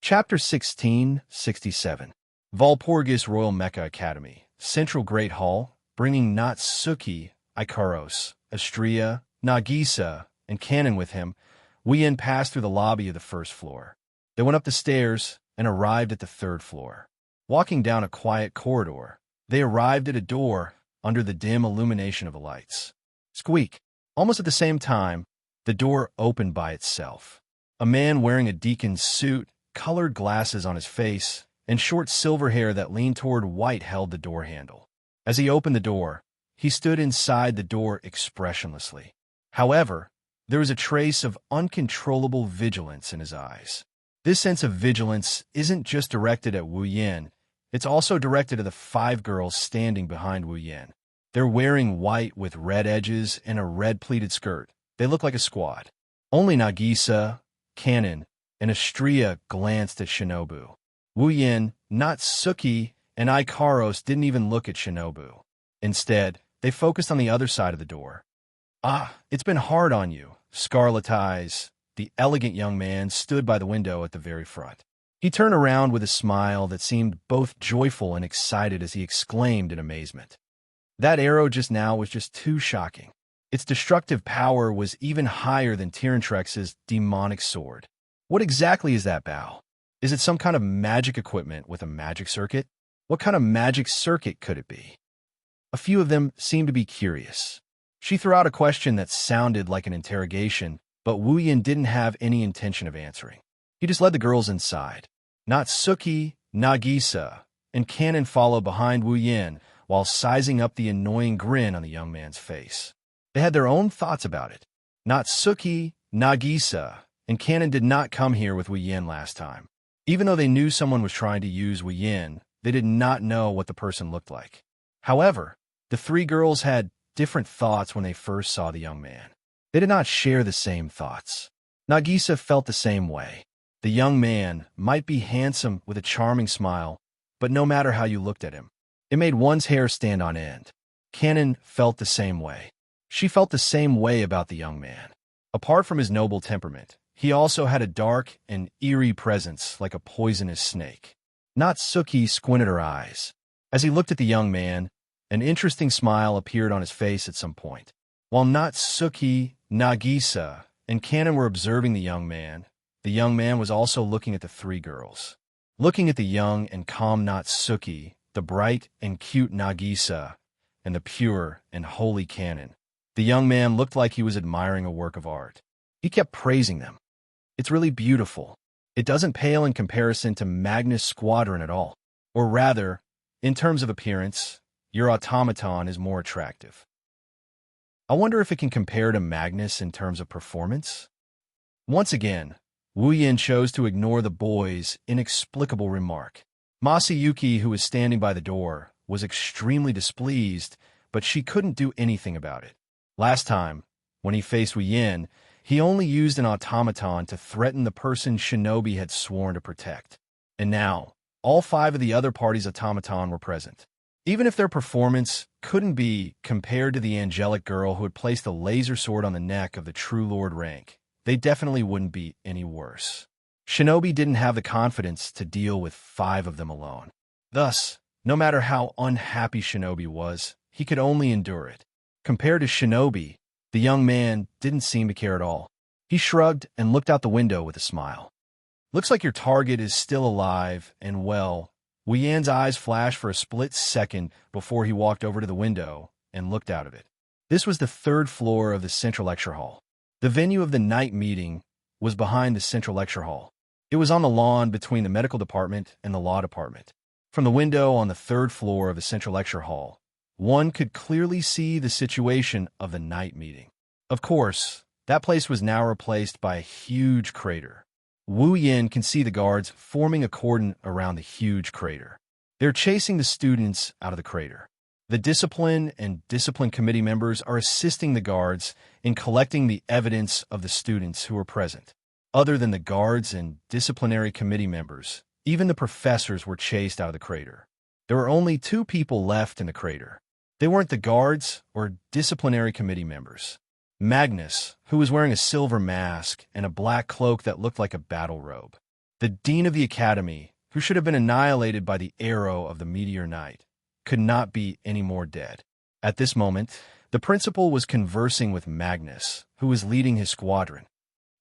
Chapter 1667. Walpurgis Royal Mecha Academy, Central Great Hall, bringing Natsuki, Ikaros, Astria, Nagisa, and Canon with him, Wuyin passed through the lobby of the first floor. They went up the stairs and arrived at the third floor. Walking down a quiet corridor, they arrived at a door under the dim illumination of the lights. Squeak! Almost at the same time, the door opened by itself. A man wearing a deacon's suit, colored glasses on his face, and short silver hair that leaned toward white held the door handle. As he opened the door, he stood inside the door expressionlessly. However, there was a trace of uncontrollable vigilance in his eyes. This sense of vigilance isn't just directed at Wu Yin, it's also directed at the 5 girls standing behind Wu Yin. They're wearing white with red edges and a red pleated skirt. They look like a squad. Only Nagisa, Canon, and Astria glanced at Shinobu. Wu Yin, Natsuki, and Ikaros didn't even look at Shinobu. Instead, they focused on the other side of the door. "Ah, it's been hard on you." Scarlet Eyes, the elegant young man, stood by the window at the very front. He turned around with a smile that seemed both joyful and excited as he exclaimed in amazement. That arrow just now was just too shocking. Its destructive power was even higher than Tyrantrex's demonic sword. What exactly is that bow? Is it some kind of magic equipment with a magic circuit? What kind of magic circuit could it be? A few of them seemed to be curious. She threw out a question that sounded like an interrogation, but Wu Yin didn't have any intention of answering. He just led the girls inside. Natsuki, Nagisa, and Canon followed behind Wu Yin while sizing up the annoying grin on the young man's face. They had their own thoughts about it. Natsuki, Nagisa, and Canon did not come here with Wu Yin last time. Even though they knew someone was trying to use Wu Yin, they did not know what the person looked like. However, the 3 girls had different thoughts when they first saw the young man. They did not share the same thoughts. Nagisa felt the same way. The young man might be handsome with a charming smile, but no matter how you looked at him, it made one's hair stand on end. Canon felt the same way. She felt the same way about the young man. Apart from his noble temperament, he also had a dark and eerie presence like a poisonous snake. Natsuki squinted her eyes. As he looked at the young man, an interesting smile appeared on his face at some point. While Natsuki, Nagisa, and Canon were observing the young man was also looking at the 3 girls. Looking at the young and calm Natsuki, the bright and cute Nagisa, and the pure and holy Canon, the young man looked like he was admiring a work of art. He kept praising them. "It's really beautiful. It doesn't pale in comparison to Magnus' squadron at all. Or rather, in terms of appearance, your automaton is more attractive. I wonder if it can compare to Magnus in terms of performance?" Once again, Wu Yin chose to ignore the boy's inexplicable remark. Masayuki, who was standing by the door, was extremely displeased, but she couldn't do anything about it. Last time, when he faced Wu Yin, he only used an automaton to threaten the person Shinobi had sworn to protect. And now, all 5 of the other party's automaton were present. Even if their performance couldn't be compared to the angelic girl who had placed a laser sword on the neck of the True Lord rank, they definitely wouldn't be any worse. Shinobi didn't have the confidence to deal with 5 of them alone. Thus, no matter how unhappy Shinobi was, he could only endure it. Compared to Shinobi, the young man didn't seem to care at all. He shrugged and looked out the window with a smile. "Looks like your target is still alive and well." Wu Yan's eyes flashed for a split second before he walked over to the window and looked out of it. This was the 3rd floor of the Central Lecture Hall. The venue of the night meeting was behind the Central Lecture Hall. It was on the lawn between the medical department and the law department. From the window on the 3rd floor of the Central Lecture Hall, one could clearly see the situation of the night meeting. Of course, that place was now replaced by a huge crater. Wu Yin can see the guards forming a cordon around the huge crater. They're chasing the students out of the crater. The discipline and discipline committee members are assisting the guards in collecting the evidence of the students who are present. Other than the guards and disciplinary committee members, even the professors were chased out of the crater. There were only 2 people left in the crater. They weren't the guards or disciplinary committee members. Magnus, who was wearing a silver mask and a black cloak that looked like a battle robe. The dean of the academy, who should have been annihilated by the arrow of the meteor knight, could not be any more dead. At this moment, the principal was conversing with Magnus, who was leading his squadron.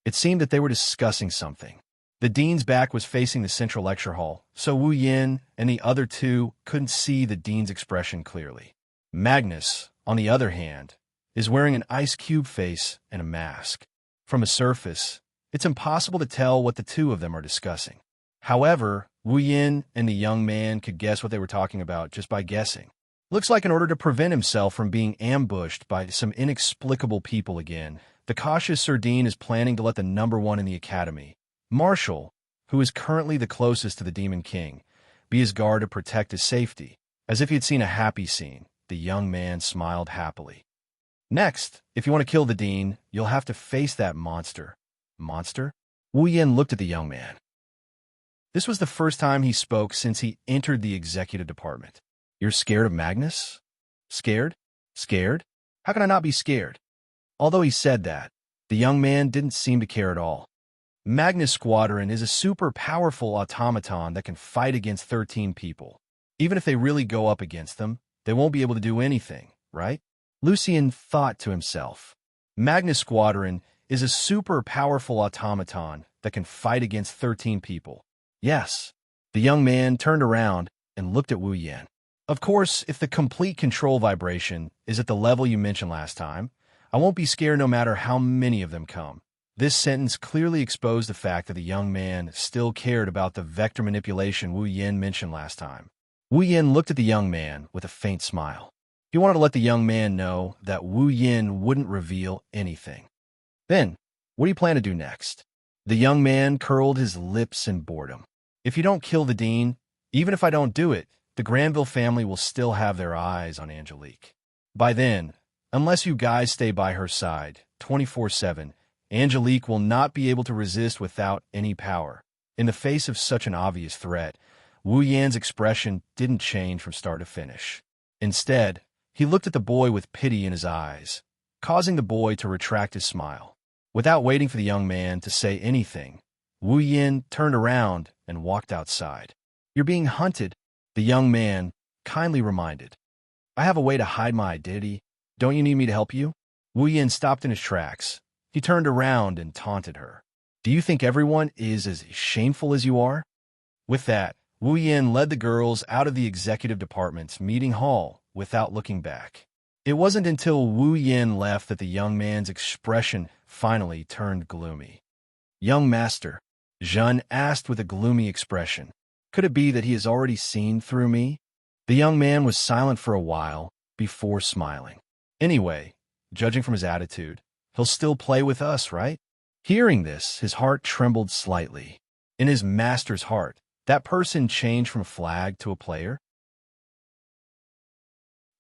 It seemed that they were discussing something. The dean's back was facing the central lecture hall, so Wu Yin and the other two couldn't see the dean's expression clearly. Magnus, on the other hand, is wearing an ice cube face and a mask. From a surface, it's impossible to tell what the two of them are discussing. However, Wu Yin and the young man could guess what they were talking about just by guessing. Looks like in order to prevent himself from being ambushed by some inexplicable people again, the cautious Sir Dean is planning to let the number one in the academy, Marshall, who is currently the closest to the Demon King, be his guard to protect his safety. As if he had seen a happy scene, the young man smiled happily. Next, if you want to kill the Dean, you'll have to face that monster. Monster? Wu Yin looked at the young man. This was the first time he spoke since he entered the executive department. You're scared of Magnus? Scared? Scared? How can I not be scared? Although he said that, the young man didn't seem to care at all. Magnus Squadron is a super powerful automaton that can fight against 13 people. Even if they really go up against them, they won't be able to do anything, right? Lucian thought to himself. Magnus Squadron is a super powerful automaton that can fight against 13 people. Yes. The young man turned around and looked at Wu Yin. Of course, if the complete control vibration is at the level you mentioned last time, I won't be scared no matter how many of them come. This sentence clearly exposed the fact that the young man still cared about the vector manipulation Wu Yin mentioned last time. Wu Yin looked at the young man with a faint smile. He wanted to let the young man know that Wu Yin wouldn't reveal anything. Then, what do you plan to do next? The young man curled his lips in boredom. If you don't kill the Dean, even if I don't do it, the Granville family will still have their eyes on Angelique. By then, unless you guys stay by her side 24/7, Angelique will not be able to resist without any power. In the face of such an obvious threat, Wu Yan's expression didn't change from start to finish. Instead, he looked at the boy with pity in his eyes, causing the boy to retract his smile. Without waiting for the young man to say anything, Wu Yin turned around and walked outside. You're being hunted, the young man kindly reminded. I have a way to hide my identity. Don't you need me to help you? Wu Yin stopped in his tracks. He turned around and taunted her. Do you think everyone is as shameful as you are? With that, Wu Yin led the girls out of the executive department's meeting hall without looking back. It wasn't until Wu Yin left that the young man's expression finally turned gloomy. Young master, Zhen asked with a gloomy expression. Could it be that he has already seen through me? The young man was silent for a while before smiling. Anyway, judging from his attitude, he'll still play with us, right? Hearing this, his heart trembled slightly. In his master's heart, that person changed from a flag to a player?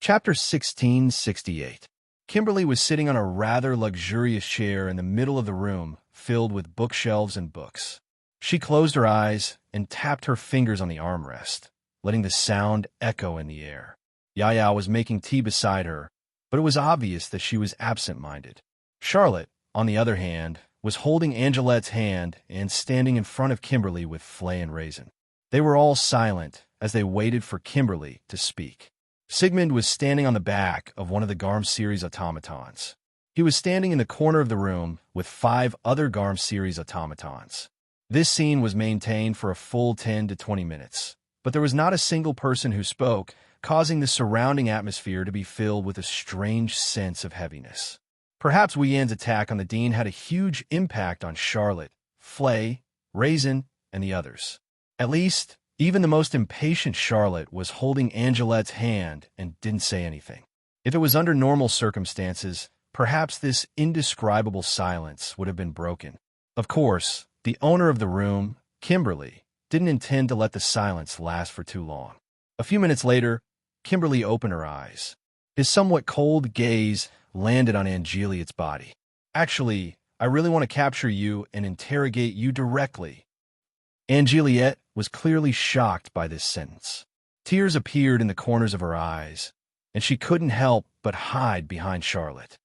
Chapter 1668. Kimberly was sitting on a rather luxurious chair in the middle of the room, filled with bookshelves and books. She closed her eyes and tapped her fingers on the armrest, letting the sound echo in the air. Yaya was making tea beside her, but it was obvious that she was absent-minded. Charlotte, on the other hand, was holding Angelette's hand and standing in front of Kimberly with Flay and Raisin. They were all silent as they waited for Kimberly to speak. Sigmund was standing on the back of one of the Garm series automatons. He was standing in the corner of the room with 5 other Garm series automatons. This scene was maintained for a full 10 to 20 minutes, but there was not a single person who spoke, causing the surrounding atmosphere to be filled with a strange sense of heaviness. Perhaps Wu Yan's attack on the Dean had a huge impact on Charlotte, Flay, Raisin, and the others. At least, even the most impatient Charlotte was holding Angelette's hand and didn't say anything. If it was under normal circumstances, perhaps this indescribable silence would have been broken. Of course, the owner of the room, Kimberly, didn't intend to let the silence last for too long. A few minutes later, Kimberly opened her eyes. His somewhat cold gaze landed on Angeliette's body. Actually, I really want to capture you and interrogate you directly. Angeliette was clearly shocked by this sentence. Tears appeared in the corners of her eyes, and she couldn't help but hide behind Charlotte.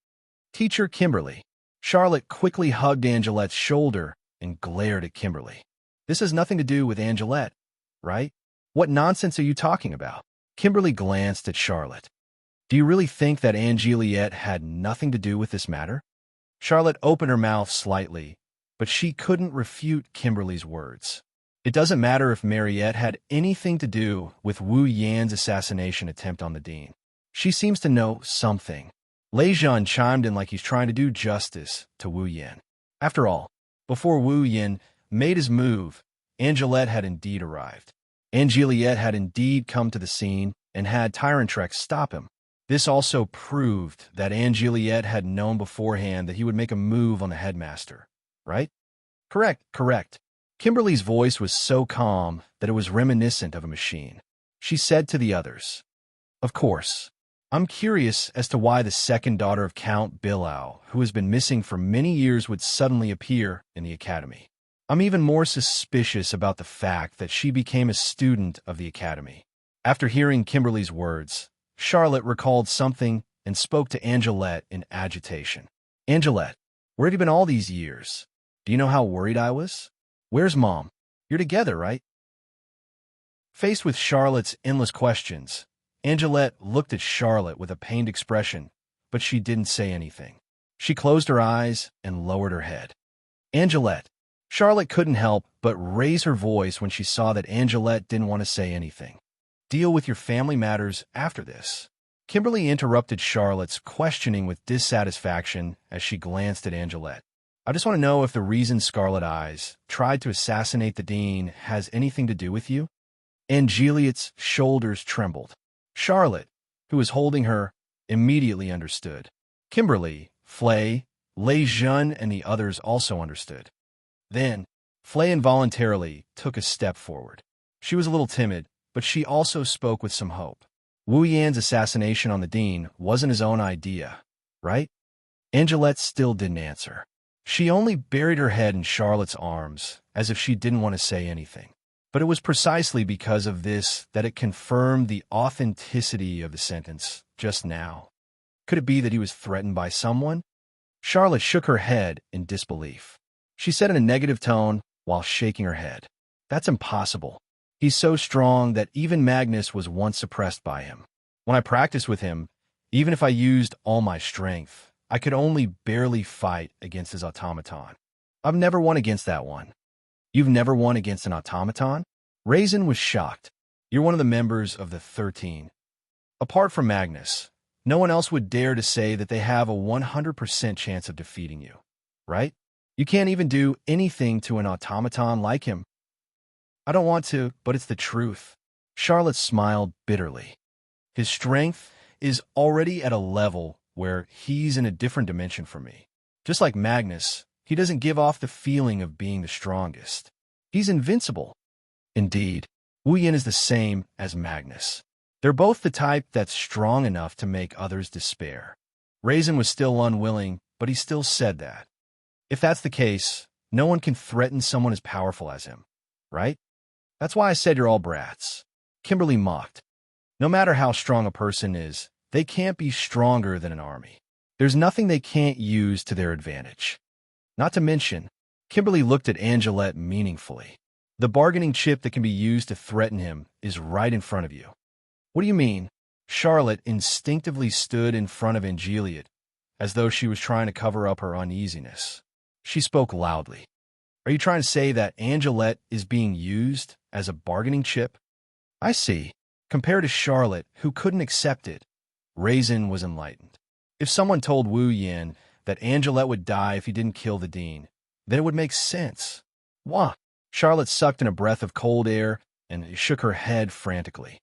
Teacher Kimberly. Charlotte quickly hugged Angelette's shoulder and glared at Kimberly. This has nothing to do with Angelette, right? What nonsense are you talking about? Kimberly glanced at Charlotte. Do you really think that Angelette had nothing to do with this matter? Charlotte opened her mouth slightly, but she couldn't refute Kimberly's words. It doesn't matter if Mariette had anything to do with Wu Yan's assassination attempt on the dean. She seems to know something. Lei Zhan chimed in like he's trying to do justice to Wu Yan. After all, before Wu Yan made his move, Angelette had indeed arrived. Angelette had indeed come to the scene and had Tyrantrex stop him. This also proved that Angelette had known beforehand that he would make a move on the headmaster, right? Correct. Kimberly's voice was so calm that it was reminiscent of a machine. She said to the others, "Of course, I'm curious as to why the second daughter of Count Bilao, who has been missing for many years, would suddenly appear in the academy. I'm even more suspicious about the fact that she became a student of the academy." After hearing Kimberly's words, Charlotte recalled something and spoke to Angelette in agitation. "Angelette, where have you been all these years? Do you know how worried I was? Where's Mom? You're together, right?" Faced with Charlotte's endless questions, Angelette looked at Charlotte with a pained expression, but she didn't say anything. She closed her eyes and lowered her head. "Angelette." Charlotte couldn't help but raise her voice when she saw that Angelette didn't want to say anything. "Deal with your family matters after this." Kimberly interrupted Charlotte's questioning with dissatisfaction as she glanced at Angelette. "I just want to know if the reason Scarlet Eyes tried to assassinate the dean has anything to do with you?" Angelette's shoulders trembled. Charlotte, who was holding her, immediately understood. Kimberly, Flay, Lei Zhan, and the others also understood. Then, Flay involuntarily took a step forward. She was a little timid, but she also spoke with some hope. Wu Yan's assassination on the dean wasn't his own idea, right? Angelette still didn't answer. She only buried her head in Charlotte's arms, as if she didn't want to say anything. But it was precisely because of this that it confirmed the authenticity of the sentence just now. Could it be that he was threatened by someone? Charlotte shook her head in disbelief. She said in a negative tone while shaking her head, "That's impossible. He's so strong that even Magnus was once suppressed by him. When I practiced with him, even if I used all my strength, I could only barely fight against his automaton. I've never won against that one." "You've never won against an automaton?" Raisin was shocked. "You're one of the members of the 13. Apart from Magnus, no one else would dare to say that they have a 100% chance of defeating you, right? You can't even do anything to an automaton like him." "I don't want to, but it's the truth." Charlotte smiled bitterly. "His strength is already at a level where he's in a different dimension from me. Just like Magnus, he doesn't give off the feeling of being the strongest. He's invincible." Indeed, Wu Yan is the same as Magnus. They're both the type that's strong enough to make others despair. Raisin was still unwilling, but he still said that. "If that's the case, no one can threaten someone as powerful as him, right? That's why I said you're all brats." Kimberly mocked. "No matter how strong a person is, they can't be stronger than an army. There's nothing they can't use to their advantage. Not to mention," Kimberly looked at Angelette meaningfully, "the bargaining chip that can be used to threaten him is right in front of you." "What do you mean?" Charlotte instinctively stood in front of Angelette, as though she was trying to cover up her uneasiness. She spoke loudly. "Are you trying to say that Angelette is being used as a bargaining chip?" "I see." Compared to Charlotte, who couldn't accept it, Raisin was enlightened. If someone told Wu Yan that Angelette would die if he didn't kill the dean, then it would make sense. Wah! Charlotte sucked in a breath of cold air and shook her head frantically.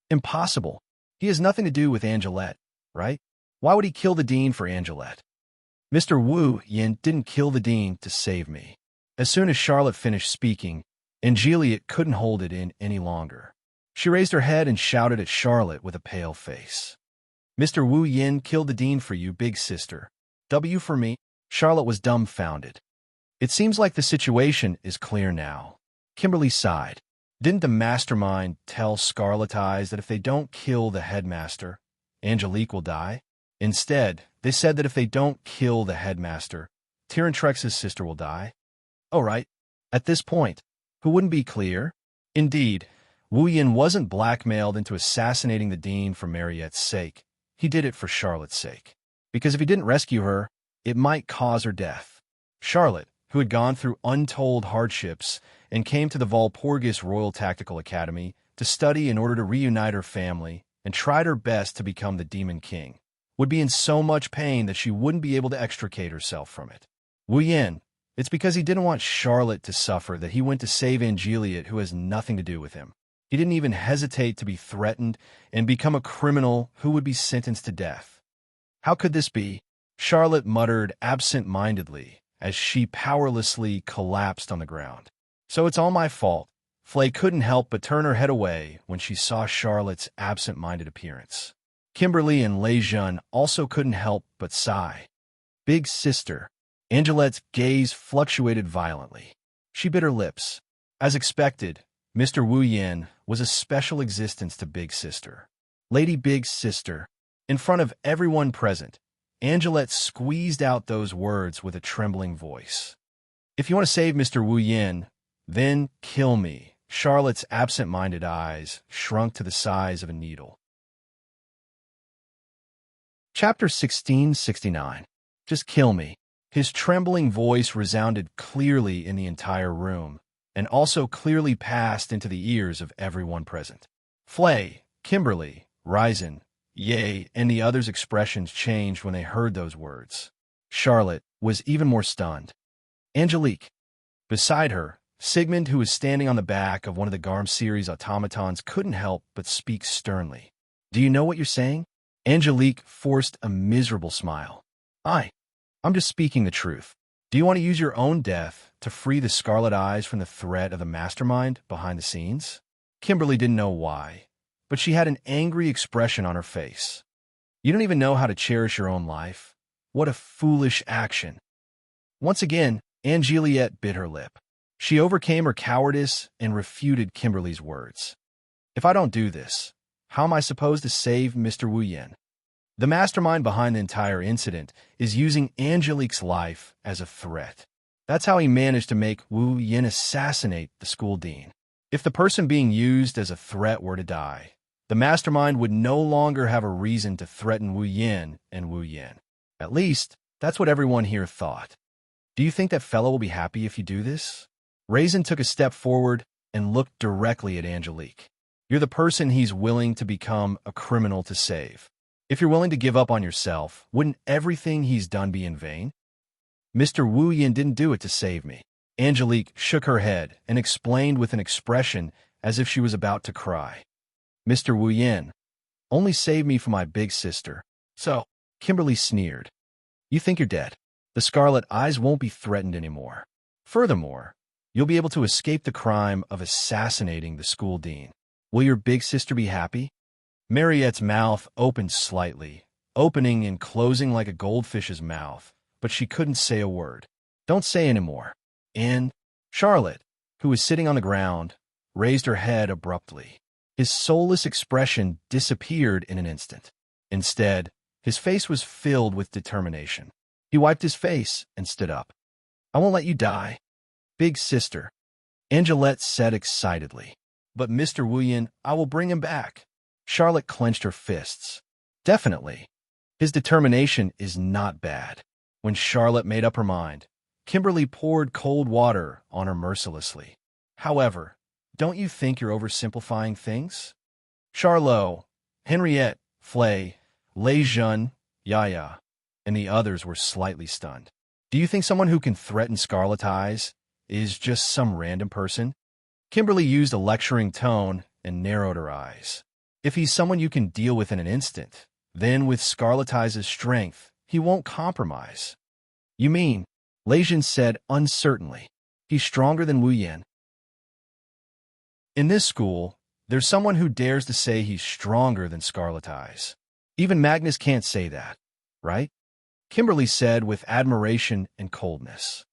"Impossible. He has nothing to do with Angelette, right? Why would he kill the dean for Angelette? Mr. Wu Yan didn't kill the dean to save me." As soon as Charlotte finished speaking, Angelette couldn't hold it in any longer. She raised her head and shouted at Charlotte with a pale face. "Mr. Wu Yan killed the dean for you, big sister. W for me." Charlotte was dumbfounded. "It seems like the situation is clear now." Kimberly sighed. "Didn't the mastermind tell Scarlet Eyes that if they don't kill the headmaster, Angelique will die? Instead, they said that if they don't kill the headmaster, Tyrantrex's sister will die." "Oh, right. At this point, who wouldn't be clear? Indeed, Wu Yin wasn't blackmailed into assassinating the dean for Mariette's sake. He did it for Charlotte's sake. Because if he didn't rescue her, it might cause her death. Charlotte, who had gone through untold hardships and came to the Walpurgis Royal Tactical Academy to study in order to reunite her family and tried her best to become the Demon King, would be in so much pain that she wouldn't be able to extricate herself from it. Wu Yin, it's because he didn't want Charlotte to suffer that he went to save Angeliet, who has nothing to do with him. He didn't even hesitate to be threatened and become a criminal who would be sentenced to death. How could this be? Charlotte muttered absent-mindedly as she powerlessly collapsed on the ground. So it's all my fault. Flay couldn't help but turn her head away when she saw Charlotte's absent-minded appearance. Kimberly and Lei Jun also couldn't help but sigh. Big sister. Angelette's gaze fluctuated violently. She bit her lips. As expected, Mr. Wu Yin was a special existence to Big Sister. Lady Big Sister. In front of everyone present, Angelette squeezed out those words with a trembling voice. If you want to save Mr. Wu Yin, then kill me. Charlotte's absent-minded eyes shrunk to the size of a needle. Chapter 1669. Just kill me. His trembling voice resounded clearly in the entire room, and also clearly passed into the ears of everyone present. Flay, Kimberly, Ryzen, Ye, and the others' expressions changed when they heard those words. Charlotte was even more stunned. Angelique. Beside her, Sigmund, who was standing on the back of one of the Garm series automatons, couldn't help but speak sternly. Do you know what you're saying? Angelique forced a miserable smile. I'm just speaking the truth. Do you want to use your own death to free the Scarlet Eyes from the threat of the mastermind behind the scenes? Kimberly didn't know why, but she had an angry expression on her face. You don't even know how to cherish your own life. What a foolish action. Once again, Angeliette bit her lip. She overcame her cowardice and refuted Kimberly's words. If I don't do this, how am I supposed to save Mr. Wu Yin? The mastermind behind the entire incident is using Angelique's life as a threat. That's how he managed to make Wu Yin assassinate the school dean. If the person being used as a threat were to die, the mastermind would no longer have a reason to threaten Wu Yin and Wu Yin. At least, that's what everyone here thought. Do you think that fellow will be happy if you do this? Raisin took a step forward and looked directly at Angelique. You're the person he's willing to become a criminal to save. If you're willing to give up on yourself, wouldn't everything he's done be in vain? Mr. Wu Yin didn't do it to save me. Angelique shook her head and explained with an expression as if she was about to cry. Mr. Wu Yin only saved me from my big sister. So, Kimberly sneered. You think you're dead. The Scarlet Eyes won't be threatened anymore. Furthermore, you'll be able to escape the crime of assassinating the school dean. Will your big sister be happy? Mariette's mouth opened slightly, opening and closing like a goldfish's mouth, but she couldn't say a word. Don't say any more. And Charlotte, who was sitting on the ground, raised her head abruptly. His soulless expression disappeared in an instant. Instead, his face was filled with determination. He wiped his face and stood up. I won't let you die. Big sister, Angelette said excitedly. But Mr. Wu Yin, I will bring him back. Charlotte clenched her fists. Definitely. His determination is not bad. When Charlotte made up her mind, Kimberly poured cold water on her mercilessly. However, don't you think you're oversimplifying things? Charlot, Henriette, Flay, Lei Jun, Yaya, and the others were slightly stunned. Do you think someone who can threaten Scarlet Eyes is just some random person? Kimberly used a lecturing tone and narrowed her eyes. If he's someone you can deal with in an instant, then with Scarlet Eyes' strength, he won't compromise. You mean, Lei Jun said uncertainly, he's stronger than Wu Yin? In this school, there's someone who dares to say he's stronger than Scarlet Eyes. Even Magnus can't say that, right? Kimberly said with admiration and coldness.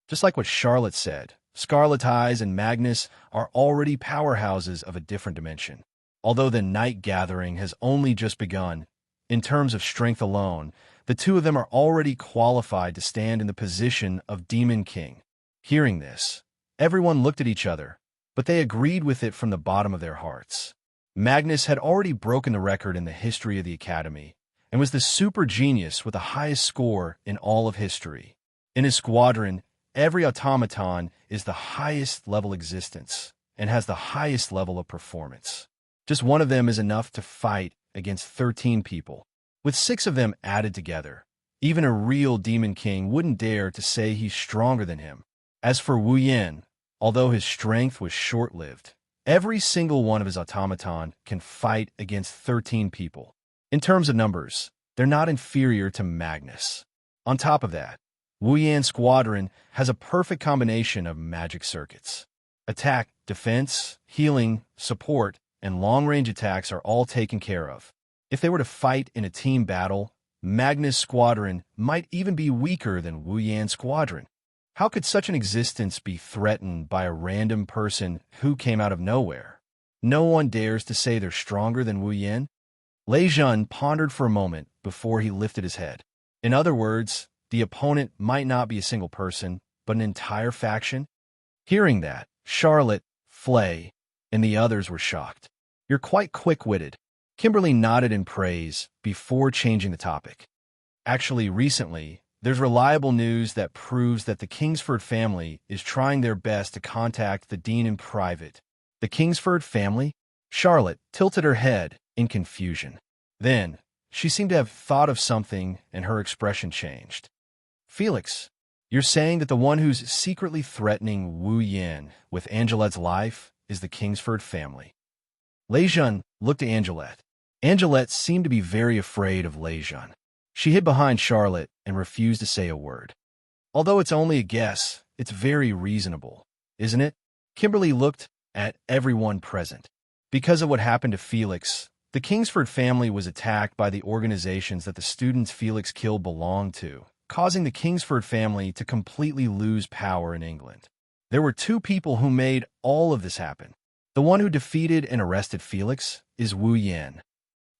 Just like what Charlotte said, Scarlet Eyes and Magnus are already powerhouses of a different dimension. Although the Night Gathering has only just begun, in terms of strength alone, the two of them are already qualified to stand in the position of Demon King. Hearing this, Everyone looked at each other, but they agreed with it from the bottom of their hearts. Magnus had already broken the record in the history of the Academy, and was the super genius with the highest score in all of history. In his squadron, every automaton is the highest level existence and has the highest level of performance. Just one of them is enough to fight against 13 people. With 6 of them added together, even a real Demon King wouldn't dare to say he's stronger than him. As for Wu Yan, although his strength was short-lived, every single one of his automaton can fight against 13 people. In terms of numbers, they're not inferior to Magnus. On top of that, Wu Yan's squadron has a perfect combination of magic circuits. Attack, defense, healing, support, and long-range attacks are all taken care of. If they were to fight in a team battle, Magnus' squadron might even be weaker than Wu Yan's squadron. How could such an existence be threatened by a random person who came out of nowhere? No one dares to say they're stronger than Wu Yan. Lei Jun pondered for a moment before he lifted his head. In other words, the opponent might not be a single person, but an entire faction. Hearing that, Charlotte, Flay, and the others were shocked. You're quite quick-witted. Kimberly nodded in praise before changing the topic. Actually, recently, there's reliable news that proves that the Kingsford family is trying their best to contact the Dean in private. The Kingsford family? Charlotte tilted her head in confusion. Then, she seemed to have thought of something and her expression changed. Felix, you're saying that the one who's secretly threatening Wu Yan with Angelette's life is the Kingsford family. Lei Jun looked at Angelette. Angelette seemed to be very afraid of Lei Jun. She hid behind Charlotte and refused to say a word. Although it's only a guess, it's very reasonable, isn't it? Kimberly looked at everyone present. Because of what happened to Felix, the Kingsford family was attacked by the organizations that the students Felix killed belonged to, causing the Kingsford family to completely lose power in England. There were 2 people who made all of this happen. The one who defeated and arrested Felix is Wu Yan.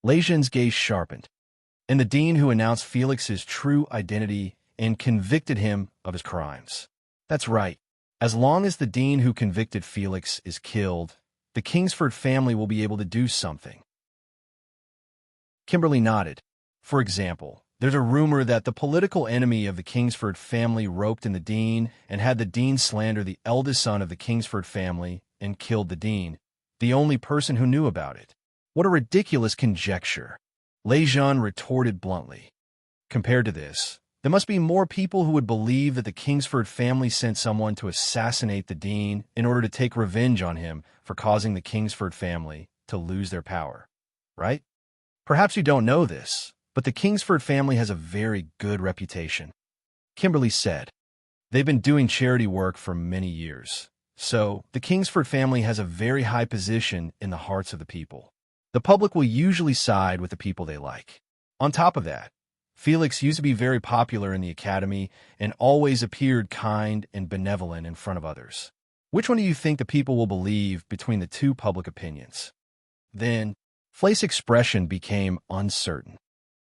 Lei Jun's gaze sharpened, and the dean who announced Felix's true identity and convicted him of his crimes. That's right. As long as the dean who convicted Felix is killed, the Kingsford family will be able to do something. Kimberly nodded. For example, there's a rumor that the political enemy of the Kingsford family roped in the dean and had the dean slander the eldest son of the Kingsford family and killed the dean, the only person who knew about it. What a ridiculous conjecture. Lei Jun retorted bluntly. Compared to this, there must be more people who would believe that the Kingsford family sent someone to assassinate the dean in order to take revenge on him for causing the Kingsford family to lose their power, right? Perhaps you don't know this, but the Kingsford family has a very good reputation. Kimberly said, they've been doing charity work for many years, so the Kingsford family has a very high position in the hearts of the people. The public will usually side with the people they like. On top of that, Felix used to be very popular in the academy and always appeared kind and benevolent in front of others. Which one do you think the people will believe between the 2 public opinions? Then, Flay's expression became uncertain.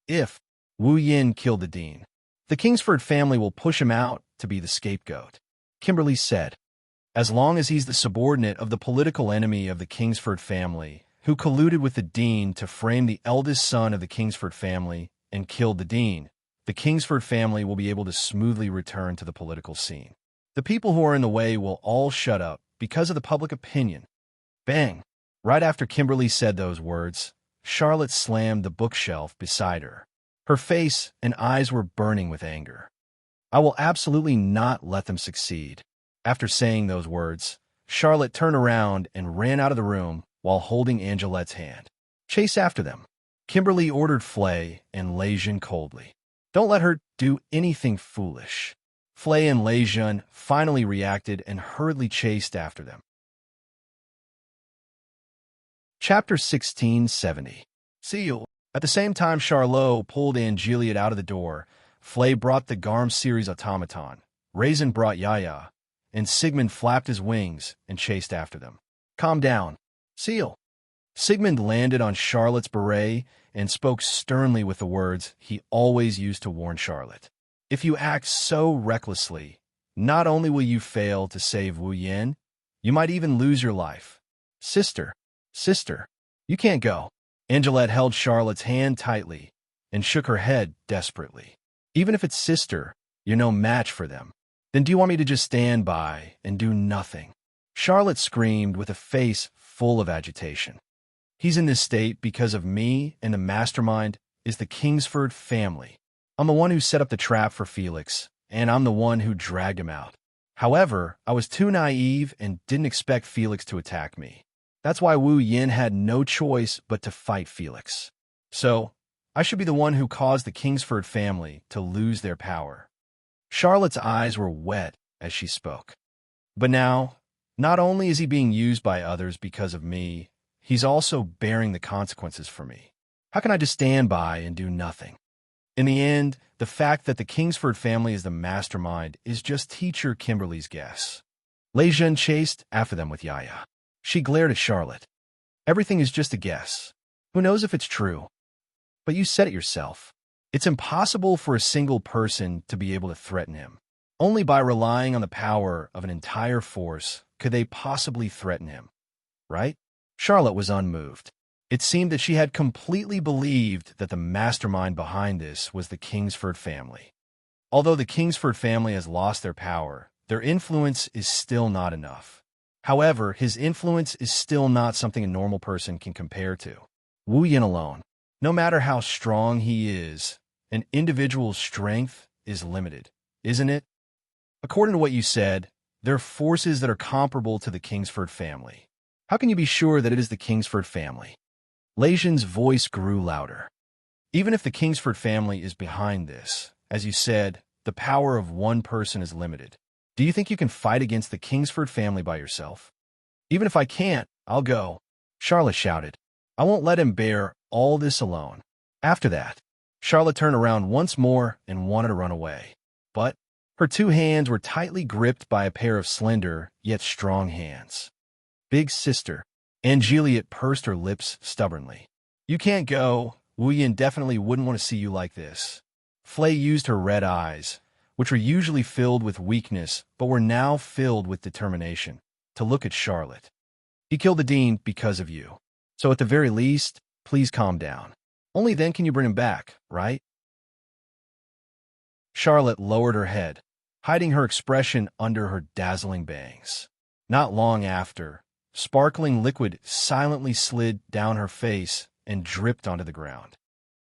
If Wu Yan killed the dean, the Kingsford family will push him out to be the scapegoat. Kimberly said, as long as he's the subordinate of the political enemy of the Kingsford family, who colluded with the dean to frame the eldest son of the Kingsford family and killed the dean, the Kingsford family will be able to smoothly return to the political scene. The people who are in the way will all shut up because of the public opinion. Bang! Right after Kimberly said those words, Charlotte slammed the bookshelf beside her. Her face and eyes were burning with anger. I will absolutely not let them succeed. After saying those words, Charlotte turned around and ran out of the room while holding Angelette's hand. Chase after them. Kimberly ordered Flay and Lei Jun coldly. Don't let her do anything foolish. Flay and Lei Jun finally reacted and hurriedly chased after them. Chapter 1670. Seal. At the same time Charlot pulled Angeliot out of the door, Flay brought the Garm series automaton, Raisin brought Yaya, and Sigmund flapped his wings and chased after them. Calm down. Seal. Sigmund landed on Charlotte's beret and spoke sternly with the words he always used to warn Charlotte. If you act so recklessly, Not only will you fail to save Wu Yin, you might even lose your life. Sister, sister, you can't go. Angelette held Charlotte's hand tightly and shook her head desperately. Even if it's sister, you're no match for them. Then do you want me to just stand by and do nothing? Charlotte screamed with a face full of agitation. He's in this state because of me, and the mastermind is the Kingsford family. I'm the one who set up the trap for Felix, and I'm the one who dragged him out. However, I was too naive and didn't expect Felix to attack me. That's why Wu Yin had no choice but to fight Felix. So, I should be the one who caused the Kingsford family to lose their power. Charlotte's eyes were wet as she spoke. But now, not only is he being used by others because of me, he's also bearing the consequences for me. How can I just stand by and do nothing? In the end, the fact that the Kingsford family is the mastermind is just teacher Kimberly's guess. Lei Zhen chased after them with Yaya. She glared at Charlotte. Everything is just a guess. Who knows if it's true? But you said it yourself. It's impossible for a single person to be able to threaten him. Only by relying on the power of an entire force could they possibly threaten him. Right? Charlotte was unmoved. It seemed that she had completely believed that the mastermind behind this was the Kingsford family. Although the Kingsford family has lost their power, their influence is still not enough. However, his influence is still not something a normal person can compare to. Wu Yin alone, no matter how strong he is, an individual's strength is limited, isn't it? According to what you said, there are forces that are comparable to the Kingsford family. How can you be sure that it is the Kingsford family? Lei Zhen's voice grew louder. Even if the Kingsford family is behind this, as you said, the power of one person is limited. Do you think you can fight against the Kingsford family by yourself? Even if I can't, I'll go, Charlotte shouted. I won't let him bear all this alone. After that, Charlotte turned around once more and wanted to run away. But her two hands were tightly gripped by a pair of slender, yet strong hands. Big sister, Angeliet pursed her lips stubbornly. You can't go. Wu Yin definitely wouldn't want to see you like this. Flay used her red eyes, which were usually filled with weakness but were now filled with determination, to look at Charlotte. He killed the dean because of you. So at the very least, please calm down. Only then can you bring him back, right? Charlotte lowered her head, hiding her expression under her dazzling bangs. Not long after, sparkling liquid silently slid down her face and dripped onto the ground.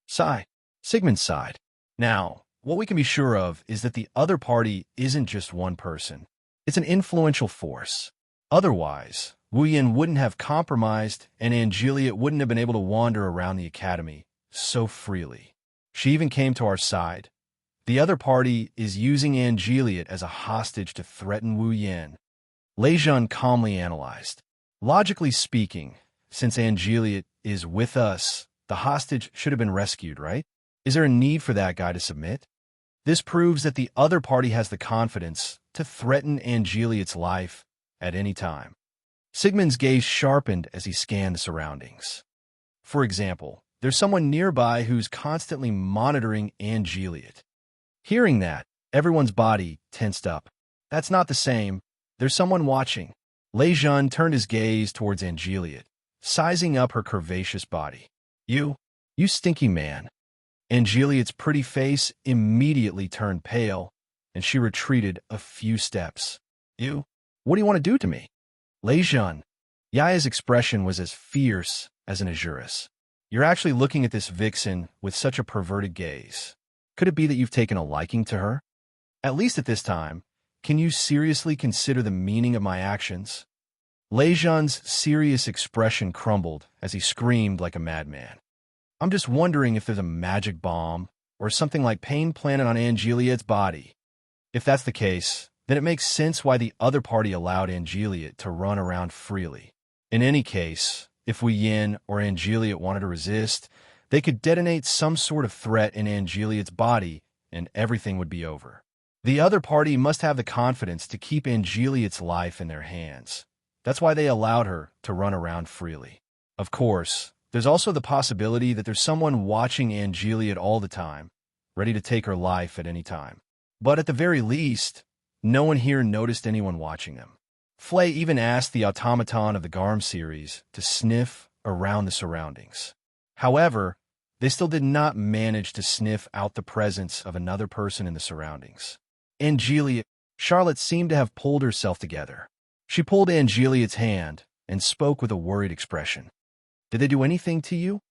Sigh. Sigmund sighed. Now, what we can be sure of is that the other party isn't just one person. It's an influential force. Otherwise, Wu Yin wouldn't have compromised and Angeliet wouldn't have been able to wander around the academy so freely. She even came to our side. The other party is using Angeliet as a hostage to threaten Wu Yin. Lei Zhen calmly analyzed. Logically speaking, since Angeliet is with us, the hostage should have been rescued, right? Is there a need for that guy to submit? This proves that the other party has the confidence to threaten Angeliet's life at any time. Sigmund's gaze sharpened as he scanned the surroundings. For example, there's someone nearby who's constantly monitoring Angeliet. Hearing that, everyone's body tensed up. That's not the same. There's someone watching. Lei Zhen turned his gaze towards Angeliet, sizing up her curvaceous body. You stinky man. Angeliet's pretty face immediately turned pale, and she retreated a few steps. What do you want to do to me? Lei Zhen. Yaya's expression was as fierce as an Azurus. You're actually looking at this vixen with such a perverted gaze. Could it be that you've taken a liking to her? At least at this time, can you seriously consider the meaning of my actions? Lei Zhen's serious expression crumbled as he screamed like a madman. I'm just wondering if there's a magic bomb or something like pain planted on Angeliet's body. If that's the case, then it makes sense why the other party allowed Angeliet to run around freely. In any case, if Wu Yin or Angeliet wanted to resist, they could detonate some sort of threat in Angeliet's body and everything would be over. The other party must have the confidence to keep Angeliet's life in their hands. That's why they allowed her to run around freely. Of course, there's also the possibility that there's someone watching Angeliet all the time, ready to take her life at any time. But at the very least, No one here noticed anyone watching them. Flay even asked the automaton of the Garm series to sniff around the surroundings. However, they still did not manage to sniff out the presence of another person in the surroundings. Charlotte seemed to have pulled herself together. She pulled Angelia's hand and spoke with a worried expression. "Did they do anything to you?"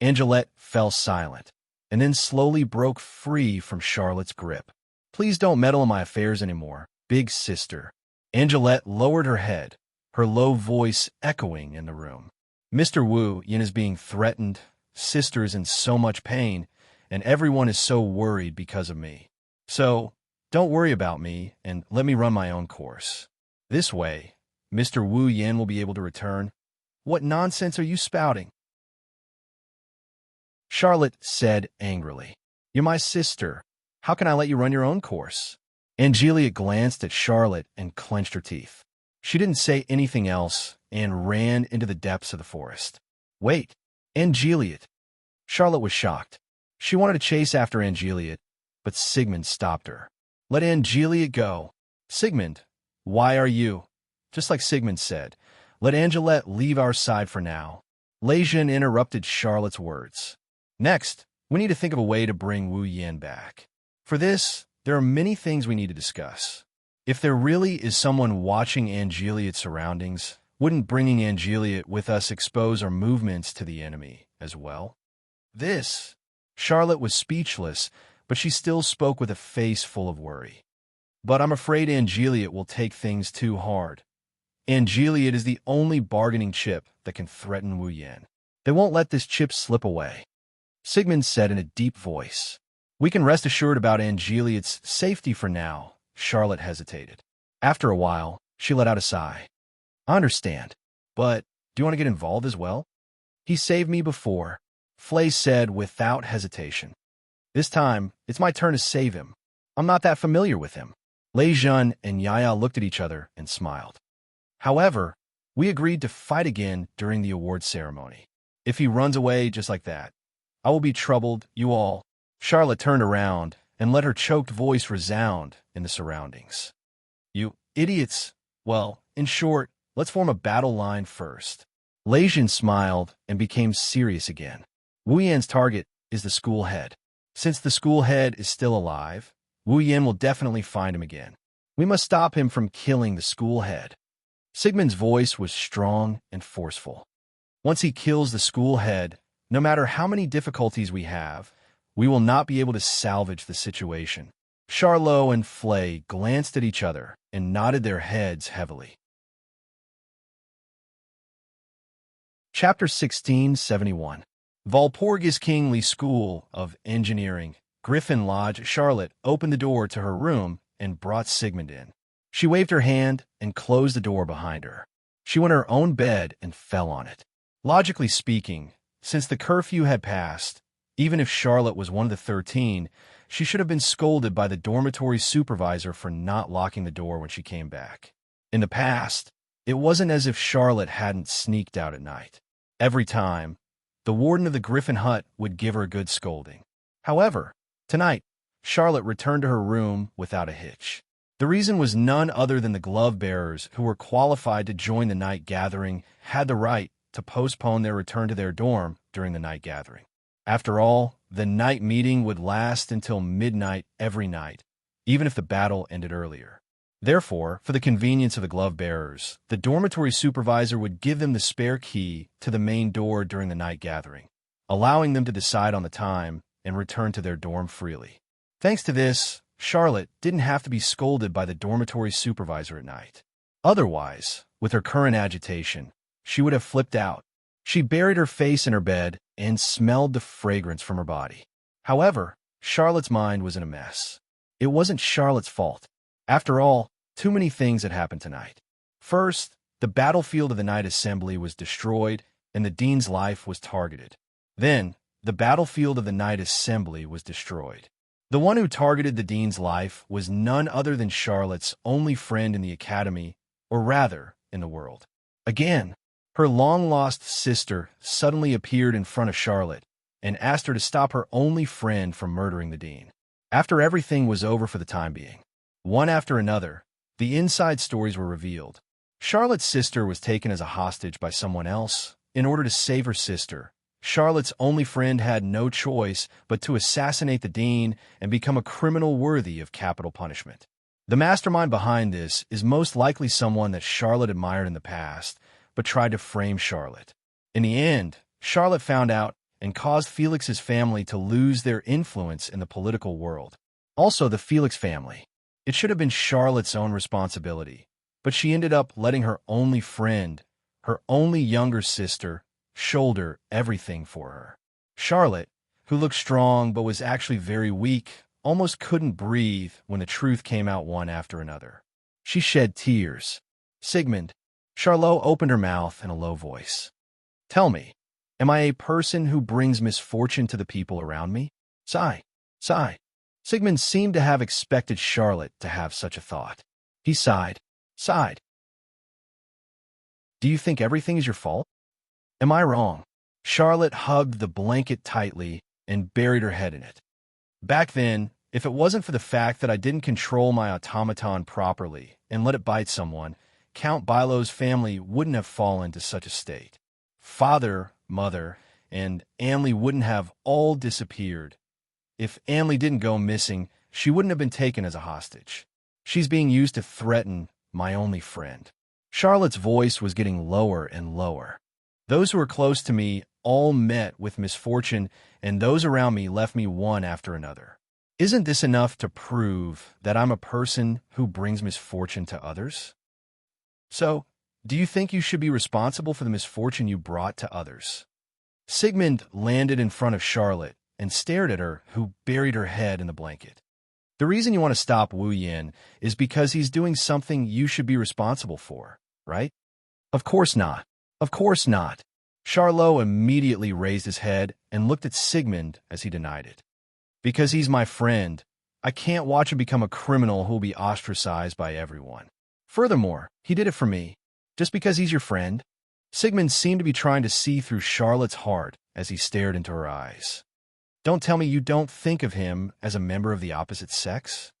Angelette fell silent, and then slowly broke free from Charlotte's grip. "Please don't meddle in my affairs anymore, big sister." Angelette lowered her head, her low voice echoing in the room. "Mr. Wu Yin is being threatened, sister is in so much pain, and everyone is so worried because of me. So, don't worry about me, and let me run my own course. This way, Mr. Wu Yin will be able to return." "What nonsense are you spouting?" Charlotte said angrily. "You're my sister. How can I let you run your own course?" Angelia glanced at Charlotte and clenched her teeth. She didn't say anything else and ran into the depths of the forest. "Wait, Angelia!" Charlotte was shocked. She wanted to chase after Angelia, but Sigmund stopped her. "Let Angelia go." "Sigmund, why are you?" Just like Sigmund said, "Let Angelette leave our side for now." Lejean interrupted Charlotte's words. "Next, we need to think of a way to bring Wu Yan back. For this, there are many things we need to discuss. If there really is someone watching Angelia's surroundings, wouldn't bringing Angelia with us expose our movements to the enemy as well?" Charlotte was speechless, but she still spoke with a face full of worry. "But I'm afraid Angelia will take things too hard. Angelia is the only bargaining chip that can threaten Wu Yan. They won't let this chip slip away." Sigmund said in a deep voice. "We can rest assured about Angelia's safety for now." Charlotte hesitated. After a while, she let out a sigh. "I understand, but do you want to get involved as well?" "He saved me before," Flay said without hesitation. "This time, it's my turn to save him. I'm not that familiar with him." Lejean and Yaya looked at each other and smiled. "However, we agreed to fight again during the award ceremony. If he runs away just like that, I will be troubled, you all." Charlotte turned around and let her choked voice resound in the surroundings. "You idiots! Well, in short, let's form a battle line first." Lejean smiled and became serious again. "Wu Yan's target is the school head. Since the school head is still alive, Wu Yan will definitely find him again. We must stop him from killing the school head." Sigmund's voice was strong and forceful. "Once he kills the school head, no matter how many difficulties we have, we will not be able to salvage the situation." Charlot and Flay glanced at each other and nodded their heads heavily. Chapter 1671. Valpurgis Kingly School of Engineering, Griffin Lodge. Charlotte opened the door to her room and brought Sigmund in. She waved her hand and closed the door behind her. She went to her own bed and fell on it. Logically speaking, since the curfew had passed, even if Charlotte was one of the 13, she should have been scolded by the dormitory supervisor for not locking the door when she came back. In the past, it wasn't as if Charlotte hadn't sneaked out at night. Every time, the warden of the Griffin hut would give her a good scolding. However, tonight, Charlotte returned to her room without a hitch. The reason was none other than the glove bearers who were qualified to join the night gathering had the right to postpone their return to their dorm during the night gathering. After all, the night meeting would last until midnight every night, even if the battle ended earlier. Therefore, for the convenience of the glove bearers, the dormitory supervisor would give them the spare key to the main door during the night gathering, allowing them to decide on the time and return to their dorm freely. Thanks to this, Charlotte didn't have to be scolded by the dormitory supervisor at night. Otherwise, with her current agitation, she would have flipped out. She buried her face in her bed and smelled the fragrance from her body. However, Charlotte's mind was in a mess. It wasn't Charlotte's fault. After all, too many things had happened tonight. First, the battlefield of the night assembly was destroyed and the dean's life was targeted. Then, the battlefield of the night assembly was destroyed. The one who targeted the dean's life was none other than Charlotte's only friend in the academy, or rather, in the world. Again, her long-lost sister suddenly appeared in front of Charlotte and asked her to stop her only friend from murdering the dean. After everything was over for the time being, One after another, the inside stories were revealed. Charlotte's sister was taken as a hostage by someone else. In order to save her sister, Charlotte's only friend had no choice but to assassinate the dean and become a criminal worthy of capital punishment. The mastermind behind this is most likely someone that Charlotte admired in the past, but tried to frame Charlotte. In the end, Charlotte found out and caused Felix's family to lose their influence in the political world. Also, the Felix family. It should have been Charlotte's own responsibility, but she ended up letting her only friend, her only younger sister, shoulder everything for her. Charlotte, who looked strong but was actually very weak, almost couldn't breathe when the truth came out one after another. She shed tears. Sigmund. Charlotte opened her mouth in a low voice. Tell me, am I a person who brings misfortune to the people around me? Sigh. Sigh. Sigmund seemed to have expected Charlotte to have such a thought. He sighed. Sighed. Do you think everything is your fault? Am I wrong? Charlotte hugged the blanket tightly and buried her head in it. Back then, if it wasn't for the fact that I didn't control my automaton properly and let it bite someone, Count Bilo's family wouldn't have fallen to such a state. Father, mother, and Anley wouldn't have all disappeared. If Anley didn't go missing, she wouldn't have been taken as a hostage. She's being used to threaten my only friend. Charlotte's voice was getting lower and lower. Those who were close to me all met with misfortune, and those around me left me one after another. Isn't this enough to prove that I'm a person who brings misfortune to others? So, do you think you should be responsible for the misfortune you brought to others? Sigmund landed in front of Charlotte and stared at her, who buried her head in the blanket. The reason you want to stop Wu Yin is because he's doing something you should be responsible for, right? Of course not. Of course not. Charlot immediately raised his head and looked at Sigmund as he denied it. Because he's my friend, I can't watch him become a criminal who'll be ostracized by everyone. Furthermore, he did it for me. Just because he's your friend? Sigmund seemed to be trying to see through Charlotte's heart as he stared into her eyes. Don't tell me you don't think of him as a member of the opposite sex?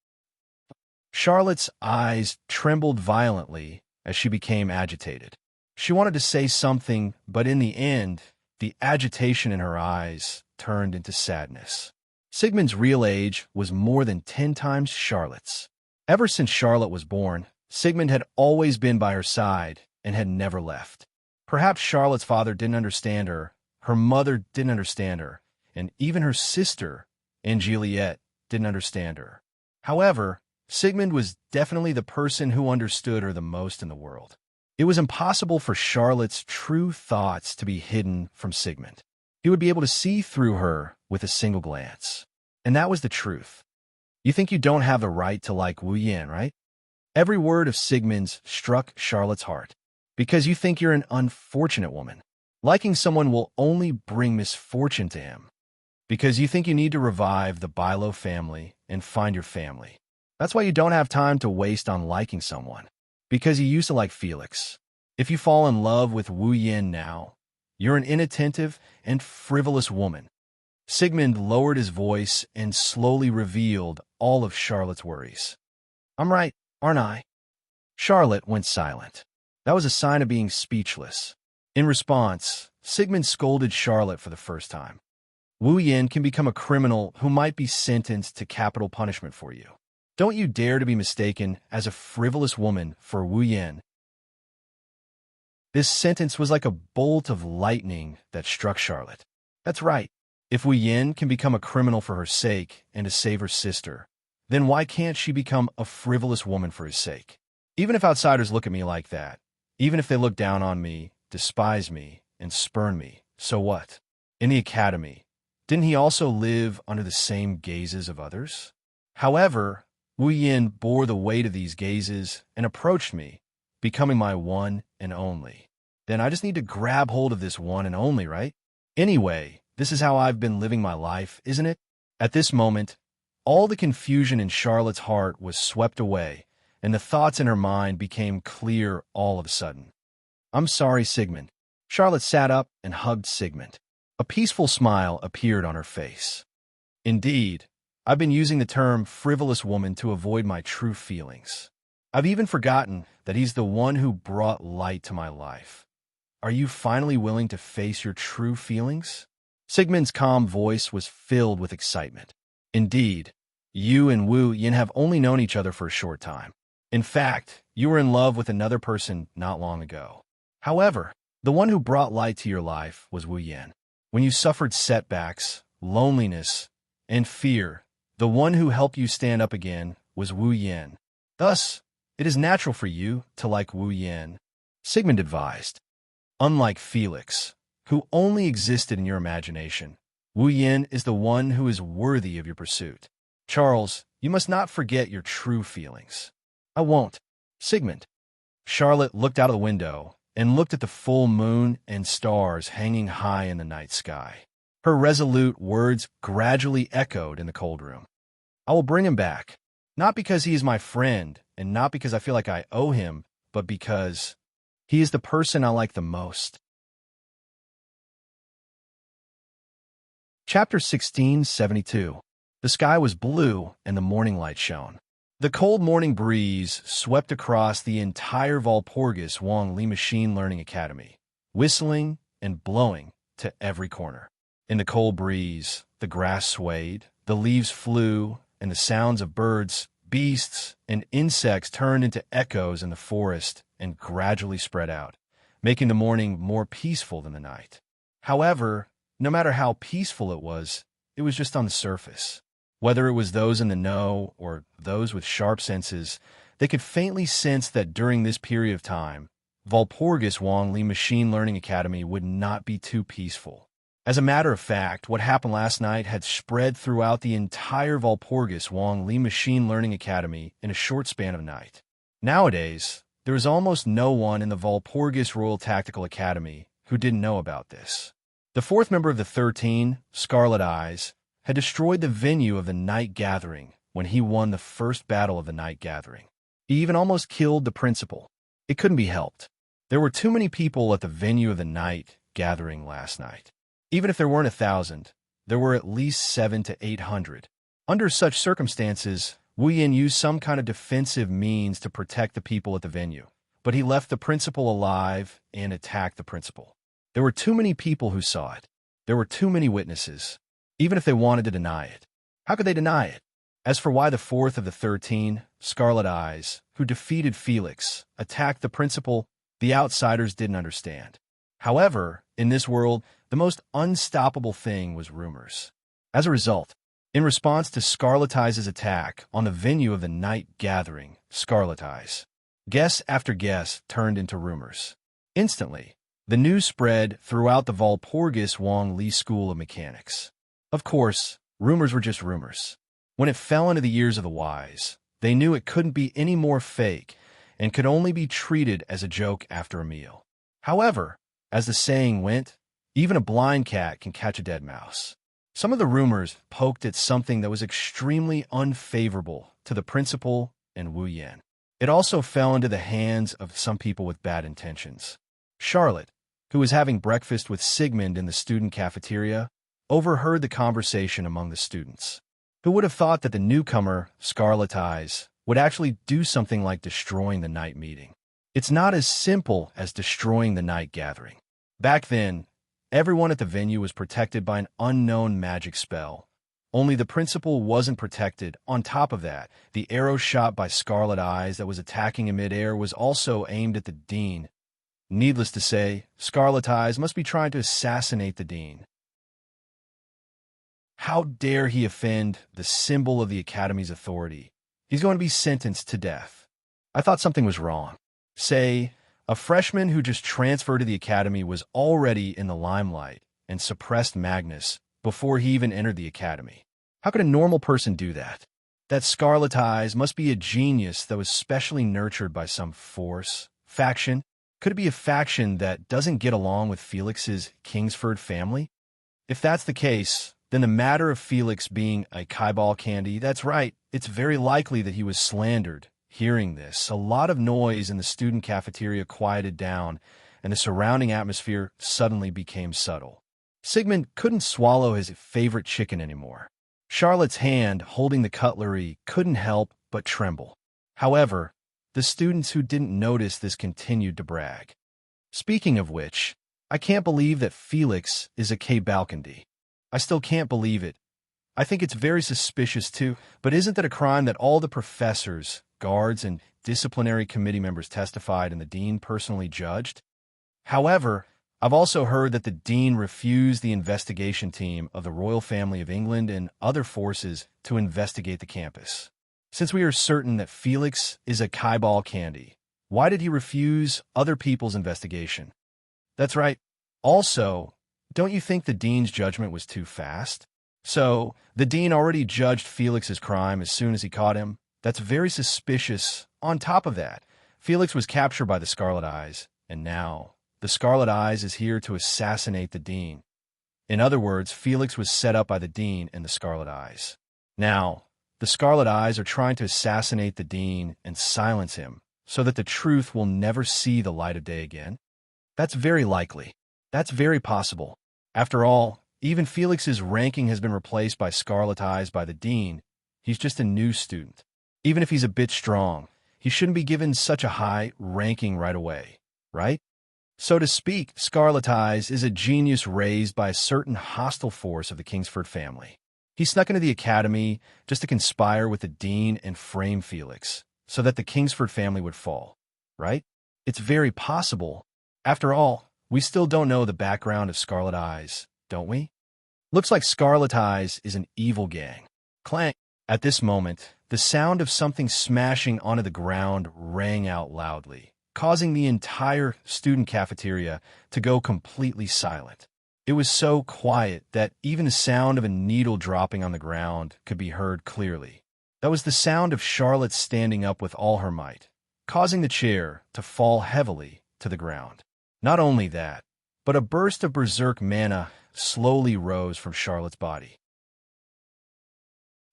Charlotte's eyes trembled violently as she became agitated. She wanted to say something, but in the end, the agitation in her eyes turned into sadness. Sigmund's real age was more than 10 times Charlotte's. Ever since Charlotte was born, Sigmund had always been by her side and had never left. Perhaps Charlotte's father didn't understand her, her mother didn't understand her, and even her sister, Angeliette, didn't understand her. However, Sigmund was definitely the person who understood her the most in the world. It was impossible for Charlotte's true thoughts to be hidden from Sigmund. He would be able to see through her with a single glance. And that was the truth. You think you don't have the right to like Wu Yan, right? Every word of Sigmund's struck Charlotte's heart. Because you think you're an unfortunate woman. Liking someone will only bring misfortune to him. Because you think you need to revive the Bilo family and find your family. That's why you don't have time to waste on liking someone. Because you used to like Felix. If you fall in love with Wu Yin now, you're an inattentive and frivolous woman. Sigmund lowered his voice and slowly revealed all of Charlotte's worries. I'm right, aren't I? Charlotte went silent. That was a sign of being speechless. In response, Sigmund scolded Charlotte for the first time. Wu Yin can become a criminal who might be sentenced to capital punishment for you. Don't you dare to be mistaken as a frivolous woman for Wu Yin. This sentence was like a bolt of lightning that struck Charlotte. That's right. If Wu Yin can become a criminal for her sake and to save her sister, then why can't she become a frivolous woman for his sake? Even if outsiders look at me like that, even if they look down on me, despise me, and spurn me, so what? In the academy, didn't he also live under the same gazes of others? However, Wu Yin bore the weight of these gazes and approached me, becoming my one and only. Then I just need to grab hold of this one and only, right? Anyway, this is how I've been living my life, isn't it? At this moment, all the confusion in Charlotte's heart was swept away, and the thoughts in her mind became clear all of a sudden. I'm sorry, Sigmund. Charlotte sat up and hugged Sigmund. A peaceful smile appeared on her face. Indeed, I've been using the term frivolous woman to avoid my true feelings. I've even forgotten that he's the one who brought light to my life. Are you finally willing to face your true feelings? Sigmund's calm voice was filled with excitement. Indeed, you and Wu Yin have only known each other for a short time. In fact, you were in love with another person not long ago. However, the one who brought light to your life was Wu Yin. When you suffered setbacks, loneliness, and fear, the one who helped you stand up again was Wu Yin. Thus, it is natural for you to like Wu Yin. Sigmund advised. Unlike Felix, who only existed in your imagination, Wu Yin is the one who is worthy of your pursuit. Charles, you must not forget your true feelings. I won't. Sigmund. Charlotte looked out of the window and looked at the full moon and stars hanging high in the night sky. Her resolute words gradually echoed in the cold room. I will bring him back, not because he is my friend and not because I feel like I owe him, but because he is the person I like the most. Chapter 1672. The sky was blue and the morning light shone. The cold morning breeze swept across the entire Walpurgis Wang Li Machine Learning Academy, whistling and blowing to every corner. In the cold breeze, the grass swayed, the leaves flew, and the sounds of birds, beasts, and insects turned into echoes in the forest and gradually spread out, making the morning more peaceful than the night. However, no matter how peaceful it was just on the surface. Whether it was those in the know or those with sharp senses, they could faintly sense that during this period of time, Walpurgis Wang Li Machine Learning Academy would not be too peaceful. As a matter of fact, what happened last night had spread throughout the entire Walpurgis Wang Li Machine Learning Academy in a short span of night. Nowadays, there is almost no one in the Walpurgis Royal Tactical Academy who didn't know about this. The fourth member of the 13, Scarlet Eyes, had destroyed the venue of the night gathering when he won the first battle of the night gathering. He even almost killed the principal. It couldn't be helped. There were too many people at the venue of the night gathering last night. Even if there weren't 1,000, there were at least 700 to 800. Under such circumstances, Wu Yin used some kind of defensive means to protect the people at the venue, but he left the principal alive and attacked the principal. There were too many people who saw it. There were too many witnesses. Even if they wanted to deny it. How could they deny it? As for why the fourth of the 13, Scarlet Eyes, who defeated Felix, attacked the principal, the outsiders didn't understand. However, in this world, the most unstoppable thing was rumors. As a result, in response to Scarlet Eyes' attack on the venue of the night gathering, Scarlet Eyes, guess after guess turned into rumors. Instantly, the news spread throughout the Walpurgis Wang Li School of Mechanics. Of course, rumors were just rumors. When it fell into the ears of the wise, they knew it couldn't be any more fake and could only be treated as a joke after a meal. However, as the saying went, even a blind cat can catch a dead mouse. Some of the rumors poked at something that was extremely unfavorable to the principal and Wu Yin. It also fell into the hands of some people with bad intentions. Charlotte, who was having breakfast with Sigmund in the student cafeteria, overheard the conversation among the students. Who would have thought that the newcomer, Scarlet Eyes, would actually do something like destroying the night meeting? It's not as simple as destroying the night gathering. Back then, everyone at the venue was protected by an unknown magic spell. Only the principal wasn't protected. On top of that, the arrow shot by Scarlet Eyes that was attacking in midair was also aimed at the dean. Needless to say, Scarlet Eyes must be trying to assassinate the dean. How dare he offend the symbol of the Academy's authority? He's going to be sentenced to death. I thought something was wrong. Say, a freshman who just transferred to the Academy was already in the limelight and suppressed Magnus before he even entered the Academy. How could a normal person do that? That Scarlet Eyes must be a genius that was specially nurtured by some force, faction. Could it be a faction that doesn't get along with Felix's Kingsford family? If that's the case, then the matter of Felix being a Kaibal candy, that's right, it's very likely that he was slandered. Hearing this, a lot of noise in the student cafeteria quieted down, and the surrounding atmosphere suddenly became subtle. Sigmund couldn't swallow his favorite chicken anymore. Charlotte's hand holding the cutlery couldn't help but tremble. However, the students who didn't notice this continued to brag. Speaking of which, I can't believe that Felix is a K-Balkandy. I still can't believe it. I think it's very suspicious too, but isn't that a crime that all the professors, guards, and disciplinary committee members testified and the dean personally judged? However, I've also heard that the dean refused the investigation team of the royal family of England and other forces to investigate the campus. Since we are certain that Felix is a Kaibal candy, why did he refuse other people's investigation? That's right. Also, don't you think the dean's judgment was too fast? So, the dean already judged Felix's crime as soon as he caught him? That's very suspicious. On top of that, Felix was captured by the Scarlet Eyes, and now the Scarlet Eyes is here to assassinate the dean. In other words, Felix was set up by the dean and the Scarlet Eyes. Now, the Scarlet Eyes are trying to assassinate the dean and silence him so that the truth will never see the light of day again. That's very likely. That's very possible. After all, even Felix's ranking has been replaced by Scarlet Eyes by the dean. He's just a new student. Even if he's a bit strong, he shouldn't be given such a high ranking right away, right? So to speak, Scarlet Eyes is a genius raised by a certain hostile force of the Kingsford family. He snuck into the academy just to conspire with the dean and frame Felix, so that the Kingsford family would fall, right? It's very possible. After all, we still don't know the background of Scarlet Eyes, don't we? Looks like Scarlet Eyes is an evil gang. Clank! At this moment, the sound of something smashing onto the ground rang out loudly, causing the entire student cafeteria to go completely silent. It was so quiet that even the sound of a needle dropping on the ground could be heard clearly. That was the sound of Charlotte standing up with all her might, causing the chair to fall heavily to the ground. Not only that, but a burst of berserk mana slowly rose from Charlotte's body.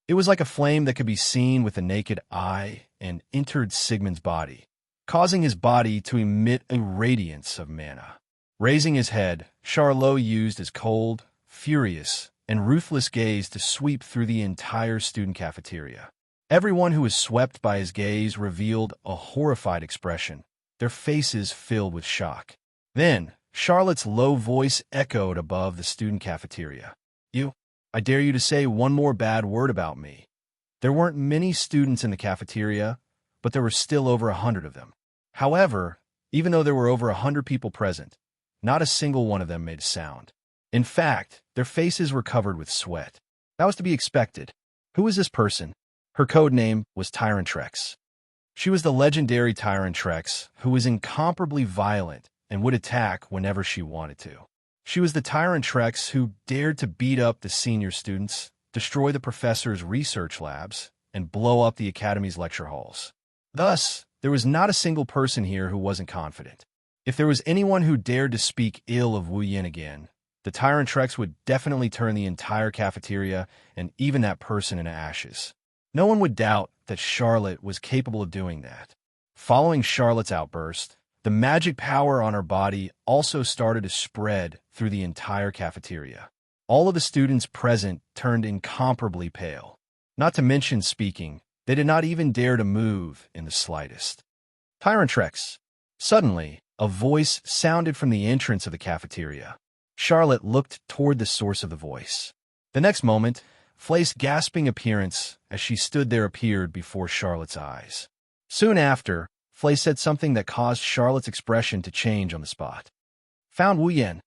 It was like a flame that could be seen with the naked eye and entered Sigmund's body, causing his body to emit a radiance of mana. Raising his head, Charlot used his cold, furious, and ruthless gaze to sweep through the entire student cafeteria. Everyone who was swept by his gaze revealed a horrified expression, their faces filled with shock. Then, Charlotte's low voice echoed above the student cafeteria. I dare you to say one more bad word about me. There weren't many students in the cafeteria, but there were still over 100 of them. However, even though there were over 100 people present, not a single one of them made a sound. In fact, their faces were covered with sweat. That was to be expected. Who was this person? Her code name was Tyrantrex. She was the legendary Tyrantrex, who was incomparably violent and would attack whenever she wanted to. She was the Tyrantrex who dared to beat up the senior students, destroy the professors' research labs, and blow up the academy's lecture halls. Thus, there was not a single person here who wasn't confident. If there was anyone who dared to speak ill of Wu Yin again, the Tyrantrex would definitely turn the entire cafeteria and even that person into ashes. No one would doubt that Charlotte was capable of doing that. Following Charlotte's outburst, the magic power on her body also started to spread through the entire cafeteria. All of the students present turned incomparably pale. Not to mention speaking, they did not even dare to move in the slightest. Tyrantrex. Suddenly, a voice sounded from the entrance of the cafeteria. Charlotte looked toward the source of the voice. The next moment, Flay's gasping appearance as she stood there appeared before Charlotte's eyes. Soon after, Flay said something that caused Charlotte's expression to change on the spot. Found Wu Yin.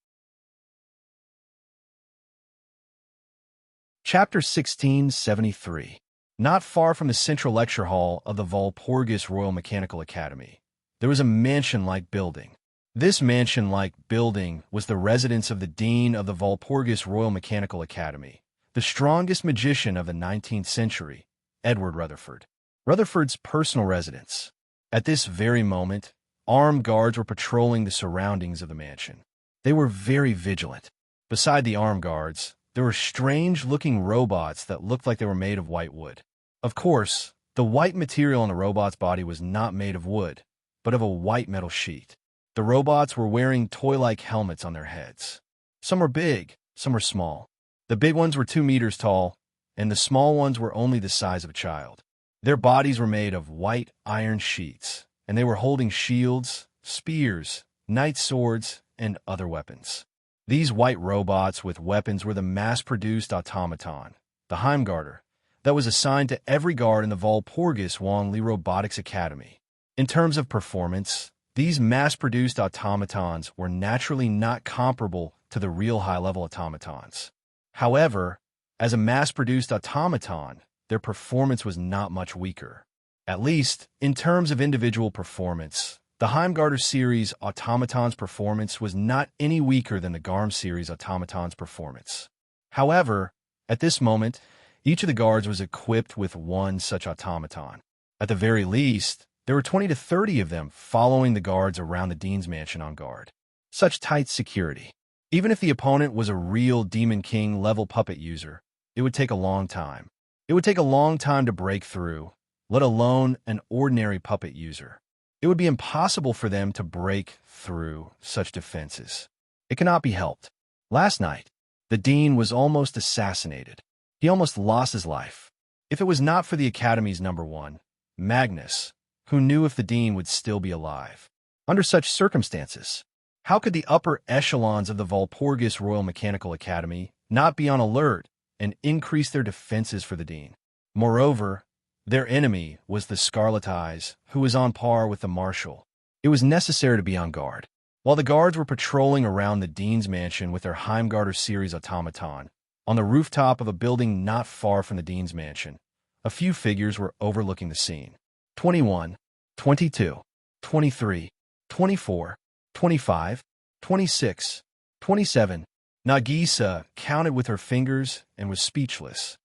Chapter 1673. Not far from the central lecture hall of the Walpurgis Royal Mechanical Academy, there was a mansion-like building. This mansion-like building was the residence of the dean of the Walpurgis Royal Mechanical Academy, the strongest magician of the 19th century, Edward Rutherford. Rutherford's personal residence. At this very moment, armed guards were patrolling the surroundings of the mansion. They were very vigilant. Beside the armed guards, there were strange-looking robots that looked like they were made of white wood. Of course, the white material on the robot's body was not made of wood, but of a white metal sheet. The robots were wearing toy-like helmets on their heads. Some were big, some were small. The big ones were 2 meters tall, and the small ones were only the size of a child. Their bodies were made of white iron sheets, and they were holding shields, spears, knight swords, and other weapons. These white robots with weapons were the mass-produced automaton, the Heimgarter, that was assigned to every guard in the Walpurgis Wanli Robotics Academy. In terms of performance, these mass-produced automatons were naturally not comparable to the real high-level automatons. However, as a mass-produced automaton, their performance was not much weaker. At least, in terms of individual performance, the Heimgarter series automaton's performance was not any weaker than the Garm series automaton's performance. However, at this moment, each of the guards was equipped with one such automaton. At the very least, there were 20 to 30 of them following the guards around the Dean's mansion on guard. Such tight security. Even if the opponent was a real Demon King-level puppet user, it would take a long time. It would take a long time to break through, let alone an ordinary puppet user. It would be impossible for them to break through such defenses. It cannot be helped. Last night, the Dean was almost assassinated. He almost lost his life. If it was not for the Academy's #1, Magnus, who knew if the Dean would still be alive. Under such circumstances, how could the upper echelons of the Walpurgis Royal Mechanical Academy not be on alert and increase their defenses for the Dean? Moreover, their enemy was the Scarlet Eyes, who was on par with the Marshal. It was necessary to be on guard. While the guards were patrolling around the Dean's mansion with their Heimgarter series automaton, on the rooftop of a building not far from the Dean's mansion, a few figures were overlooking the scene. 21, 22, 23, 24, 25, 26, 27. Nagisa counted with her fingers and was speechless.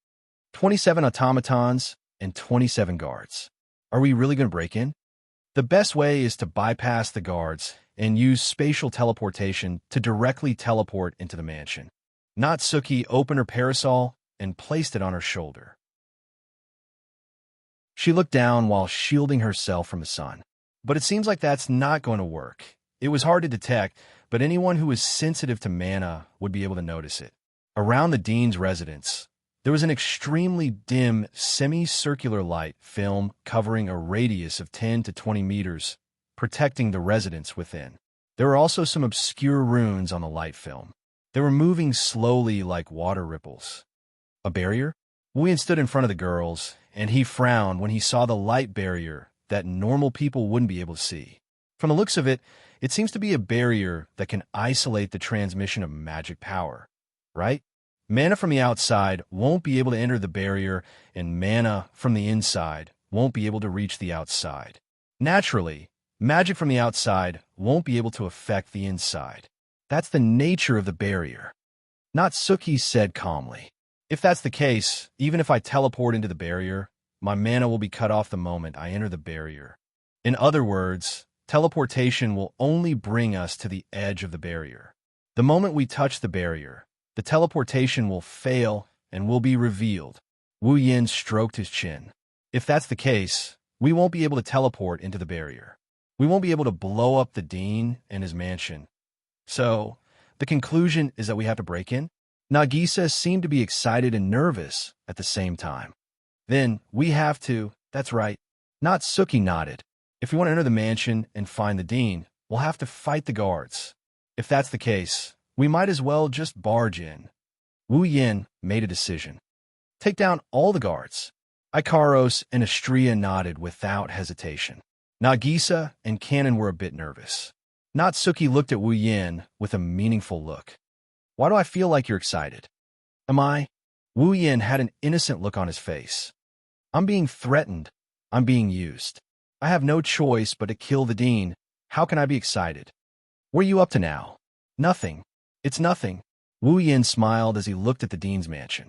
27 automatons and 27 guards. Are we really going to break in? The best way is to bypass the guards and use spatial teleportation to directly teleport into the mansion. Natsuki opened her parasol and placed it on her shoulder. She looked down while shielding herself from the sun. But it seems like that's not going to work. It was hard to detect, but anyone who was sensitive to mana would be able to notice it. Around the Dean's residence, there was an extremely dim, semicircular light film covering a radius of 10 to 20 meters, protecting the residents within. There were also some obscure runes on the light film. They were moving slowly like water ripples. A barrier? Wuyan stood in front of the girls, and he frowned when he saw the light barrier that normal people wouldn't be able to see. From the looks of it, it seems to be a barrier that can isolate the transmission of magic power, right? Mana from the outside won't be able to enter the barrier, and mana from the inside won't be able to reach the outside. Naturally, magic from the outside won't be able to affect the inside. That's the nature of the barrier. Natsuki said calmly. If that's the case, even if I teleport into the barrier, my mana will be cut off the moment I enter the barrier. In other words, teleportation will only bring us to the edge of the barrier. The moment we touch the barrier, the teleportation will fail and will be revealed. Wu Yin stroked his chin. If that's the case, we won't be able to teleport into the barrier. We won't be able to blow up the Dean and his mansion. So, the conclusion is that we have to break in? Nagisa seemed to be excited and nervous at the same time. Then, we have to, that's right. Natsuki nodded. If we want to enter the mansion and find the Dean, we'll have to fight the guards. If that's the case, we might as well just barge in. Wu Yin made a decision. Take down all the guards. Ikaros and Astria nodded without hesitation. Nagisa and Cannon were a bit nervous. Natsuki looked at Wu Yin with a meaningful look. Why do I feel like you're excited? Am I? Wu Yin had an innocent look on his face. I'm being threatened. I'm being used. I have no choice but to kill the Dean. How can I be excited? What are you up to now? Nothing. It's nothing. Wu Yin smiled as he looked at the Dean's mansion.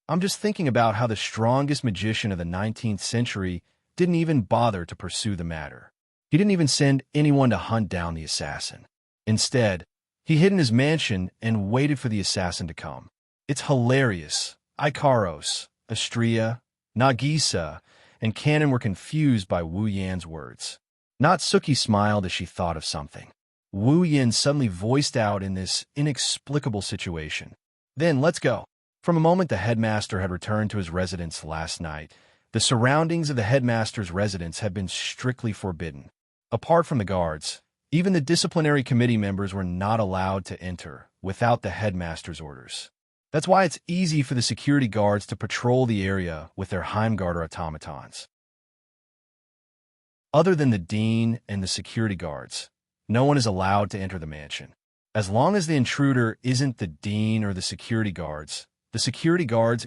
I'm just thinking about how the strongest magician of the 19th century didn't even bother to pursue the matter. He didn't even send anyone to hunt down the assassin. Instead, he hid in his mansion and waited for the assassin to come. It's hilarious. Ikaros, Astria, Nagisa, and Cannon were confused by Wu Yan's words. Natsuki smiled as she thought of something. Wu Yin suddenly voiced out in this inexplicable situation. Then let's go. From the moment the headmaster had returned to his residence last night, the surroundings of the headmaster's residence had been strictly forbidden. Apart from the guards, even the disciplinary committee members were not allowed to enter without the headmaster's orders. That's why it's easy for the security guards to patrol the area with their Heimgarter automatons. Other than the dean and the security guards, no one is allowed to enter the mansion. As long as the intruder isn't the dean or the security guards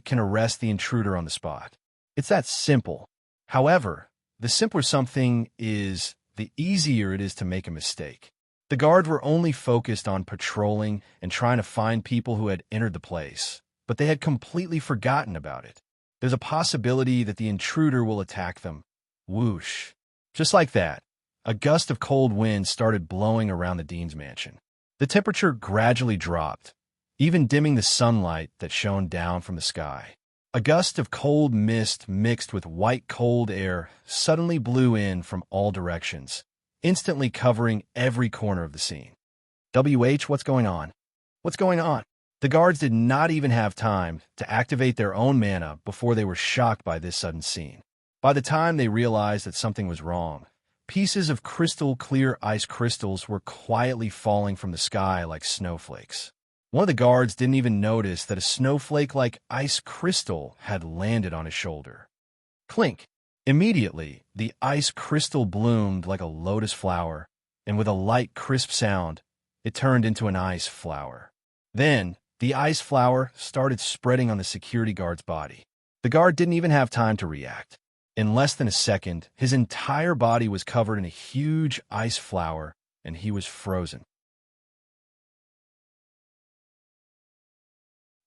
can arrest the intruder on the spot. It's that simple. However, the simpler something is, the easier it is to make a mistake. The guards were only focused on patrolling and trying to find people who had entered the place, but they had completely forgotten about it. There's a possibility that the intruder will attack them. Whoosh. Just like that, a gust of cold wind started blowing around the dean's mansion. The temperature gradually dropped, even dimming the sunlight that shone down from the sky. A gust of cold mist mixed with white cold air suddenly blew in from all directions, instantly covering every corner of the scene. What's going on? What's going on? The guards did not even have time to activate their own mana before they were shocked by this sudden scene. By the time they realized that something was wrong, pieces of crystal clear ice crystals were quietly falling from the sky like snowflakes. One of the guards didn't even notice that a snowflake-like ice crystal had landed on his shoulder. Clink! Immediately, the ice crystal bloomed like a lotus flower, and with a light, crisp sound, it turned into an ice flower. Then, the ice flower started spreading on the security guard's body. The guard didn't even have time to react. In less than a second, his entire body was covered in a huge ice flower, and he was frozen.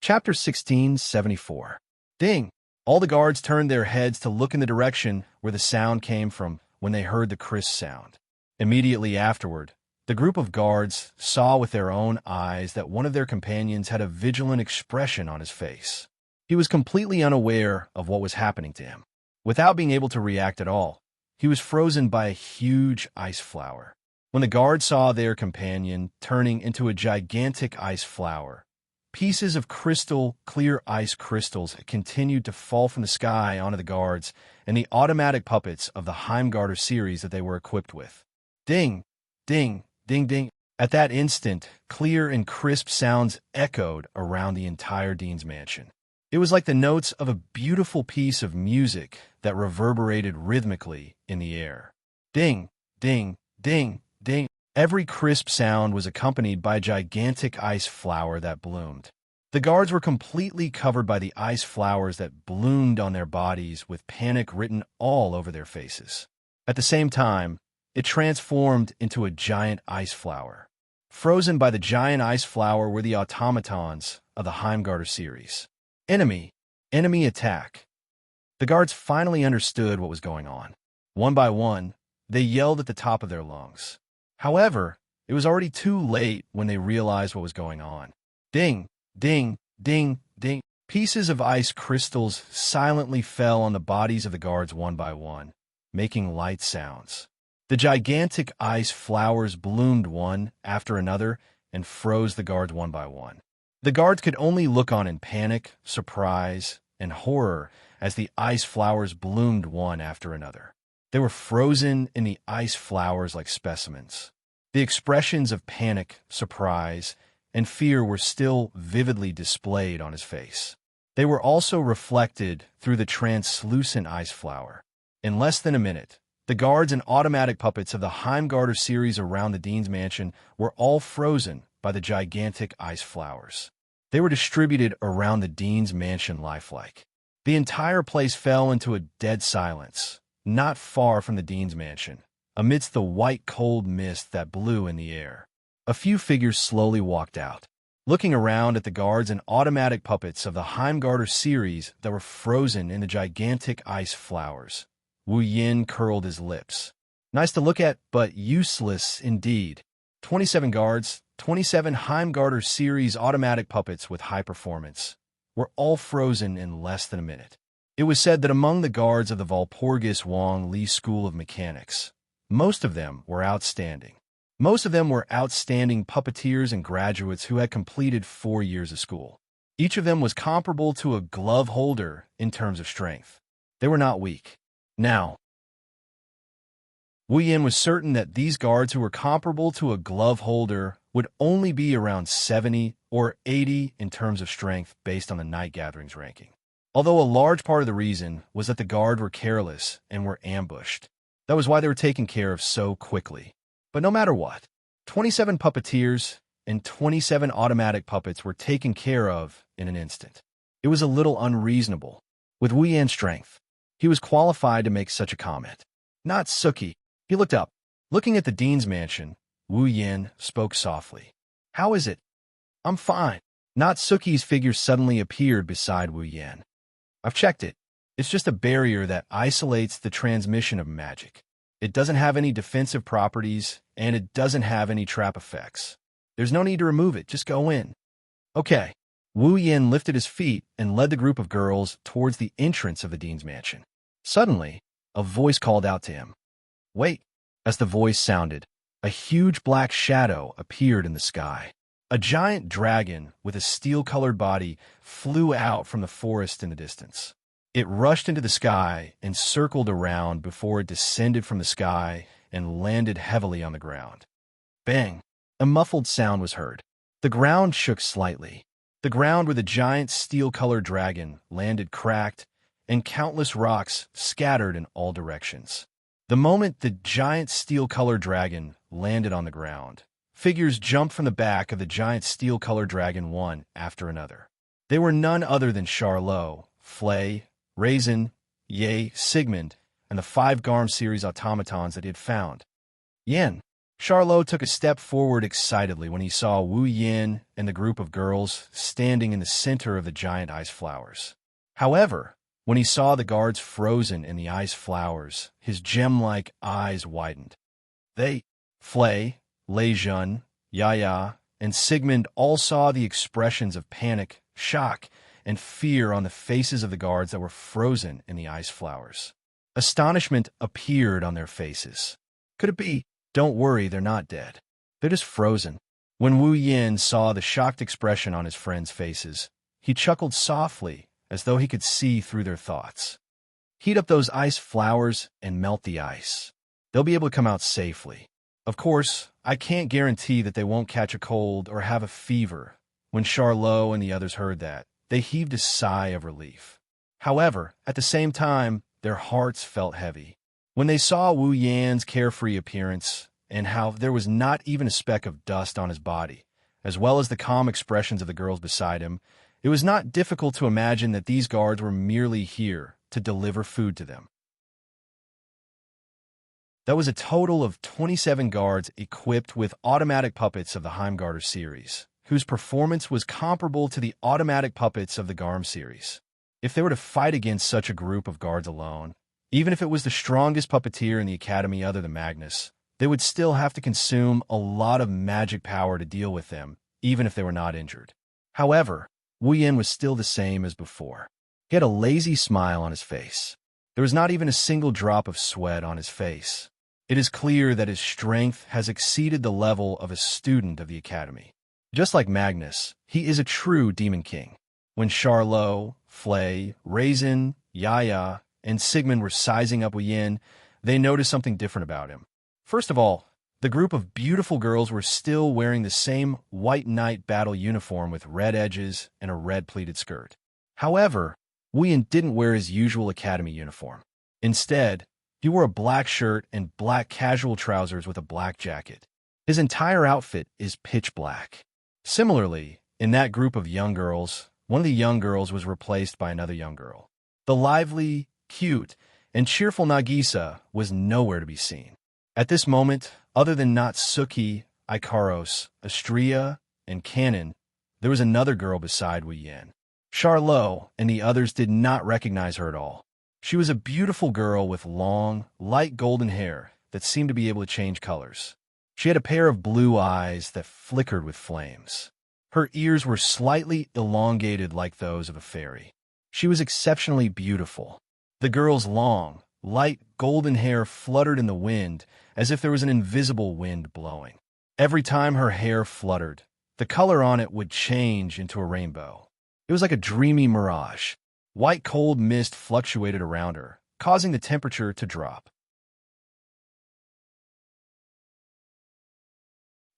Chapter 1674. Ding! All the guards turned their heads to look in the direction where the sound came from when they heard the crisp sound. Immediately afterward, the group of guards saw with their own eyes that one of their companions had a vigilant expression on his face. He was completely unaware of what was happening to him. Without being able to react at all, he was frozen by a huge ice flower. When the guards saw their companion turning into a gigantic ice flower, pieces of crystal clear ice crystals continued to fall from the sky onto the guards and the automatic puppets of the Heimgarter series that they were equipped with. Ding! Ding! Ding! Ding! At that instant, clear and crisp sounds echoed around the entire dean's mansion. It was like the notes of a beautiful piece of music that reverberated rhythmically in the air. Ding! Ding! Ding! Ding! Every crisp sound was accompanied by a gigantic ice flower that bloomed. The guards were completely covered by the ice flowers that bloomed on their bodies with panic written all over their faces. At the same time, it transformed into a giant ice flower. Frozen by the giant ice flower were the automatons of the Heimgarter series. Enemy attack. The guards finally understood what was going on. One by one, they yelled at the top of their lungs. However, it was already too late when they realized what was going on. Ding! Ding! Ding! Ding! Pieces of ice crystals silently fell on the bodies of the guards one by one, making light sounds. The gigantic ice flowers bloomed one after another and froze the guards one by one. The guards could only look on in panic, surprise, and horror as the ice flowers bloomed one after another. They were frozen in the ice flowers like specimens. The expressions of panic, surprise, and fear were still vividly displayed on his face. They were also reflected through the translucent ice flower. In less than a minute, the guards and automatic puppets of the Heimgarter series around the dean's mansion were all frozen by the gigantic ice flowers. They were distributed around the dean's mansion lifelike. The entire place fell into a dead silence, not far from the dean's mansion, amidst the white cold mist that blew in the air. A few figures slowly walked out, looking around at the guards and automatic puppets of the Heimgarter series that were frozen in the gigantic ice flowers. Wu Yin curled his lips. Nice to look at, but useless indeed. 27 guards, 27 Heimgarter series automatic puppets with high performance, were all frozen in less than a minute. It was said that among the guards of the Walpurgis Wang Li School of Mechanics, most of them were outstanding. Most of them were outstanding puppeteers and graduates who had completed 4 years of school. Each of them was comparable to a glove holder in terms of strength. They were not weak. Now, Wu Yin was certain that these guards who were comparable to a glove holder would only be around 70 or 80 in terms of strength based on the Night Gatherings ranking. Although a large part of the reason was that the guard were careless and were ambushed. That was why they were taken care of so quickly. But no matter what, 27 puppeteers and 27 automatic puppets were taken care of in an instant. It was a little unreasonable. With Wu Yan's strength, he was qualified to make such a comment. Not Suki. He looked up. Looking at the dean's mansion, Wu Yan spoke softly. How is it? I'm fine. Not Suki's figure suddenly appeared beside Wu Yan. I've checked it. It's just a barrier that isolates the transmission of magic. It doesn't have any defensive properties, and it doesn't have any trap effects. There's no need to remove it. Just go in. Okay. Wu Yan lifted his feet and led the group of girls towards the entrance of the dean's mansion. Suddenly, a voice called out to him. Wait. As the voice sounded, a huge black shadow appeared in the sky. A giant dragon with a steel-colored body flew out from the forest in the distance. It rushed into the sky and circled around before it descended from the sky and landed heavily on the ground. Bang! A muffled sound was heard. The ground shook slightly. The ground where the giant steel-colored dragon landed cracked, and countless rocks scattered in all directions. The moment the giant steel-colored dragon landed on the ground, figures jumped from the back of the giant steel-colored dragon one after another. They were none other than Charlot, Flay, Raisin, Ye, Sigmund, and the 5 Garm series automatons that he had found. Yin. Charlot took a step forward excitedly when he saw Wu Yin and the group of girls standing in the center of the giant ice flowers. However, when he saw the guards frozen in the ice flowers, his gem-like eyes widened. They, Flay, Lei Jun, Yaya, and Sigmund all saw the expressions of panic, shock, and fear on the faces of the guards that were frozen in the ice flowers. Astonishment appeared on their faces. Could it be? Don't worry, they're not dead. They're just frozen. When Wu Yin saw the shocked expression on his friends' faces, he chuckled softly as though he could see through their thoughts. Heat up those ice flowers and melt the ice. They'll be able to come out safely. Of course, I can't guarantee that they won't catch a cold or have a fever. When Charlot and the others heard that, they heaved a sigh of relief. However, at the same time, their hearts felt heavy. When they saw Wu Yan's carefree appearance and how there was not even a speck of dust on his body, as well as the calm expressions of the girls beside him, it was not difficult to imagine that these guards were merely here to deliver food to them. That was a total of 27 guards equipped with automatic puppets of the Heimgarter series, whose performance was comparable to the automatic puppets of the Garm series. If they were to fight against such a group of guards alone, even if it was the strongest puppeteer in the academy other than Magnus, they would still have to consume a lot of magic power to deal with them, even if they were not injured. However, Wu Yin was still the same as before. He had a lazy smile on his face. There was not even a single drop of sweat on his face. It is clear that his strength has exceeded the level of a student of the academy. Just like Magnus, he is a true Demon King. When Charlot, Flay, Raisin, Yaya, and Sigmund were sizing up Wu Yin, they noticed something different about him. First of all, the group of beautiful girls were still wearing the same white knight battle uniform with red edges and a red pleated skirt. However, Wu Yin didn't wear his usual academy uniform. Instead, he wore a black shirt and black casual trousers with a black jacket. His entire outfit is pitch black. Similarly, in that group of young girls, one of the young girls was replaced by another young girl. The lively, cute, and cheerful Nagisa was nowhere to be seen. At this moment, other than Natsuki, Ikaros, Astria, and Canon, there was another girl beside Wu Yin. Charlot and the others did not recognize her at all. She was a beautiful girl with long, light golden hair that seemed to be able to change colors. She had a pair of blue eyes that flickered with flames. Her ears were slightly elongated like those of a fairy. She was exceptionally beautiful. The girl's long, light golden hair fluttered in the wind as if there was an invisible wind blowing. Every time her hair fluttered, the color on it would change into a rainbow. It was like a dreamy mirage. White cold mist fluctuated around her, causing the temperature to drop.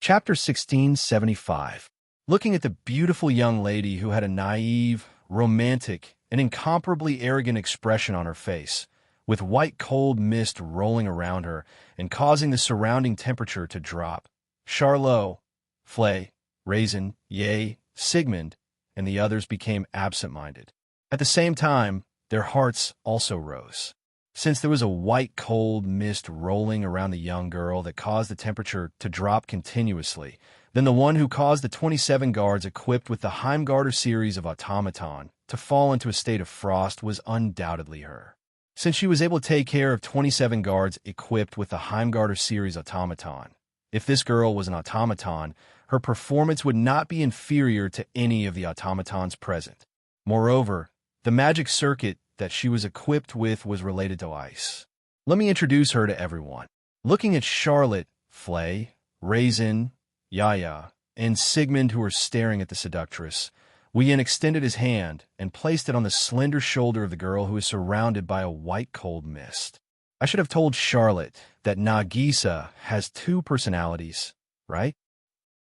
Chapter 1675. Looking at the beautiful young lady who had a naive, romantic, and incomparably arrogant expression on her face, with white cold mist rolling around her and causing the surrounding temperature to drop, Charlot, Flay, Raisin, Ye, Sigmund, and the others became absent-minded. At the same time, their hearts also rose. Since there was a white cold mist rolling around the young girl that caused the temperature to drop continuously, then the one who caused the 27 guards equipped with the Heimgarter series of automaton to fall into a state of frost was undoubtedly her. Since she was able to take care of 27 guards equipped with the Heimgarter series automaton, if this girl was an automaton, her performance would not be inferior to any of the automatons present. Moreover, the magic circuit that she was equipped with was related to ice. Let me introduce her to everyone. Looking at Charlotte, Flay, Raisin, Yaya, and Sigmund who were staring at the seductress, Wuyan extended his hand and placed it on the slender shoulder of the girl who was surrounded by a white cold mist. I should have told Charlotte that Nagisa has two personalities, right?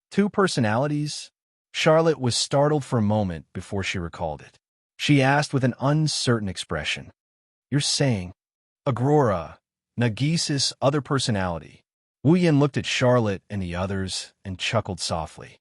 Two personalities? Charlotte was startled for a moment before she recalled it. She asked with an uncertain expression, "You're saying Agrora, Nagisa's other personality?" Wuyan looked at Charlotte and the others and chuckled softly.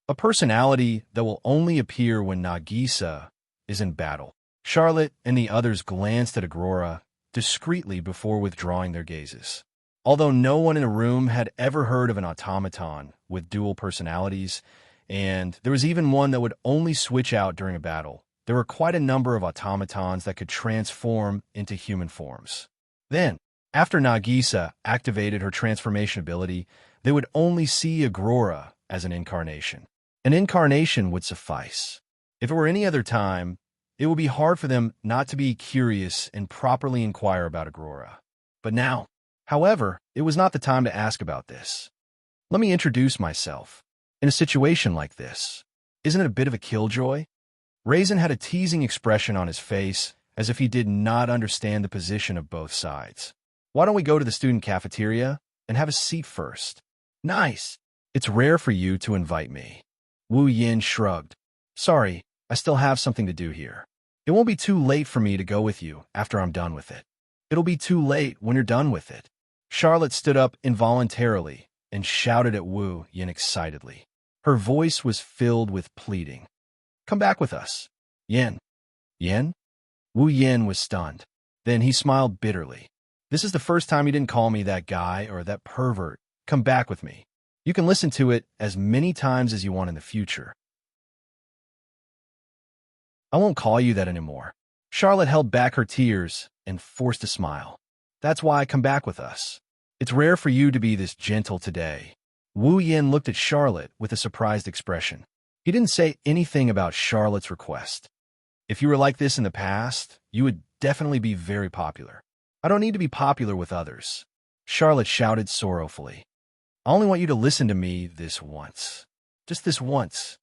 "A personality that will only appear when Nagisa is in battle." Charlotte and the others glanced at Agrora discreetly before withdrawing their gazes. Although no one in the room had ever heard of an automaton with dual personalities, and there was even one that would only switch out during a battle, there were quite a number of automatons that could transform into human forms. Then, after Nagisa activated her transformation ability, they would only see Agrora as an incarnation. An incarnation would suffice. If it were any other time, it would be hard for them not to be curious and properly inquire about Agrora. But now, however, it was not the time to ask about this. Let me introduce myself. In a situation like this, isn't it a bit of a killjoy? Raisin had a teasing expression on his face, as if he did not understand the position of both sides. "Why don't we go to the student cafeteria and have a seat first?" "Nice. It's rare for you to invite me." Wu Yin shrugged. "Sorry, I still have something to do here. It won't be too late for me to go with you after I'm done with it." "It'll be too late when you're done with it." Charlotte stood up involuntarily and shouted at Wu Yin excitedly. Her voice was filled with pleading. "Come back with us." "Yin." "Yin?" Wu Yin was stunned. Then he smiled bitterly. "This is the first time you didn't call me that guy or that pervert. Come back with me. You can listen to it as many times as you want in the future." "I won't call you that anymore." Charlotte held back her tears and forced a smile. "That's why I come back with us. It's rare for you to be this gentle today." Wu Yin looked at Charlotte with a surprised expression. He didn't say anything about Charlotte's request. "If you were like this in the past, you would definitely be very popular." "I don't need to be popular with others," Charlotte shouted sorrowfully. "I only want you to listen to me this once. Just this once."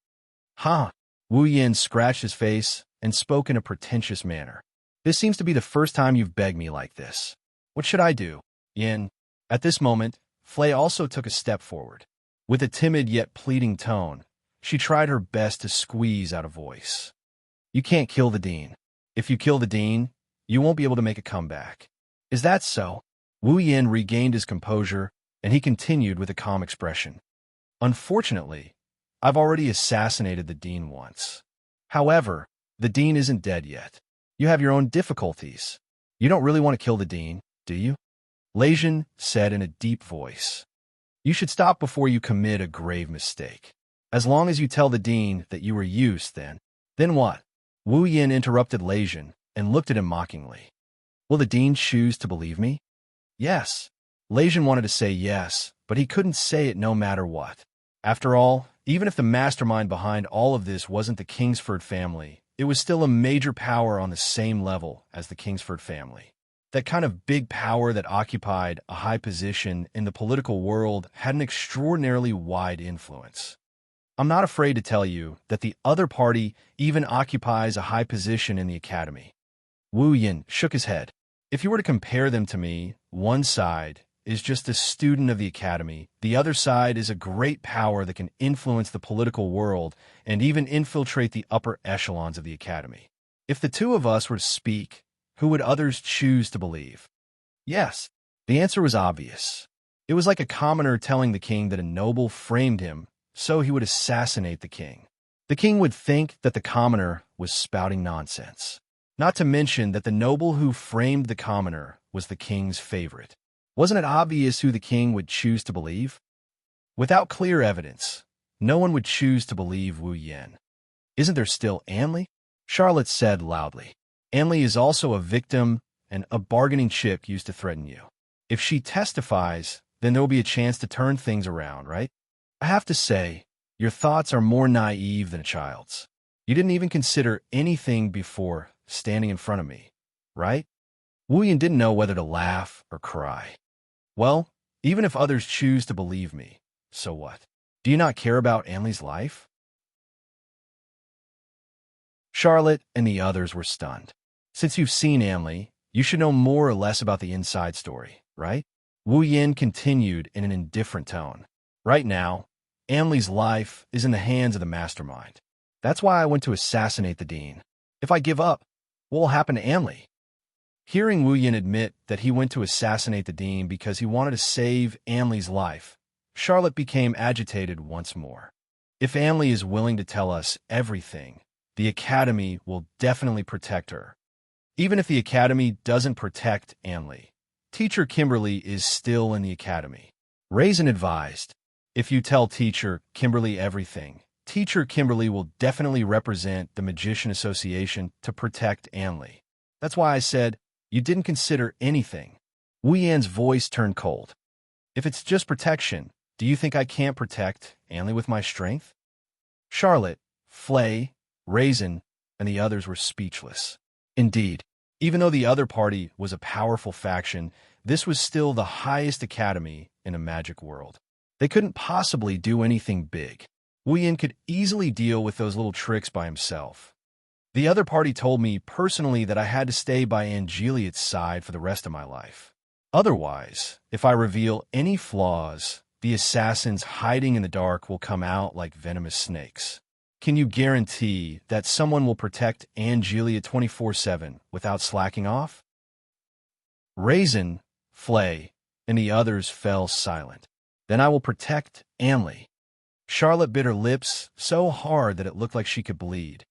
"Huh?" Wu Yin scratched his face and spoke in a pretentious manner. "This seems to be the first time you've begged me like this. What should I do?" "Yin." At this moment, Flay also took a step forward. With a timid yet pleading tone, she tried her best to squeeze out a voice. "You can't kill the dean. If you kill the dean, you won't be able to make a comeback." "Is that so?" Wu Yin regained his composure, and he continued with a calm expression. "Unfortunately, I've already assassinated the dean once. However, the dean isn't dead yet. You have your own difficulties. You don't really want to kill the dean, do you?" Leijin said in a deep voice. "You should stop before you commit a grave mistake. As long as you tell the dean that you were used, then what?" Wu Yin interrupted Leijin and looked at him mockingly. "Will the dean choose to believe me?" "Yes." Leijin wanted to say yes, but he couldn't say it no matter what. After all, even if the mastermind behind all of this wasn't the Kingsford family, it was still a major power on the same level as the Kingsford family. That kind of big power that occupied a high position in the political world had an extraordinarily wide influence. I'm not afraid to tell you that the other party even occupies a high position in the academy. Wu Yin shook his head. If you were to compare them to me, one side is just a student of the academy. The other side is a great power that can influence the political world and even infiltrate the upper echelons of the academy. If the two of us were to speak, who would others choose to believe? Yes, the answer was obvious. It was like a commoner telling the king that a noble framed him, so he would assassinate the king. The king would think that the commoner was spouting nonsense. Not to mention that the noble who framed the commoner was the king's favorite. Wasn't it obvious who the king would choose to believe? Without clear evidence, no one would choose to believe Wu Yan. Isn't there still Anli? Charlotte said loudly. Anli is also a victim and a bargaining chip used to threaten you. If she testifies, then there will be a chance to turn things around, right? I have to say, your thoughts are more naive than a child's. You didn't even consider anything before standing in front of me, right? Wu Yan didn't know whether to laugh or cry. Well, even if others choose to believe me, so what? Do you not care about Anli's life? Charlotte and the others were stunned. Since you've seen Anli, you should know more or less about the inside story, right? Wu Yan continued in an indifferent tone. Right now, Anli's life is in the hands of the mastermind. That's why I went to assassinate the dean. If I give up, what will happen to Anli? Hearing Wu Yan admit that he went to assassinate the dean because he wanted to save Anli's life, Charlotte became agitated once more. If Anli is willing to tell us everything, the Academy will definitely protect her. Even if the Academy doesn't protect Anli, Teacher Kimberly is still in the Academy. Raisin advised, if you tell Teacher Kimberly everything, Teacher Kimberly will definitely represent the Magician Association to protect Anli. That's why I said, you didn't consider anything. Wu Yan's voice turned cold. If it's just protection, do you think I can't protect Anli with my strength? Charlotte, Flay, Raisin, and the others were speechless. Indeed, even though the other party was a powerful faction, this was still the highest academy in a magic world. They couldn't possibly do anything big. Wu Yan could easily deal with those little tricks by himself. The other party told me personally that I had to stay by Angelia's side for the rest of my life. Otherwise, if I reveal any flaws, the assassins hiding in the dark will come out like venomous snakes. Can you guarantee that someone will protect Angelia 24/7 without slacking off? Raisin, Flay, and the others fell silent. Then I will protect Anli. Charlotte bit her lips so hard that it looked like she could bleed.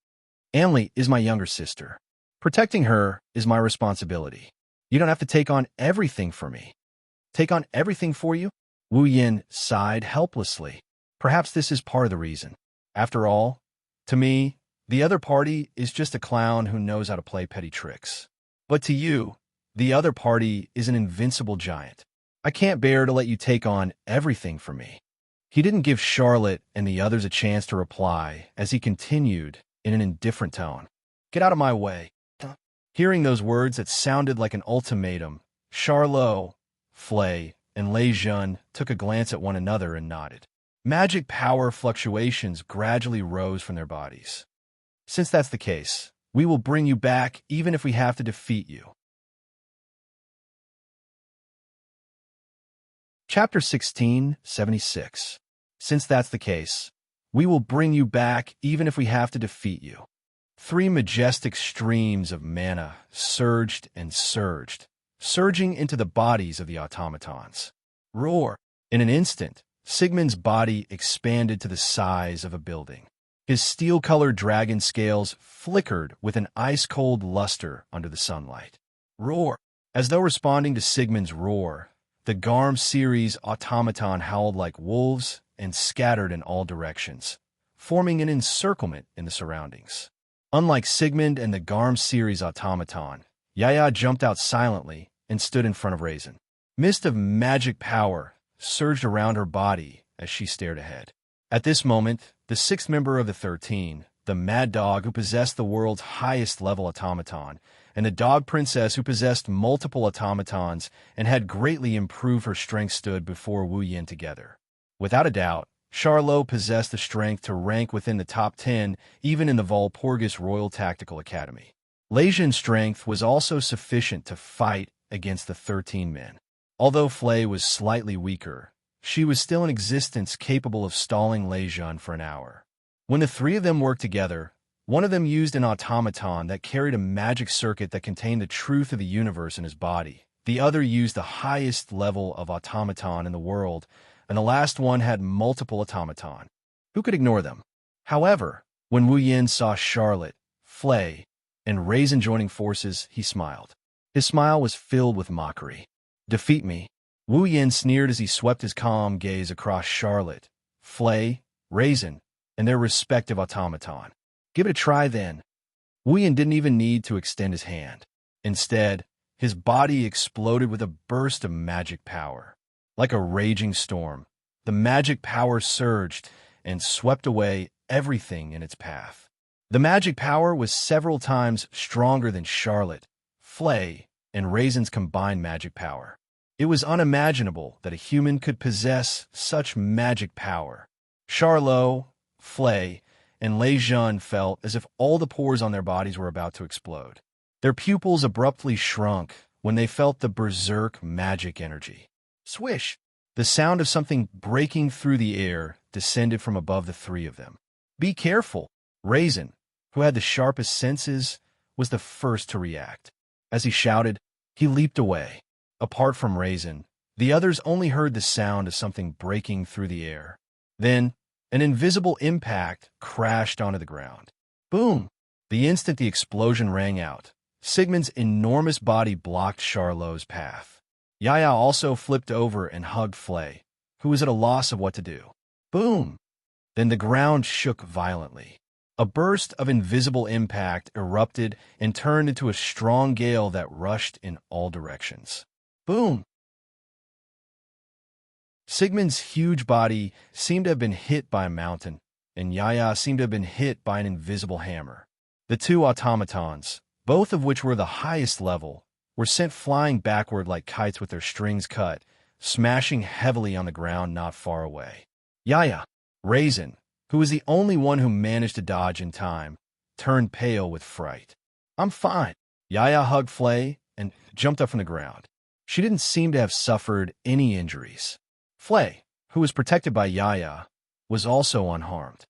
Anli is my younger sister. Protecting her is my responsibility. You don't have to take on everything for me. Take on everything for you? Wu Yan sighed helplessly. Perhaps this is part of the reason. After all, to me, the other party is just a clown who knows how to play petty tricks. But to you, the other party is an invincible giant. I can't bear to let you take on everything for me. He didn't give Charlotte and the others a chance to reply as he continued in an indifferent tone. Get out of my way. Hearing those words that sounded like an ultimatum, Charlot, Flay, and Lei Jun took a glance at one another and nodded. Magic power fluctuations gradually rose from their bodies. Since that's the case, we will bring you back even if we have to defeat you. Chapter 1676. Since that's the case, we will bring you back even if we have to defeat you. 3 majestic streams of mana surged and surged, surging into the bodies of the automatons. Roar! In an instant, Sigmund's body expanded to the size of a building. His steel-colored dragon scales flickered with an ice-cold luster under the sunlight. Roar! As though responding to Sigmund's roar, the Garm series automaton howled like wolves and scattered in all directions, forming an encirclement in the surroundings. Unlike Sigmund and the Garm series automaton, Yaya jumped out silently and stood in front of Raisin. Mist of magic power surged around her body as she stared ahead. At this moment, the 6th member of the 13, the Mad Dog who possessed the world's highest level automaton, and the Dog Princess who possessed multiple automatons and had greatly improved her strength stood before Wu Yan together. Without a doubt, Charlot possessed the strength to rank within the top 10 even in the Walpurgis Royal Tactical Academy. Leijian's strength was also sufficient to fight against the 13 men. Although Flay was slightly weaker, she was still in existence capable of stalling Leijian for an hour. When the three of them worked together, one of them used an automaton that carried a magic circuit that contained the truth of the universe in his body. The other used the highest level of automaton in the world, and the last one had multiple automaton. Who could ignore them? However, when Wu Yin saw Charlotte, Flay, and Raisin joining forces, he smiled. His smile was filled with mockery. Defeat me. Wu Yin sneered as he swept his calm gaze across Charlotte, Flay, Raisin, and their respective automaton. Give it a try then. Wu Yin didn't even need to extend his hand. Instead, his body exploded with a burst of magic power. Like a raging storm, the magic power surged and swept away everything in its path. The magic power was several times stronger than Charlotte, Flay, and Raisin's combined magic power. It was unimaginable that a human could possess such magic power. Charlot, Flay, and Leijian felt as if all the pores on their bodies were about to explode. Their pupils abruptly shrunk when they felt the berserk magic energy. Swish! The sound of something breaking through the air descended from above the three of them. Be careful! Raisin, who had the sharpest senses, was the first to react. As he shouted, he leaped away. Apart from Raisin, the others only heard the sound of something breaking through the air. Then, an invisible impact crashed onto the ground. Boom! The instant the explosion rang out, Sigmund's enormous body blocked Charlot's path. Yaya also flipped over and hugged Flay, who was at a loss of what to do. Boom! Then the ground shook violently. A burst of invisible impact erupted and turned into a strong gale that rushed in all directions. Boom! Sigmund's huge body seemed to have been hit by a mountain, and Yaya seemed to have been hit by an invisible hammer. The two automatons, both of which were the highest level, were sent flying backward like kites with their strings cut, smashing heavily on the ground not far away. Yaya, Raisin, who was the only one who managed to dodge in time, turned pale with fright. I'm fine. Yaya hugged Flay and jumped up from the ground. She didn't seem to have suffered any injuries. Flay, who was protected by Yaya, was also unharmed.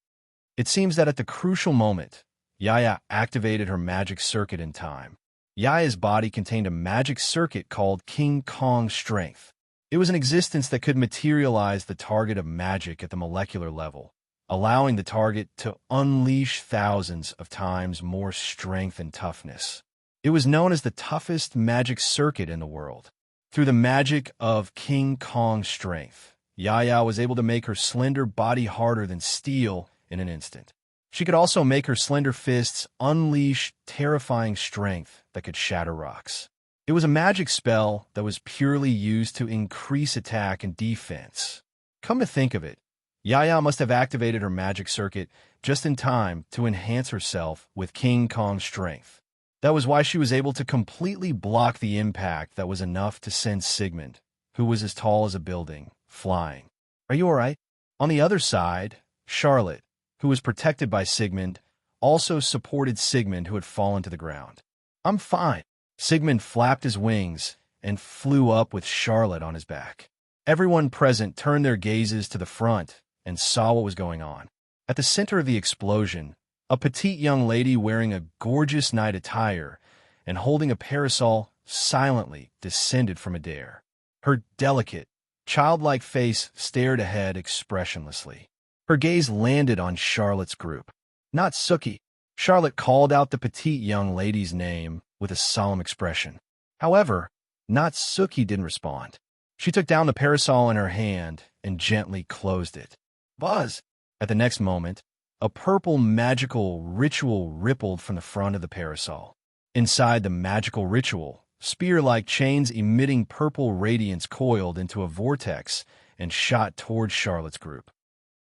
It seems that at the crucial moment, Yaya activated her magic circuit in time. Yaya's body contained a magic circuit called King Kong Strength. It was an existence that could materialize the target of magic at the molecular level, allowing the target to unleash thousands of times more strength and toughness. It was known as the toughest magic circuit in the world. Through the magic of King Kong Strength, Yaya was able to make her slender body harder than steel in an instant. She could also make her slender fists unleash terrifying strength that could shatter rocks. It was a magic spell that was purely used to increase attack and defense. Come to think of it, Yaya must have activated her magic circuit just in time to enhance herself with King Kong Strength. That was why she was able to completely block the impact that was enough to send Sigmund, who was as tall as a building, flying. Are you all right? On the other side, Charlotte, who was protected by Sigmund, also supported Sigmund, who had fallen to the ground. I'm fine. Sigmund flapped his wings and flew up with Charlotte on his back. Everyone present turned their gazes to the front and saw what was going on. At the center of the explosion, a petite young lady wearing a gorgeous night attire and holding a parasol silently descended from a dare. Her delicate, childlike face stared ahead expressionlessly. Her gaze landed on Charlotte's group. Not Suki. Charlotte called out the petite young lady's name with a solemn expression. However, Natsuki didn't respond. She took down the parasol in her hand and gently closed it. Buzz! At the next moment, a purple magical ritual rippled from the front of the parasol. Inside the magical ritual, spear-like chains emitting purple radiance coiled into a vortex and shot towards Charlotte's group.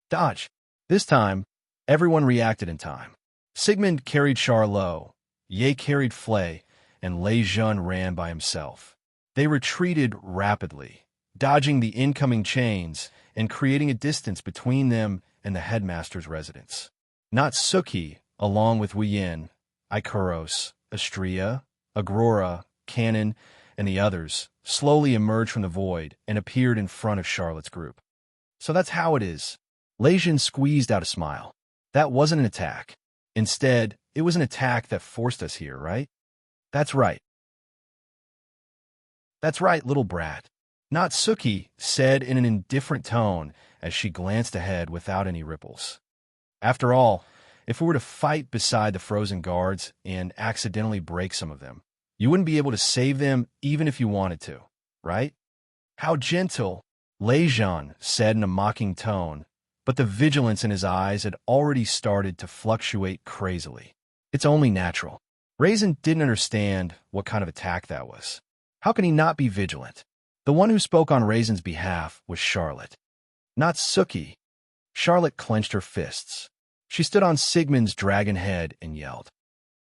Dodge! This time, everyone reacted in time. Sigmund carried Charlot, Ye carried Flay, and Leijian ran by himself. They retreated rapidly, dodging the incoming chains and creating a distance between them and the headmaster's residence. Natsuki, along with Wuyin, Ikaros, Astria, Agrora, Canon, and the others, slowly emerged from the void and appeared in front of Charlotte's group. So that's how it is. Leijin squeezed out a smile. That wasn't an attack. Instead, it was an attack that forced us here, right? That's right. That's right, little brat. Natsuki said in an indifferent tone as she glanced ahead without any ripples. After all, if we were to fight beside the frozen guards and accidentally break some of them, you wouldn't be able to save them even if you wanted to, right? How gentle, Leijin said in a mocking tone, but the vigilance in his eyes had already started to fluctuate crazily. It's only natural. Raisin didn't understand what kind of attack that was. How can he not be vigilant? The one who spoke on Raisin's behalf was Charlotte. Natsuki. Charlotte clenched her fists. She stood on Sigmund's dragon head and yelled,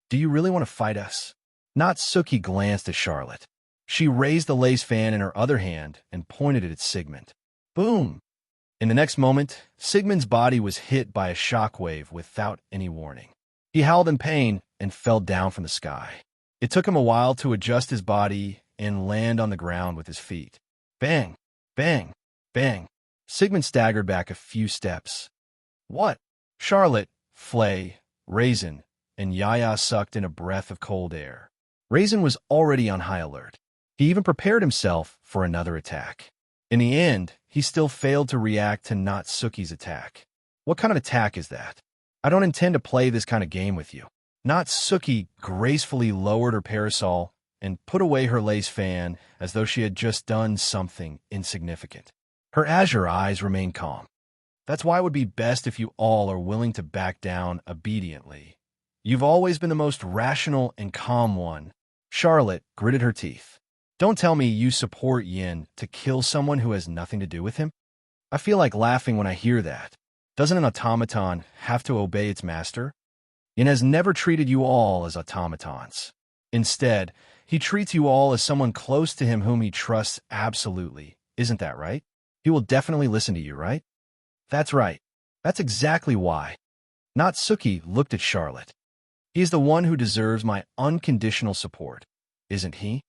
"Do you really want to fight us?" Natsuki glanced at Charlotte. She raised the lace fan in her other hand and pointed it at Sigmund. Boom! In the next moment, Sigmund's body was hit by a shockwave without any warning. He howled in pain and fell down from the sky. It took him a while to adjust his body and land on the ground with his feet. Bang! Bang! Bang! Sigmund staggered back a few steps. What? Charlotte, Flay, Raisin, and Yaya sucked in a breath of cold air. Raisin was already on high alert. He even prepared himself for another attack. In the end, he still failed to react to Natsuki's attack. What kind of attack is that? I don't intend to play this kind of game with you. Natsuki gracefully lowered her parasol and put away her lace fan as though she had just done something insignificant. Her azure eyes remained calm. That's why it would be best if you all are willing to back down obediently. You've always been the most rational and calm one. Charlotte gritted her teeth. Don't tell me you support Yin to kill someone who has nothing to do with him. I feel like laughing when I hear that. Doesn't an automaton have to obey its master? Yin has never treated you all as automatons. Instead, he treats you all as someone close to him whom he trusts absolutely. Isn't that right? He will definitely listen to you, right? That's right. That's exactly why. Natsuki looked at Charlotte. He is the one who deserves my unconditional support, isn't he?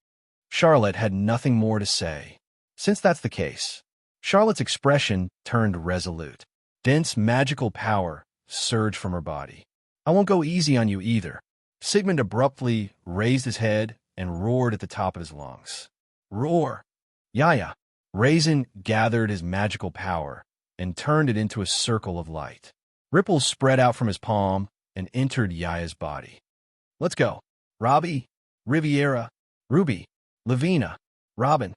Charlotte had nothing more to say. Since that's the case, Charlotte's expression turned resolute. Dense magical power surged from her body. I won't go easy on you either. Sigmund abruptly raised his head and roared at the top of his lungs. Roar! Yaya! Raisin gathered his magical power and turned it into a circle of light. Ripples spread out from his palm and entered Yaya's body. Let's go. Robbie, Riviera, Ruby, Lavina, Robin.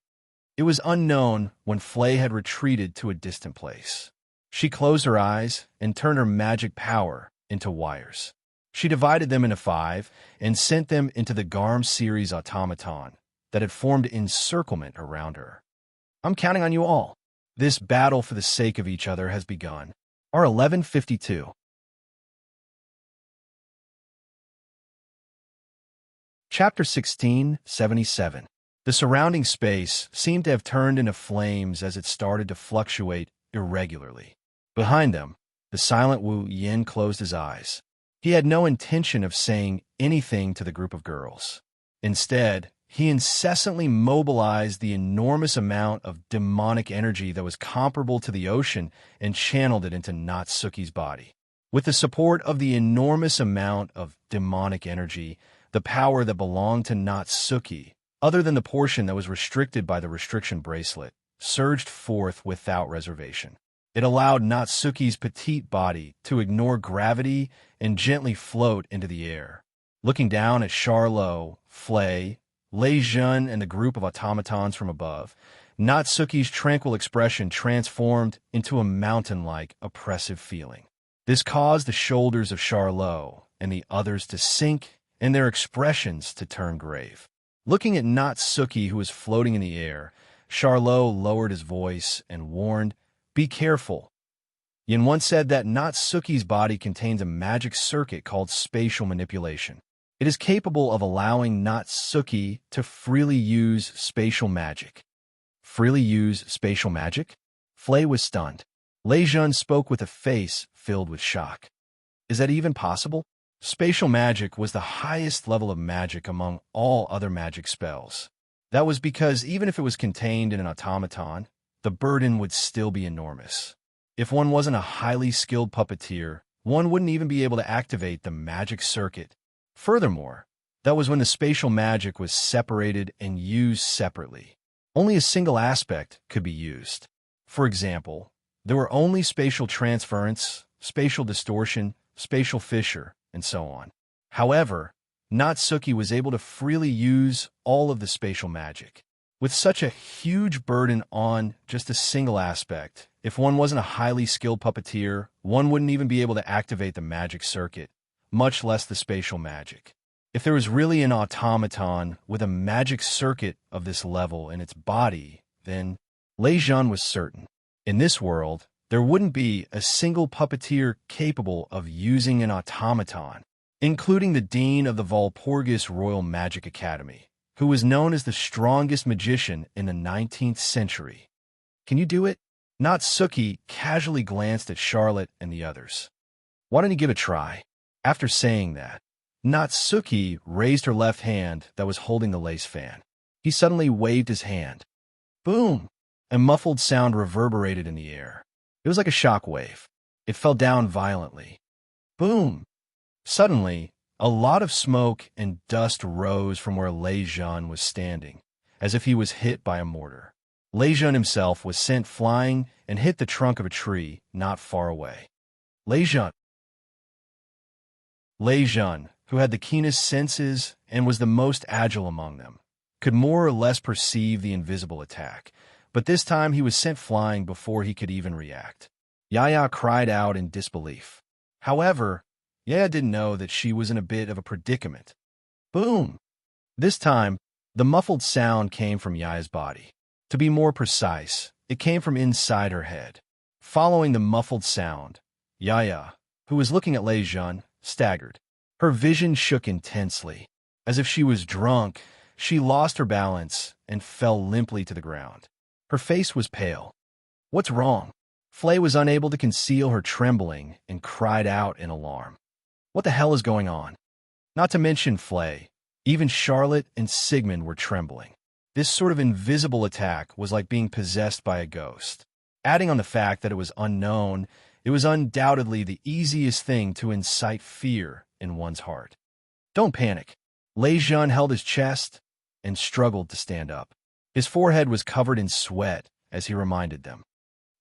It was unknown when Flay had retreated to a distant place. She closed her eyes and turned her magic power into wires. She divided them into 5 and sent them into the Garm series automaton that had formed encirclement around her. I'm counting on you all. This battle for the sake of each other has begun. R1152. Chapter 1677. The surrounding space seemed to have turned into flames as it started to fluctuate irregularly. Behind them, the silent Wu Yin closed his eyes. He had no intention of saying anything to the group of girls. Instead, he incessantly mobilized the enormous amount of demonic energy that was comparable to the ocean and channeled it into Natsuki's body. With the support of the enormous amount of demonic energy, the power that belonged to Natsuki, other than the portion that was restricted by the restriction bracelet, surged forth without reservation. It allowed Natsuki's petite body to ignore gravity and gently float into the air. Looking down at Charlot, Flay, Lei Jun, and the group of automatons from above, Natsuki's tranquil expression transformed into a mountain-like, oppressive feeling. This caused the shoulders of Charlot and the others to sink and their expressions to turn grave. Looking at Natsuki, who was floating in the air, Charlot lowered his voice and warned, "Be careful." Yin once said that Natsuki's body contains a magic circuit called spatial manipulation. It is capable of allowing Natsuki to freely use spatial magic. Freely use spatial magic? Flay was stunned. Lei Jun spoke with a face filled with shock. Is that even possible? Spatial magic was the highest level of magic among all other magic spells. That was because even if it was contained in an automaton, the burden would still be enormous. If one wasn't a highly skilled puppeteer, one wouldn't even be able to activate the magic circuit. Furthermore, that was when the spatial magic was separated and used separately. Only a single aspect could be used. For example, there were only spatial transference, spatial distortion, spatial fissure, and so on. However, Natsuki was able to freely use all of the spatial magic. With such a huge burden on just a single aspect, if one wasn't a highly skilled puppeteer, one wouldn't even be able to activate the magic circuit, much less the spatial magic. If there was really an automaton with a magic circuit of this level in its body, then Lei Jun was certain. In this world, there wouldn't be a single puppeteer capable of using an automaton, including the dean of the Walpurgis Royal Magic Academy, who was known as the strongest magician in the 19th century. Can you do it? Natsuki casually glanced at Charlotte and the others. Why don't you give it a try? After saying that, Natsuki raised her left hand that was holding the lace fan. He suddenly waved his hand. Boom! A muffled sound reverberated in the air. It was like a shock wave. It fell down violently. Boom! Suddenly, a lot of smoke and dust rose from where Lei Jun was standing, as if he was hit by a mortar. Lei Jun himself was sent flying and hit the trunk of a tree not far away. Lei Jun, who had the keenest senses and was the most agile among them, could more or less perceive the invisible attack, but this time he was sent flying before he could even react. Yaya cried out in disbelief. However, Yaya didn't know that she was in a bit of a predicament. Boom! This time, the muffled sound came from Yaya's body. To be more precise, it came from inside her head. Following the muffled sound, Yaya, who was looking at Lei Jun, staggered. Her vision shook intensely. As if she was drunk, she lost her balance and fell limply to the ground. Her face was pale. What's wrong? Flay was unable to conceal her trembling and cried out in alarm. What the hell is going on? Not to mention Flay, even Charlotte and Sigmund were trembling. This sort of invisible attack was like being possessed by a ghost. Adding on the fact that it was unknown, it was undoubtedly the easiest thing to incite fear in one's heart. Don't panic. Lei Jun held his chest and struggled to stand up. His forehead was covered in sweat as he reminded them.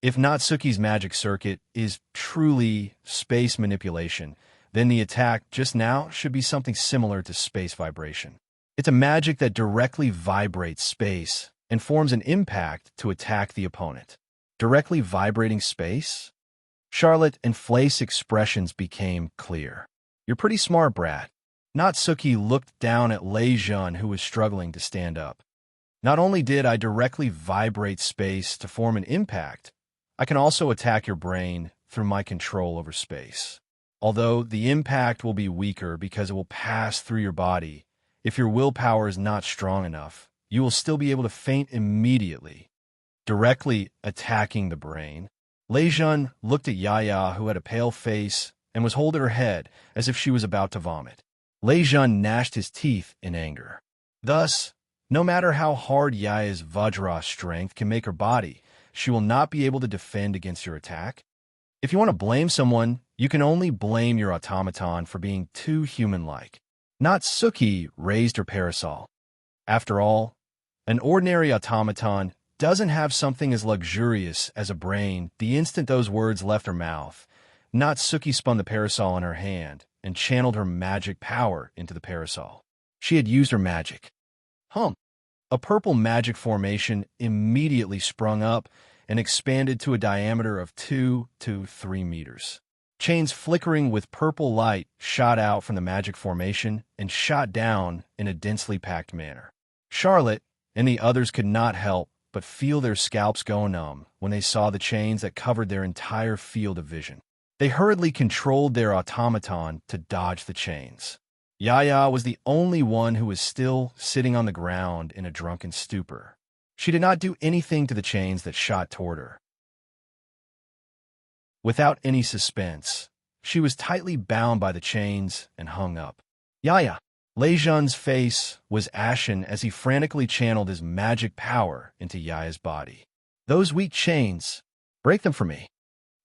If Natsuki's magic circuit is truly space manipulation, then the attack just now should be something similar to space vibration. It's a magic that directly vibrates space and forms an impact to attack the opponent. Directly vibrating space? Charlotte and Flay's expressions became clear. You're pretty smart, brat. Natsuki looked down at Lei Jun, who was struggling to stand up. Not only did I directly vibrate space to form an impact, I can also attack your brain through my control over space. Although the impact will be weaker because it will pass through your body, if your willpower is not strong enough, you will still be able to faint immediately. Directly attacking the brain, Lei Jun looked at Yaya, who had a pale face and was holding her head as if she was about to vomit. Lei Jun gnashed his teeth in anger. Thus, no matter how hard Yaya's Vajra strength can make her body, she will not be able to defend against your attack. If you want to blame someone, you can only blame your automaton for being too human-like. Natsuki raised her parasol. After all, an ordinary automaton doesn't have something as luxurious as a brain. The instant those words left her mouth, Natsuki spun the parasol in her hand and channeled her magic power into the parasol. She had used her magic. A purple magic formation immediately sprung up and expanded to a diameter of 2 to 3 meters. Chains flickering with purple light shot out from the magic formation and shot down in a densely packed manner. Charlotte and the others could not help but feel their scalps go numb when they saw the chains that covered their entire field of vision. They hurriedly controlled their automaton to dodge the chains. Yaya was the only one who was still sitting on the ground in a drunken stupor. She did not do anything to the chains that shot toward her. Without any suspense, she was tightly bound by the chains and hung up. Yaya. Lei Zhen's face was ashen as he frantically channeled his magic power into Yaya's body. Those weak chains, break them for me.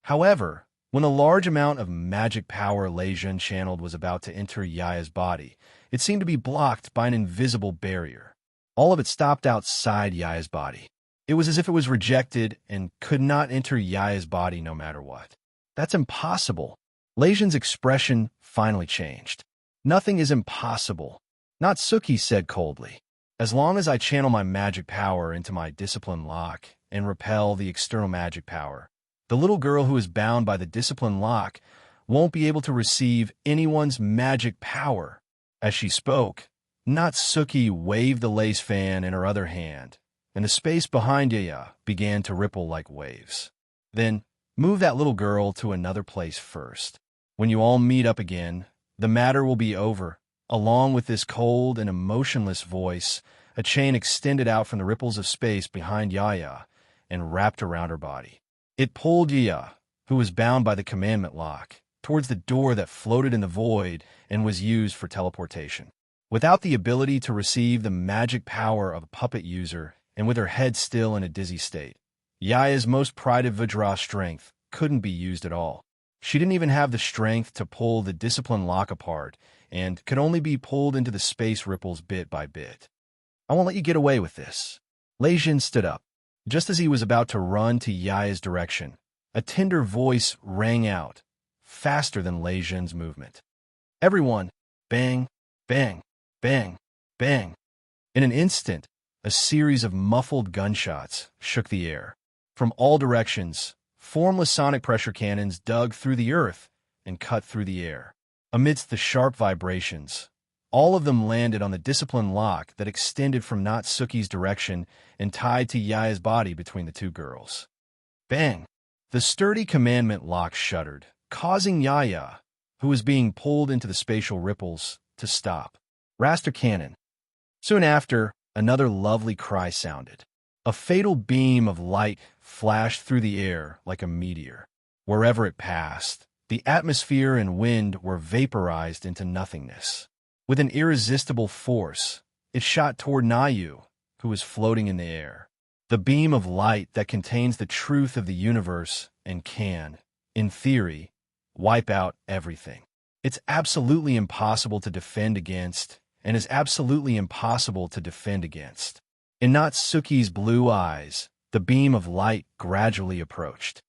However, when a large amount of magic power Lei Zhen channeled was about to enter Yaya's body, it seemed to be blocked by an invisible barrier. All of it stopped outside Yaya's body. It was as if it was rejected and could not enter Yaya's body no matter what. That's impossible. Lei Zhen's expression finally changed. Nothing is impossible. Natsuki said coldly. As long as I channel my magic power into my discipline lock and repel the external magic power, the little girl who is bound by the discipline lock won't be able to receive anyone's magic power. As she spoke, Natsuki waved the lace fan in her other hand, and the space behind Yaya began to ripple like waves. Then, move that little girl to another place first. When you all meet up again, the matter will be over. Along with this cold and emotionless voice, a chain extended out from the ripples of space behind Yaya and wrapped around her body. It pulled Yaya, who was bound by the commandment lock, towards the door that floated in the void and was used for teleportation. Without the ability to receive the magic power of a puppet user and with her head still in a dizzy state, Yaya's most prided Vajra strength couldn't be used at all. She didn't even have the strength to pull the discipline lock apart and could only be pulled into the space ripples bit by bit. I won't let you get away with this. Lei Zhen stood up. Just as he was about to run to Yaya's direction, a tender voice rang out, faster than Lei Zhen's movement. Everyone, bang, bang, bang, bang. In an instant, a series of muffled gunshots shook the air. From all directions, formless sonic pressure cannons dug through the earth and cut through the air. Amidst the sharp vibrations, all of them landed on the discipline lock that extended from Natsuki's direction and tied to Yaya's body between the two girls. Bang! The sturdy commandment lock shuddered, causing Yaya, who was being pulled into the spatial ripples, to stop. Raster cannon. Soon after, another lovely cry sounded. A fatal beam of light flashed through the air like a meteor. Wherever it passed, the atmosphere and wind were vaporized into nothingness. With an irresistible force, it shot toward Nayu, who was floating in the air. The beam of light that contains the truth of the universe and can, in theory, wipe out everything. It's absolutely impossible to defend against, and is absolutely impossible to defend against. In Natsuki's blue eyes, the beam of light gradually approached.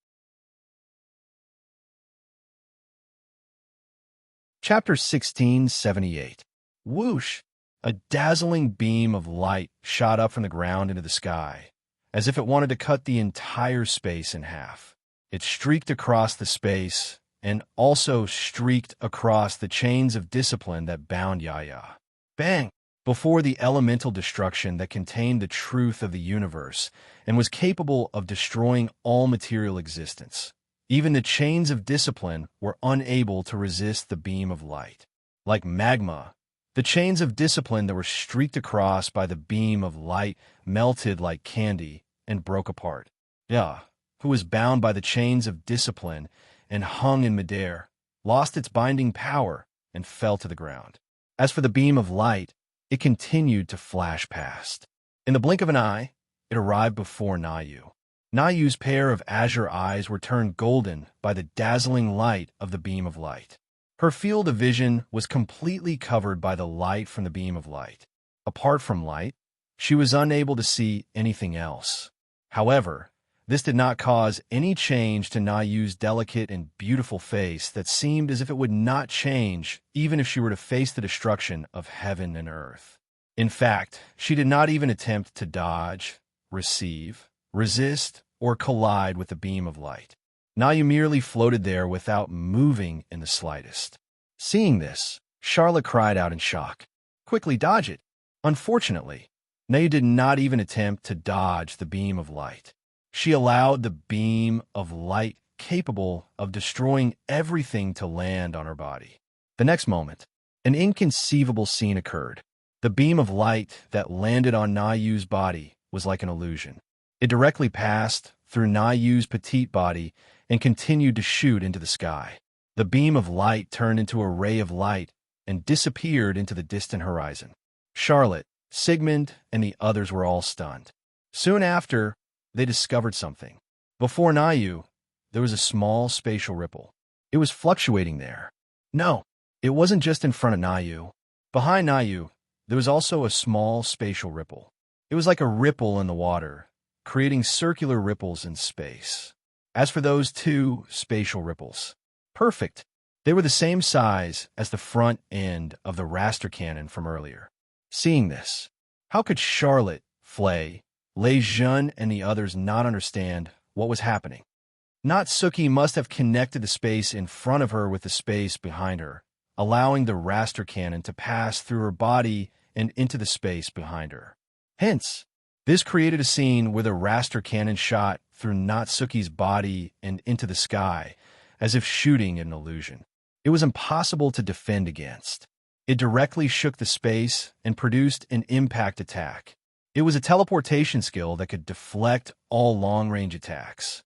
Chapter 1678. Whoosh! A dazzling beam of light shot up from the ground into the sky, as if it wanted to cut the entire space in half. It streaked across the space, and also streaked across the chains of discipline that bound Yaya. Bang! Before the elemental destruction that contained the truth of the universe and was capable of destroying all material existence. Even the chains of discipline were unable to resist the beam of light. Like magma, the chains of discipline that were streaked across by the beam of light melted like candy and broke apart. Yaya, who was bound by the chains of discipline and hung in midair, lost its binding power and fell to the ground. As for the beam of light, it continued to flash past. In the blink of an eye, it arrived before Nayu. Nayu's pair of azure eyes were turned golden by the dazzling light of the beam of light. Her field of vision was completely covered by the light from the beam of light. Apart from light, she was unable to see anything else. However, this did not cause any change to Nayu's delicate and beautiful face that seemed as if it would not change even if she were to face the destruction of heaven and earth. In fact, she did not even attempt to dodge, receive, resist, or collide with the beam of light. Nayu merely floated there without moving in the slightest. Seeing this, Charlotte cried out in shock. Quickly dodge it! Unfortunately, Nayu did not even attempt to dodge the beam of light. She allowed the beam of light capable of destroying everything to land on her body. The next moment, an inconceivable scene occurred. The beam of light that landed on Nayu's body was like an illusion. It directly passed through Na Yu's petite body and continued to shoot into the sky. The beam of light turned into a ray of light and disappeared into the distant horizon. Charlotte, Sigmund, and the others were all stunned. Soon after, they discovered something. Before Na Yu, there was a small spatial ripple. It was fluctuating there. No, it wasn't just in front of Na Yu. Behind Na Yu, there was also a small spatial ripple. It was like a ripple in the water, creating circular ripples in space. As for those two spatial ripples, perfect. They were the same size as the front end of the raster cannon from earlier. Seeing this, how could Charlotte, Flay, Lei Jun, and the others not understand what was happening? Natsuki must have connected the space in front of her with the space behind her, allowing the raster cannon to pass through her body and into the space behind her. Hence, this created a scene where the raster cannon shot through Natsuki's body and into the sky, as if shooting an illusion. It was impossible to defend against. It directly shook the space and produced an impact attack. It was a teleportation skill that could deflect all long-range attacks.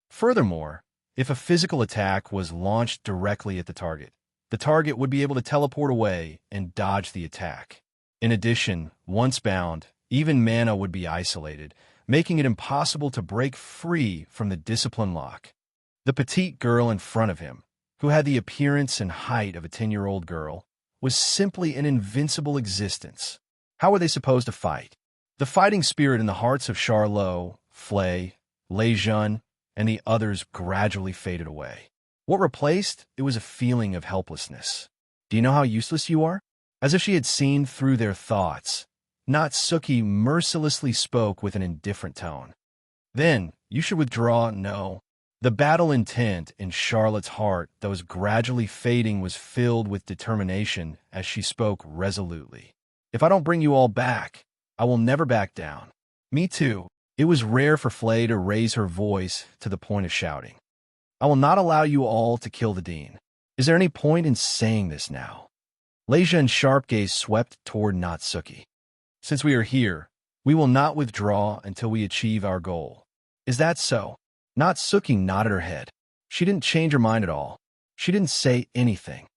Furthermore, if a physical attack was launched directly at the target would be able to teleport away and dodge the attack. In addition, once bound, even mana would be isolated, making it impossible to break free from the discipline lock. The petite girl in front of him, who had the appearance and height of a 10-year-old girl, was simply an invincible existence. How were they supposed to fight? The fighting spirit in the hearts of Charlot, Flay, Lei Jun, and the others gradually faded away. What replaced it was a feeling of helplessness. Do you know how useless you are? As if she had seen through their thoughts, Natsuki mercilessly spoke with an indifferent tone. Then, you should withdraw. No. The battle intent in Charlotte's heart that was gradually fading was filled with determination as she spoke resolutely. If I don't bring you all back, I will never back down. Me too. It was rare for Flay to raise her voice to the point of shouting. I will not allow you all to kill the Dean. Is there any point in saying this now? Lei Jun's sharp gaze swept toward Natsuki. Since we are here, we will not withdraw until we achieve our goal. Is that so? Natsuki nodded her head. She didn't change her mind at all. She didn't say anything.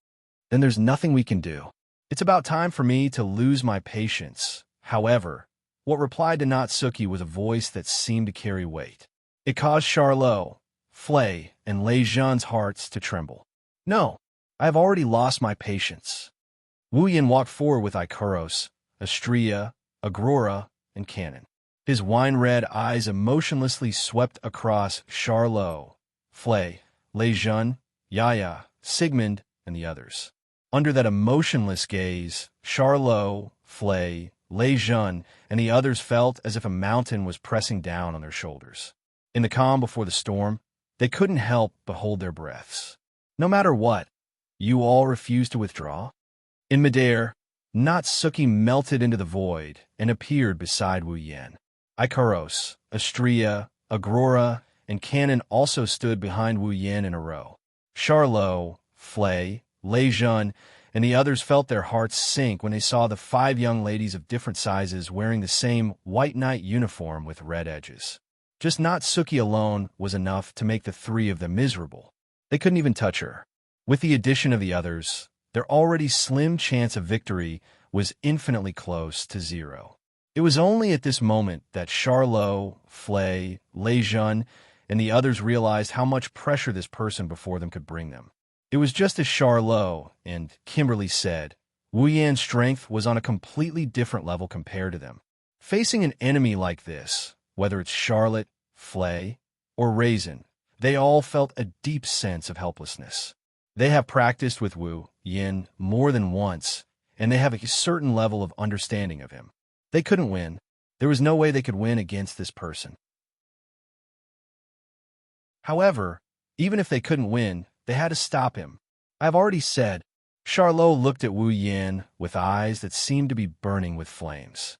Then there's nothing we can do. It's about time for me to lose my patience. However, what replied to Natsuki was a voice that seemed to carry weight. It caused Charlot, Flay, and Lei Jun's hearts to tremble. No, I have already lost my patience. Wu Yin walked forward with Ikaros, Astria, Agrora, and Cannon. His wine-red eyes emotionlessly swept across Charlot, Flay, Lei Jun, Yaya, Sigmund, and the others. Under that emotionless gaze, Charlot, Flay, Lei Jun, and the others felt as if a mountain was pressing down on their shoulders. In the calm before the storm, they couldn't help but hold their breaths. No matter what, you all refused to withdraw? In midair, Natsuki melted into the void and appeared beside Wu Yin. Ikaros, Astria, Agrora, and Cannon also stood behind Wu Yin in a row. Charlot, Flay, Lei Jun, and the others felt their hearts sink when they saw the 5 young ladies of different sizes wearing the same white knight uniform with red edges. Just Natsuki alone was enough to make the 3 of them miserable. They couldn't even touch her. With the addition of the others, their already slim chance of victory was infinitely close to 0. It was only at this moment that Charlot, Flay, Lei Jun, and the others realized how much pressure this person before them could bring them. It was just as Charlot and Kimberly said, Wu Yan's strength was on a completely different level compared to them. Facing an enemy like this, whether it's Charlotte, Flay, or Raisin, they all felt a deep sense of helplessness. They have practiced with Wu Yin more than once, and they have a certain level of understanding of him. They couldn't win. There was no way they could win against this person. However, even if they couldn't win, they had to stop him. I have already said, Charlot looked at Wu Yin with eyes that seemed to be burning with flames.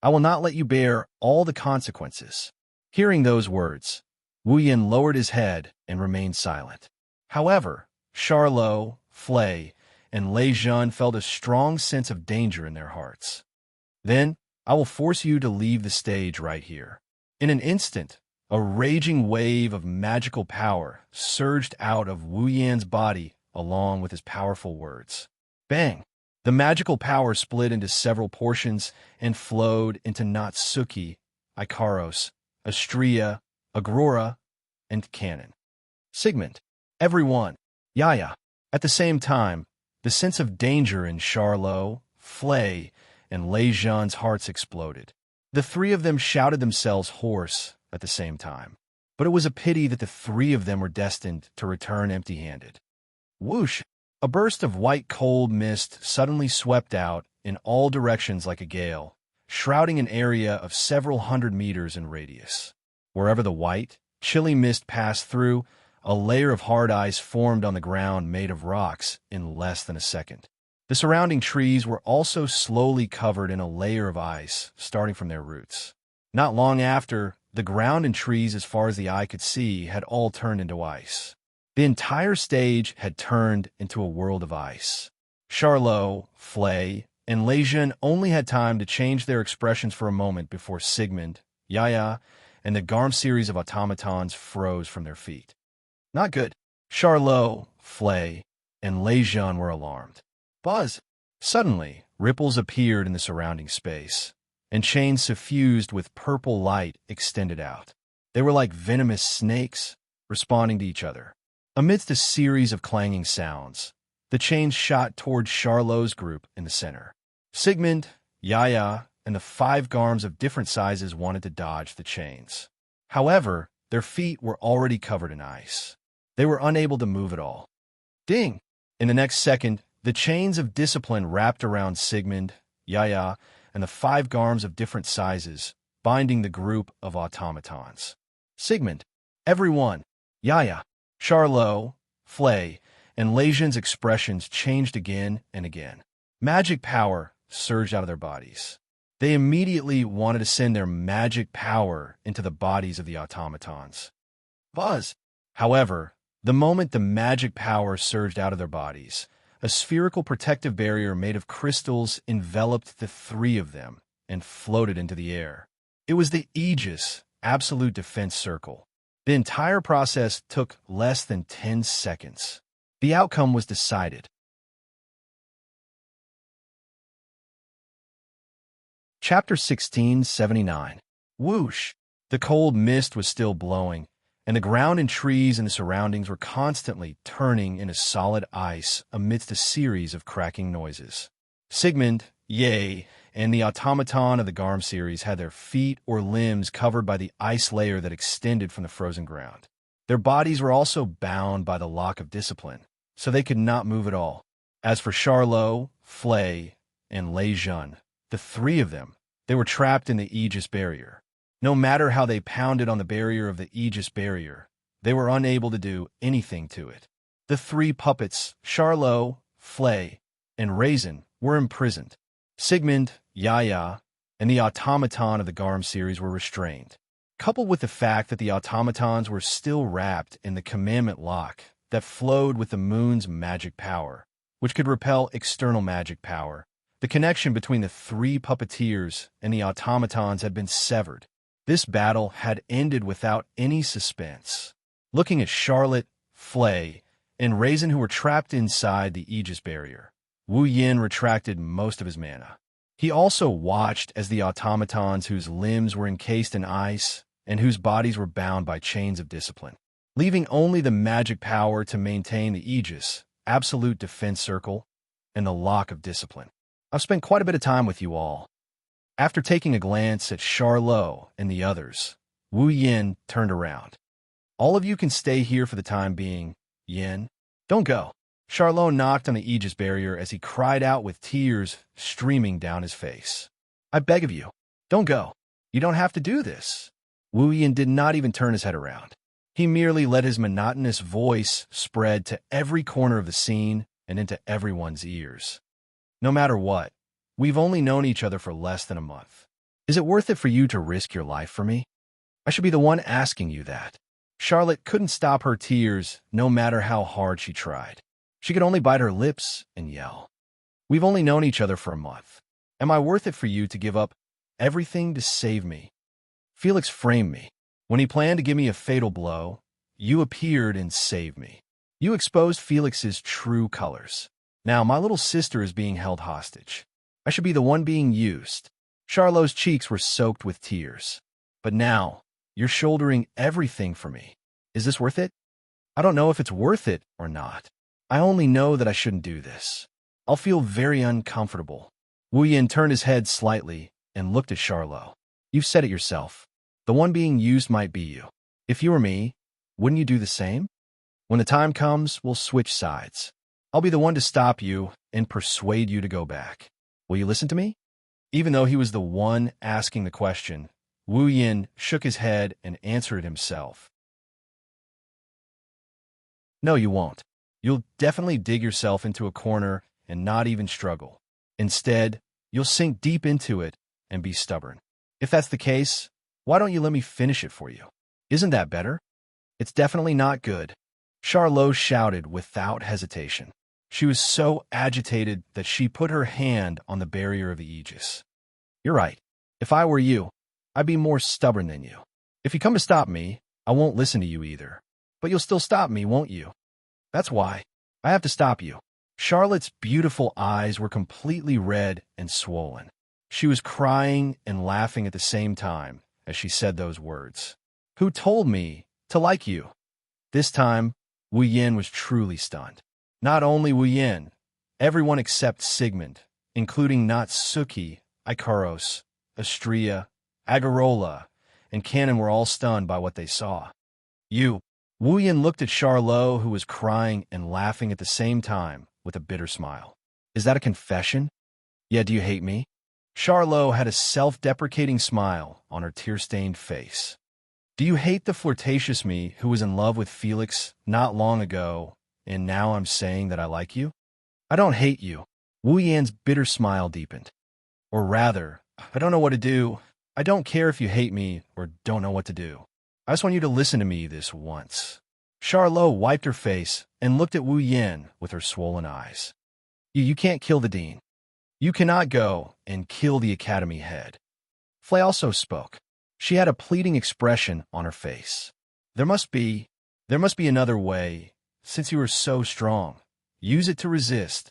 I will not let you bear all the consequences. Hearing those words, Wu Yin lowered his head and remained silent. However, Charlot, Flay, and Lei Jun felt a strong sense of danger in their hearts. Then, I will force you to leave the stage right here. In an instant, a raging wave of magical power surged out of Wu Yan's body along with his powerful words. Bang! The magical power split into several portions and flowed into Natsuki, Ikaros, Astria, Agrora, and Cannon. Sigmund, everyone, Yaya. At the same time, the sense of danger in Charlot, Flay, and Leijean's hearts exploded. The three of them shouted themselves hoarse at the same time, but it was a pity that the three of them were destined to return empty-handed. Whoosh! A burst of white cold mist suddenly swept out in all directions like a gale, shrouding an area of several hundred meters in radius. Wherever the white, chilly mist passed through, a layer of hard ice formed on the ground made of rocks in less than a second. The surrounding trees were also slowly covered in a layer of ice, starting from their roots. Not long after, the ground and trees as far as the eye could see had all turned into ice. The entire stage had turned into a world of ice. Charlot, Flay, and Leijean only had time to change their expressions for a moment before Sigmund, Yaya, and the Garm series of automatons froze from their feet. Not good. Charlot, Flay, and Leijean were alarmed. Buzz! Suddenly, ripples appeared in the surrounding space, and chains suffused with purple light extended out. They were like venomous snakes, responding to each other. Amidst a series of clanging sounds, the chains shot toward Charlot's group in the center. Sigmund, Yaya, and the 5 Garms of different sizes wanted to dodge the chains. However, their feet were already covered in ice. They were unable to move at all. Ding! In the next second, the chains of discipline wrapped around Sigmund, Yaya, and the 5 Garms of different sizes, binding the group of automatons. Sigmund, everyone, Yaya, Charlot, Flay, and Leijean's expressions changed again and again. Magic power surged out of their bodies. They immediately wanted to send their magic power into the bodies of the automatons. Buzz! However, the moment the magic power surged out of their bodies, a spherical protective barrier made of crystals enveloped the 3 of them and floated into the air. It was the Aegis Absolute Defense Circle. The entire process took less than 10 seconds. The outcome was decided. Chapter 1679. Whoosh! The cold mist was still blowing, and the ground and trees in the surroundings were constantly turning into solid ice amidst a series of cracking noises. Sigmund, Ye, and the automaton of the Garm series had their feet or limbs covered by the ice layer that extended from the frozen ground. Their bodies were also bound by the lock of discipline, so they could not move at all. As for Charlot, Flay, and Leijean, the 3 of them, they were trapped in the Aegis barrier. No matter how they pounded on the barrier of the Aegis barrier, they were unable to do anything to it. The 3 puppets, Charlot, Flay, and Raisin, were imprisoned. Sigmund, Yaya, and the automaton of the Garm series were restrained. Coupled with the fact that the automatons were still wrapped in the commandment lock that flowed with the moon's magic power, which could repel external magic power, the connection between the 3 puppeteers and the automatons had been severed. This battle had ended without any suspense. Looking at Charlotte, Flay, and Raisin, who were trapped inside the Aegis barrier, Wu Yin retracted most of his mana. He also watched as the automatons whose limbs were encased in ice and whose bodies were bound by chains of discipline, leaving only the magic power to maintain the Aegis, Absolute Defense Circle, and the Lock of Discipline. I've spent quite a bit of time with you all. After taking a glance at Charlot and the others, Wu Yin turned around. All of you can stay here for the time being. Yin, don't go. Charlot knocked on the Aegis barrier as he cried out with tears streaming down his face. I beg of you, don't go. You don't have to do this. Wu Yin did not even turn his head around. He merely let his monotonous voice spread to every corner of the scene and into everyone's ears. No matter what, we've only known each other for less than a month. Is it worth it for you to risk your life for me? I should be the one asking you that. Charlotte couldn't stop her tears, no matter how hard she tried. She could only bite her lips and yell. We've only known each other for a month. Am I worth it for you to give up everything to save me? Felix framed me. When he planned to give me a fatal blow, you appeared and saved me. You exposed Felix's true colors. Now my little sister is being held hostage. I should be the one being used. Charlot's cheeks were soaked with tears. But now, you're shouldering everything for me. Is this worth it? I don't know if it's worth it or not. I only know that I shouldn't do this. I'll feel very uncomfortable. Wu Yin turned his head slightly and looked at Charlot. You've said it yourself. The one being used might be you. If you were me, wouldn't you do the same? When the time comes, we'll switch sides. I'll be the one to stop you and persuade you to go back. Will you listen to me? Even though he was the one asking the question, Wu Yin shook his head and answered it himself. No, you won't. You'll definitely dig yourself into a corner and not even struggle. Instead, you'll sink deep into it and be stubborn. If that's the case, why don't you let me finish it for you? Isn't that better? It's definitely not good. Charlot shouted without hesitation. She was so agitated that she put her hand on the barrier of the Aegis. You're right. If I were you, I'd be more stubborn than you. If you come to stop me, I won't listen to you either. But you'll still stop me, won't you? That's why. I have to stop you. Charlotte's beautiful eyes were completely red and swollen. She was crying and laughing at the same time as she said those words. Who told me to like you? This time, Wu Yin was truly stunned. Not only Wu Yin, everyone except Sigmund, including Natsuki, Ikaros, Astria, Agarola, and Canon were all stunned by what they saw. Wu Yin looked at Charlot, who was crying and laughing at the same time, with a bitter smile. Is that a confession? Yeah, do you hate me? Charlot had a self-deprecating smile on her tear-stained face. Do you hate the flirtatious me who was in love with Felix not long ago, and now I'm saying that I like you? I don't hate you. Wu Yan's bitter smile deepened. Or rather, I don't know what to do. I don't care if you hate me or don't know what to do. I just want you to listen to me this once. Charlot wiped her face and looked at Wu Yin with her swollen eyes. You can't kill the dean. You cannot go and kill the academy head. Flay also spoke. She had a pleading expression on her face. There must be another way. Since you are so strong, use it to resist.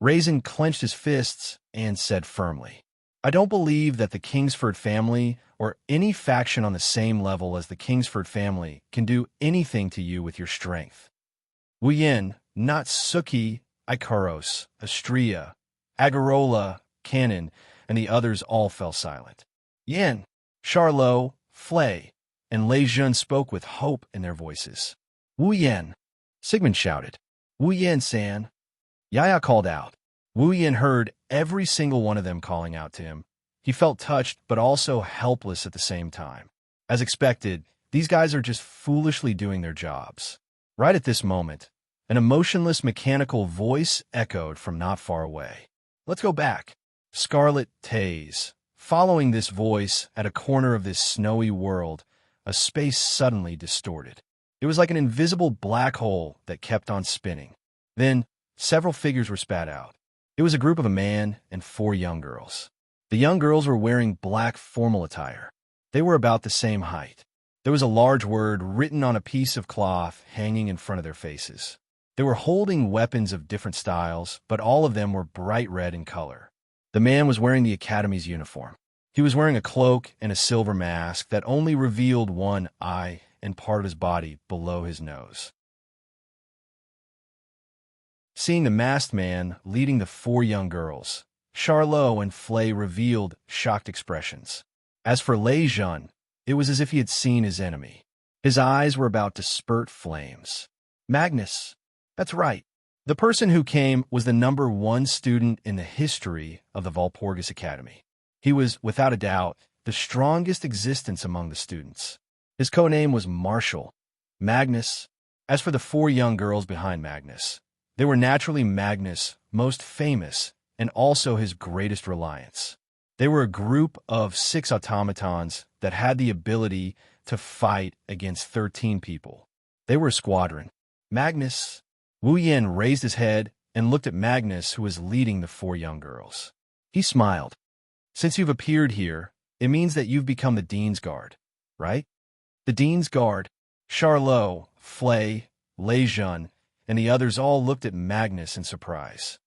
Raisin clenched his fists and said firmly, I don't believe that the Kingsford family or any faction on the same level as the Kingsford family can do anything to you with your strength. Wu Yin, Natsuki, Ikaros, Astria, Agarola, Canon, and the others all fell silent. Yin, Charlot, Flay, and Lei Jun spoke with hope in their voices. Wu Yin, Sigmund shouted. Wu Yin-san. Yaya called out. Wu Yin heard every single one of them calling out to him. He felt touched, but also helpless at the same time. As expected, these guys are just foolishly doing their jobs. Right at this moment, an emotionless mechanical voice echoed from not far away. Let's go back. Scarlet Taze. Following this voice, at a corner of this snowy world, a space suddenly distorted. It was like an invisible black hole that kept on spinning. Then, several figures were spat out. It was a group of a man and 4 young girls. The young girls were wearing black formal attire. They were about the same height. There was a large word written on a piece of cloth hanging in front of their faces. They were holding weapons of different styles, but all of them were bright red in color. The man was wearing the academy's uniform. He was wearing a cloak and a silver mask that only revealed one eye and part of his body below his nose. Seeing the masked man leading the 4 young girls, Charlot and Flay revealed shocked expressions. As for Lei Jun, it was as if he had seen his enemy. His eyes were about to spurt flames. Magnus. That's right. The person who came was the #1 student in the history of the Walpurgis Academy. He was, without a doubt, the strongest existence among the students. His codename was Marshall. Magnus. As for the 4 young girls behind Magnus, they were naturally Magnus' most famous and also his greatest reliance. They were a group of 6 automatons that had the ability to fight against 13 people. They were a squadron. Magnus. Wu Yin raised his head and looked at Magnus, who was leading the 4 young girls. He smiled. Since you've appeared here, it means that you've become the Dean's Guard. right? The Dean's Guard, Charlot, Flay, Lejeune, and the others all looked at Magnus in surprise.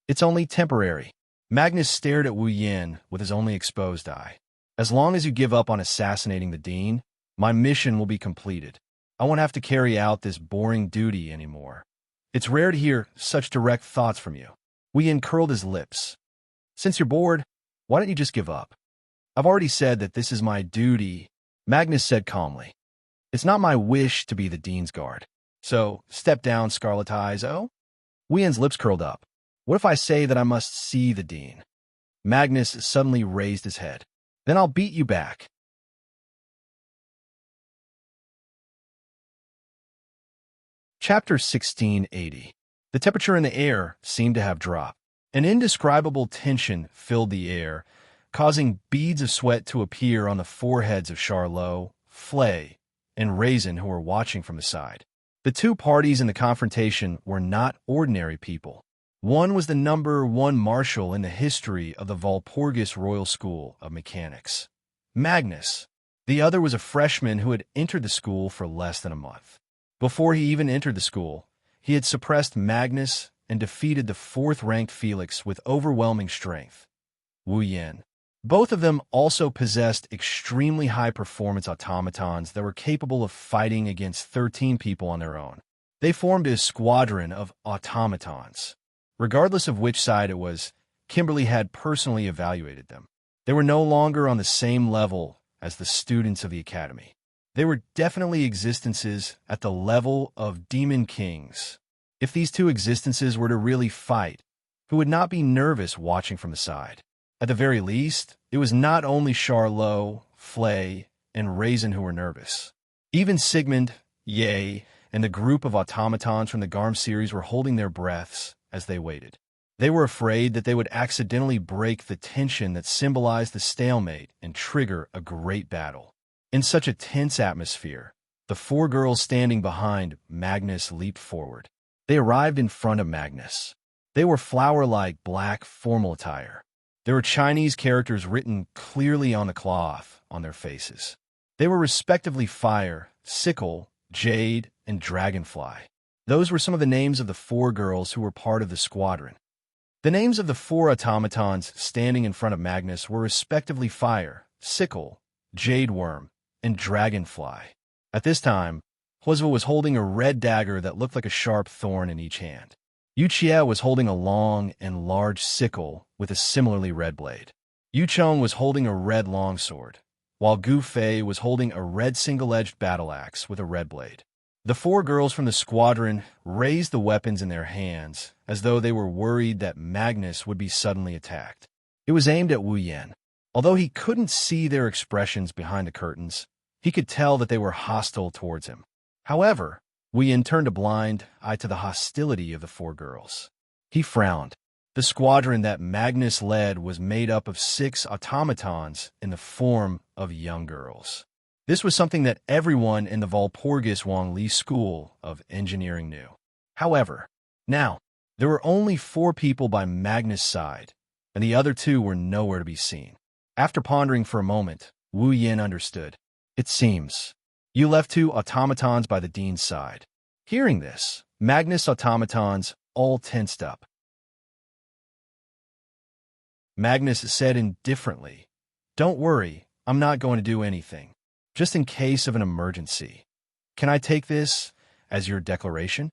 It's only temporary. Magnus stared at Wu Yin with his only exposed eye. As long as you give up on assassinating the Dean, my mission will be completed. I won't have to carry out this boring duty anymore. It's rare to hear such direct thoughts from you. Wu Yin curled his lips. Since you're bored, why don't you just give up? I've already said that this is my duty, Magnus said calmly. It's not my wish to be the Dean's Guard. So, step down, Scarlet Eyes, oh? Wu Yin's lips curled up. What if I say that I must see the Dean? Magnus suddenly raised his head. Then I'll beat you back. Chapter 1680. The temperature in the air seemed to have dropped. An indescribable tension filled the air, causing beads of sweat to appear on the foreheads of Charlot, Flay, and Raisin, who were watching from the side. The two parties in the confrontation were not ordinary people. One was the #1 marshal in the history of the Walpurgis Royal School of Mechanics, Magnus. The other was a freshman who had entered the school for less than a month. Before he even entered the school, he had suppressed Magnus and defeated the 4th-ranked Felix with overwhelming strength, Wu Yin. Both of them also possessed extremely high-performance automatons that were capable of fighting against 13 people on their own. They formed a squadron of automatons. Regardless of which side it was, Kimberly had personally evaluated them. They were no longer on the same level as the students of the academy. They were definitely existences at the level of demon kings. If these two existences were to really fight, who would not be nervous watching from the side? At the very least, it was not only Charlot, Flay, and Raisin who were nervous. Even Sigmund, Ye, and the group of automatons from the Garm series were holding their breaths as they waited. They were afraid that they would accidentally break the tension that symbolized the stalemate and trigger a great battle. In such a tense atmosphere, the 4 girls standing behind Magnus leaped forward. They arrived in front of Magnus. They were flower-like black formal attire. There were Chinese characters written clearly on the cloth on their faces. They were respectively Fire, Sickle, Jade, and Dragonfly. Those were some of the names of the 4 girls who were part of the squadron. The names of the 4 automatons standing in front of Magnus were respectively Fire, Sickle, Jade Worm, and Dragonfly. At this time, Huozhou was holding a red dagger that looked like a sharp thorn in each hand. Wuxia was holding a long and large sickle with a similarly red blade. Yu Chong was holding a red longsword, while Gu Fei was holding a red single-edged battle axe with a red blade. The 4 girls from the squadron raised the weapons in their hands as though they were worried that Magnus would be suddenly attacked. It was aimed at Wu Yin. Although he couldn't see their expressions behind the curtains, he could tell that they were hostile towards him. However, Wu Yin turned a blind eye to the hostility of the 4 girls. He frowned. The squadron that Magnus led was made up of 6 automatons in the form of young girls. This was something that everyone in the Walpurgis Wangli School of Engineering knew. However, now, there were only 4 people by Magnus' side, and the other 2 were nowhere to be seen. After pondering for a moment, Wu Yin understood. It seems. You left 2 automatons by the Dean's side. Hearing this, Magnus' automatons all tensed up. Magnus said indifferently, "Don't worry, I'm not going to do anything. Just in case of an emergency. Can I take this as your declaration?"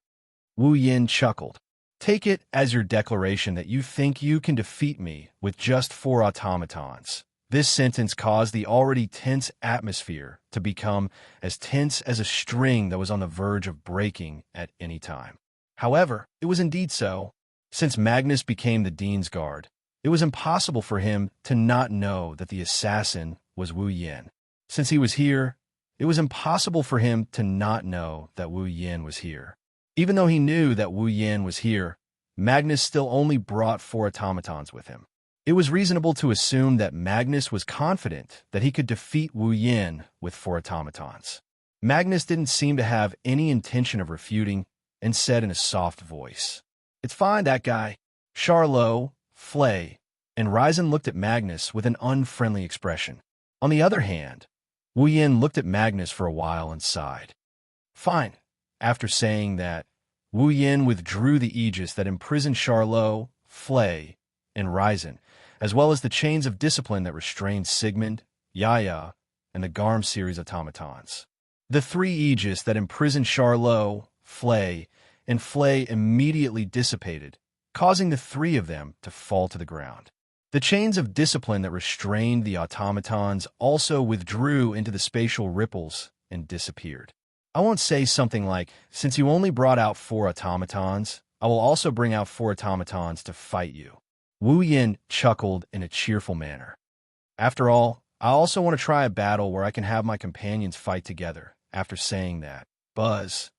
Wu Yin chuckled. "Take it as your declaration that you think you can defeat me with just 4 automatons." This sentence caused the already tense atmosphere to become as tense as a string that was on the verge of breaking at any time. However, it was indeed so. Since Magnus became the Dean's Guard, it was impossible for him to not know that the assassin was Wu Yin. Since he was here, it was impossible for him to not know that Wu Yin was here. Even though he knew that Wu Yin was here, Magnus still only brought 4 automatons with him. It was reasonable to assume that Magnus was confident that he could defeat Wu Yin with 4 automatons. Magnus didn't seem to have any intention of refuting and said in a soft voice, "It's fine, that guy." Charlot, Flay, and Raisin looked at Magnus with an unfriendly expression. On the other hand, Wu Yin looked at Magnus for a while and sighed. Fine. After saying that, Wu Yin withdrew the aegis that imprisoned Charlot, Flay, and Ryzen, as well as the chains of discipline that restrained Sigmund, Yaya, and the Garm series automatons. The three aegis that imprisoned Charlot, Flay, and Flay immediately dissipated, causing the three of them to fall to the ground. The chains of discipline that restrained the automatons also withdrew into the spatial ripples and disappeared. I won't say something like, since you only brought out 4 automatons, I will also bring out 4 automatons to fight you. Wu Yin chuckled in a cheerful manner. After all, I also want to try a battle where I can have my companions fight together. After saying that, Buzz.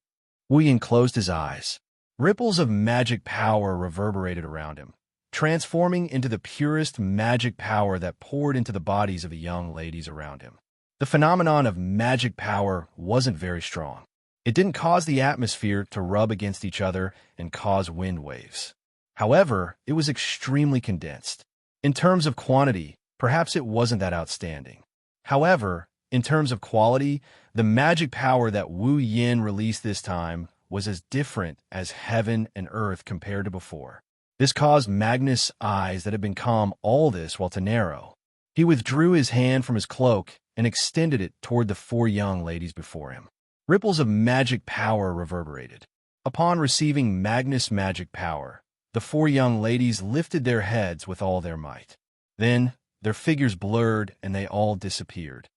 Wu Yin closed his eyes. Ripples of magic power reverberated around him, transforming into the purest magic power that poured into the bodies of the young ladies around him. The phenomenon of magic power wasn't very strong. It didn't cause the atmosphere to rub against each other and cause wind waves. However, it was extremely condensed. In terms of quantity, perhaps it wasn't that outstanding. However, in terms of quality, the magic power that Wu Yin released this time was as different as heaven and earth compared to before. This caused Magnus' eyes that had been calm all this while to narrow. He withdrew his hand from his cloak and extended it toward the 4 young ladies before him. Ripples of magic power reverberated. Upon receiving Magnus' magic power, the 4 young ladies lifted their heads with all their might. Then, their figures blurred and they all disappeared.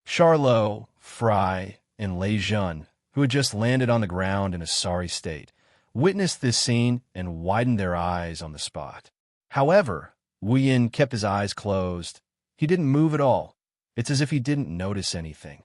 Charlot, Fry, and Lei Jun, who had just landed on the ground in a sorry state, witnessed this scene and widened their eyes on the spot. However, Wu Yin kept his eyes closed. He didn't move at all. It's as if he didn't notice anything.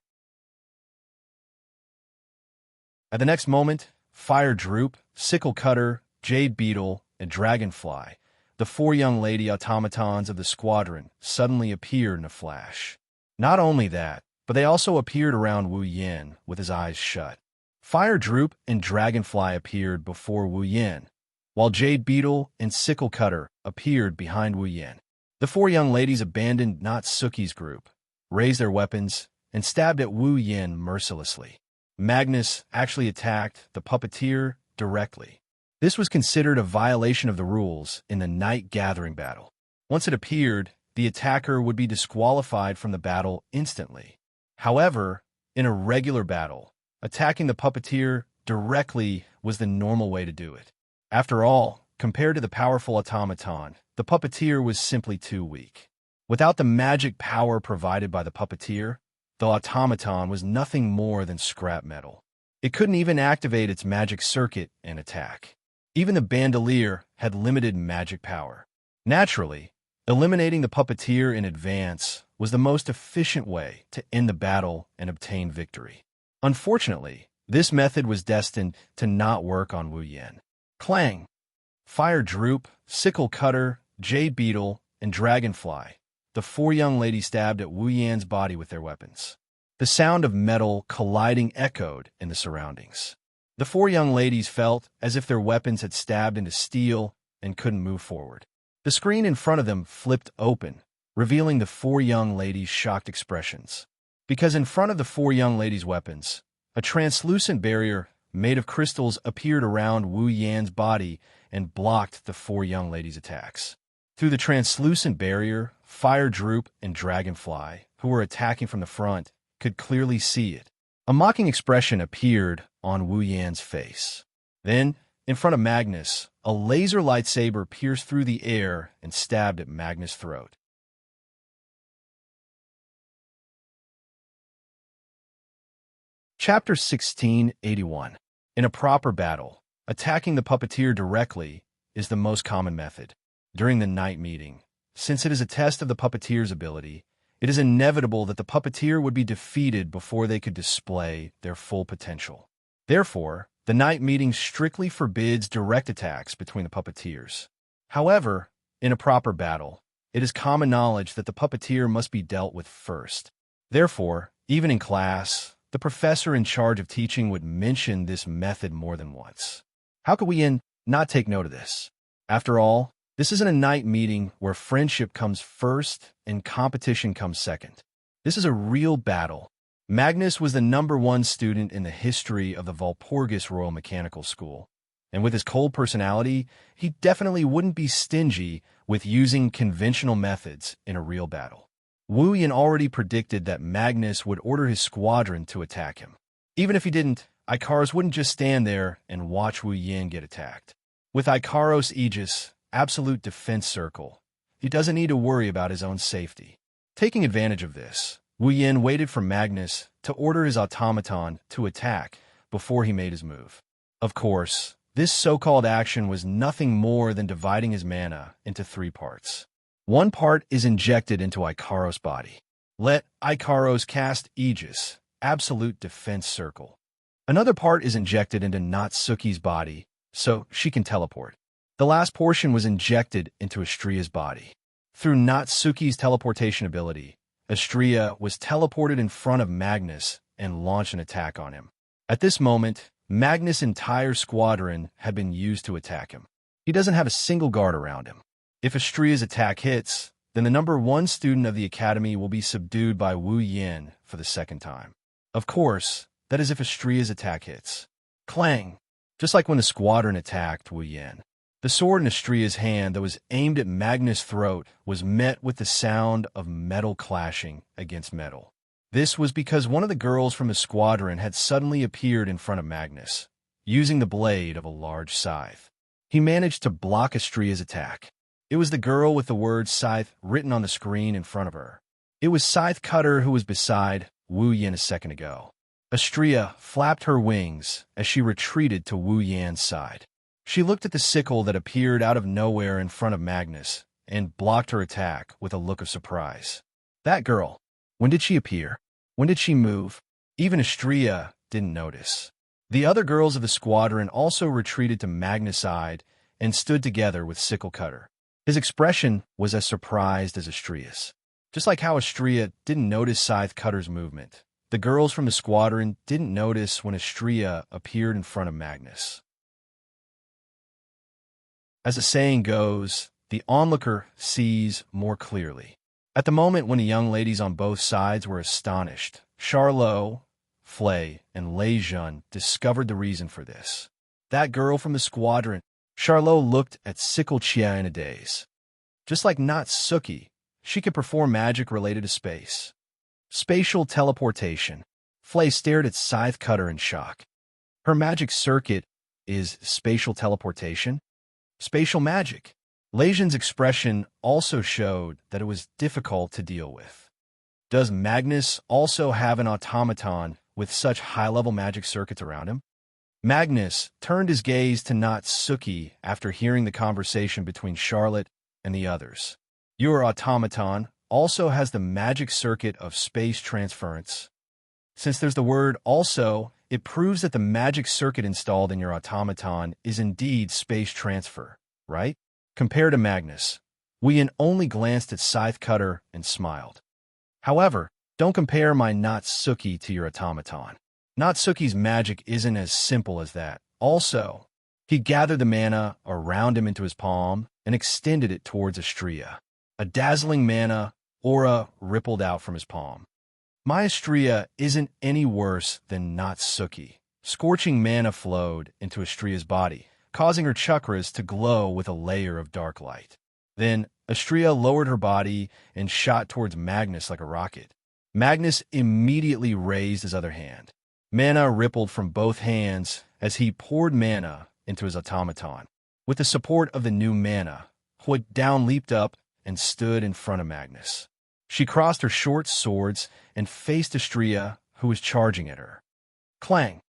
At the next moment, Fire Droop, Sickle Cutter, Jade Beetle, and Dragonfly, the 4 young lady automatons of the squadron, suddenly appeared in a flash. Not only that, but they also appeared around Wu Yin with his eyes shut. Fire Droop and Dragonfly appeared before Wu Yin, while Jade Beetle and Sickle Cutter appeared behind Wu Yin. The 4 young ladies abandoned Natsuki's group, raised their weapons, and stabbed at Wu Yin mercilessly. Magnus actually attacked the puppeteer directly. This was considered a violation of the rules in the Night Gathering battle. Once it appeared, the attacker would be disqualified from the battle instantly. However, in a regular battle, attacking the puppeteer directly was the normal way to do it. After all, compared to the powerful automaton, the puppeteer was simply too weak. Without the magic power provided by the puppeteer, the automaton was nothing more than scrap metal. It couldn't even activate its magic circuit and attack. Even the bandolier had limited magic power. Naturally, eliminating the puppeteer in advance was the most efficient way to end the battle and obtain victory. Unfortunately, this method was destined to not work on Wu Yin. Clang! Fire Droop, Sickle Cutter, Jade Beetle, and Dragonfly, the 4 young ladies stabbed at Wu Yan's body with their weapons. The sound of metal colliding echoed in the surroundings. The 4 young ladies felt as if their weapons had stabbed into steel and couldn't move forward. The screen in front of them flipped open, revealing the 4 young ladies' shocked expressions. Because in front of the 4 young ladies' weapons, a translucent barrier made of crystals appeared around Wu Yan's body and blocked the 4 young ladies' attacks. Through the translucent barrier, Fire Droop and Dragonfly, who were attacking from the front, could clearly see it. A mocking expression appeared on Wu Yan's face. Then, in front of Magnus, a laser lightsaber pierced through the air and stabbed at Magnus' throat. Chapter 1681. In a proper battle, attacking the puppeteer directly is the most common method. During the night meeting, since it is a test of the puppeteer's ability, it is inevitable that the puppeteer would be defeated before they could display their full potential. Therefore, the night meeting strictly forbids direct attacks between the puppeteers. However, in a proper battle, it is common knowledge that the puppeteer must be dealt with first. Therefore, even in class, the professor in charge of teaching would mention this method more than once. How could we not take note of this? After all, this isn't a night meeting where friendship comes first and competition comes second. This is a real battle. Magnus was the #1 student in the history of the Walpurgis Royal Mechanical School, and with his cold personality, he definitely wouldn't be stingy with using conventional methods in a real battle. Wu Yan already predicted that Magnus would order his squadron to attack him. Even if he didn't, Ikaros wouldn't just stand there and watch Wu Yan get attacked. With Ikaros' Aegis, absolute defense circle, he doesn't need to worry about his own safety. Taking advantage of this, Wu Yan waited for Magnus to order his automaton to attack before he made his move. Of course, this so-called action was nothing more than dividing his mana into 3 parts. One part is injected into Ikaros' body. Let Ikaros cast Aegis, absolute defense circle. Another part is injected into Natsuki's body, so she can teleport. The last portion was injected into Astria's body. Through Natsuki's teleportation ability, Astria was teleported in front of Magnus and launched an attack on him. At this moment, Magnus' entire squadron had been used to attack him. He doesn't have a single guard around him. If Astria's attack hits, then the #1 student of the academy will be subdued by Wu Yan for the 2nd time. Of course, that is if Astria's attack hits. Clang! Just like when the squadron attacked Wu Yan. The sword in Astria's hand that was aimed at Magnus' throat was met with the sound of metal clashing against metal. This was because one of the girls from the squadron had suddenly appeared in front of Magnus, using the blade of a large scythe. He managed to block Astria's attack. It was the girl with the word scythe written on the screen in front of her. It was Scythe Cutter who was beside Wu Yan a second ago. Astria flapped her wings as she retreated to Wu Yan's side. She looked at the sickle that appeared out of nowhere in front of Magnus and blocked her attack with a look of surprise. That girl, when did she appear? When did she move? Even Astria didn't notice. The other girls of the squadron also retreated to Magnus' side and stood together with Sickle Cutter. His expression was as surprised as Astria's. Just like how Astria didn't notice Scythe Cutter's movement, the girls from the squadron didn't notice when Astria appeared in front of Magnus. As the saying goes, the onlooker sees more clearly. At the moment when the young ladies on both sides were astonished, Charlot, Flay, and Lei Jun discovered the reason for this. That girl from the squadron, Charlot looked at Xianxia in a daze. Just like Natsuki, she could perform magic related to space. Spatial teleportation. Flay stared at Scythe Cutter in shock. Her magic circuit is spatial teleportation? Spatial magic. Leijin's expression also showed that it was difficult to deal with. Does Magnus also have an automaton with such high-level magic circuits around him? Magnus turned his gaze to Natsuki after hearing the conversation between Charlotte and the others. Your automaton also has the magic circuit of space transference. Since there's the word also, it proves that the magic circuit installed in your automaton is indeed space transfer, right? Compared to Magnus, Wu Yan only glanced at Scythe Cutter and smiled. However, don't compare my Natsuki to your automaton. Natsuki's magic isn't as simple as that. Also, he gathered the mana around him into his palm and extended it towards Astria. A dazzling mana aura rippled out from his palm. My Astria isn't any worse than Natsuki. Scorching mana flowed into Astria's body, causing her chakras to glow with a layer of dark light. Then, Astria lowered her body and shot towards Magnus like a rocket. Magnus immediately raised his other hand. Mana rippled from both hands as he poured mana into his automaton. With the support of the new mana, Hui down leaped up and stood in front of Magnus. She crossed her short swords and faced Astria, who was charging at her. Clang!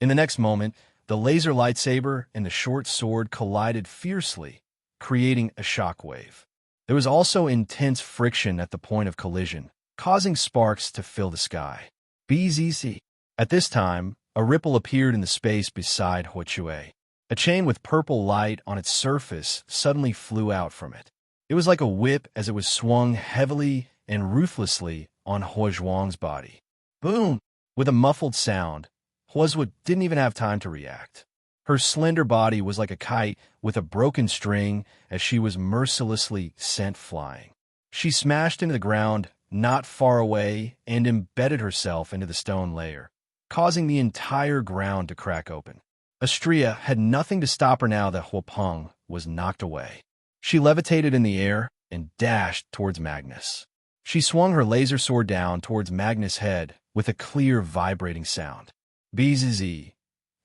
In the next moment, the laser lightsaber and the short sword collided fiercely, creating a shockwave. There was also intense friction at the point of collision, causing sparks to fill the sky. BZC. At this time, a ripple appeared in the space beside Huichui. A chain with purple light on its surface suddenly flew out from it. It was like a whip as it was swung heavily and ruthlessly on Huozhuang's body. Boom! With a muffled sound, Huozhu didn't even have time to react. Her slender body was like a kite with a broken string as she was mercilessly sent flying. She smashed into the ground not far away and embedded herself into the stone layer, causing the entire ground to crack open. Xianxia had nothing to stop her now that Huapeng was knocked away. She levitated in the air and dashed towards Magnus. She swung her laser sword down towards Magnus' head with a clear, vibrating sound. Bzzz.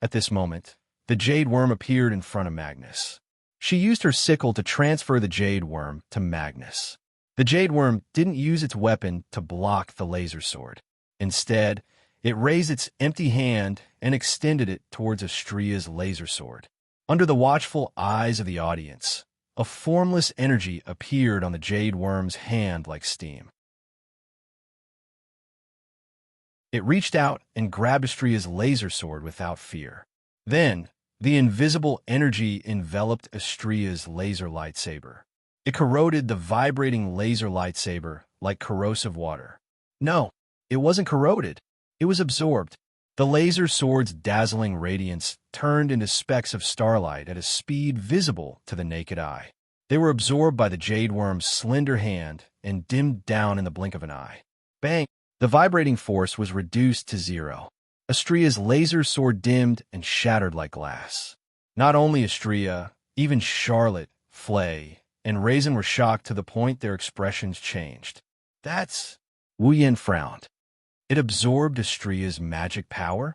At this moment, the jade worm appeared in front of Magnus. She used her sickle to transfer the jade worm to Magnus. The jade worm didn't use its weapon to block the laser sword. Instead, it raised its empty hand and extended it towards Xianxia's laser sword. Under the watchful eyes of the audience, a formless energy appeared on the jade worm's hand like steam. It reached out and grabbed Xianxia's laser sword without fear. Then, the invisible energy enveloped Xianxia's laser lightsaber. It corroded the vibrating laser lightsaber like corrosive water. No, it wasn't corroded. It was absorbed. The laser sword's dazzling radiance turned into specks of starlight at a speed visible to the naked eye. They were absorbed by the jade worm's slender hand and dimmed down in the blink of an eye. Bang! The vibrating force was reduced to zero. Xianxia's laser sword dimmed and shattered like glass. Not only Xianxia, even Charlotte, Flay, and Raisin were shocked to the point their expressions changed. That's... Wu Yan frowned. It absorbed Xianxia's magic power?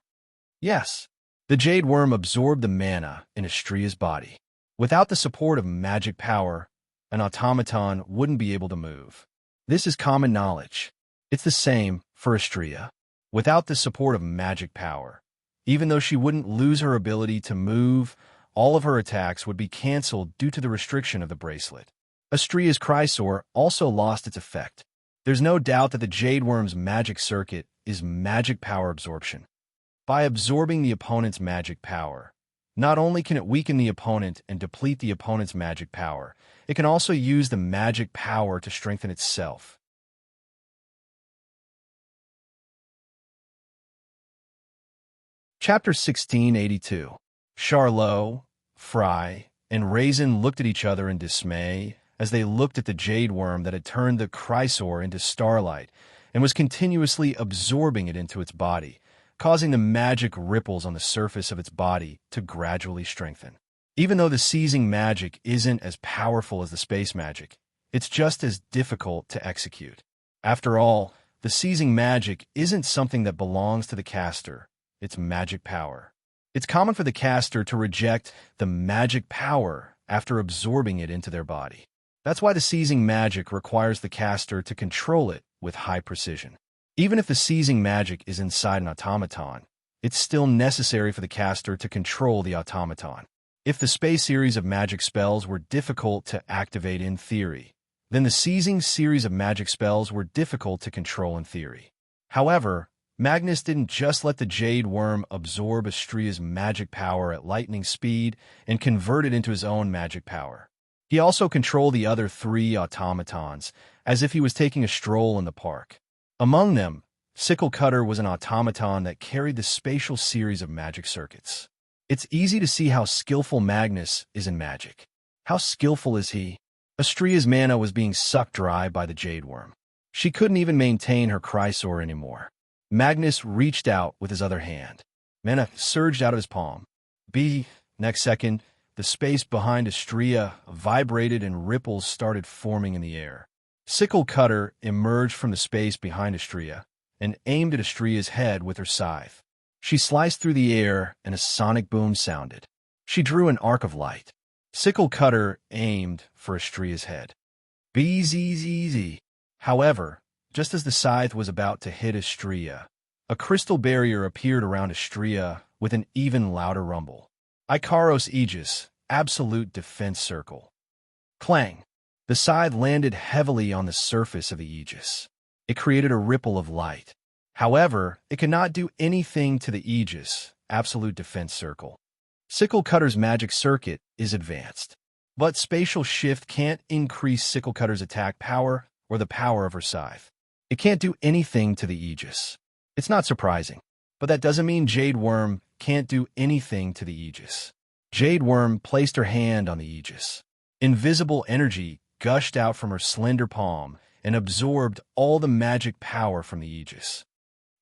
Yes. The jade worm absorbed the mana in Xianxia's body. Without the support of magic power, an automaton wouldn't be able to move. This is common knowledge. It's the same for Xianxia. Without the support of magic power, even though she wouldn't lose her ability to move, all of her attacks would be cancelled due to the restriction of the bracelet. Xianxia's Chrysor also lost its effect. There's no doubt that the jade worm's magic circuit is magic power absorption. By absorbing the opponent's magic power, not only can it weaken the opponent and deplete the opponent's magic power, it can also use the magic power to strengthen itself. Chapter 1682. Charlot, Fry, and Raisin looked at each other in dismay as they looked at the jade worm that had turned the Chrysor into starlight and was continuously absorbing it into its body, causing the magic ripples on the surface of its body to gradually strengthen. Even though the seizing magic isn't as powerful as the space magic, it's just as difficult to execute. After all, the seizing magic isn't something that belongs to the caster. It's magic power. It's common for the caster to reject the magic power after absorbing it into their body. That's why the seizing magic requires the caster to control it with high precision. Even if the seizing magic is inside an automaton, it's still necessary for the caster to control the automaton. If the space series of magic spells were difficult to activate in theory, then the seizing series of magic spells were difficult to control in theory. However, Magnus didn't just let the jade worm absorb Xianxia's magic power at lightning speed and convert it into his own magic power. He also controlled the other three automatons, as if he was taking a stroll in the park. Among them, Sickle Cutter was an automaton that carried the spatial series of magic circuits. It's easy to see how skillful Magnus is in magic. How skillful is he? Xianxia's mana was being sucked dry by the jade worm. She couldn't even maintain her Chrysor anymore. Magnus reached out with his other hand. Mana surged out of his palm. Next second, the space behind Xianxia vibrated and ripples started forming in the air. Sickle Cutter emerged from the space behind Xianxia and aimed at Xianxia's head with her scythe. She sliced through the air and a sonic boom sounded. She drew an arc of light. Sickle Cutter aimed for Xianxia's head. Bzzz. However, just as the scythe was about to hit Xianxia, a crystal barrier appeared around Xianxia with an even louder rumble. Icaros Aegis, Absolute Defense Circle. Clang! The scythe landed heavily on the surface of the Aegis. It created a ripple of light. However, it could not do anything to the Aegis, Absolute Defense Circle. Sickle Cutter's magic circuit is advanced, but Spatial Shift can't increase Sickle Cutter's attack power or the power of her scythe. It can't do anything to the Aegis. It's not surprising, but that doesn't mean Jade Worm can't do anything to the Aegis. Jade Worm placed her hand on the Aegis. Invisible energy gushed out from her slender palm and absorbed all the magic power from the Aegis.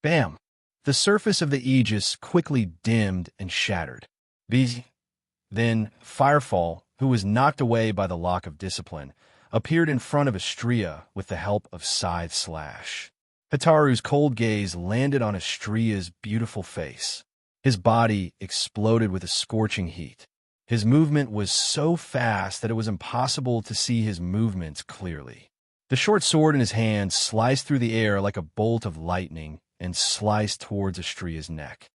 Bam! The surface of the Aegis quickly dimmed and shattered. Then Firefall, who was knocked away by the lock of discipline, appeared in front of Astrea with the help of Scythe Slash. Hitaru's cold gaze landed on Astrea's beautiful face. His body exploded with a scorching heat. His movement was so fast that it was impossible to see his movements clearly. The short sword in his hand sliced through the air like a bolt of lightning and sliced towards Astrea's neck.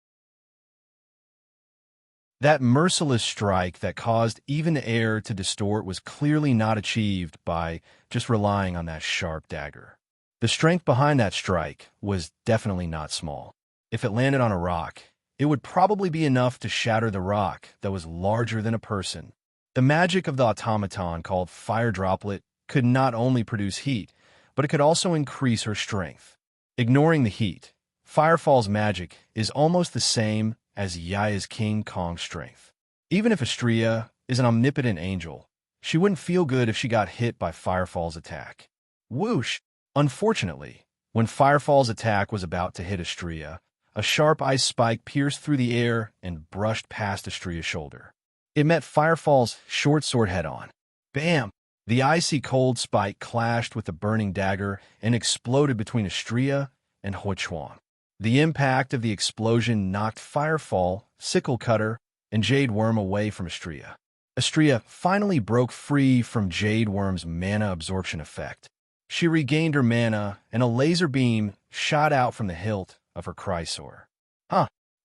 That merciless strike that caused even the air to distort was clearly not achieved by just relying on that sharp dagger. The strength behind that strike was definitely not small. If it landed on a rock, it would probably be enough to shatter the rock that was larger than a person. The magic of the automaton called Fire Droplet could not only produce heat, but it could also increase her strength. Ignoring the heat, Firefall's magic is almost the same as Yaya's King Kong strength. Even if Astrea is an omnipotent angel, she wouldn't feel good if she got hit by Firefall's attack. Whoosh! Unfortunately, when Firefall's attack was about to hit Astrea, a sharp ice spike pierced through the air and brushed past Astrea's shoulder. It met Firefall's short sword head-on. Bam! The icy cold spike clashed with the burning dagger and exploded between Astrea and Huichuan. The impact of the explosion knocked Firefall, Sickle Cutter, and Jade Worm away from Astrea. Astrea finally broke free from Jade Worm's mana absorption effect. She regained her mana, and a laser beam shot out from the hilt of her Chrysor.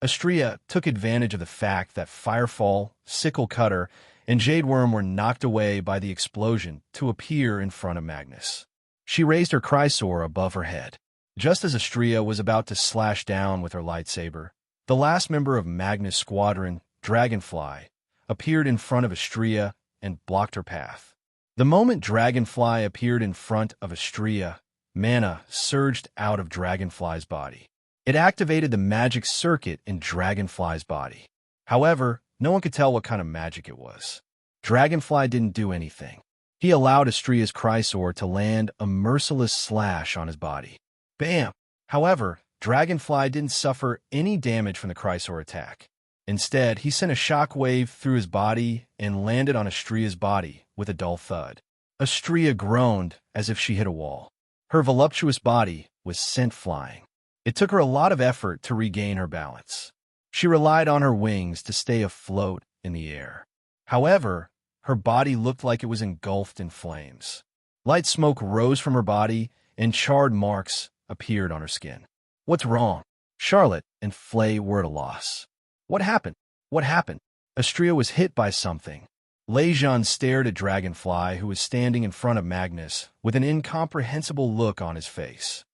Astrea took advantage of the fact that Firefall, Sickle Cutter, and Jade Worm were knocked away by the explosion to appear in front of Magnus. She raised her Chrysor above her head. Just as Astrea was about to slash down with her lightsaber, the last member of Magnus' squadron, Dragonfly, appeared in front of Astrea and blocked her path. The moment Dragonfly appeared in front of Astrea, mana surged out of Dragonfly's body. It activated the magic circuit in Dragonfly's body. However, no one could tell what kind of magic it was. Dragonfly didn't do anything. He allowed Astrea's Chrysor to land a merciless slash on his body. Bam! However, Dragonfly didn't suffer any damage from the Chrysor attack. Instead, he sent a shockwave through his body and landed on Astrea's body with a dull thud. Astrea groaned as if she hit a wall. Her voluptuous body was sent flying. It took her a lot of effort to regain her balance. She relied on her wings to stay afloat in the air. However, her body looked like it was engulfed in flames. Light smoke rose from her body, and charred marks appeared on her skin. What's wrong? Charlotte and Flay were at a loss. What happened? What happened? Astrea was hit by something. Lejean stared at Dragonfly, who was standing in front of Magnus, with an incomprehensible look on his face.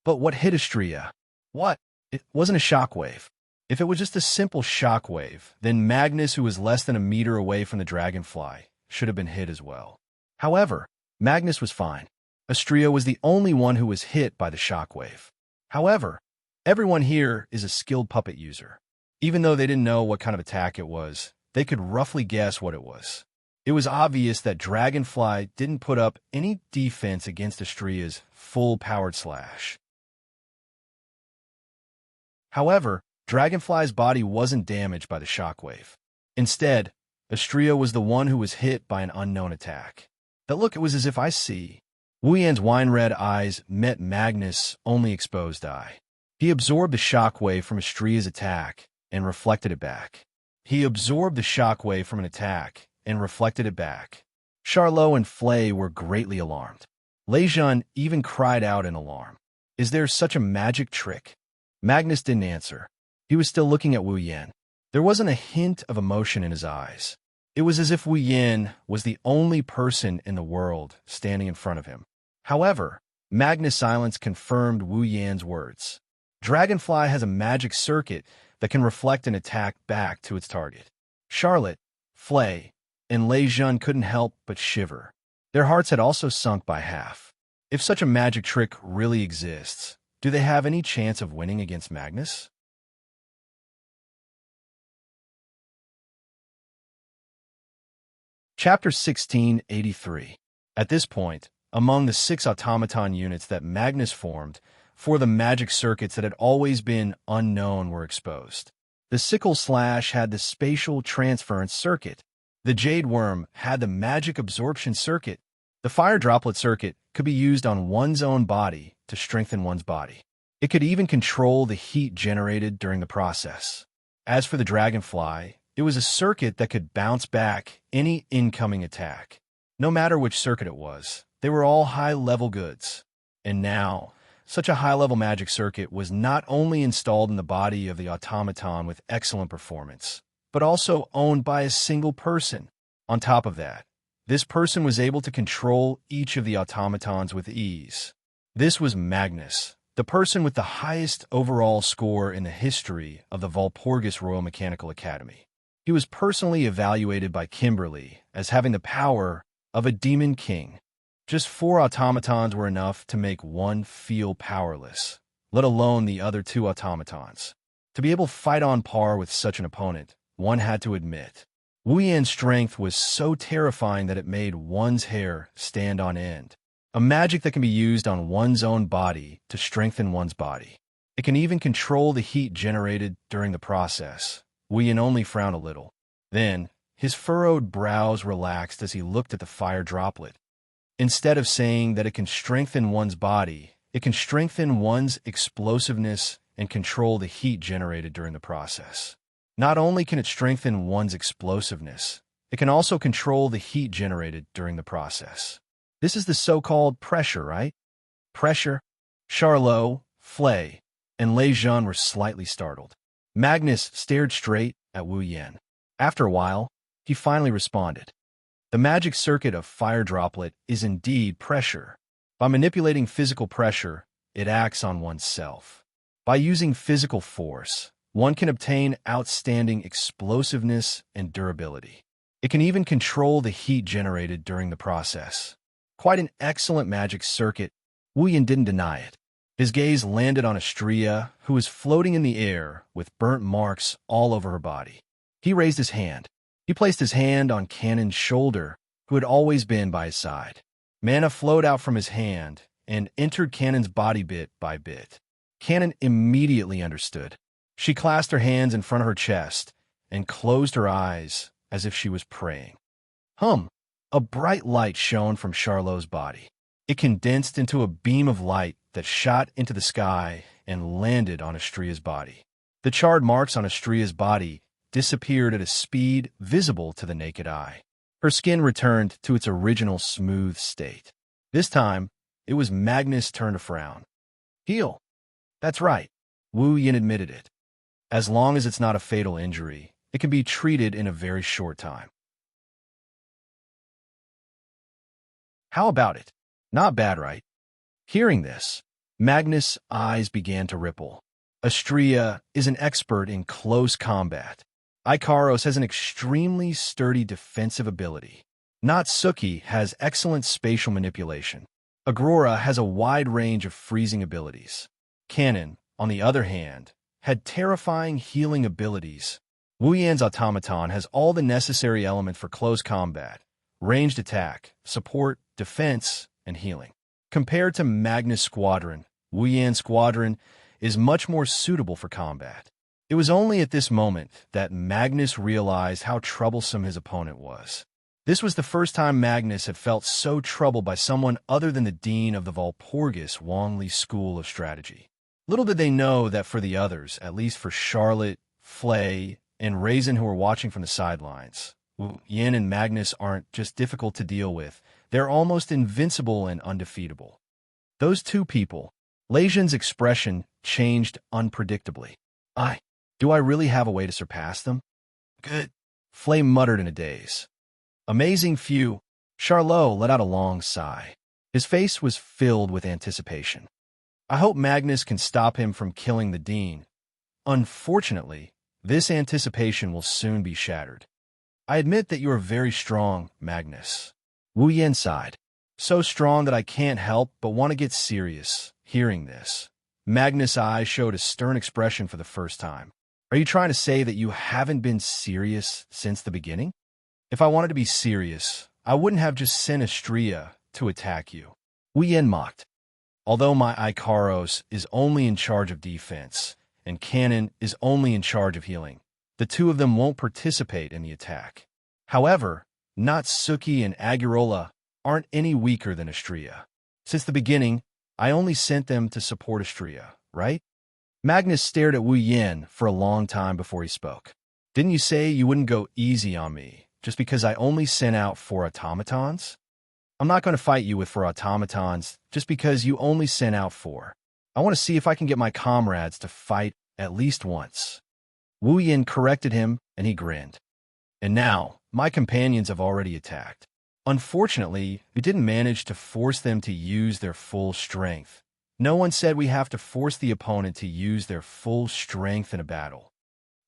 But what hit Astrea? What? It wasn't a shockwave. If it was just a simple shockwave, then Magnus, who was less than a meter away from the Dragonfly, should have been hit as well. However, Magnus was fine. Astrea was the only one who was hit by the shockwave. However, everyone here is a skilled puppet user. Even though they didn't know what kind of attack it was, they could roughly guess what it was. It was obvious that Dragonfly didn't put up any defense against Astrea's full-powered slash. However, Dragonfly's body wasn't damaged by the shockwave. Instead, Astrea was the one who was hit by an unknown attack. That look, it was as if I see. Wu Yan's wine-red eyes met Magnus' only exposed eye. He absorbed the shockwave from Astrea's attack and reflected it back. He absorbed the shockwave from an attack and reflected it back. Charlot and Flay were greatly alarmed. Lejean even cried out in alarm. Is there such a magic trick? Magnus didn't answer. He was still looking at Wu Yan. There wasn't a hint of emotion in his eyes. It was as if Wu Yan was the only person in the world standing in front of him. However, Magnus' silence confirmed Wu Yan's words. Dragonfly has a magic circuit that can reflect an attack back to its target. Charlotte, Flay, and Lejean couldn't help but shiver. Their hearts had also sunk by half. If such a magic trick really exists, do they have any chance of winning against Magnus? Chapter 1683. At this point, among the 6 automaton units that Magnus formed, 4 of the magic circuits that had always been unknown were exposed. The sickle slash had the spatial transference circuit. The jade worm had the magic absorption circuit. The fire droplet circuit could be used on one's own body to strengthen one's body. It could even control the heat generated during the process. As for the dragonfly, it was a circuit that could bounce back any incoming attack. No matter which circuit it was, they were all high-level goods. And now, such a high-level magic circuit was not only installed in the body of the automaton with excellent performance, but also owned by a single person. On top of that, this person was able to control each of the automatons with ease. This was Magnus, the person with the highest overall score in the history of the Walpurgis Royal Mechanical Academy. He was personally evaluated by Kimberly as having the power of a demon king. Just 4 automatons were enough to make one feel powerless, let alone the other 2 automatons. To be able to fight on par with such an opponent, one had to admit, Wuyan's strength was so terrifying that it made one's hair stand on end. A magic that can be used on one's own body to strengthen one's body. It can even control the heat generated during the process. Wuyan only frowned a little. Then, his furrowed brows relaxed as he looked at the fire droplet. Instead of saying that it can strengthen one's body, it can strengthen one's explosiveness and control the heat generated during the process. Not only can it strengthen one's explosiveness, it can also control the heat generated during the process. This is the so-called pressure, right? Pressure? Charlot, Flay, and Lei Zhan were slightly startled. Magnus stared straight at Wu Yan. After a while, he finally responded. The magic circuit of fire droplet is indeed pressure. By manipulating physical pressure, it acts on oneself. By using physical force, one can obtain outstanding explosiveness and durability. It can even control the heat generated during the process. Quite an excellent magic circuit. Wu Yan didn't deny it. His gaze landed on Xianxia, who was floating in the air with burnt marks all over her body. He raised his hand. He placed his hand on Canon's shoulder, who had always been by his side. Mana flowed out from his hand and entered Canon's body bit by bit. Canon immediately understood. She clasped her hands in front of her chest and closed her eyes as if she was praying. A bright light shone from Charlot's body. It condensed into a beam of light that shot into the sky and landed on Xianxia's body. The charred marks on Xianxia's body disappeared at a speed visible to the naked eye. Her skin returned to its original smooth state. This time, it was Magnus' turn to frown. Heal. That's right. Wu Yan admitted it. As long as it's not a fatal injury, it can be treated in a very short time. How about it? Not bad, right? Hearing this, Magnus' eyes began to ripple. Xianxia is an expert in close combat. Ikaros has an extremely sturdy defensive ability. Natsuki has excellent spatial manipulation. Agrora has a wide range of freezing abilities. Canon, on the other hand, had terrifying healing abilities. Wu Yan's automaton has all the necessary elements for close combat, ranged attack, support, defense, and healing. Compared to Magnus' squadron, Wu Yan's squadron is much more suitable for combat. It was only at this moment that Magnus realized how troublesome his opponent was. This was the first time Magnus had felt so troubled by someone other than the dean of the Walpurgis Wangli School of Strategy. Little did they know that for the others, at least for Charlotte, Flay, and Raisin who were watching from the sidelines, Wu Yan and Magnus aren't just difficult to deal with, they're almost invincible and undefeatable. Those two people, Lei Zhan's expression changed unpredictably. Do I really have a way to surpass them? Good. Flay muttered in a daze. Amazing few. Charlot let out a long sigh. His face was filled with anticipation. I hope Magnus can stop him from killing the dean. Unfortunately, this anticipation will soon be shattered. I admit that you are very strong, Magnus. Wu Yan sighed. So strong that I can't help but want to get serious. Hearing this, Magnus' eyes showed a stern expression for the first time. Are you trying to say that you haven't been serious since the beginning? If I wanted to be serious, I wouldn't have just sent Xianxia to attack you. Wu Yen mocked. Although my Ikaros is only in charge of defense, and Cannon is only in charge of healing, the two of them won't participate in the attack. However, Natsuki and Agurola aren't any weaker than Astria. Since the beginning, I only sent them to support Astria, right? Magnus stared at Wu Yen for a long time before he spoke. Didn't you say you wouldn't go easy on me just because I only sent out 4 automatons? I'm not going to fight you with 4 automatons just because you only sent out 4. I want to see if I can get my comrades to fight at least once. Wu Yen corrected him, and he grinned. And now, my companions have already attacked. Unfortunately, we didn't manage to force them to use their full strength. No one said we have to force the opponent to use their full strength in a battle.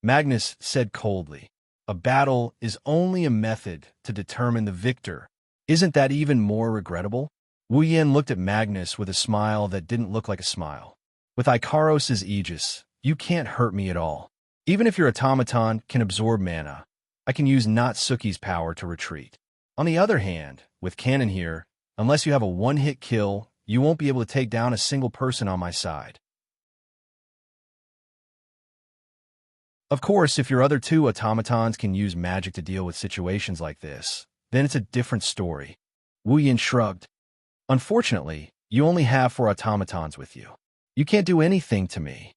Magnus said coldly, a battle is only a method to determine the victor. Isn't that even more regrettable? Wu Yen looked at Magnus with a smile that didn't look like a smile. With Ikaros' aegis, you can't hurt me at all. Even if your automaton can absorb mana, I can use Natsuki's power to retreat. On the other hand, with Cannon here, unless you have a one-hit kill, you won't be able to take down a single person on my side. Of course, if your other 2 automatons can use magic to deal with situations like this, then it's a different story. Wu Yen shrugged. Unfortunately, you only have 4 automatons with you. You can't do anything to me.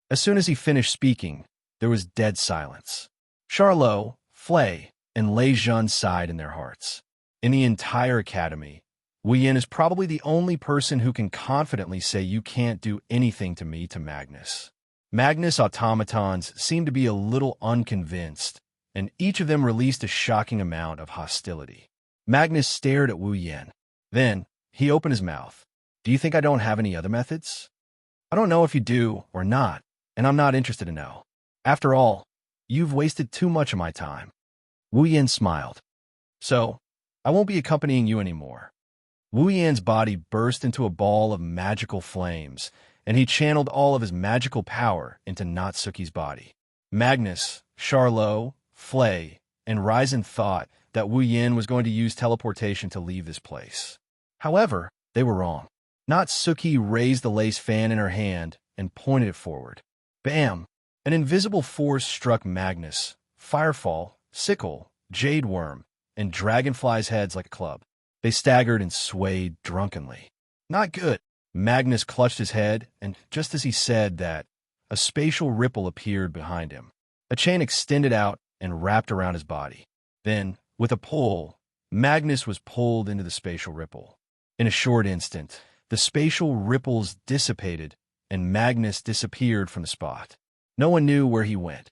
As soon as he finished speaking, there was dead silence. Charlot, Flay, and Lei Jun sighed in their hearts. In the entire academy, Wu Yen is probably the only person who can confidently say you can't do anything to me to Magnus. Magnus' automatons seemed to be a little unconvinced, and each of them released a shocking amount of hostility. Magnus stared at Wu Yen. Then, he opened his mouth. Do you think I don't have any other methods? I don't know if you do or not, and I'm not interested to know. After all, you've wasted too much of my time. Wu Yen smiled. So, I won't be accompanying you anymore. Wu Yan's body burst into a ball of magical flames, and he channeled all of his magical power into Natsuki's body. Magnus, Charlot, Flay, and Ryzen thought that Wu Yen was going to use teleportation to leave this place. However, they were wrong. Natsuki raised the lace fan in her hand and pointed it forward. Bam! An invisible force struck Magnus, Firefall, Sickle, Jade Worm, and Dragonfly's heads like a club. They staggered and swayed drunkenly. Not good. Magnus clutched his head, and just as he said that, a spatial ripple appeared behind him. A chain extended out and wrapped around his body. Then, with a pull, Magnus was pulled into the spatial ripple. In a short instant, the spatial ripples dissipated, and Magnus disappeared from the spot. No one knew where he went.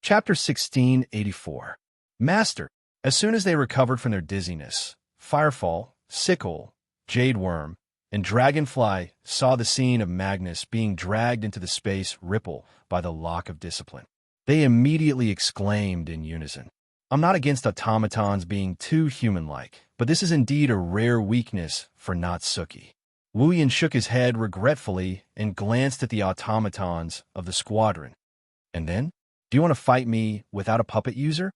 Chapter 1684. Master. As soon as they recovered from their dizziness, Firefall, Sickle, Jade Worm, and Dragonfly saw the scene of Magnus being dragged into the space ripple by the lock of discipline. They immediately exclaimed in unison. I'm not against automatons being too human-like, but this is indeed a rare weakness for Natsuki. Wu Yen shook his head regretfully and glanced at the automatons of the squadron. And then? Do you want to fight me without a puppet user?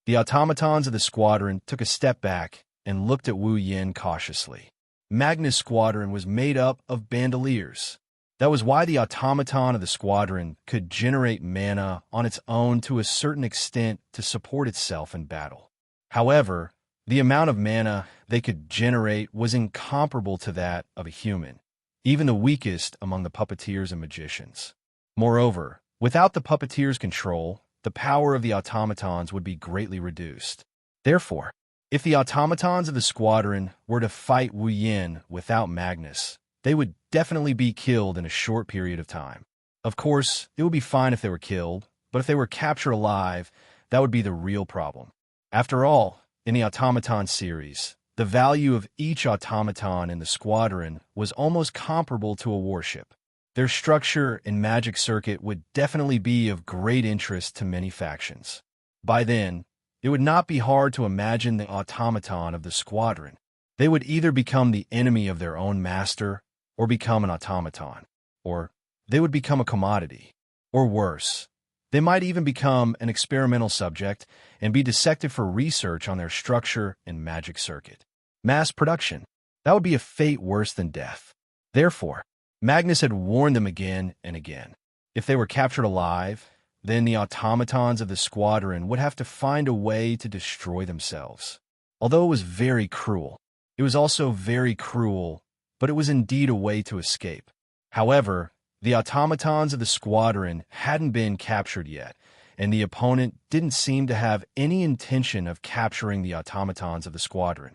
The automatons of the squadron took a step back and looked at Wu Yen cautiously. Magnus' squadron was made up of bandoliers. That was why the automaton of the squadron could generate mana on its own to a certain extent to support itself in battle. However, the amount of mana they could generate was incomparable to that of a human, even the weakest among the puppeteers and magicians. Moreover, without the puppeteers' control, the power of the automatons would be greatly reduced. Therefore, if the automatons of the squadron were to fight Wu Yen without Magnus, they would definitely be killed in a short period of time. Of course, it would be fine if they were killed, but if they were captured alive, that would be the real problem. After all, in the automaton series, the value of each automaton in the squadron was almost comparable to a warship. Their structure and magic circuit would definitely be of great interest to many factions. By then, it would not be hard to imagine the automaton of the squadron. They would either become the enemy of their own master, or become an automaton, or they would become a commodity. Or worse, They might even become an experimental subject and be dissected for research on their structure and magic circuit. Mass production. That would be a fate worse than death. Therefore, Magnus had warned them again and again. If they were captured alive, then the automatons of the squadron would have to find a way to destroy themselves. Although it was very cruel, it was also very cruel, but it was indeed a way to escape. However, the automatons of the squadron hadn't been captured yet, and the opponent didn't seem to have any intention of capturing the automatons of the squadron.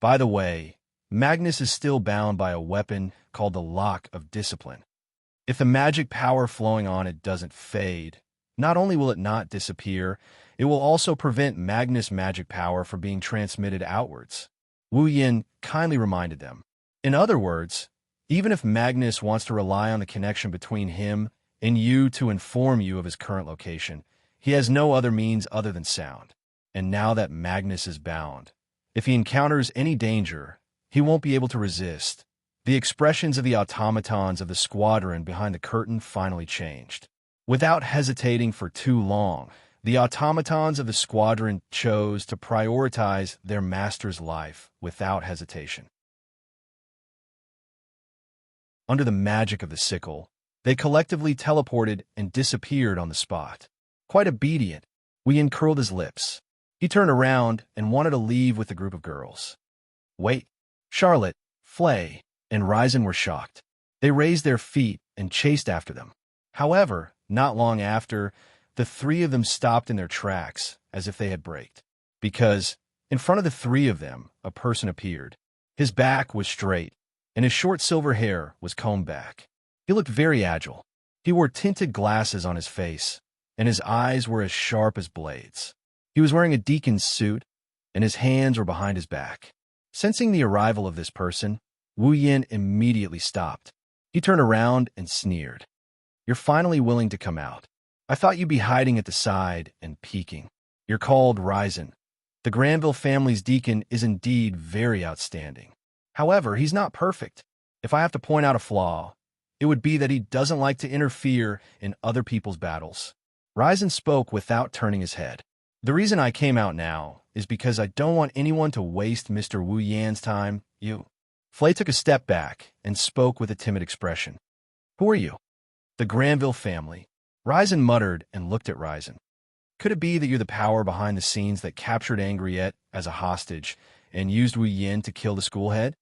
By the way, Magnus is still bound by a weapon called the Lock of Discipline. If the magic power flowing on it doesn't fade, not only will it not disappear, it will also prevent Magnus' magic power from being transmitted outwards. Wu Yin kindly reminded them. In other words, even if Magnus wants to rely on the connection between him and you to inform you of his current location, he has no other means other than sound. And now that Magnus is bound, if he encounters any danger, he won't be able to resist. The expressions of the automatons of the squadron behind the curtain finally changed. Without hesitating for too long, the automatons of the squadron chose to prioritize their master's life without hesitation. Under the magic of the sickle, they collectively teleported and disappeared on the spot. Quite obedient, Wu Yin curled his lips. He turned around and wanted to leave with the group of girls. Wait. Charlotte, Flay, and Ryzen were shocked. They raised their feet and chased after them. However, not long after, the three of them stopped in their tracks as if they had braked. Because, in front of the three of them, a person appeared. His back was straight, and his short silver hair was combed back. He looked very agile. He wore tinted glasses on his face, and his eyes were as sharp as blades. He was wearing a deacon's suit, and his hands were behind his back. Sensing the arrival of this person, Wu Yin immediately stopped. He turned around and sneered. You're finally willing to come out. I thought you'd be hiding at the side and peeking. You're called Ryzen. The Granville family's deacon is indeed very outstanding. However, he's not perfect. If I have to point out a flaw, it would be that he doesn't like to interfere in other people's battles. Ryzen spoke without turning his head. The reason I came out now is because I don't want anyone to waste Mr. Wu Yan's time. You. Flay took a step back and spoke with a timid expression. Who are you? The Granville family. Ryzen muttered and looked at Ryzen. Could it be that you're the power behind the scenes that captured Angriette as a hostage and used Wu Yin to kill the school head?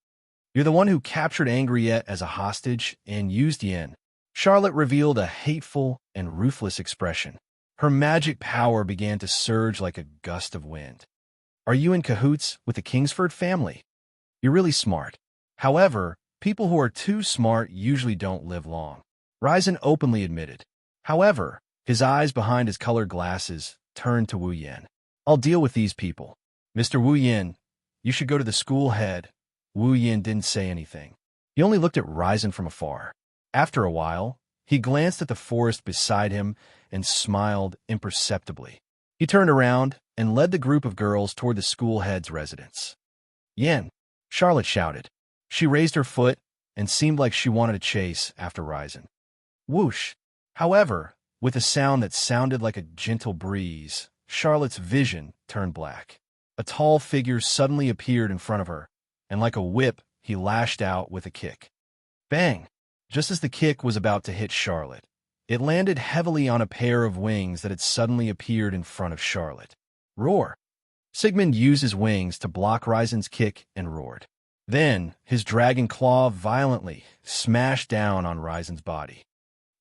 You're the one who captured Angriette as a hostage and used Yin. Charlotte revealed a hateful and ruthless expression. Her magic power began to surge like a gust of wind. Are you in cahoots with the Kingsford family? You're really smart. However, people who are too smart usually don't live long. Ryzen openly admitted. However, his eyes behind his colored glasses turned to Wu Yin. I'll deal with these people. Mr. Wu Yin, you should go to the school head. Wu Yin didn't say anything. He only looked at Ryzen from afar. After a while, he glanced at the forest beside him and smiled imperceptibly. He turned around and led the group of girls toward the school head's residence. Yin, Charlotte shouted. She raised her foot and seemed like she wanted to chase after Ryzen. Whoosh! However, with a sound that sounded like a gentle breeze, Charlotte's vision turned black. A tall figure suddenly appeared in front of her, and like a whip, he lashed out with a kick. Bang! Just as the kick was about to hit Charlotte, it landed heavily on a pair of wings that had suddenly appeared in front of Charlotte. Roar! Sigmund used his wings to block Ryzen's kick and roared. Then, his dragon claw violently smashed down on Ryzen's body.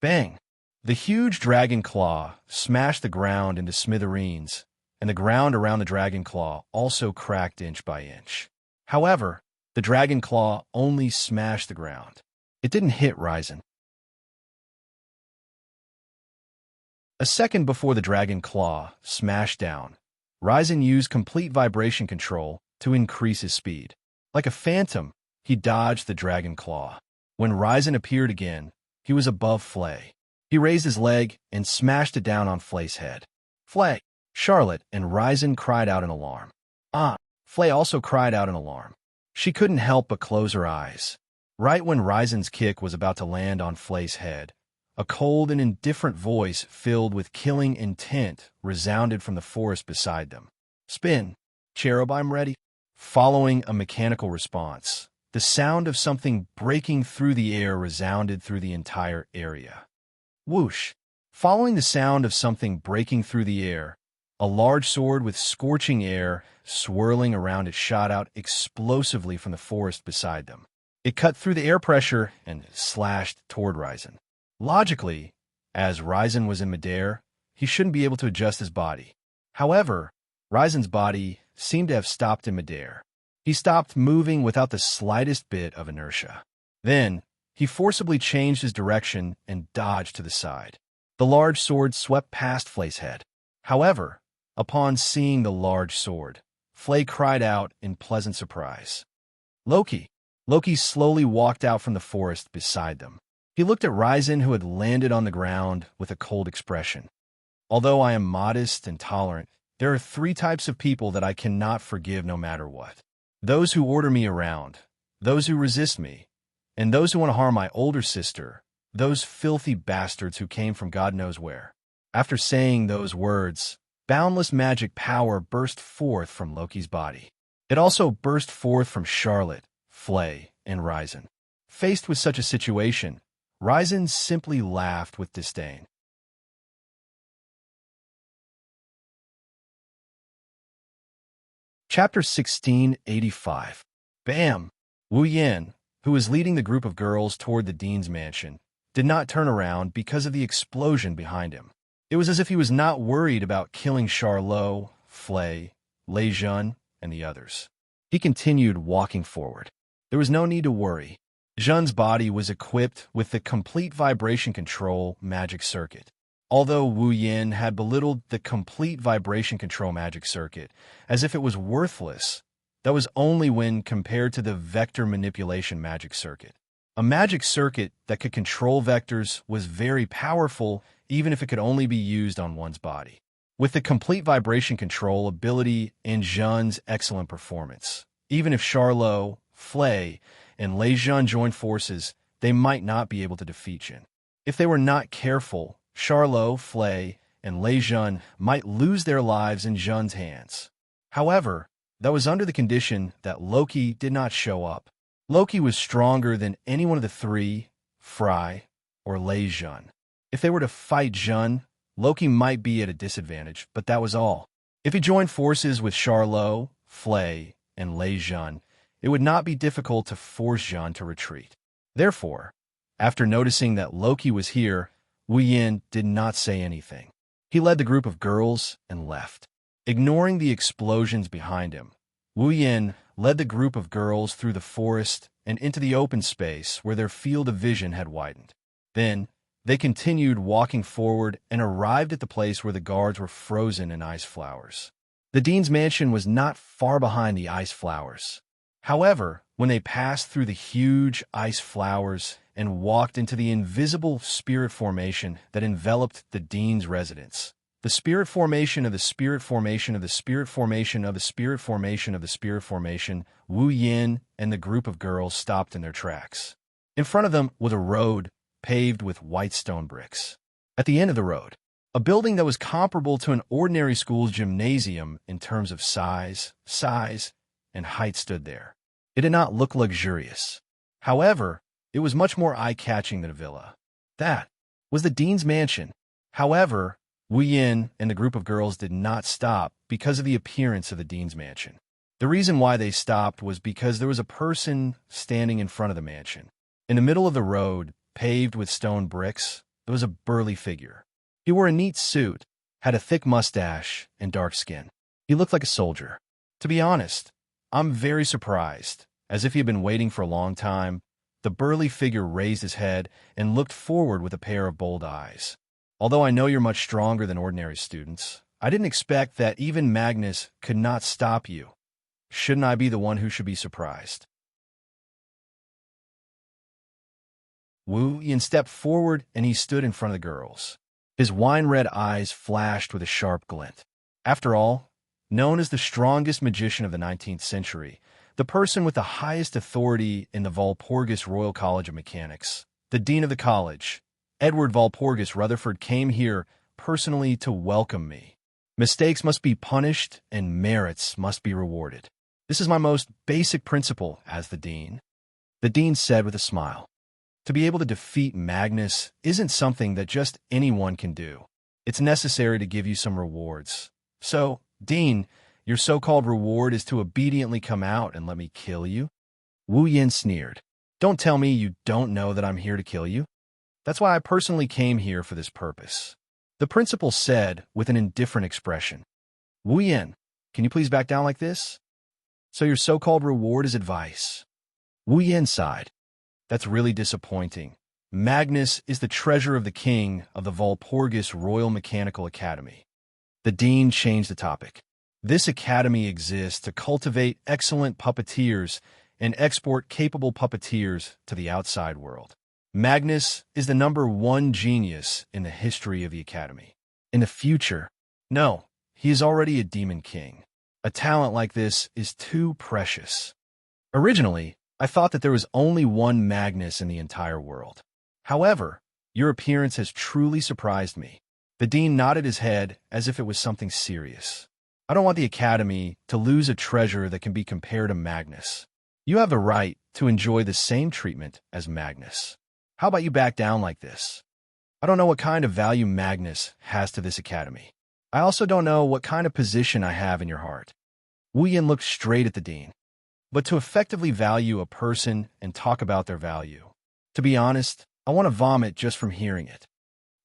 Bang! The huge dragon claw smashed the ground into smithereens, and the ground around the dragon claw also cracked inch by inch. However, the dragon claw only smashed the ground. It didn't hit Ryzen. A second before the dragon claw smashed down, Ryzen used complete vibration control to increase his speed. Like a phantom, he dodged the dragon claw. When Ryzen appeared again, he was above Flay. He raised his leg and smashed it down on Flay's head. Flay! Charlotte and Ryzen cried out in alarm. Flay also cried out in alarm. She couldn't help but close her eyes. Right when Ryzen's kick was about to land on Flay's head, A cold and indifferent voice filled with killing intent resounded from the forest beside them. "Spin, cherub, I'm ready." Following a mechanical response, the sound of something breaking through the air resounded through the entire area. Whoosh! Following the sound of something breaking through the air, a large sword with scorching air swirling around it shot out explosively from the forest beside them. It cut through the air pressure and slashed toward Ryzen. Logically, as Ryzen was in midair, he shouldn't be able to adjust his body. However, Ryzen's body seemed to have stopped in midair. He stopped moving without the slightest bit of inertia. Then, he forcibly changed his direction and dodged to the side. The large sword swept past Flay's head. However, upon seeing the large sword, Flay cried out in pleasant surprise. "Loki!" Loki slowly walked out from the forest beside them. He looked at Ryzen, who had landed on the ground, with a cold expression. "Although I am modest and tolerant, there are 3 types of people that I cannot forgive no matter what. Those who order me around, those who resist me, and those who want to harm my older sister, those filthy bastards who came from God knows where." After saying those words, boundless magic power burst forth from Loki's body. It also burst forth from Charlotte, Flay, and Ryzen. Faced with such a situation, Ryzen simply laughed with disdain. Chapter 1685. Bam! Wu Yan, who was leading the group of girls toward the dean's mansion, did not turn around because of the explosion behind him. It was as if he was not worried about killing Charlot, Flay, Lei Jun, and the others. He continued walking forward. There was no need to worry. Jun's body was equipped with the complete vibration control magic circuit. Although Wu Yin had belittled the complete vibration control magic circuit as if it was worthless, that was only when compared to the vector manipulation magic circuit. A magic circuit that could control vectors was very powerful even if it could only be used on one's body. With the complete vibration control ability and Jun's excellent performance, even if Charlot, Flay, and Lei Jun joined forces, they might not be able to defeat Jin. If they were not careful, Charlot, Flay, and Lei Jun might lose their lives in Jun's hands. However, that was under the condition that Loki did not show up. Loki was stronger than any one of the 3, Fry, or Lei Jun. If they were to fight Jun, Loki might be at a disadvantage, but that was all. If he joined forces with Charlot, Flay, and Lei Jun, it would not be difficult to force Jun to retreat. Therefore, after noticing that Loki was here, Wu Yin did not say anything. He led the group of girls and left. Ignoring the explosions behind him, Wu Yin led the group of girls through the forest and into the open space where their field of vision had widened. Then, they continued walking forward and arrived at the place where the guards were frozen in ice flowers. The dean's mansion was not far behind the ice flowers. However, when they passed through the huge ice flowers and walked into the invisible spirit formation that enveloped the dean's residence, the spirit formation of the spirit formation of the spirit formation of the spirit formation of the spirit formation, Wu Yin and the group of girls stopped in their tracks. In front of them was a road paved with white stone bricks. At the end of the road, a building that was comparable to an ordinary school's gymnasium in terms of size, and height stood there. It did not look luxurious. However, it was much more eye-catching than a villa. That was the dean's mansion. However, Wu Yin and the group of girls did not stop because of the appearance of the dean's mansion. The reason why they stopped was because there was a person standing in front of the mansion. In the middle of the road, paved with stone bricks, there was a burly figure. He wore a neat suit, had a thick mustache, and dark skin. He looked like a soldier. To be honest, I'm very surprised. As if he had been waiting for a long time, the burly figure raised his head and looked forward with a pair of bold eyes. Although I know you're much stronger than ordinary students, I didn't expect that even Magnus could not stop you. Shouldn't I be the one who should be surprised? Wu Yin stepped forward and he stood in front of the girls. His wine-red eyes flashed with a sharp glint. After all, known as the strongest magician of the 19th century, the person with the highest authority in the Walpurgis Royal College of Mechanics, the dean of the college, Edward Walpurgis Rutherford came here personally to welcome me. Mistakes must be punished and merits must be rewarded. This is my most basic principle as the Dean. The Dean said with a smile. To be able to defeat Magnus isn't something that just anyone can do. It's necessary to give you some rewards. So, Dean, your so-called reward is to obediently come out and let me kill you? Wu Yin sneered. Don't tell me you don't know that I'm here to kill you. That's why I personally came here for this purpose. The principal said with an indifferent expression. Wu Yin, can you please back down like this? So your so-called reward is advice. Wu Yin sighed. That's really disappointing. Magnus is the treasure of the king of the Walpurgis Royal Mechanical Academy. The Dean changed the topic. This academy exists to cultivate excellent puppeteers and export capable puppeteers to the outside world. Magnus is the #1 genius in the history of the academy. In the future, no, he is already a demon king. A talent like this is too precious. Originally, I thought that there was only one Magnus in the entire world. However, your appearance has truly surprised me. The Dean nodded his head as if it was something serious. I don't want the Academy to lose a treasure that can be compared to Magnus. You have the right to enjoy the same treatment as Magnus. How about you back down like this? I don't know what kind of value Magnus has to this Academy. I also don't know what kind of position I have in your heart. Wu Yin looked straight at the Dean. But to effectively value a person and talk about their value, to be honest, I want to vomit just from hearing it.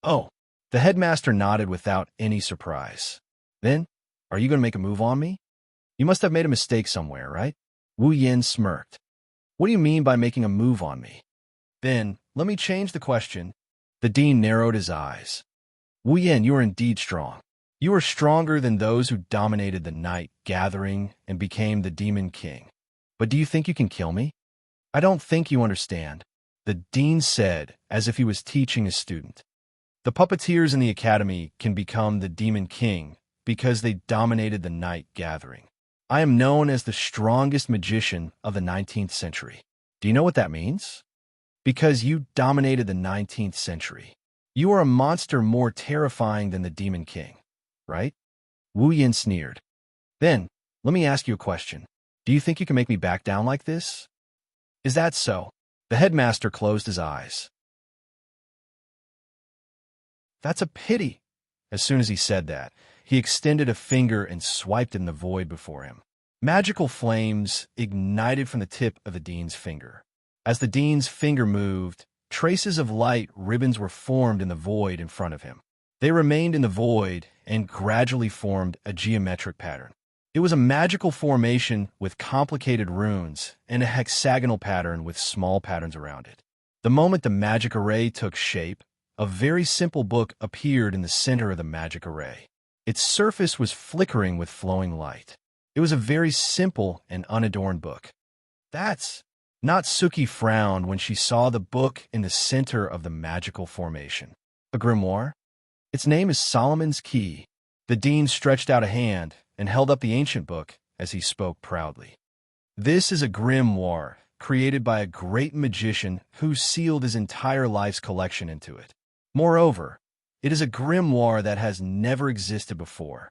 Oh, the headmaster nodded without any surprise. Then, are you going to make a move on me? You must have made a mistake somewhere, right? Wu Yin smirked. What do you mean by making a move on me? Then, let me change the question. The Dean narrowed his eyes. Wu Yin, you are indeed strong. You are stronger than those who dominated the night gathering and became the Demon King. But do you think you can kill me? I don't think you understand, the Dean said as if he was teaching a student. The puppeteers in the academy can become the Demon King because they dominated the night gathering. I am known as the strongest magician of the 19th century. Do you know what that means? Because you dominated the 19th century. You are a monster more terrifying than the Demon King, right? Wu Yin sneered. Then, let me ask you a question. Do you think you can make me back down like this? Is that so? The headmaster closed his eyes. That's a pity. As soon as he said that, he extended a finger and swiped in the void before him. Magical flames ignited from the tip of the Dean's finger. As the Dean's finger moved, traces of light ribbons were formed in the void in front of him. They remained in the void and gradually formed a geometric pattern. It was a magical formation with complicated runes and a hexagonal pattern with small patterns around it. The moment the magic array took shape, a very simple book appeared in the center of the magic array. Its surface was flickering with flowing light. It was a very simple and unadorned book. That's Natsuki frowned when she saw the book in the center of the magical formation. A grimoire? Its name is Solomon's Key. The Dean stretched out a hand and held up the ancient book as he spoke proudly. This is a grimoire created by a great magician who sealed his entire life's collection into it. Moreover, it is a grimoire that has never existed before.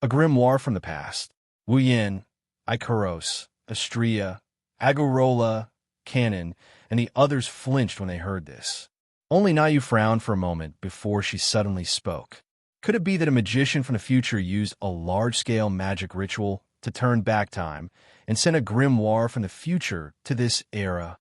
A grimoire from the past. Wu Yin, Icaros, Astria, Agarola, Canon, and the others flinched when they heard this. Only Nayu frowned for a moment before she suddenly spoke. Could it be that a magician from the future used a large-scale magic ritual to turn back time and sent a grimoire from the future to this era?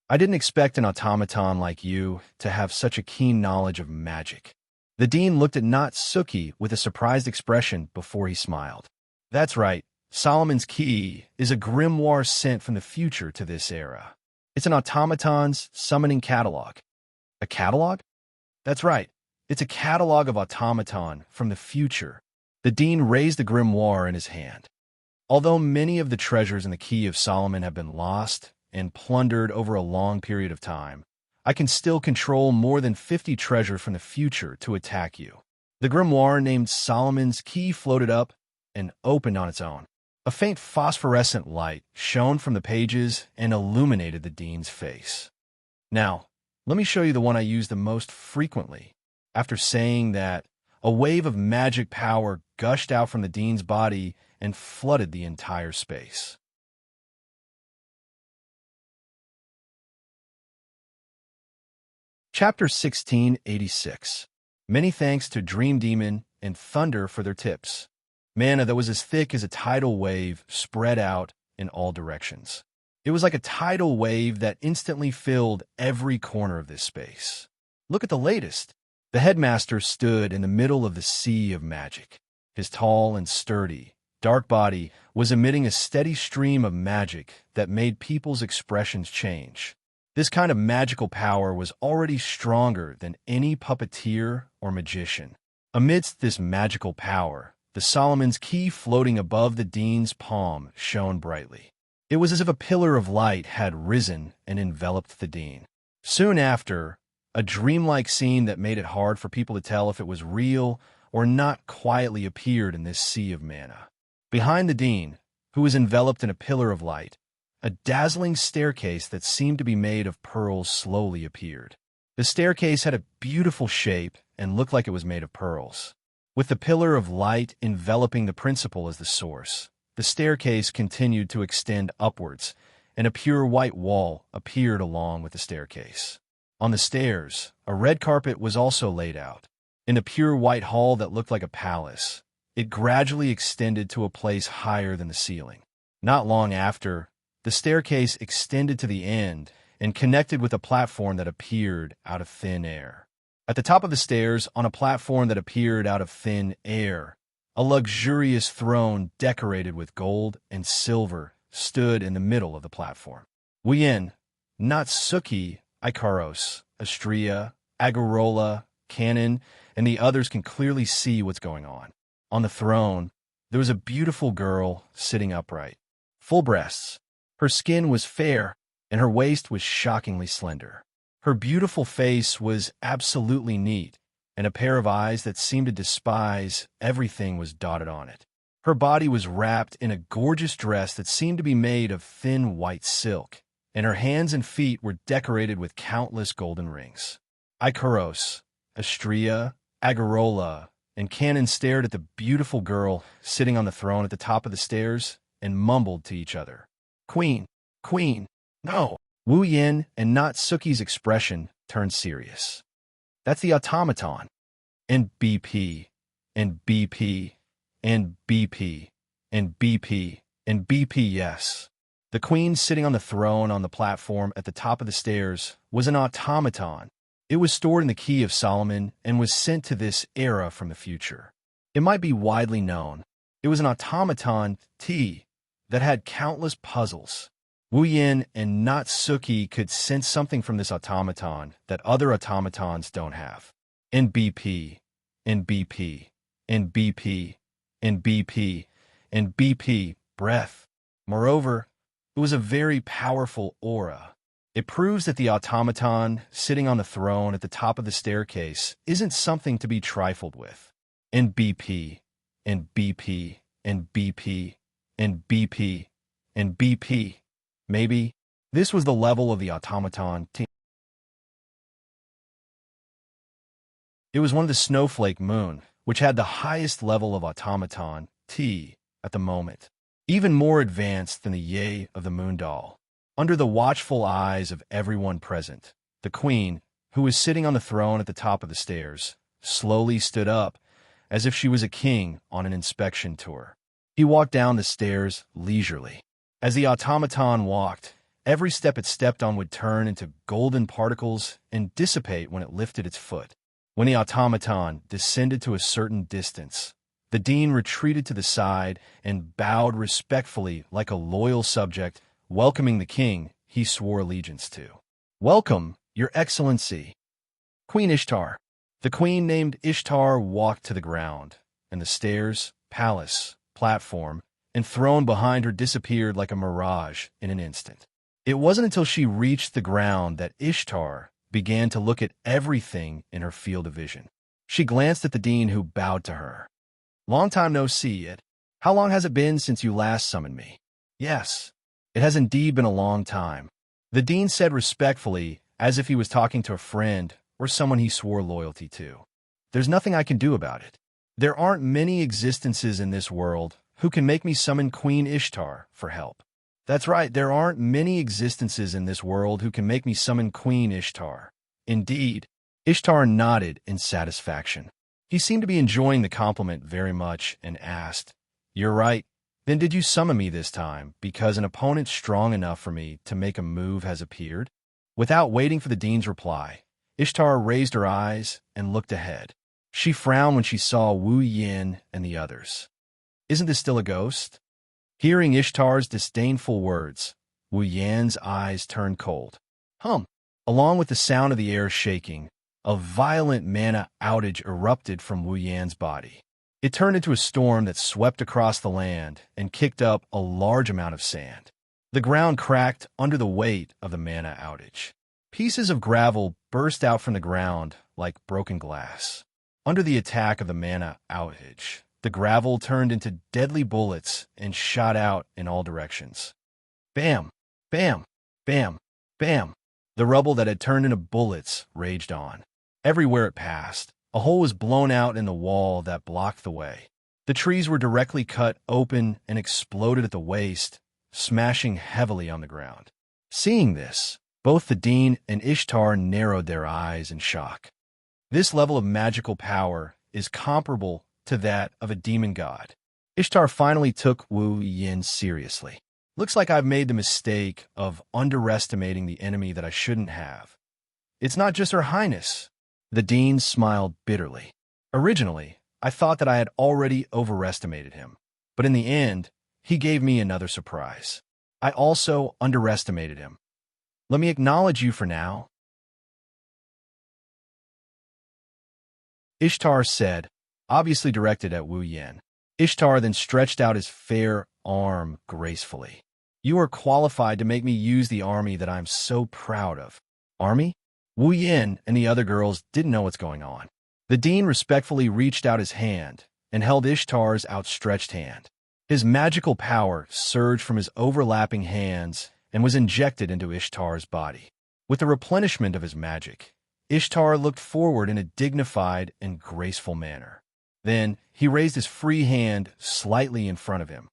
I didn't expect an automaton like you to have such a keen knowledge of magic. The Dean looked at Natsuki with a surprised expression before he smiled. That's right, Solomon's Key is a grimoire sent from the future to this era. It's an automaton's summoning catalog. A catalog? That's right. It's a catalog of automaton from the future. The Dean raised the grimoire in his hand. Although many of the treasures in the Key of Solomon have been lost and plundered over a long period of time, I can still control more than 50 treasures from the future to attack you. The grimoire named Solomon's Key floated up and opened on its own. A faint phosphorescent light shone from the pages and illuminated the Dean's face. Now, Let me show you the one I use the most frequently. After saying that, a wave of magic power gushed out from the dean's body and flooded the entire space. Chapter 1686. Many thanks to Dream Demon and Thunder for their tips. Mana that was as thick as a tidal wave spread out in all directions. It was like a tidal wave that instantly filled every corner of this space. Look at the latest. The headmaster stood in the middle of the sea of magic. His tall and sturdy, dark body was emitting a steady stream of magic that made people's expressions change. This kind of magical power was already stronger than any puppeteer or magician. Amidst this magical power, the Solomon's key floating above the dean's palm shone brightly. It was as if a pillar of light had risen and enveloped the dean. Soon after, a dreamlike scene that made it hard for people to tell if it was real or not quietly appeared in this sea of mana. Behind the dean, who was enveloped in a pillar of light, a dazzling staircase that seemed to be made of pearls slowly appeared. The staircase had a beautiful shape and looked like it was made of pearls. With the pillar of light enveloping the principal as the source, the staircase continued to extend upwards, and a pure white wall appeared along with the staircase. On the stairs, a red carpet was also laid out. In the pure white hall that looked like a palace, it gradually extended to a place higher than the ceiling. Not long after, the staircase extended to the end and connected with a platform that appeared out of thin air. At the top of the stairs, on a platform that appeared out of thin air, a luxurious throne decorated with gold and silver stood in the middle of the platform. Wuyin, Natsuki, Ikaros, Astria, Agarola, Canon, and the others can clearly see what's going on. On the throne, there was a beautiful girl sitting upright. Full breasts. Her skin was fair, and her waist was shockingly slender. Her beautiful face was absolutely neat, and a pair of eyes that seemed to despise everything was dotted on it. Her body was wrapped in a gorgeous dress that seemed to be made of thin white silk, and her hands and feet were decorated with countless golden rings. Ikaros, Astria, Agarola, and Canon stared at the beautiful girl sitting on the throne at the top of the stairs and mumbled to each other. Queen, Queen, no! Wu Yin and Natsuki's expression turned serious. That's the automaton. And BP, and BP, and BP, and BP, and BP, yes. The queen sitting on the throne on the platform at the top of the stairs was an automaton. It was stored in the Key of Solomon and was sent to this era from the future. It might be widely known. It was an automaton T that had countless puzzles. Wu Yin and Natsuki could sense something from this automaton that other automatons don't have. NBP, NBP, NBP, NBP, and BP, breath. Moreover, it was a very powerful aura. It proves that the automaton sitting on the throne at the top of the staircase isn't something to be trifled with. NBP, NBP, NBP, NBP, and BP. Maybe this was the level of the automaton team. It was one of the Snowflake Moon, which had the highest level of automaton T at the moment, even more advanced than the Yay of the Moon Doll. Under the watchful eyes of everyone present, the queen, who was sitting on the throne at the top of the stairs, slowly stood up, as if she was a king on an inspection tour. He walked down the stairs leisurely. As the automaton walked, every step it stepped on would turn into golden particles and dissipate when it lifted its foot. When the automaton descended to a certain distance, the dean retreated to the side and bowed respectfully like a loyal subject, welcoming the king he swore allegiance to. "Welcome, Your Excellency." Queen Ishtar. The queen named Ishtar walked to the ground, and the stairs, palace, platform, and throne behind her disappeared like a mirage in an instant. It wasn't until she reached the ground that Ishtar began to look at everything in her field of vision. She glanced at the dean, who bowed to her. "Long time no see, yet. How long has it been since you last summoned me?" "Yes, it has indeed been a long time," the dean said respectfully, as if he was talking to a friend or someone he swore loyalty to. There's nothing I can do about it. There aren't many existences in this world who can make me summon Queen Ishtar for help. That's right, there aren't many existences in this world who can make me summon Queen Ishtar. Indeed, Ishtar nodded in satisfaction. He seemed to be enjoying the compliment very much and asked, "You're right. Then did you summon me this time because an opponent strong enough for me to make a move has appeared?" Without waiting for the dean's reply, Ishtar raised her eyes and looked ahead. She frowned when she saw Wu Yin and the others. "Isn't this still a ghost?" Hearing Ishtar's disdainful words, Wu Yan's eyes turned cold. Along with the sound of the air shaking, a violent mana outage erupted from Wu Yan's body. It turned into a storm that swept across the land and kicked up a large amount of sand. The ground cracked under the weight of the mana outage. Pieces of gravel burst out from the ground like broken glass. Under the attack of the mana outage, the gravel turned into deadly bullets and shot out in all directions. Bam! Bam! Bam! Bam! The rubble that had turned into bullets raged on. Everywhere it passed, a hole was blown out in the wall that blocked the way. The trees were directly cut open and exploded at the waist, smashing heavily on the ground. Seeing this, both the dean and Ishtar narrowed their eyes in shock. This level of magical power is comparable to that of a demon god. Ishtar finally took Wu Yin seriously. "Looks like I've made the mistake of underestimating the enemy that I shouldn't have. It's not just Her Highness." The dean smiled bitterly. "Originally, I thought that I had already overestimated him, but in the end, he gave me another surprise. I also underestimated him. Let me acknowledge you for now." Ishtar said, obviously directed at Wu Yin. Ishtar then stretched out his fair arm gracefully. "You are qualified to make me use the army that I'm so proud of." "Army?" Wu Yin and the other girls didn't know what's going on. The dean respectfully reached out his hand and held Ishtar's outstretched hand. His magical power surged from his overlapping hands and was injected into Ishtar's body. With the replenishment of his magic, Ishtar looked forward in a dignified and graceful manner. Then he raised his free hand slightly in front of him.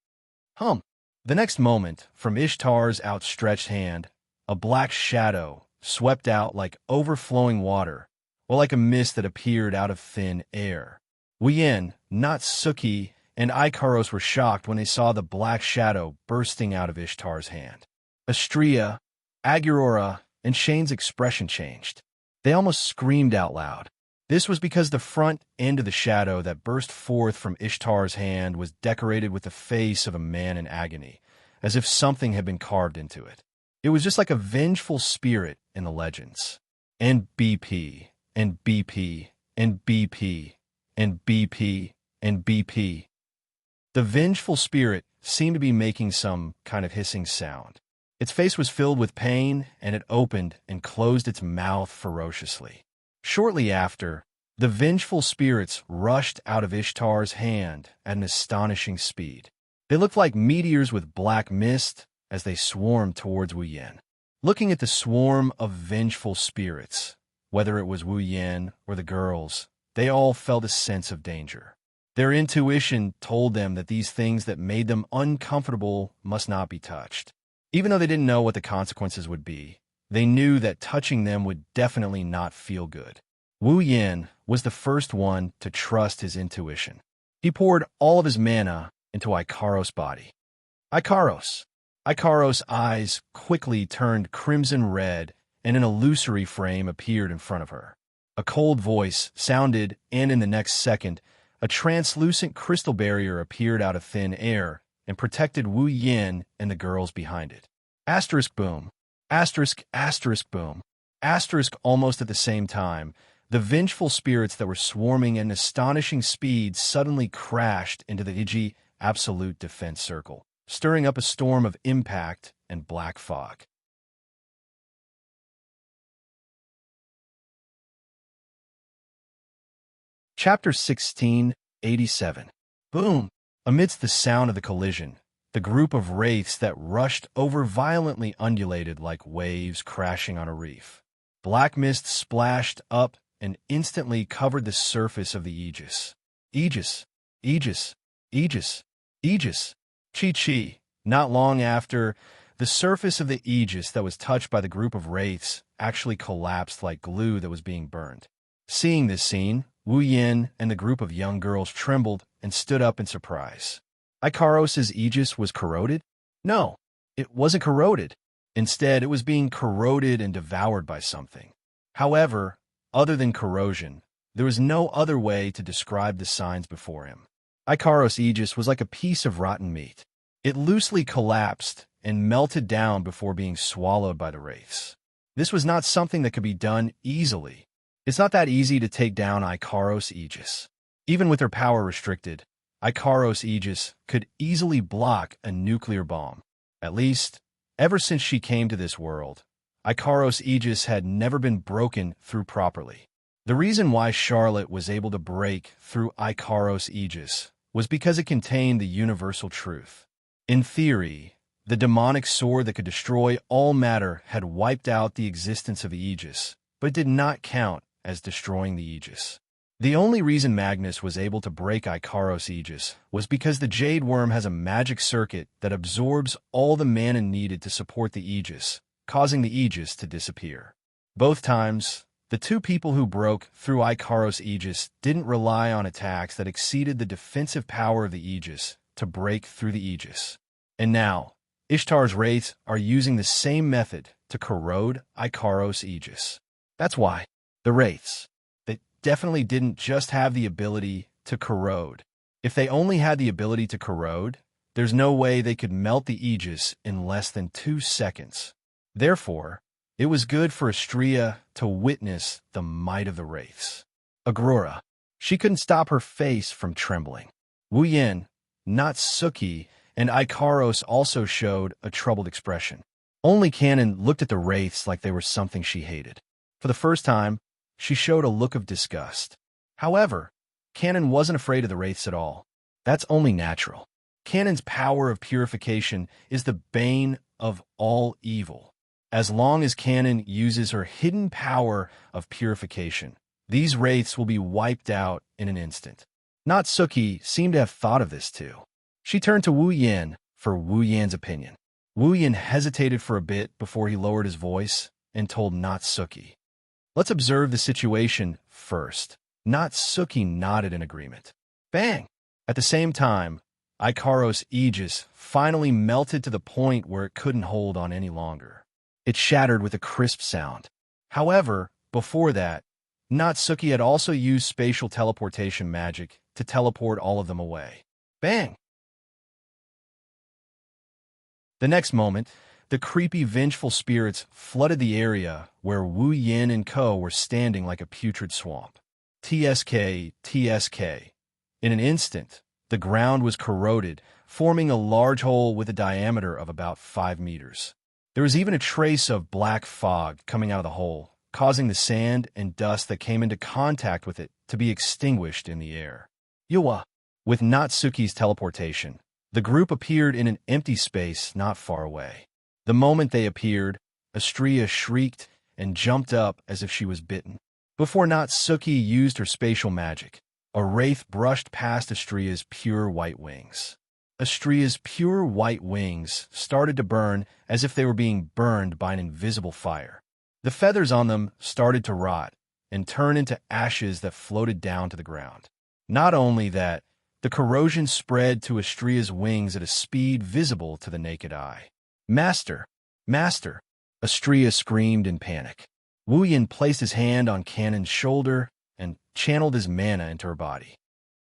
The next moment, from Ishtar's outstretched hand, a black shadow swept out like overflowing water, or like a mist that appeared out of thin air. Wu Yin, Natsuki, and Ikaros were shocked when they saw the black shadow bursting out of Ishtar's hand. Astria, Agurora, and Shane's expression changed. They almost screamed out loud. This was because the front end of the shadow that burst forth from Ishtar's hand was decorated with the face of a man in agony, as if something had been carved into it. It was just like a vengeful spirit in the legends. And BP, and BP, and BP, and BP, and BP. The vengeful spirit seemed to be making some kind of hissing sound. Its face was filled with pain, and it opened and closed its mouth ferociously. Shortly after, the vengeful spirits rushed out of Ishtar's hand at an astonishing speed. They looked like meteors with black mist as they swarmed towards Wu Yin. Looking at the swarm of vengeful spirits, whether it was Wu Yin or the girls, they all felt a sense of danger. Their intuition told them that these things that made them uncomfortable must not be touched. Even though they didn't know what the consequences would be, they knew that touching them would definitely not feel good. Wu Yin was the first one to trust his intuition. He poured all of his mana into Ikaros' body. Ikaros! Ikaros' eyes quickly turned crimson red, and an illusory frame appeared in front of her. A cold voice sounded, and in the next second, a translucent crystal barrier appeared out of thin air and protected Wu Yin and the girls behind it. Asterisk boom. Asterisk, asterisk boom. Asterisk almost at the same time, the vengeful spirits that were swarming at an astonishing speed suddenly crashed into the Iji absolute defense circle, stirring up a storm of impact and black fog. Chapter 1687. Boom! Amidst the sound of the collision, the group of wraiths that rushed over violently undulated like waves crashing on a reef. Black mist splashed up and instantly covered the surface of the Aegis. Aegis, Aegis, Aegis, Aegis. Chi. Not long after, the surface of the Aegis that was touched by the group of wraiths actually collapsed like glue that was being burned. Seeing this scene, Wu Yin and the group of young girls trembled and stood up in surprise. Icaros's Aegis was corroded? No, it wasn't corroded. Instead, it was being corroded and devoured by something. However, other than corrosion, there was no other way to describe the signs before him. Icaros' Aegis was like a piece of rotten meat. It loosely collapsed and melted down before being swallowed by the wraiths. This was not something that could be done easily. It's not that easy to take down Icaros' Aegis. Even with her power restricted, Icaros' Aegis could easily block a nuclear bomb. At least, ever since she came to this world, Icaros' Aegis had never been broken through properly. The reason why Charlotte was able to break through Icaros' Aegis was because it contained the universal truth. In theory, the demonic sword that could destroy all matter had wiped out the existence of the Aegis, but it did not count as destroying the Aegis. The only reason Magnus was able to break Icaros' Aegis was because the Jade Worm has a magic circuit that absorbs all the mana needed to support the Aegis, causing the Aegis to disappear. Both times, the two people who broke through Icaros' Aegis didn't rely on attacks that exceeded the defensive power of the Aegis to break through the Aegis. And now, Ishtar's wraiths are using the same method to corrode Icaros' Aegis. That's why the wraiths, they definitely didn't just have the ability to corrode. If they only had the ability to corrode, there's no way they could melt the Aegis in less than 2 seconds. Therefore, it was good for Xianxia to witness the might of the wraiths. Agrora, she couldn't stop her face from trembling. Wu Yin, Natsuki, and Icaros also showed a troubled expression. Only Canon looked at the wraiths like they were something she hated. For the first time, she showed a look of disgust. However, Canon wasn't afraid of the wraiths at all. That's only natural. Canon's power of purification is the bane of all evil. As long as Canon uses her hidden power of purification, these wraiths will be wiped out in an instant. Natsuki seemed to have thought of this too. She turned to Wu Yin for Wu Yan's opinion. Wu Yin hesitated for a bit before he lowered his voice and told Natsuki, "Let's observe the situation first." Natsuki nodded in agreement. Bang! At the same time, Icaros' Aegis finally melted to the point where it couldn't hold on any longer. It shattered with a crisp sound. However, before that, Natsuki had also used spatial teleportation magic to teleport all of them away. Bang! The next moment, the creepy, vengeful spirits flooded the area where Wu Yin and Co. were standing like a putrid swamp. TSK. In an instant, the ground was corroded, forming a large hole with a diameter of about 5 meters. There was even a trace of black fog coming out of the hole, causing the sand and dust that came into contact with it to be extinguished in the air. Yuwa! With Natsuki's teleportation, the group appeared in an empty space not far away. The moment they appeared, Xianxia shrieked and jumped up as if she was bitten. Before Natsuki used her spatial magic, a wraith brushed past Xianxia's pure white wings. Xianxia's pure white wings started to burn as if they were being burned by an invisible fire. The feathers on them started to rot and turn into ashes that floated down to the ground. Not only that, the corrosion spread to Xianxia's wings at a speed visible to the naked eye. "Master! Master!" Xianxia screamed in panic. Wu Yin placed his hand on Canon's shoulder and channeled his mana into her body.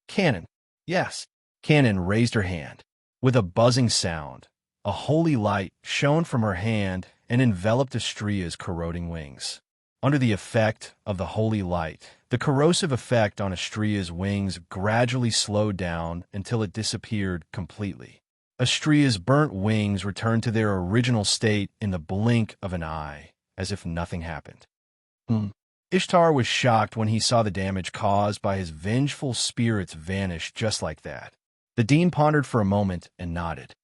"Canon, yes." Canon raised her hand. With a buzzing sound, a holy light shone from her hand and enveloped Xianxia's corroding wings. Under the effect of the holy light, the corrosive effect on Xianxia's wings gradually slowed down until it disappeared completely. Xianxia's burnt wings returned to their original state in the blink of an eye, as if nothing happened. Ishtar was shocked when he saw the damage caused by his vengeful spirits vanish just like that. The dean pondered for a moment and nodded.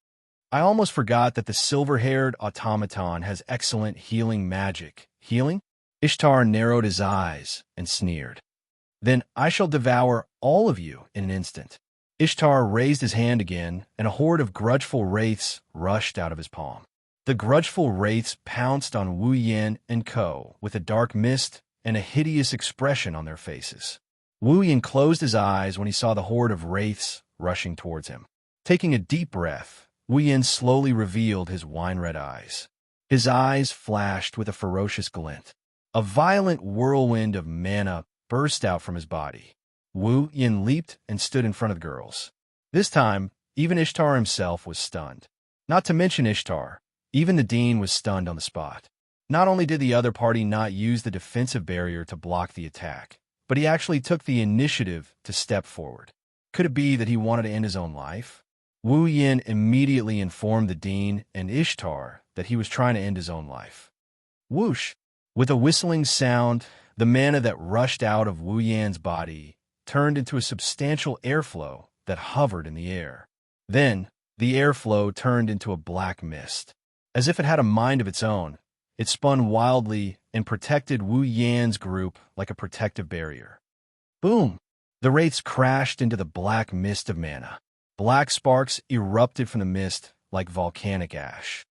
"I almost forgot that the silver-haired automaton has excellent healing magic." "Healing?" Ishtar narrowed his eyes and sneered. Then I shall devour all of you in an instant. Ishtar raised his hand again, and a horde of grudgeful wraiths rushed out of his palm. The grudgeful wraiths pounced on Wu Yan and Co. with a dark mist and a hideous expression on their faces. Wu Yan closed his eyes when he saw the horde of wraiths rushing towards him. Taking a deep breath, Wu Yan slowly revealed his wine-red eyes. His eyes flashed with a ferocious glint. A violent whirlwind of mana burst out from his body. Wu Yan leaped and stood in front of the girls. This time, even Ishtar himself was stunned. Not to mention Ishtar, even the dean was stunned on the spot. Not only did the other party not use the defensive barrier to block the attack, but he actually took the initiative to step forward. Could it be that he wanted to end his own life? Wu Yan immediately informed the dean and Ishtar that he was trying to end his own life. Whoosh! With a whistling sound, the mana that rushed out of Wu Yan's body turned into a substantial airflow that hovered in the air. Then, the airflow turned into a black mist. As if it had a mind of its own, it spun wildly and protected Wu Yan's group like a protective barrier. Boom! The wraiths crashed into the black mist of mana. Black sparks erupted from the mist like volcanic ash.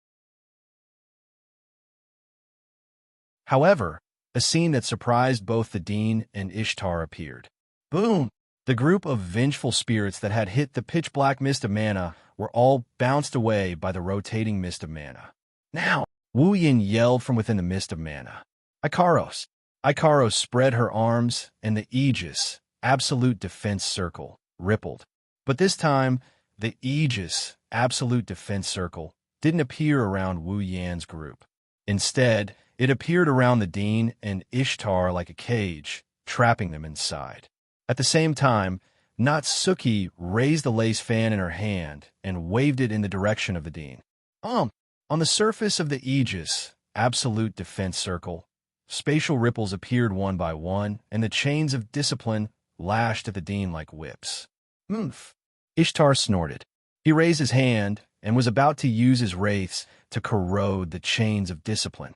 However, a scene that surprised both the dean and Ishtar appeared. Boom! The group of vengeful spirits that had hit the pitch-black mist of mana were all bounced away by the rotating mist of mana. Now! Wu Yan yelled from within the mist of mana. Ikaros! Ikaros spread her arms, and the Aegis, Absolute Defense Circle, rippled. But this time, the Aegis, Absolute Defense Circle, didn't appear around Wu Yan's group. Instead, it appeared around the dean and Ishtar like a cage, trapping them inside. At the same time, Natsuki raised the lace fan in her hand and waved it in the direction of the dean. On the surface of the Aegis, Absolute Defense Circle, spatial ripples appeared one by one, and the chains of discipline lashed at the dean like whips. Oomph! Ishtar snorted. He raised his hand and was about to use his wraiths to corrode the chains of discipline.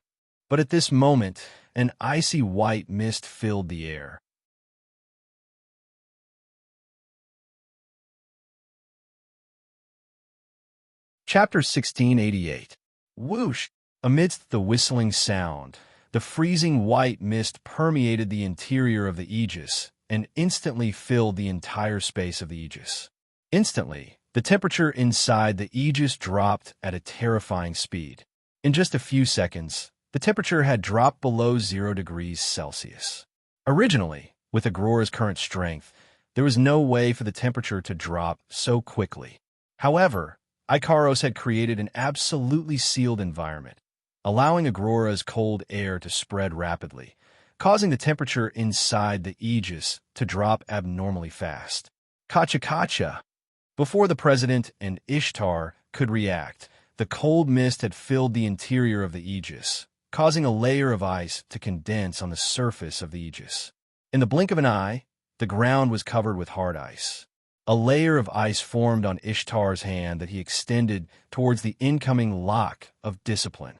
But at this moment, an icy white mist filled the air. Chapter 1688. Whoosh! Amidst the whistling sound, the freezing white mist permeated the interior of the Aegis and instantly filled the entire space of the Aegis. Instantly, the temperature inside the Aegis dropped at a terrifying speed. In just a few seconds, the temperature had dropped below 0 degrees Celsius. Originally, with Agrora's current strength, there was no way for the temperature to drop so quickly. However, Ikaros had created an absolutely sealed environment, allowing Agrora's cold air to spread rapidly, causing the temperature inside the Aegis to drop abnormally fast. Kacha! Before the president and Ishtar could react, the cold mist had filled the interior of the Aegis, causing a layer of ice to condense on the surface of the Aegis. In the blink of an eye, the ground was covered with hard ice. A layer of ice formed on Ishtar's hand that he extended towards the incoming lock of discipline.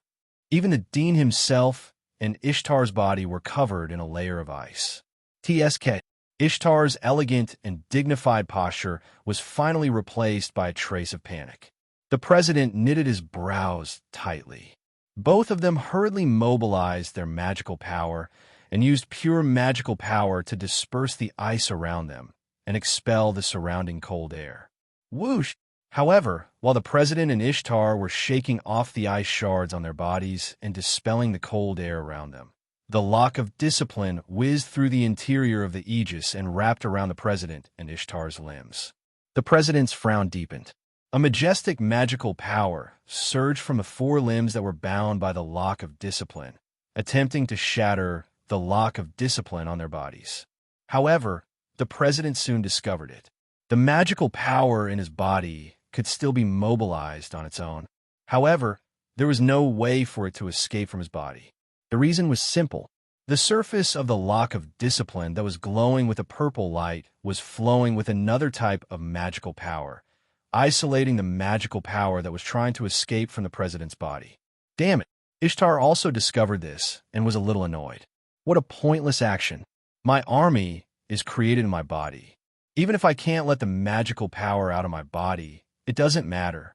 Even the dean himself and Ishtar's body were covered in a layer of ice. TSK. Ishtar's elegant and dignified posture was finally replaced by a trace of panic. The president knitted his brows tightly. Both of them hurriedly mobilized their magical power and used pure magical power to disperse the ice around them and expel the surrounding cold air. Whoosh! However, while the president and Ishtar were shaking off the ice shards on their bodies and dispelling the cold air around them, the lock of discipline whizzed through the interior of the Aegis and wrapped around the president and Ishtar's limbs. The president's frown deepened. A majestic magical power surged from the four limbs that were bound by the lock of discipline, attempting to shatter the lock of discipline on their bodies. However, the president soon discovered it. The magical power in his body could still be mobilized on its own. However, there was no way for it to escape from his body. The reason was simple. The surface of the lock of discipline that was glowing with a purple light was flowing with another type of magical power, isolating the magical power that was trying to escape from the president's body. Damn it! Ishtar also discovered this and was a little annoyed. What a pointless action. My army is created in my body. Even if I can't let the magical power out of my body, it doesn't matter.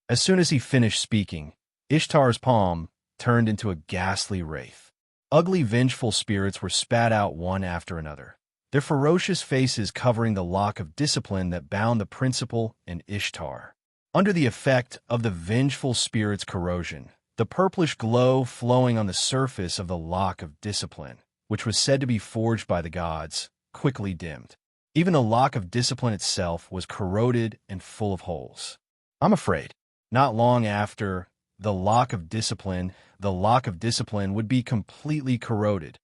As soon as he finished speaking, Ishtar's palm turned into a ghastly wraith. Ugly, vengeful spirits were spat out one after another, their ferocious faces covering the lock of discipline that bound the principal and Ishtar. Under the effect of the vengeful spirit's corrosion, the purplish glow flowing on the surface of the lock of discipline, which was said to be forged by the gods, quickly dimmed. Even the lock of discipline itself was corroded and full of holes. I'm afraid, not long after the lock of discipline would be completely corroded.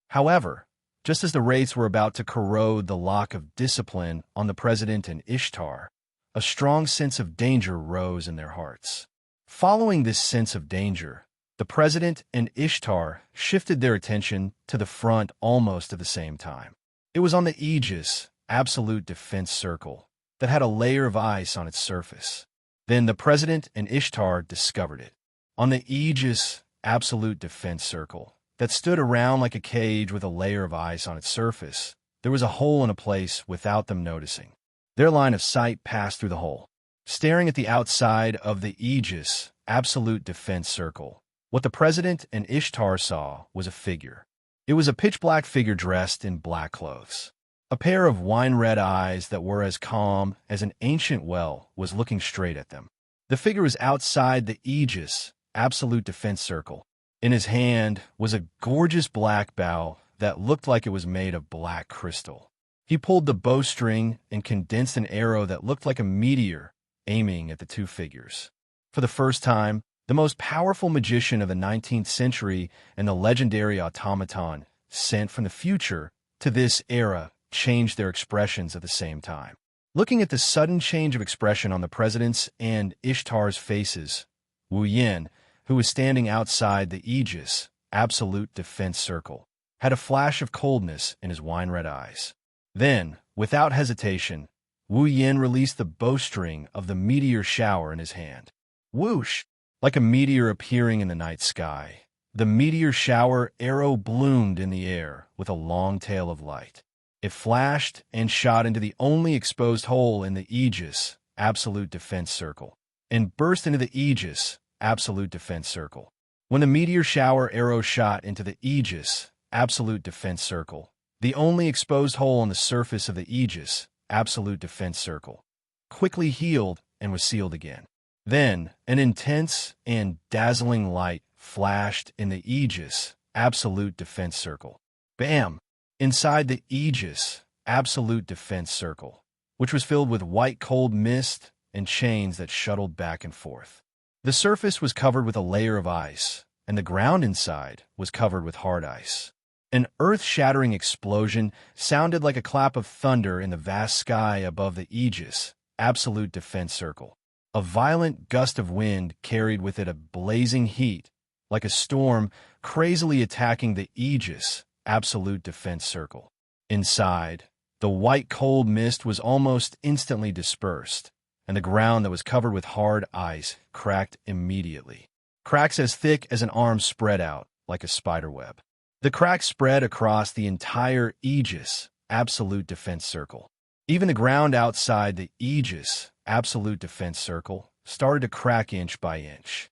However, just as the wraiths were about to corrode the lock of discipline on the president and Ishtar, a strong sense of danger rose in their hearts. Following this sense of danger, the president and Ishtar shifted their attention to the front almost at the same time. It was on the Aegis, absolute defense circle, that had a layer of ice on its surface. Then the president and Ishtar discovered it. On the Aegis, absolute defense circle, that stood around like a cage with a layer of ice on its surface, there was a hole in a place without them noticing. Their line of sight passed through the hole. Staring at the outside of the Aegis, absolute defense circle, what the president and Ishtar saw was a figure. It was a pitch-black figure dressed in black clothes. A pair of wine-red eyes that were as calm as an ancient well was looking straight at them. The figure was outside the Aegis, absolute defense circle. In his hand was a gorgeous black bow that looked like it was made of black crystal. He pulled the bowstring and condensed an arrow that looked like a meteor, aiming at the two figures. For the first time, the most powerful magician of the 19th century and the legendary automaton sent from the future to this era changed their expressions at the same time. Looking at the sudden change of expression on the president's and Ishtar's faces, Wuxian, who was standing outside the Aegis, absolute defense circle, had a flash of coldness in his wine-red eyes. Then, without hesitation, Wuxian released the bowstring of the meteor shower in his hand. Whoosh! Like a meteor appearing in the night sky, the meteor shower arrow bloomed in the air with a long tail of light. It flashed and shot into the only exposed hole in the Aegis, absolute defense circle, and burst into the Aegis, absolute defense circle. When the meteor shower arrow shot into the Aegis, absolute defense circle, the only exposed hole on the surface of the Aegis, absolute defense circle, quickly healed and was sealed again. Then, an intense and dazzling light flashed in the Aegis, absolute defense circle. Bam! Inside the Aegis, absolute defense circle, which was filled with white cold mist and chains that shuttled back and forth. The surface was covered with a layer of ice, and the ground inside was covered with hard ice. An earth-shattering explosion sounded like a clap of thunder in the vast sky above the Aegis, absolute defense circle. A violent gust of wind carried with it a blazing heat, like a storm crazily attacking the Aegis, absolute defense circle. Inside, the white cold mist was almost instantly dispersed, and the ground that was covered with hard ice cracked immediately. Cracks as thick as an arm spread out, like a spider web. The cracks spread across the entire Aegis, absolute defense circle. Even the ground outside the Aegis, absolute defense circle, started to crack inch by inch.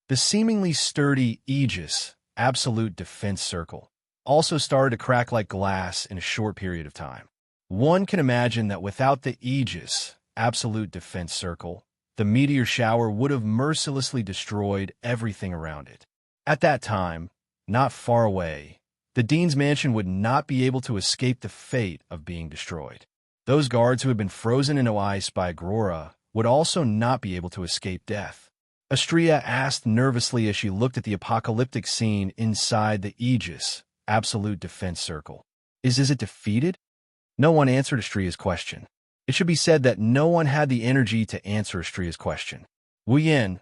The seemingly sturdy Aegis, absolute defense circle, also started to crack like glass in a short period of time. One can imagine that without the Aegis, absolute defense circle, the meteor shower would have mercilessly destroyed everything around it. At that time, not far away, the dean's mansion would not be able to escape the fate of being destroyed. Those guards who had been frozen into ice by Agrora would also not be able to escape death. Xianxia asked nervously as she looked at the apocalyptic scene inside the Aegis, absolute defense circle. Is it defeated? No one answered Xianxia's question. It should be said that no one had the energy to answer Xianxia's question. Wuxian,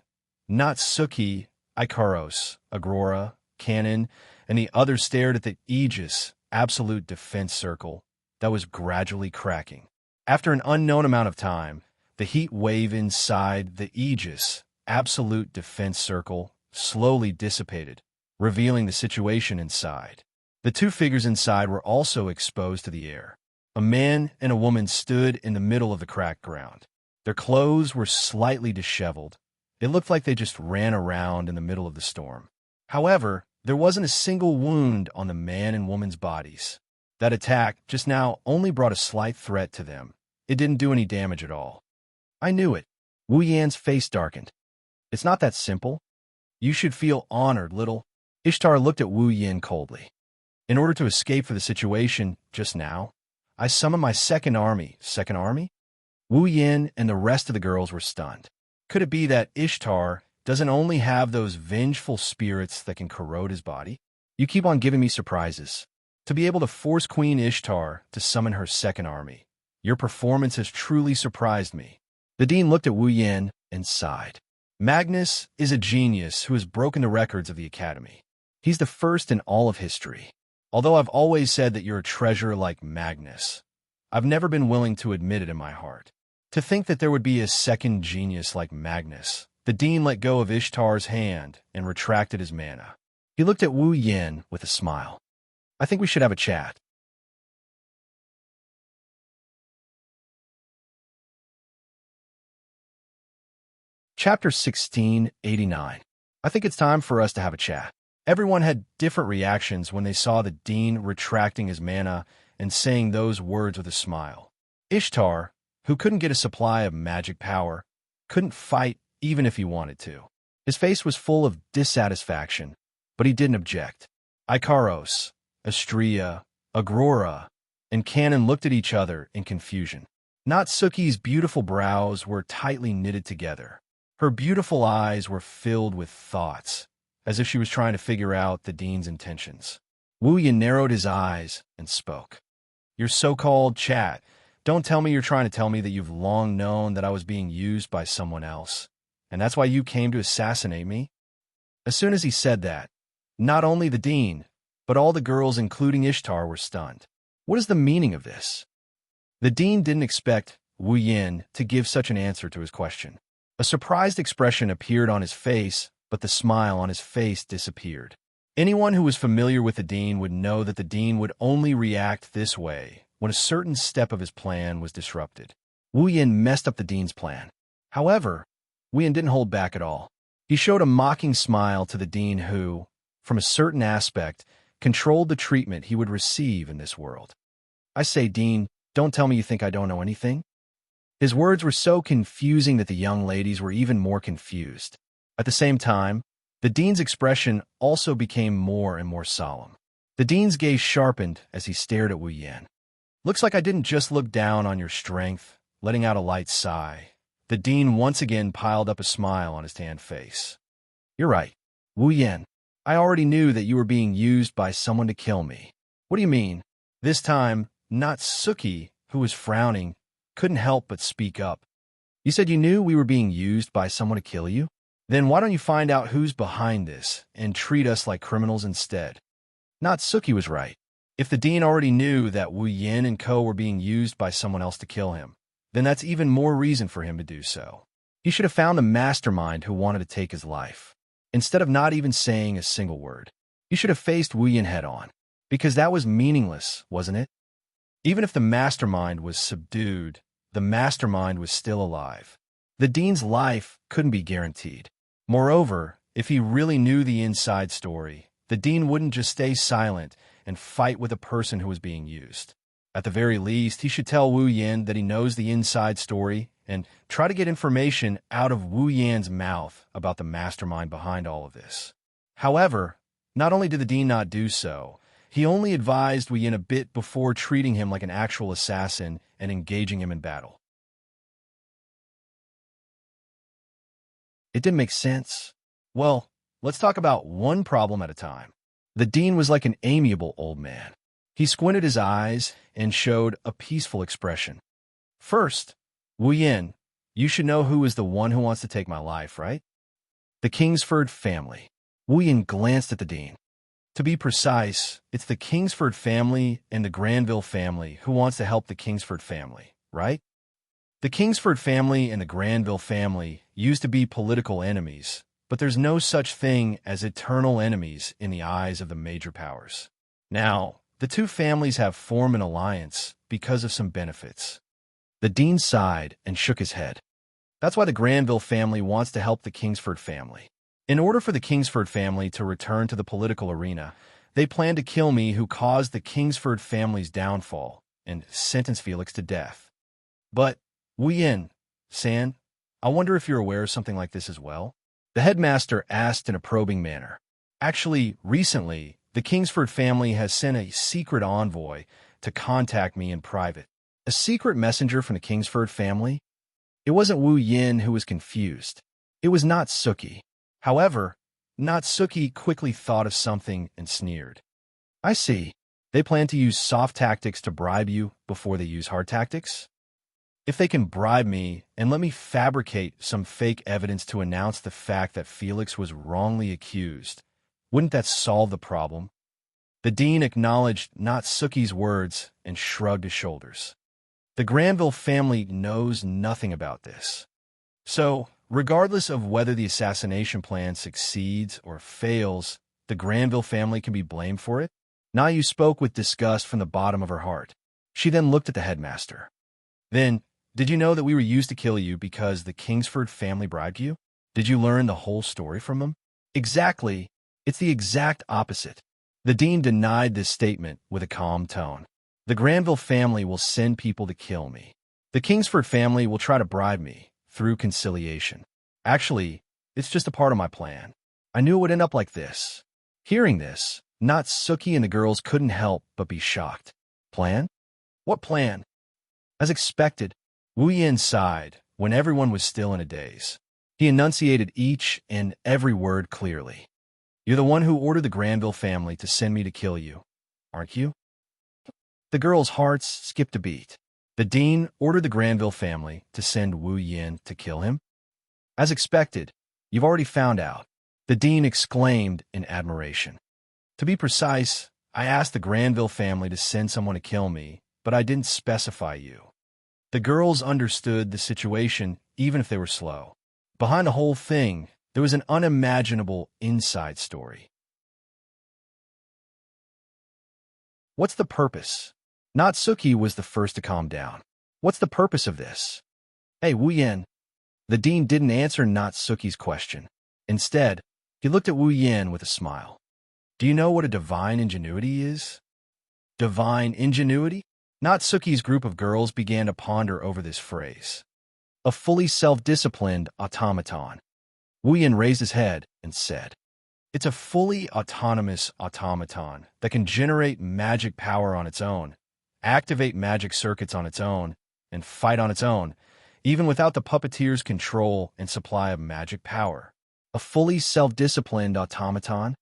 Natsuki, Ikaros, Agrora, Cannon, and the others stared at the Aegis, absolute defense circle, that was gradually cracking. After an unknown amount of time, the heat wave inside the Aegis, absolute defense circle slowly dissipated, revealing the situation inside. The two figures inside were also exposed to the air. A man and a woman stood in the middle of the cracked ground. Their clothes were slightly disheveled. It looked like they just ran around in the middle of the storm. However, there wasn't a single wound on the man and woman's bodies. That attack just now only brought a slight threat to them. It didn't do any damage at all. I knew it. Wu Yan's face darkened. It's not that simple. You should feel honored, little. Ishtar looked at Wu Yan coldly. In order to escape for the situation just now, I summoned my second army. Second army? Wu Yan and the rest of the girls were stunned. Could it be that Ishtar doesn't only have those vengeful spirits that can corrode his body? You keep on giving me surprises. To be able to force Queen Ishtar to summon her second army, your performance has truly surprised me. The dean looked at Wu Yan and sighed. Magnus is a genius who has broken the records of the Academy. He's the first in all of history. Although I've always said that you're a treasure like Magnus, I've never been willing to admit it in my heart. To think that there would be a second genius like Magnus. The dean let go of Ishtar's hand and retracted his mana. He looked at Wu Yan with a smile. I think we should have a chat. Chapter 1689. I think it's time for us to have a chat. Everyone had different reactions when they saw the dean retracting his mana and saying those words with a smile. Ishtar, who couldn't get a supply of magic power, couldn't fight even if he wanted to. His face was full of dissatisfaction, but he didn't object. Ikaros, Xianxia, Aurora, and Canon looked at each other in confusion. Natsuki's beautiful brows were tightly knitted together. Her beautiful eyes were filled with thoughts, as if she was trying to figure out the dean's intentions. Wu Yan narrowed his eyes and spoke. Your so-called chat. Don't tell me you're trying to tell me that you've long known that I was being used by someone else, and that's why you came to assassinate me? As soon as he said that, not only the dean, but all the girls, including Ishtar, were stunned. What is the meaning of this? The dean didn't expect Wu Yan to give such an answer to his question. A surprised expression appeared on his face, but the smile on his face disappeared. Anyone who was familiar with the dean would know that the dean would only react this way when a certain step of his plan was disrupted. Wu Yan messed up the dean's plan. However, Wu Yan didn't hold back at all. He showed a mocking smile to the dean who, from a certain aspect, controlled the treatment he would receive in this world. I say, Dean, don't tell me you think I don't know anything? His words were so confusing that the young ladies were even more confused. At the same time, the dean's expression also became more and more solemn. The dean's gaze sharpened as he stared at Wu Yan. Looks like I didn't just look down on your strength, letting out a light sigh. The dean once again piled up a smile on his tanned face. You're right, Wu Yan. I already knew that you were being used by someone to kill me. What do you mean? This time, Natsuki, who was frowning, couldn't help but speak up. You said you knew we were being used by someone to kill you? Then why don't you find out who's behind this and treat us like criminals instead? Natsuki was right. If the dean already knew that Wu Yan and co were being used by someone else to kill him, then that's even more reason for him to do so. He should have found the mastermind who wanted to take his life. Instead of not even saying a single word, he should have faced Wu Yan head on, because that was meaningless, wasn't it? Even if the mastermind was subdued, the mastermind was still alive. The dean's life couldn't be guaranteed. Moreover, if he really knew the inside story, the dean wouldn't just stay silent and fight with a person who was being used. At the very least, he should tell Wu Yan that he knows the inside story and try to get information out of Wu Yan's mouth about the mastermind behind all of this. However, not only did the dean not do so, he only advised Wu Yan a bit before treating him like an actual assassin and engaging him in battle. It didn't make sense. Well, let's talk about one problem at a time. The dean was like an amiable old man. He squinted his eyes and showed a peaceful expression. First, Wu Yan, you should know who is the one who wants to take my life, right? The Kingsford family. Wu Yan glanced at the dean. To be precise, it's the Kingsford family and the Granville family who wants to help the Kingsford family, right? The Kingsford family and the Granville family used to be political enemies, but there's no such thing as eternal enemies in the eyes of the major powers. Now, the two families have formed an alliance because of some benefits. The dean sighed and shook his head. That's why the Granville family wants to help the Kingsford family. In order for the Kingsford family to return to the political arena, they plan to kill me who caused the Kingsford family's downfall and sentence Felix to death. But, Wu Yin, San, I wonder if you're aware of something like this as well? The headmaster asked in a probing manner. Actually, recently, the Kingsford family has sent a secret envoy to contact me in private. A secret messenger from the Kingsford family? It wasn't Wu Yin who was confused. It was Natsuki. However, Natsuki quickly thought of something and sneered. I see. They plan to use soft tactics to bribe you before they use hard tactics? If they can bribe me and let me fabricate some fake evidence to announce the fact that Felix was wrongly accused, wouldn't that solve the problem? The dean acknowledged Natsuki's words and shrugged his shoulders. The Granville family knows nothing about this. So, regardless of whether the assassination plan succeeds or fails, the Granville family can be blamed for it? Nayu spoke with disgust from the bottom of her heart. She then looked at the headmaster. Then, did you know that we were used to kill you because the Kingsford family bribed you? Did you learn the whole story from them? Exactly. It's the exact opposite. The dean denied this statement with a calm tone. The Granville family will send people to kill me. The Kingsford family will try to bribe me through conciliation. Actually, it's just a part of my plan. I knew it would end up like this. Hearing this, Natsuki and the girls couldn't help but be shocked. Plan? What plan? As expected, Wu Yin sighed when everyone was still in a daze. He enunciated each and every word clearly. You're the one who ordered the Granville family to send me to kill you, aren't you? The girls' hearts skipped a beat. The dean ordered the Granville family to send Wu Yin to kill him? As expected, you've already found out, the dean exclaimed in admiration. To be precise, I asked the Granville family to send someone to kill me, but I didn't specify you. The girls understood the situation even if they were slow. Behind the whole thing, there was an unimaginable inside story. What's the purpose? Natsuki was the first to calm down. What's the purpose of this? Hey, Wu Yin. The dean didn't answer Natsuki's question. Instead, he looked at Wu Yin with a smile. Do you know what a divine ingenuity is? Divine ingenuity? Natsuki's group of girls began to ponder over this phrase. A fully self-disciplined automaton. Wu Yin raised his head and said, it's a fully autonomous automaton that can generate magic power on its own, activate magic circuits on its own, and fight on its own, even without the puppeteer's control and supply of magic power. A fully self-disciplined automaton?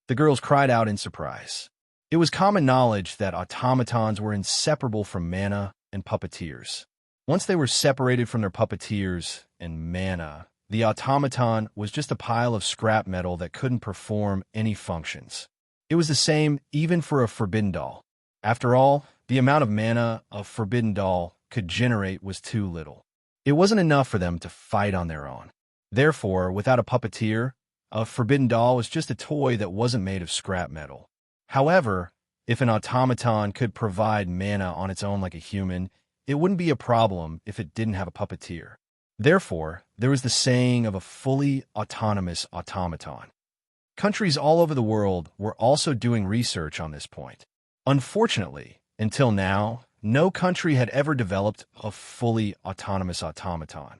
The girls cried out in surprise. It was common knowledge that automatons were inseparable from mana and puppeteers. Once they were separated from their puppeteers and mana, the automaton was just a pile of scrap metal that couldn't perform any functions. It was the same even for a forbidden doll. After all, the amount of mana a forbidden doll could generate was too little. It wasn't enough for them to fight on their own. Therefore, without a puppeteer, a forbidden doll was just a toy that wasn't made of scrap metal. However, if an automaton could provide mana on its own like a human, it wouldn't be a problem if it didn't have a puppeteer. Therefore, there was the saying of a fully autonomous automaton. Countries all over the world were also doing research on this point. Unfortunately, until now, no country had ever developed a fully autonomous automaton.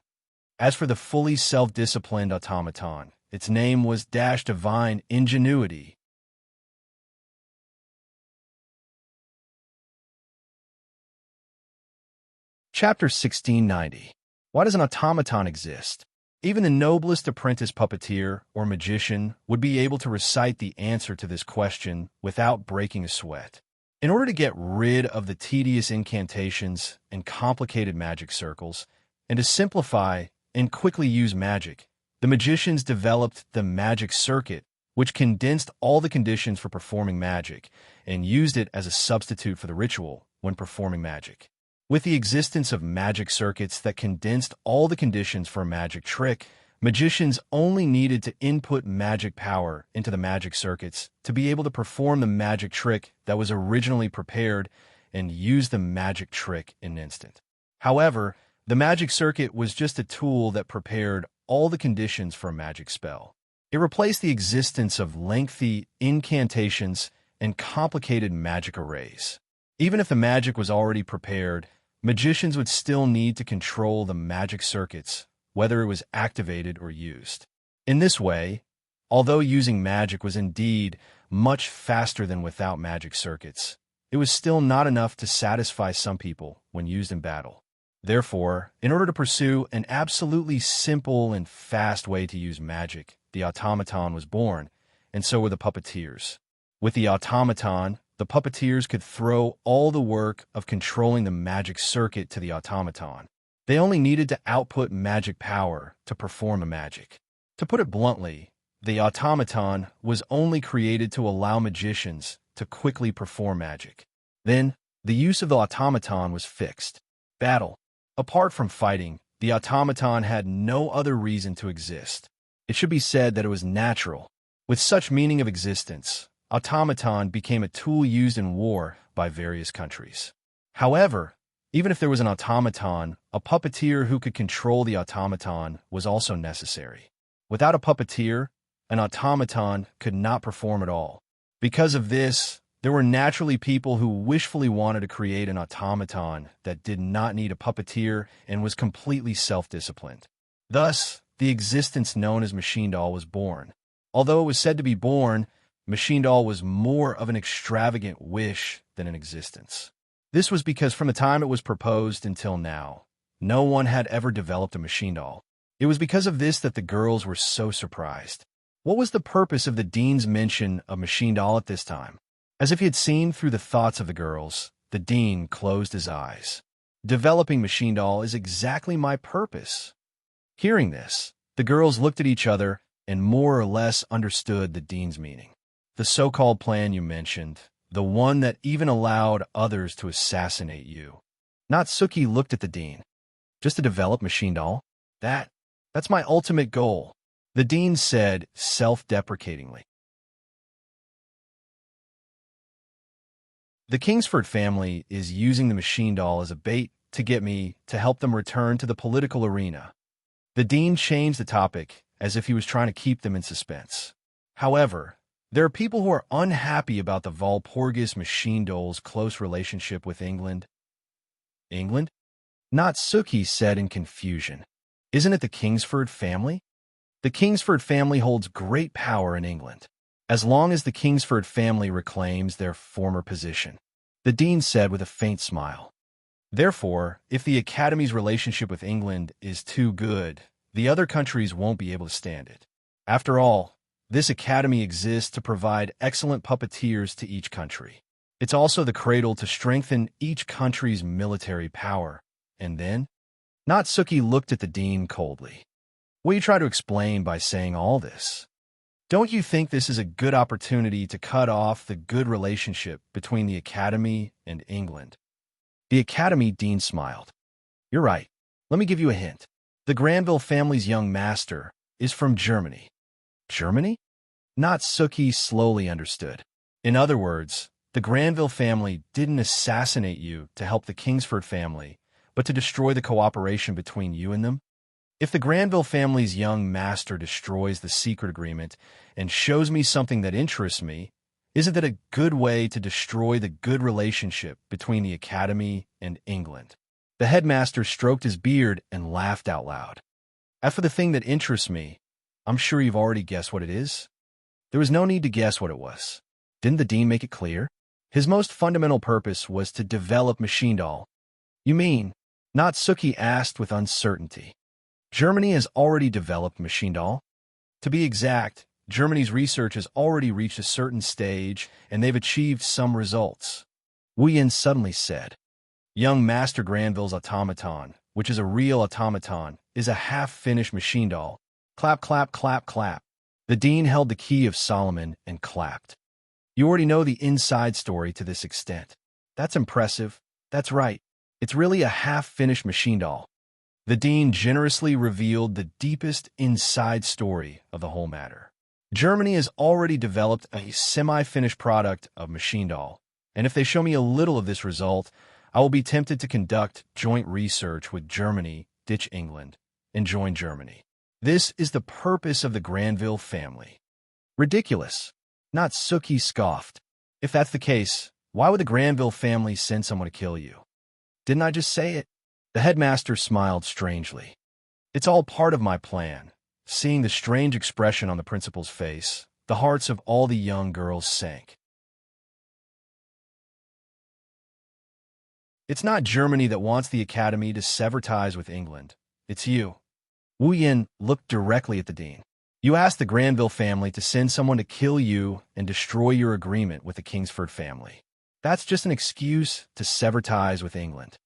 As for the fully self-disciplined automaton, its name was Divine Ingenuity. Chapter 1690. Why does an automaton exist? Even the noblest apprentice puppeteer or magician would be able to recite the answer to this question without breaking a sweat. In order to get rid of the tedious incantations and complicated magic circles, and to simplify and quickly use magic, the magicians developed the magic circuit, which condensed all the conditions for performing magic and used it as a substitute for the ritual when performing magic. With the existence of magic circuits that condensed all the conditions for a magic trick, magicians only needed to input magic power into the magic circuits to be able to perform the magic trick that was originally prepared and use the magic trick in an instant. However, the magic circuit was just a tool that prepared all the conditions for a magic spell. It replaced the existence of lengthy incantations and complicated magic arrays. Even if the magic was already prepared, magicians would still need to control the magic circuits, whether it was activated or used. In this way, although using magic was indeed much faster than without magic circuits, it was still not enough to satisfy some people when used in battle. Therefore, in order to pursue an absolutely simple and fast way to use magic, the automaton was born, and so were the puppeteers. With the automaton, the puppeteers could throw all the work of controlling the magic circuit to the automaton. They only needed to output magic power to perform a magic. To put it bluntly, the automaton was only created to allow magicians to quickly perform magic. Then, the use of the automaton was fixed. Battle. Apart from fighting, the automaton had no other reason to exist. It should be said that it was natural. With such meaning of existence, automaton became a tool used in war by various countries. However, even if there was an automaton, a puppeteer who could control the automaton was also necessary. Without a puppeteer, an automaton could not perform at all. Because of this, there were naturally people who wishfully wanted to create an automaton that did not need a puppeteer and was completely self-disciplined. Thus, the existence known as Machine Doll was born. Although it was said to be born, Machine Doll was more of an extravagant wish than an existence. This was because from the time it was proposed until now, no one had ever developed a Machine Doll. It was because of this that the girls were so surprised. What was the purpose of the dean's mention of Machine Doll at this time? As if he had seen through the thoughts of the girls, the dean closed his eyes. Developing Machine Doll is exactly my purpose. Hearing this, the girls looked at each other and more or less understood the dean's meaning. The so-called plan you mentioned, the one that even allowed others to assassinate you. Natsuki looked at the dean. Just to develop Machine Doll? That's my ultimate goal, the dean said self-deprecatingly. The Kingsford family is using the Machine Doll as a bait to get me to help them return to the political arena. The dean changed the topic as if he was trying to keep them in suspense. However, there are people who are unhappy about the Walpurgis Machine Doll's close relationship with England. England? Natsuki said in confusion. Isn't it the Kingsford family? The Kingsford family holds great power in England, as long as the Kingsford family reclaims their former position, the dean said with a faint smile. Therefore, if the Academy's relationship with England is too good, the other countries won't be able to stand it. After all, this Academy exists to provide excellent puppeteers to each country. It's also the cradle to strengthen each country's military power. And then? Natsuki looked at the dean coldly. What do you try to explain by saying all this? Don't you think this is a good opportunity to cut off the good relationship between the Academy and England? The Academy dean smiled. You're right. Let me give you a hint. The Granville family's young master is from Germany. Germany? Natsuki slowly understood. In other words, the Granville family didn't assassinate you to help the Kingsford family, but to destroy the cooperation between you and them? If the Granville family's young master destroys the secret agreement and shows me something that interests me, isn't that a good way to destroy the good relationship between the Academy and England? The headmaster stroked his beard and laughed out loud. As for the thing that interests me, I'm sure you've already guessed what it is. There was no need to guess what it was. Didn't the dean make it clear? His most fundamental purpose was to develop Machine Doll. You mean? Natsuki asked with uncertainty. Germany has already developed Machine Doll. To be exact, Germany's research has already reached a certain stage, and they've achieved some results. Wuyan suddenly said. Young Master Granville's automaton, which is a real automaton, is a half-finished Machine Doll. Clap, clap, clap, clap. The dean held the key of Solomon and clapped. You already know the inside story to this extent. That's impressive. That's right. It's really a half-finished machine doll. The dean generously revealed the deepest inside story of the whole matter. Germany has already developed a semi-finished product of machine doll, and if they show me a little of this result, I will be tempted to conduct joint research with Germany, ditch England, and join Germany. This is the purpose of the Granville family. Ridiculous. Not Suki scoffed. If that's the case, why would the Granville family send someone to kill you? Didn't I just say it? The headmaster smiled strangely. It's all part of my plan. Seeing the strange expression on the principal's face, the hearts of all the young girls sank. It's not Germany that wants the academy to sever ties with England. It's you. Wu Yin looked directly at the dean. You asked the Granville family to send someone to kill you and destroy your agreement with the Kingsford family. That's just an excuse to sever ties with England.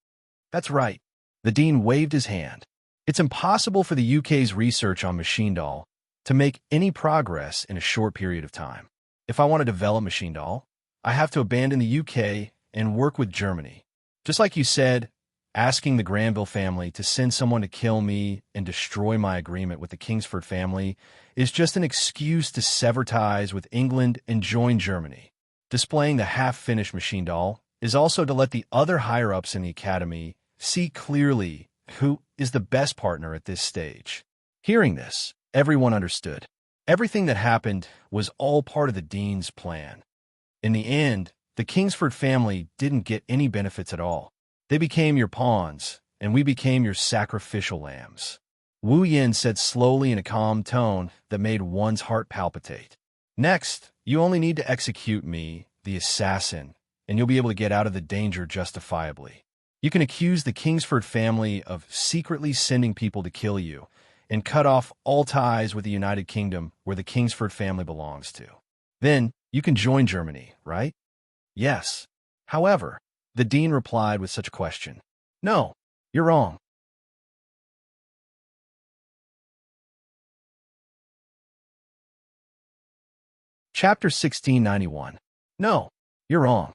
That's right. The dean waved his hand. It's impossible for the UK's research on machine doll to make any progress in a short period of time. If I want to develop machine doll, I have to abandon the UK and work with Germany. Just like you said, asking the Granville family to send someone to kill me and destroy my agreement with the Kingsford family is just an excuse to sever ties with England and join Germany. Displaying the half-finished machine doll is also to let the other higher-ups in the academy see clearly who is the best partner at this stage. Hearing this, everyone understood. Everything that happened was all part of the dean's plan. In the end, the Kingsford family didn't get any benefits at all. They became your pawns, and we became your sacrificial lambs. Wu Yin said slowly in a calm tone that made one's heart palpitate. Next, you only need to execute me, the assassin, and you'll be able to get out of the danger justifiably. You can accuse the Kingsford family of secretly sending people to kill you and cut off all ties with the United Kingdom where the Kingsford family belongs to. Then, you can join Germany, right? Yes. However, the dean replied with such a question. No, you're wrong. Chapter 1691. No, you're wrong.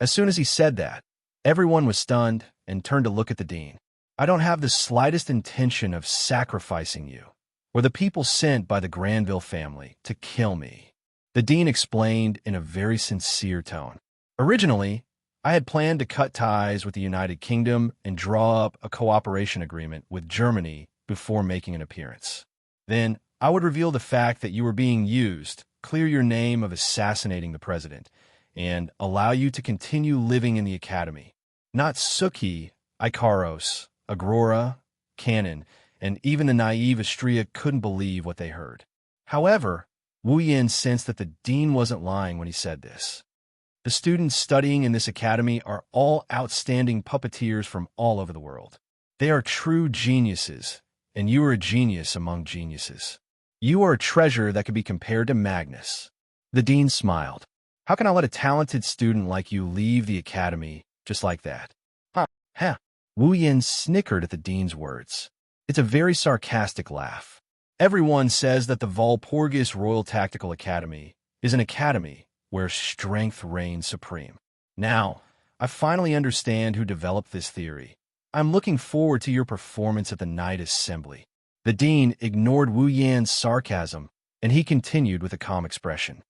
As soon as he said that, everyone was stunned and turned to look at the dean. I don't have the slightest intention of sacrificing you, or the people sent by the Granville family to kill me. The dean explained in a very sincere tone. Originally, I had planned to cut ties with the United Kingdom and draw up a cooperation agreement with Germany before making an appearance. Then, I would reveal the fact that you were being used, clear your name of assassinating the president, and allow you to continue living in the academy. Not Suki, Ikaros, Agrora, Cannon, and even the naive Xianxia couldn't believe what they heard. However, Wu Yin sensed that the dean wasn't lying when he said this. The students studying in this academy are all outstanding puppeteers from all over the world. They are true geniuses, and you are a genius among geniuses. You are a treasure that could be compared to Magnus. The dean smiled. How can I let a talented student like you leave the academy just like that? Huh. Wu Yin snickered at the dean's words. It's a very sarcastic laugh. Everyone says that the Walpurgis Royal Tactical Academy is an academy where strength reigns supreme. Now, I finally understand who developed this theory. I'm looking forward to your performance at the night assembly. The dean ignored Wu Yan's sarcasm, and he continued with a calm expression.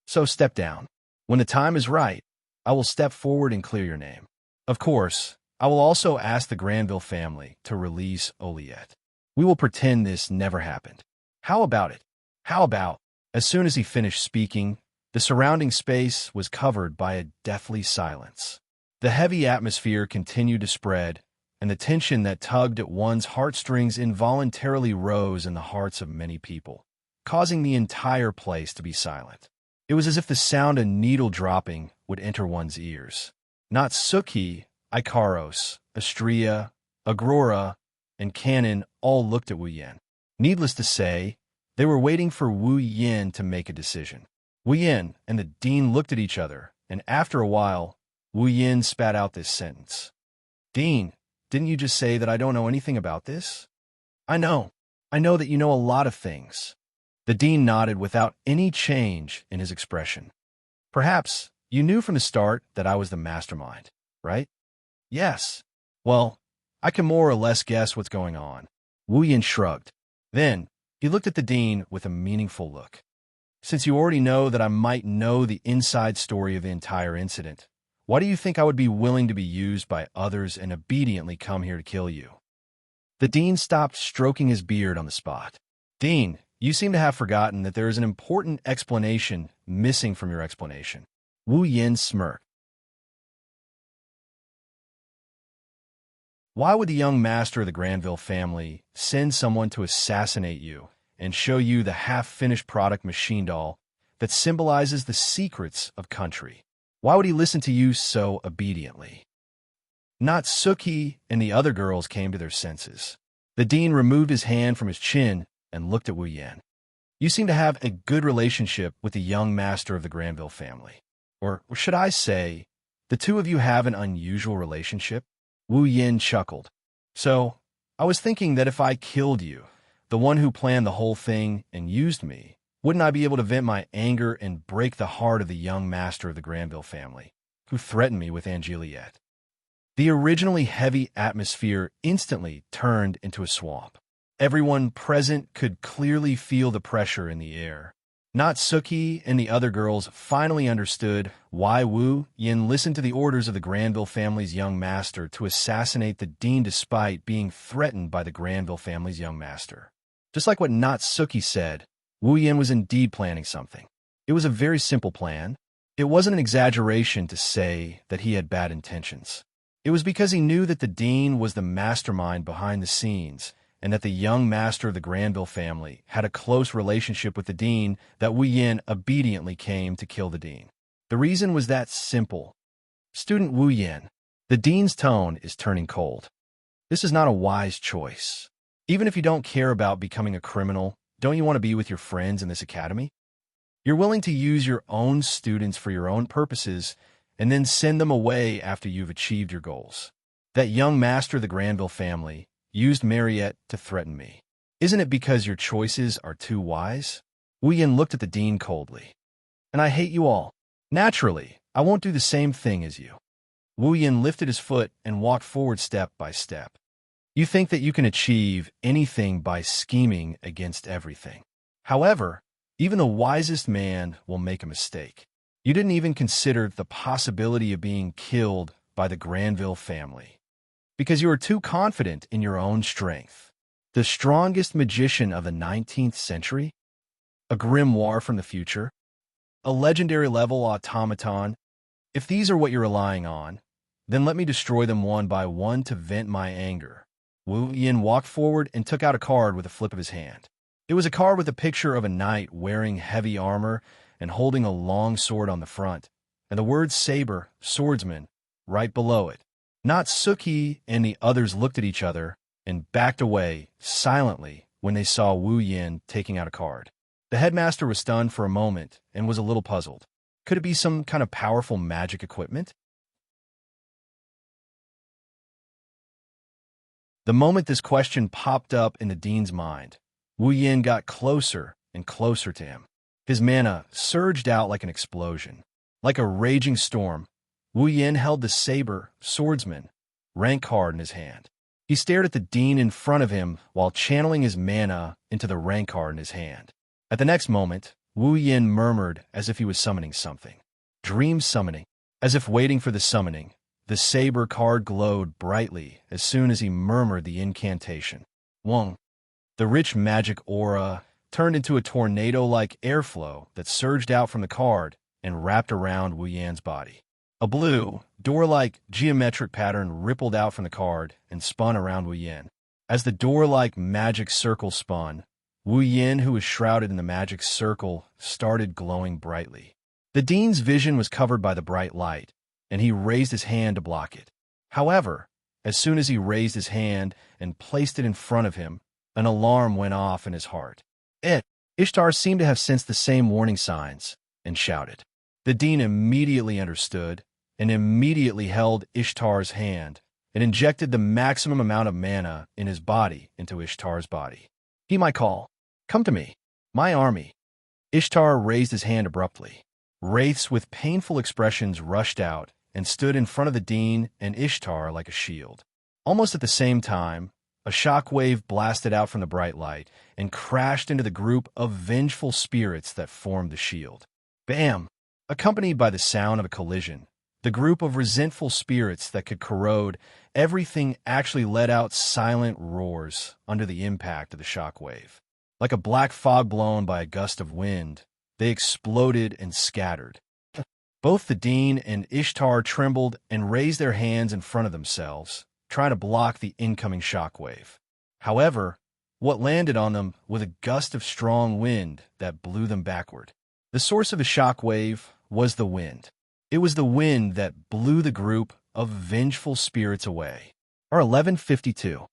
So step down. When the time is right, I will step forward and clear your name. Of course, I will also ask the Granville family to release Oliette. We will pretend this never happened. How about it? How about? As soon as he finished speaking, the surrounding space was covered by a deathly silence. The heavy atmosphere continued to spread, and the tension that tugged at one's heartstrings involuntarily rose in the hearts of many people, causing the entire place to be silent. It was as if the sound of needle dropping would enter one's ears. Not Suki, Ikaros, Astria, Agrora, and Cannon all looked at Wu Yin. Needless to say, they were waiting for Wu Yin to make a decision. Wu Yin and the dean looked at each other, and after a while, Wu Yin spat out this sentence. Dean, didn't you just say that I don't know anything about this? I know. I know that you know a lot of things. The dean nodded without any change in his expression. Perhaps you knew from the start that I was the mastermind, right? Yes. Well, I can more or less guess what's going on. Wu Yin shrugged. Then, he looked at the dean with a meaningful look. Since you already know that I might know the inside story of the entire incident, why do you think I would be willing to be used by others and obediently come here to kill you? The dean stopped stroking his beard on the spot. Dean, you seem to have forgotten that there is an important explanation missing from your explanation. Wu Yin smirked. Why would the young master of the Granville family send someone to assassinate you and show you the half-finished product machine doll that symbolizes the secrets of country? Why would he listen to you so obediently? Natsuki and the other girls came to their senses. The dean removed his hand from his chin and looked at Wu Yin. You seem to have a good relationship with the young master of the Granville family. Or should I say, the two of you have an unusual relationship? Wu Yin chuckled. So, I was thinking that if I killed you, the one who planned the whole thing and used me, wouldn't I be able to vent my anger and break the heart of the young master of the Granville family, who threatened me with Angeliette? The originally heavy atmosphere instantly turned into a swamp. Everyone present could clearly feel the pressure in the air. Natsuki and the other girls finally understood why Wu Yin listened to the orders of the Granville family's young master to assassinate the dean despite being threatened by the Granville family's young master. Just like what Natsuki said, Wu Yin was indeed planning something. It was a very simple plan. It wasn't an exaggeration to say that he had bad intentions. It was because he knew that the dean was the mastermind behind the scenes, and that the young master of the Granville family had a close relationship with the dean that Wu Yin obediently came to kill the dean. The reason was that simple. Student Wu Yin, the dean's tone is turning cold. This is not a wise choice. Even if you don't care about becoming a criminal, don't you want to be with your friends in this academy? You're willing to use your own students for your own purposes and then send them away after you've achieved your goals. That young master of the Granville family used Mariette to threaten me. Isn't it because your choices are too wise? Wu Yin looked at the dean coldly. And I hate you all. Naturally, I won't do the same thing as you. Wu Yin lifted his foot and walked forward step by step. You think that you can achieve anything by scheming against everything. However, even the wisest man will make a mistake. You didn't even consider the possibility of being killed by the Granville family, because you are too confident in your own strength. The strongest magician of the 19th century? A grimoire from the future? A legendary level automaton? If these are what you're relying on, then let me destroy them one by one to vent my anger. Wu Yin walked forward and took out a card with a flip of his hand. It was a card with a picture of a knight wearing heavy armor and holding a long sword on the front, and the word saber, swordsman, right below it. Natsuki and the others looked at each other and backed away silently when they saw Wu Yin taking out a card. The headmaster was stunned for a moment and was a little puzzled. Could it be some kind of powerful magic equipment? The moment this question popped up in the dean's mind, Wu Yin got closer and closer to him. His mana surged out like an explosion. Like a raging storm, Wu Yin held the saber, swordsman, rank card in his hand. He stared at the dean in front of him while channeling his mana into the rank card in his hand. At the next moment, Wu Yin murmured as if he was summoning something. Dream summoning. As if waiting for the summoning, the saber card glowed brightly as soon as he murmured the incantation. Wong. The rich magic aura turned into a tornado-like airflow that surged out from the card and wrapped around Wu Yan's body. A blue, door-like geometric pattern rippled out from the card and spun around Wu Yin. As the door-like magic circle spun, Wu Yin, who was shrouded in the magic circle, started glowing brightly. The dean's vision was covered by the bright light, and he raised his hand to block it. However, as soon as he raised his hand and placed it in front of him, an alarm went off in his heart. Ishtar seemed to have sensed the same warning signs and shouted. The dean immediately understood and immediately held Ishtar's hand and injected the maximum amount of mana in his body into Ishtar's body. He might call, "Come to me, my army." Ishtar raised his hand abruptly. Wraiths with painful expressions rushed out and stood in front of the dean and Ishtar like a shield. Almost at the same time, a shockwave blasted out from the bright light and crashed into the group of vengeful spirits that formed the shield. Bam! Accompanied by the sound of a collision, the group of resentful spirits that could corrode everything actually let out silent roars under the impact of the shockwave. Like a black fog blown by a gust of wind, they exploded and scattered. Both the Dean and Ishtar trembled and raised their hands in front of themselves, trying to block the incoming shockwave. However, what landed on them was a gust of strong wind that blew them backward. The source of the shockwave was the wind. It was the wind that blew the group of vengeful spirits away. Or 1152.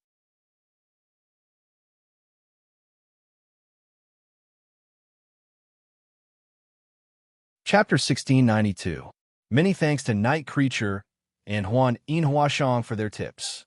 Chapter 1692. Many thanks to Night Creature and Huan Inhuashang for their tips.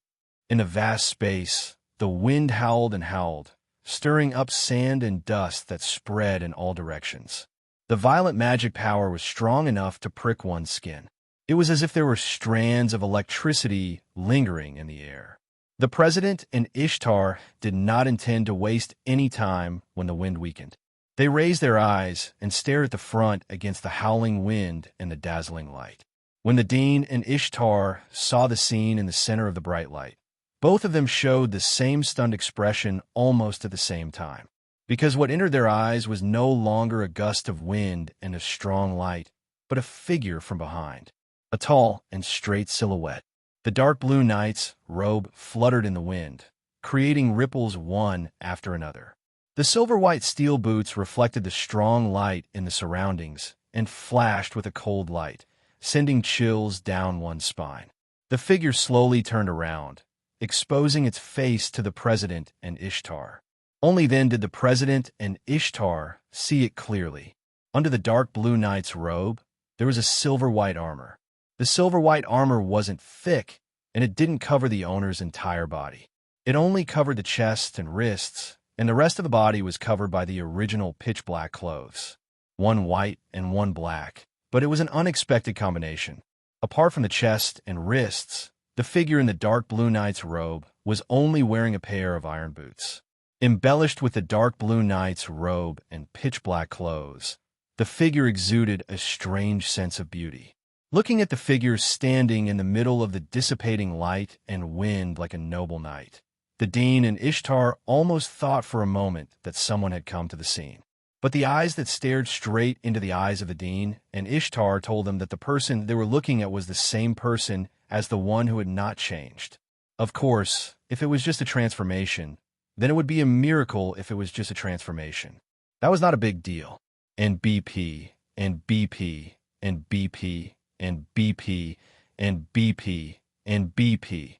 In the vast space, the wind howled and howled, stirring up sand and dust that spread in all directions. The violent magic power was strong enough to prick one's skin. It was as if there were strands of electricity lingering in the air. The president and Ishtar did not intend to waste any time when the wind weakened. They raised their eyes and stared at the front against the howling wind and the dazzling light. When the Dean and Ishtar saw the scene in the center of the bright light, both of them showed the same stunned expression almost at the same time. Because what entered their eyes was no longer a gust of wind and a strong light, but a figure from behind, a tall and straight silhouette. The dark blue knight's robe fluttered in the wind, creating ripples one after another. The silver-white steel boots reflected the strong light in the surroundings and flashed with a cold light, sending chills down one's spine. The figure slowly turned around, exposing its face to the president and Ishtar. Only then did the president and Ishtar see it clearly. Under the dark blue knight's robe, there was a silver-white armor. The silver-white armor wasn't thick, and it didn't cover the owner's entire body. It only covered the chest and wrists, and the rest of the body was covered by the original pitch-black clothes. One white and one black, but it was an unexpected combination. Apart from the chest and wrists, the figure in the dark blue knight's robe was only wearing a pair of iron boots. Embellished with the dark blue knight's robe and pitch-black clothes, the figure exuded a strange sense of beauty. Looking at the figure standing in the middle of the dissipating light and wind like a noble knight, the Dean and Ishtar almost thought for a moment that someone had come to the scene. But the eyes that stared straight into the eyes of the Dean and Ishtar told them that the person they were looking at was the same person as the one who had not changed. Of course, if it was just a transformation, then it would be a miracle if it was just a transformation. That was not a big deal. And BP, and BP, and BP, and BP, and BP, and BP.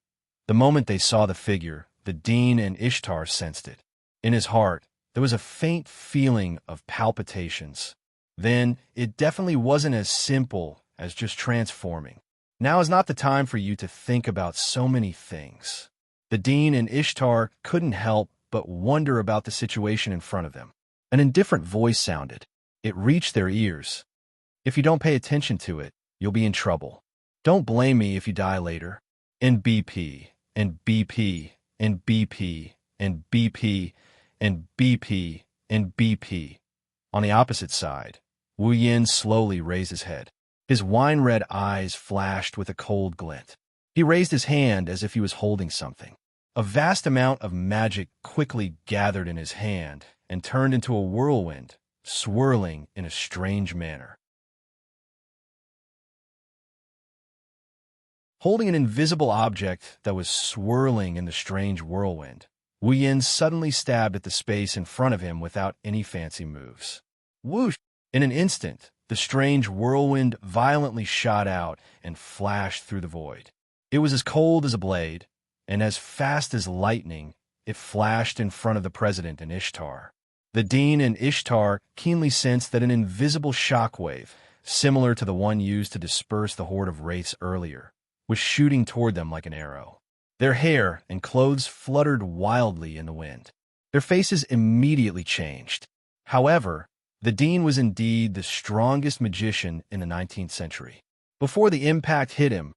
The moment they saw the figure, the Dean and Ishtar sensed it. In his heart, there was a faint feeling of palpitations. Then, it definitely wasn't as simple as just transforming. Now is not the time for you to think about so many things. The Dean and Ishtar couldn't help but wonder about the situation in front of them. An indifferent voice sounded. It reached their ears. If you don't pay attention to it, you'll be in trouble. Don't blame me if you die later. And BP, and BP, and BP, and BP, and BP, and BP. On the opposite side, Wu Yin slowly raised his head. His wine-red eyes flashed with a cold glint. He raised his hand as if he was holding something. A vast amount of magic quickly gathered in his hand and turned into a whirlwind, swirling in a strange manner. Holding an invisible object that was swirling in the strange whirlwind, Wu Yin suddenly stabbed at the space in front of him without any fancy moves. Whoosh! In an instant, the strange whirlwind violently shot out and flashed through the void. It was as cold as a blade, and as fast as lightning, it flashed in front of the president and Ishtar. The Dean and Ishtar keenly sensed that an invisible shockwave, similar to the one used to disperse the horde of wraiths earlier, was shooting toward them like an arrow. Their hair and clothes fluttered wildly in the wind. Their faces immediately changed. However, the Dean was indeed the strongest magician in the 19th century. Before the impact hit him,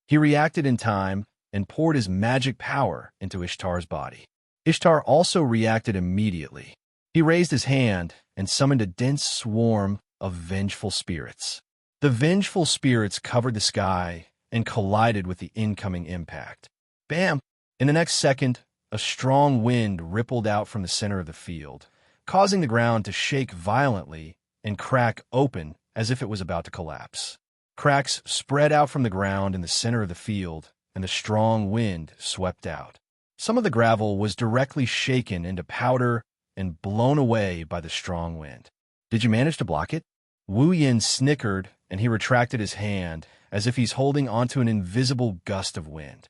he reacted in time and poured his magic power into Ishtar's body. Ishtar also reacted immediately. He raised his hand and summoned a dense swarm of vengeful spirits. The vengeful spirits covered the sky and collided with the incoming impact. Bam! In the next second, a strong wind rippled out from the center of the field, causing the ground to shake violently and crack open as if it was about to collapse. Cracks spread out from the ground in the center of the field, and the strong wind swept out. Some of the gravel was directly shaken into powder and blown away by the strong wind. "Did you manage to block it?" Wu Yin snickered, and he retracted his hand as if he's holding onto an invisible gust of wind.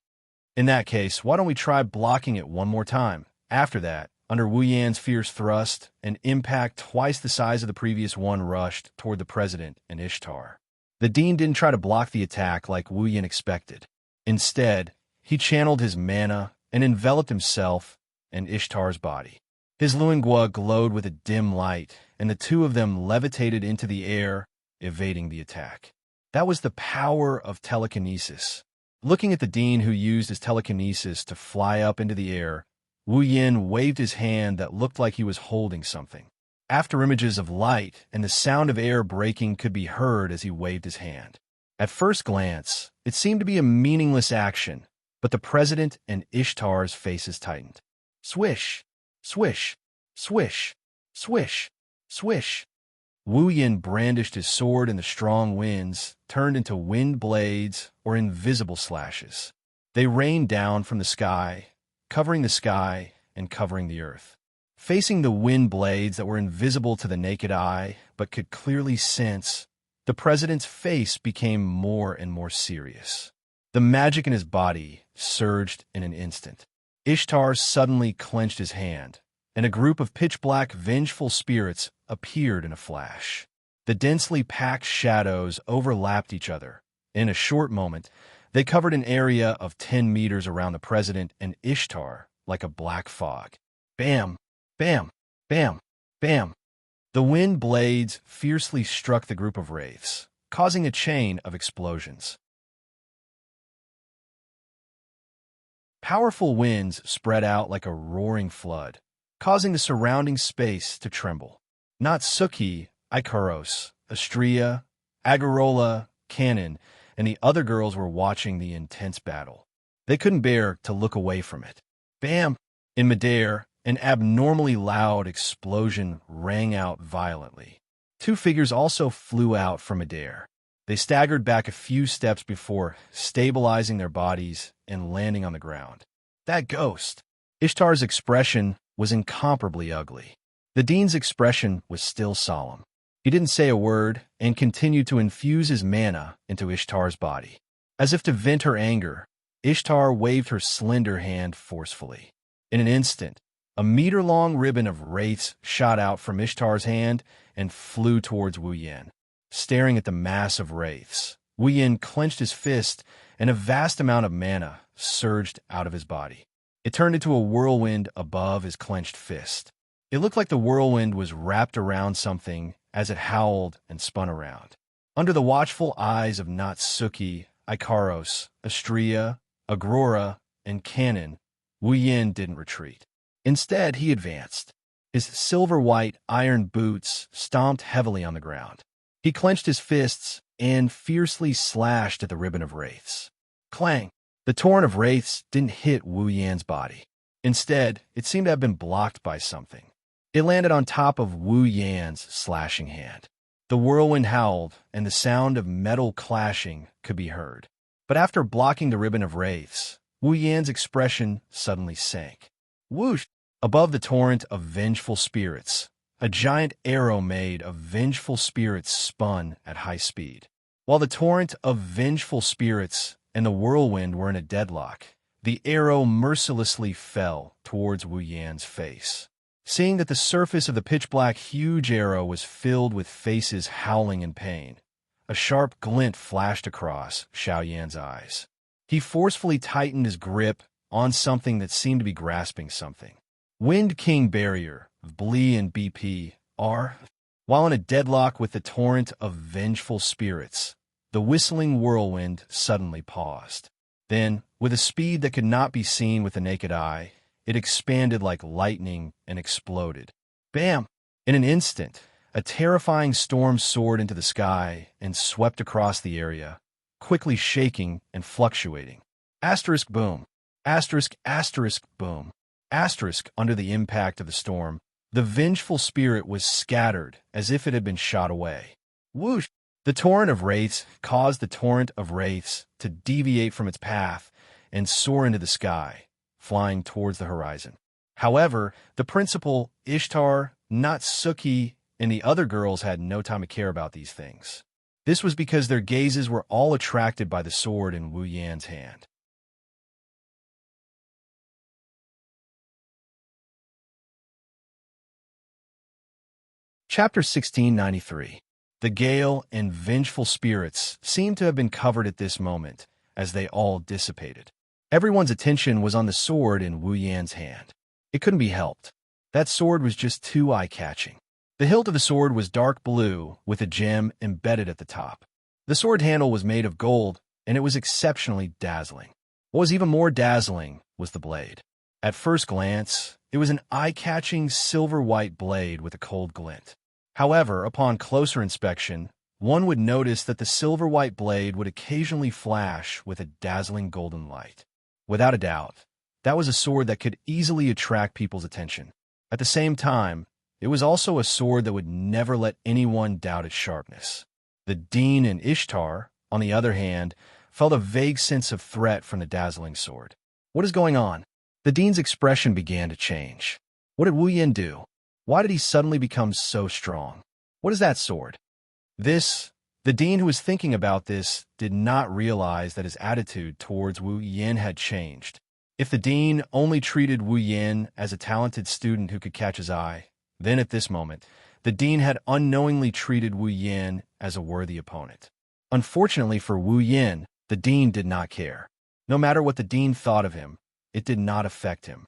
"In that case, why don't we try blocking it one more time?" After that, under Wu Yan's fierce thrust, an impact twice the size of the previous one rushed toward the president and Ishtar. The dean didn't try to block the attack like Wu Yan expected. Instead, he channeled his mana and enveloped himself and Ishtar's body. His luangua glowed with a dim light, and the two of them levitated into the air, evading the attack. That was the power of telekinesis. Looking at the dean who used his telekinesis to fly up into the air, Wu Yin waved his hand that looked like he was holding something. After images of light and the sound of air breaking could be heard as he waved his hand. At first glance, it seemed to be a meaningless action, but the president and Ishtar's faces tightened. Swish! Swish! Swish! Swish! Swish! Wu Yin brandished his sword, and the strong winds turned into wind blades or invisible slashes. They rained down from the sky and covering the earth. Facing the wind blades that were invisible to the naked eye but could clearly sense, the president's face became more and more serious. The magic in his body surged in an instant. Ishtar suddenly clenched his hand, and a group of pitch-black, vengeful spirits appeared in a flash. The densely packed shadows overlapped each other. In a short moment, they covered an area of 10 meters around the president and Ishtar like a black fog. Bam! Bam! Bam! Bam! The wind blades fiercely struck the group of wraiths, causing a chain of explosions. Powerful winds spread out like a roaring flood, causing the surrounding space to tremble. Natsuki, Ikaros, Astria, Agarola, Cannon, and the other girls were watching the intense battle. They couldn't bear to look away from it. Bam! In midair, an abnormally loud explosion rang out violently. Two figures also flew out from midair. They staggered back a few steps before stabilizing their bodies and landing on the ground. That ghost! Ishtar's expression was incomparably ugly. The dean's expression was still solemn. He didn't say a word and continued to infuse his mana into Ishtar's body. As if to vent her anger, Ishtar waved her slender hand forcefully. In an instant, a meter-long ribbon of wraiths shot out from Ishtar's hand and flew towards Wu Yin. Staring at the mass of wraiths, Wu Yin clenched his fist, and a vast amount of mana surged out of his body. It turned into a whirlwind above his clenched fist. It looked like the whirlwind was wrapped around something as it howled and spun around. Under the watchful eyes of Natsuki, Ikaros, Astria, Agrora, and Cannon, Wu Yin didn't retreat. Instead, he advanced. His silver-white iron boots stomped heavily on the ground. He clenched his fists and fiercely slashed at the ribbon of wraiths. Clang! The torrent of wraiths didn't hit Wu Yan's body. Instead, it seemed to have been blocked by something. It landed on top of Wu Yan's slashing hand. The whirlwind howled, and the sound of metal clashing could be heard. But after blocking the ribbon of wraiths, Wu Yan's expression suddenly sank. Whoosh! Above the torrent of vengeful spirits, a giant arrow made of vengeful spirits spun at high speed. While the torrent of vengeful spirits and the whirlwind were in a deadlock, the arrow mercilessly fell towards Wu Yan's face. Seeing that the surface of the pitch-black huge arrow was filled with faces howling in pain, a sharp glint flashed across Xiaoyan's eyes. He forcefully tightened his grip on something that seemed to be grasping something. Wind King Barrier of Blee and BP-R. While in a deadlock with the torrent of vengeful spirits, the whistling whirlwind suddenly paused. Then, with a speed that could not be seen with the naked eye, it expanded like lightning and exploded. Bam! In an instant, a terrifying storm soared into the sky and swept across the area, quickly shaking and fluctuating. Asterisk boom. Asterisk asterisk boom. Asterisk under the impact of the storm, the vengeful spirit was scattered as if it had been shot away. Whoosh! The torrent of wraiths caused the torrent of wraiths to deviate from its path and soar into the sky, flying towards the horizon. However, the principal, Ishtar, Natsuki, and the other girls had no time to care about these things. This was because their gazes were all attracted by the sword in Wu Yan's hand. Chapter 1693. The gale and vengeful spirits seemed to have been covered at this moment, as they all dissipated. Everyone's attention was on the sword in Wu Yan's hand. It couldn't be helped. That sword was just too eye-catching. The hilt of the sword was dark blue, with a gem embedded at the top. The sword handle was made of gold, and it was exceptionally dazzling. What was even more dazzling was the blade. At first glance, it was an eye-catching silver-white blade with a cold glint. However, upon closer inspection, one would notice that the silver-white blade would occasionally flash with a dazzling golden light. Without a doubt, that was a sword that could easily attract people's attention. At the same time, it was also a sword that would never let anyone doubt its sharpness. The Dean and Ishtar, on the other hand, felt a vague sense of threat from the dazzling sword. What is going on? The Dean's expression began to change. What did Wu Yan do? Why did he suddenly become so strong? What is that sword? The Dean who was thinking about this did not realize that his attitude towards Wu Yan had changed. If the Dean only treated Wu Yan as a talented student who could catch his eye, then at this moment, the Dean had unknowingly treated Wu Yan as a worthy opponent. Unfortunately for Wu Yan, the Dean did not care. No matter what the Dean thought of him, it did not affect him.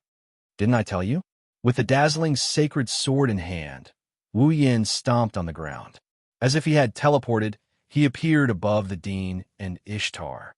Didn't I tell you? With the dazzling sacred sword in hand, Wu Yan stomped on the ground. As if he had teleported, he appeared above the Dean and Ishtar.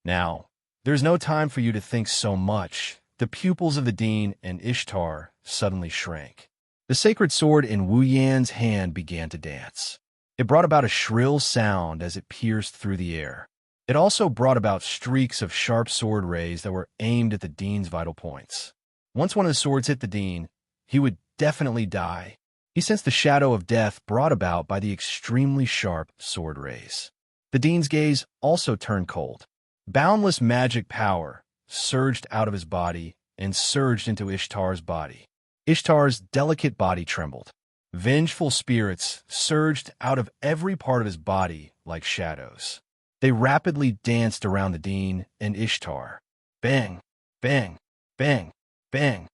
Now, there's no time for you to think so much. The pupils of the Dean and Ishtar suddenly shrank. The sacred sword in Wu Yan's hand began to dance. It brought about a shrill sound as it pierced through the air. It also brought about streaks of sharp sword rays that were aimed at the Dean's vital points. Once one of the swords hit the Dean, he would definitely die. He sensed the shadow of death brought about by the extremely sharp sword rays. The Dean's gaze also turned cold. Boundless magic power surged out of his body and surged into Ishtar's body. Ishtar's delicate body trembled. Vengeful spirits surged out of every part of his body like shadows. They rapidly danced around the Dean and Ishtar. Bang, bang, bang, bang.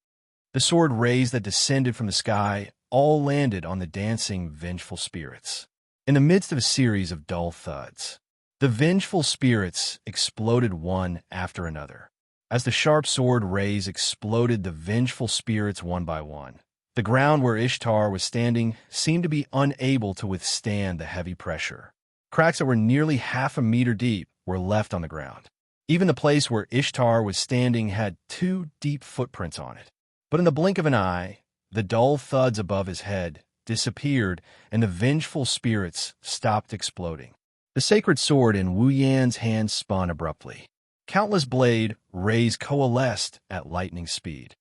The sword rays that descended from the sky all landed on the dancing, vengeful spirits. In the midst of a series of dull thuds, the vengeful spirits exploded one after another. As the sharp sword rays exploded the vengeful spirits one by one, the ground where Ishtar was standing seemed to be unable to withstand the heavy pressure. Cracks that were nearly half a meter deep were left on the ground. Even the place where Ishtar was standing had 2 deep footprints on it. But in the blink of an eye, the dull thuds above his head disappeared and the vengeful spirits stopped exploding. The sacred sword in Wu Yan's hand spun abruptly. Countless blade rays coalesced at lightning speed.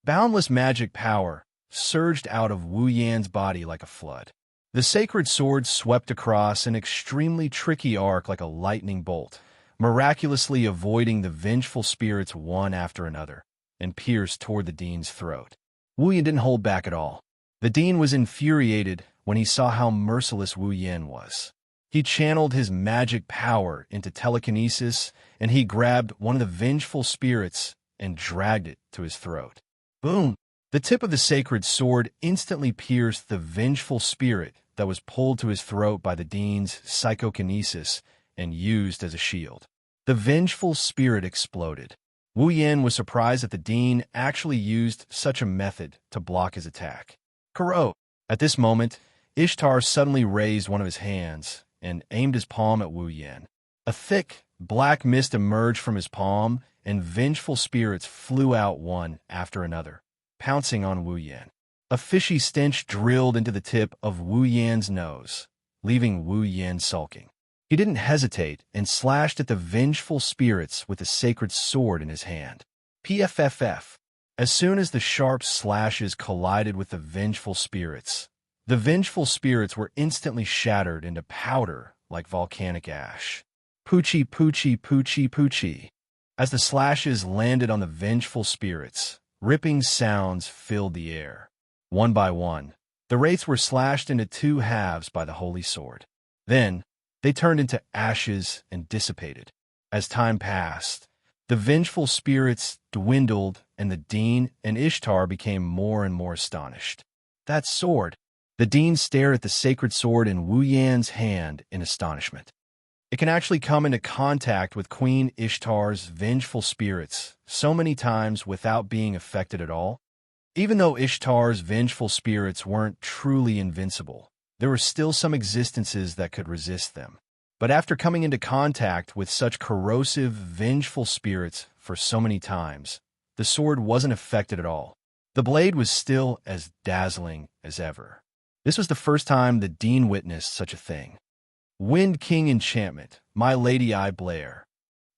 Boundless magic power surged out of Wu Yan's body like a flood. The sacred sword swept across an extremely tricky arc like a lightning bolt, miraculously avoiding the vengeful spirits one after another, and pierced toward the Dean's throat. Wu Yan didn't hold back at all. The Dean was infuriated when he saw how merciless Wu Yan was. He channeled his magic power into telekinesis, and he grabbed one of the vengeful spirits and dragged it to his throat. Boom! The tip of the sacred sword instantly pierced the vengeful spirit that was pulled to his throat by the Dean's psychokinesis and used as a shield. The vengeful spirit exploded. Wu Yan was surprised that the Dean actually used such a method to block his attack. Karo! At this moment, Ishtar suddenly raised one of his hands, and aimed his palm at Wu Yan. A thick, black mist emerged from his palm, and vengeful spirits flew out one after another, pouncing on Wu Yan. A fishy stench drilled into the tip of Wu Yan's nose, leaving Wu Yan sulking. He didn't hesitate and slashed at the vengeful spirits with the sacred sword in his hand. PFFF. As soon as the sharp slashes collided with the vengeful spirits were instantly shattered into powder like volcanic ash. Poochie, poochie, poochie, poochie. As the slashes landed on the vengeful spirits, ripping sounds filled the air. One by one, the wraiths were slashed into two halves by the holy sword. Then, they turned into ashes and dissipated. As time passed, the vengeful spirits dwindled, and the Dean and Ishtar became more and more astonished. That sword! The Dean stared at the sacred sword in Wu Yan's hand in astonishment. It can actually come into contact with Queen Ishtar's vengeful spirits so many times without being affected at all. Even though Ishtar's vengeful spirits weren't truly invincible, there were still some existences that could resist them. But after coming into contact with such corrosive, vengeful spirits for so many times, the sword wasn't affected at all. The blade was still as dazzling as ever. This was the first time the Dean witnessed such a thing. Wind King enchantment, my lady I Blair.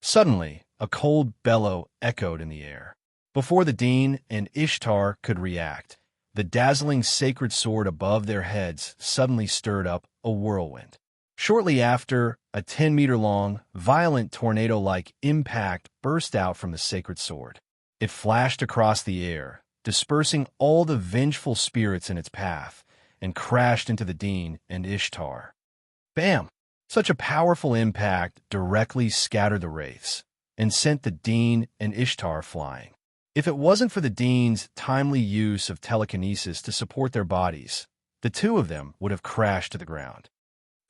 Suddenly, a cold bellow echoed in the air. Before the Dean and Ishtar could react, the dazzling sacred sword above their heads suddenly stirred up a whirlwind. Shortly after, a 10-meter-long, violent tornado-like impact burst out from the sacred sword. It flashed across the air, dispersing all the vengeful spirits in its path, and crashed into the Dean and Ishtar. Bam! Such a powerful impact directly scattered the wraiths, and sent the Dean and Ishtar flying. If it wasn't for the Dean's timely use of telekinesis to support their bodies, the two of them would have crashed to the ground.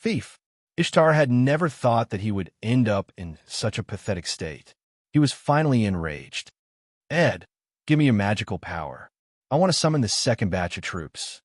Thief! Ishtar had never thought that he would end up in such a pathetic state. He was finally enraged. Ed, give me your magical power. I want to summon the second batch of troops.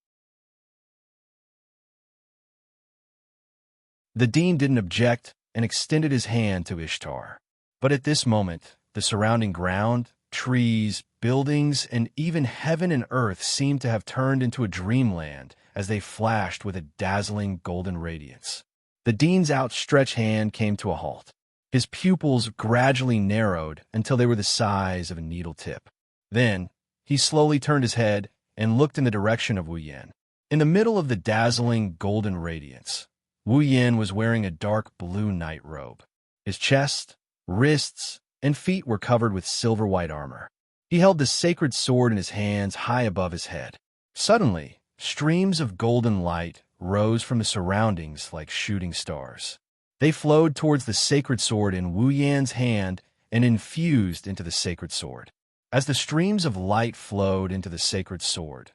The Dean didn't object and extended his hand to Ishtar. But at this moment, the surrounding ground, trees, buildings, and even heaven and earth seemed to have turned into a dreamland as they flashed with a dazzling golden radiance. The Dean's outstretched hand came to a halt. His pupils gradually narrowed until they were the size of a needle tip. Then, he slowly turned his head and looked in the direction of Wu Yan. In the middle of the dazzling golden radiance, Wu Yan was wearing a dark blue night robe. His chest, wrists, and feet were covered with silver-white armor. He held the sacred sword in his hands high above his head. Suddenly, streams of golden light rose from the surroundings like shooting stars. They flowed towards the sacred sword in Wu Yan's hand and infused into the sacred sword. As the streams of light flowed into the sacred sword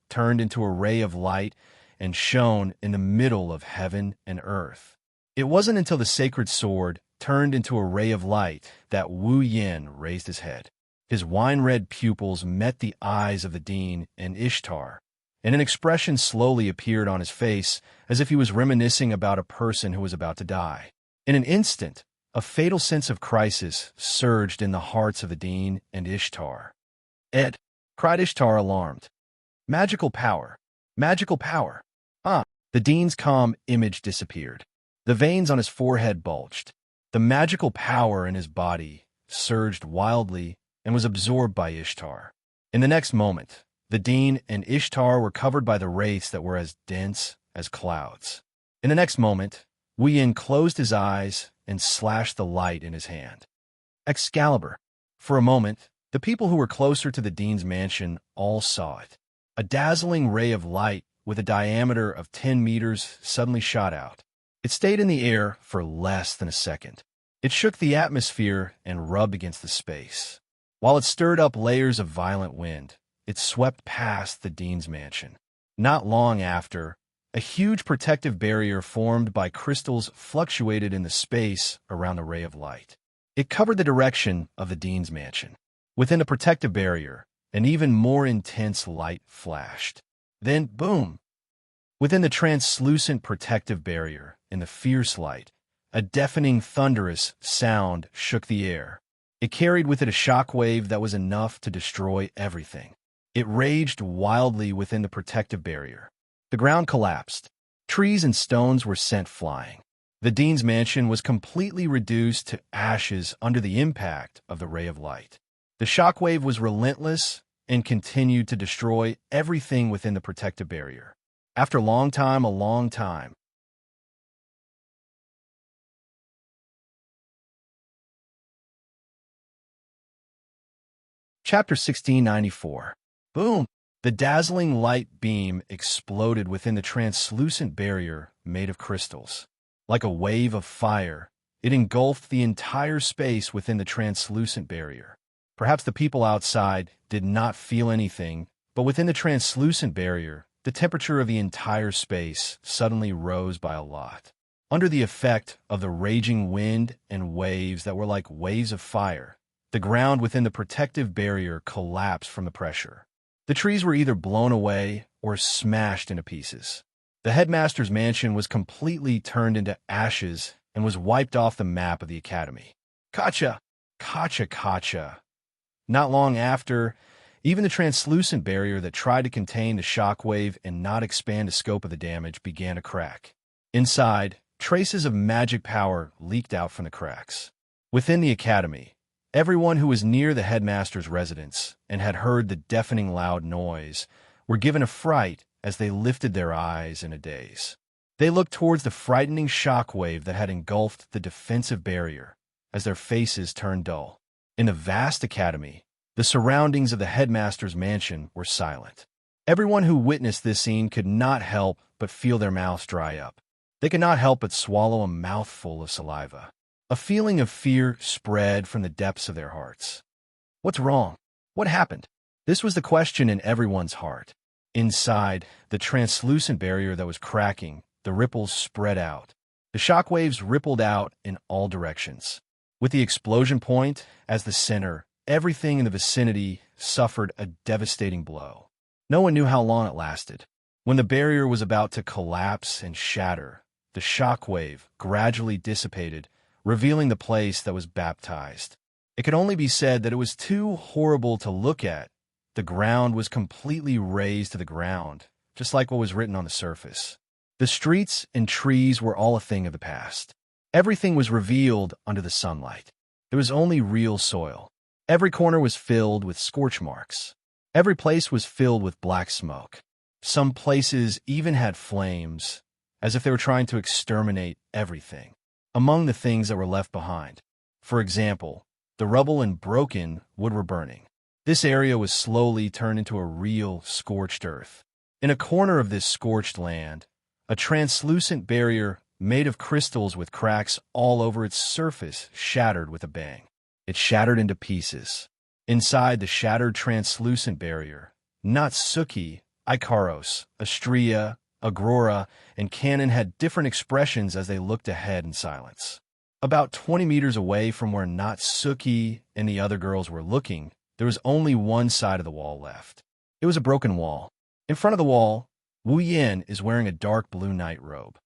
turned into a ray of light and shone in the middle of heaven and earth. It wasn't until the sacred sword turned into a ray of light that Wu Yan raised his head. His wine-red pupils met the eyes of the Dean and Ishtar, and an expression slowly appeared on his face as if he was reminiscing about a person who was about to die. In an instant, a fatal sense of crisis surged in the hearts of the Dean and Ishtar. Ed, cried Ishtar, alarmed. Magical power! Magical power! Ah! The Dean's calm image disappeared. The veins on his forehead bulged. The magical power in his body surged wildly and was absorbed by Ishtar. In the next moment, the Dean and Ishtar were covered by the wraiths that were as dense as clouds. In the next moment, Wu Yan closed his eyes and slashed the light in his hand. Excalibur! For a moment, the people who were closer to the Dean's mansion all saw it. A dazzling ray of light with a diameter of 10 meters suddenly shot out. It stayed in the air for less than a second. It shook the atmosphere and rubbed against the space. While it stirred up layers of violent wind, it swept past the Dean's mansion. Not long after, a huge protective barrier formed by crystals fluctuated in the space around the ray of light. It covered the direction of the Dean's mansion. Within the protective barrier, an even more intense light flashed. Then, boom! Within the translucent protective barrier, in the fierce light, a deafening thunderous sound shook the air. It carried with it a shockwave that was enough to destroy everything. It raged wildly within the protective barrier. The ground collapsed. Trees and stones were sent flying. The dean's mansion was completely reduced to ashes under the impact of the ray of light. The shockwave was relentless and continued to destroy everything within the protective barrier. After a long time, Chapter 1694. Boom! The dazzling light beam exploded within the translucent barrier made of crystals. Like a wave of fire, it engulfed the entire space within the translucent barrier. Perhaps the people outside did not feel anything, but within the translucent barrier, the temperature of the entire space suddenly rose by a lot. Under the effect of the raging wind and waves that were like waves of fire, the ground within the protective barrier collapsed from the pressure. The trees were either blown away or smashed into pieces. The headmaster's mansion was completely turned into ashes and was wiped off the map of the academy. Kacha! Kacha! Kacha! Not long after, even the translucent barrier that tried to contain the shockwave and not expand the scope of the damage began to crack. Inside, traces of magic power leaked out from the cracks. Within the academy, everyone who was near the headmaster's residence and had heard the deafening loud noise were given a fright as they lifted their eyes in a daze. They looked towards the frightening shockwave that had engulfed the defensive barrier as their faces turned dull. In the vast academy, the surroundings of the headmaster's mansion were silent. Everyone who witnessed this scene could not help but feel their mouths dry up. They could not help but swallow a mouthful of saliva. A feeling of fear spread from the depths of their hearts. What's wrong? What happened? This was the question in everyone's heart. Inside the translucent barrier that was cracking, the ripples spread out. The shockwaves rippled out in all directions. With the explosion point as the center, everything in the vicinity suffered a devastating blow. No one knew how long it lasted. When the barrier was about to collapse and shatter, the shockwave gradually dissipated, revealing the place that was baptized. It could only be said that it was too horrible to look at. The ground was completely razed to the ground, just like what was written on the surface. The streets and trees were all a thing of the past. Everything was revealed under the sunlight. There was only real soil. Every corner was filled with scorch marks. Every place was filled with black smoke. Some places even had flames, as if they were trying to exterminate everything. Among the things that were left behind, for example, the rubble and broken wood were burning. This area was slowly turned into a real scorched earth. In a corner of this scorched land, a translucent barrier made of crystals with cracks all over its surface shattered with a bang. It shattered into pieces. Inside the shattered translucent barrier, Natsuki, Ikaros, Astria, Agrora, and Cannon had different expressions as they looked ahead in silence. About 20 meters away from where Natsuki and the other girls were looking, there was only one side of the wall left. It was a broken wall. In front of the wall, Wu Yan is wearing a dark blue night robe.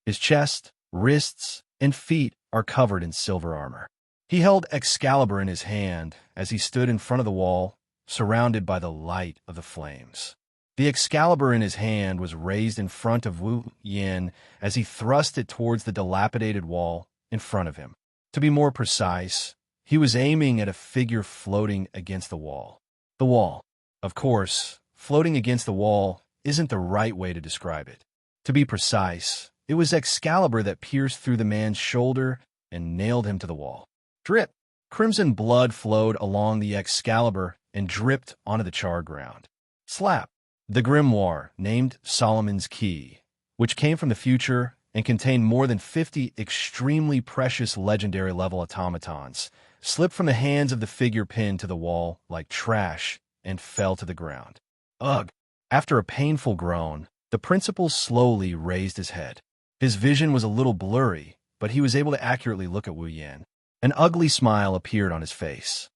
His chest, wrists, and feet are covered in silver armor. He held Excalibur in his hand as he stood in front of the wall, surrounded by the light of the flames. The Excalibur in his hand was raised in front of Wu Yan as he thrust it towards the dilapidated wall in front of him. To be more precise, he was aiming at a figure floating against the wall. The wall. Of course, floating against the wall isn't the right way to describe it. To be precise, it was Excalibur that pierced through the man's shoulder and nailed him to the wall. Drip! Crimson blood flowed along the Excalibur and dripped onto the charred ground. Slap! The grimoire, named Solomon's Key, which came from the future and contained more than 50 extremely precious legendary-level automatons, slipped from the hands of the figure pinned to the wall like trash and fell to the ground. Ugh! After a painful groan, the principal slowly raised his head. His vision was a little blurry, but he was able to accurately look at Wu Yan. An ugly smile appeared on his face.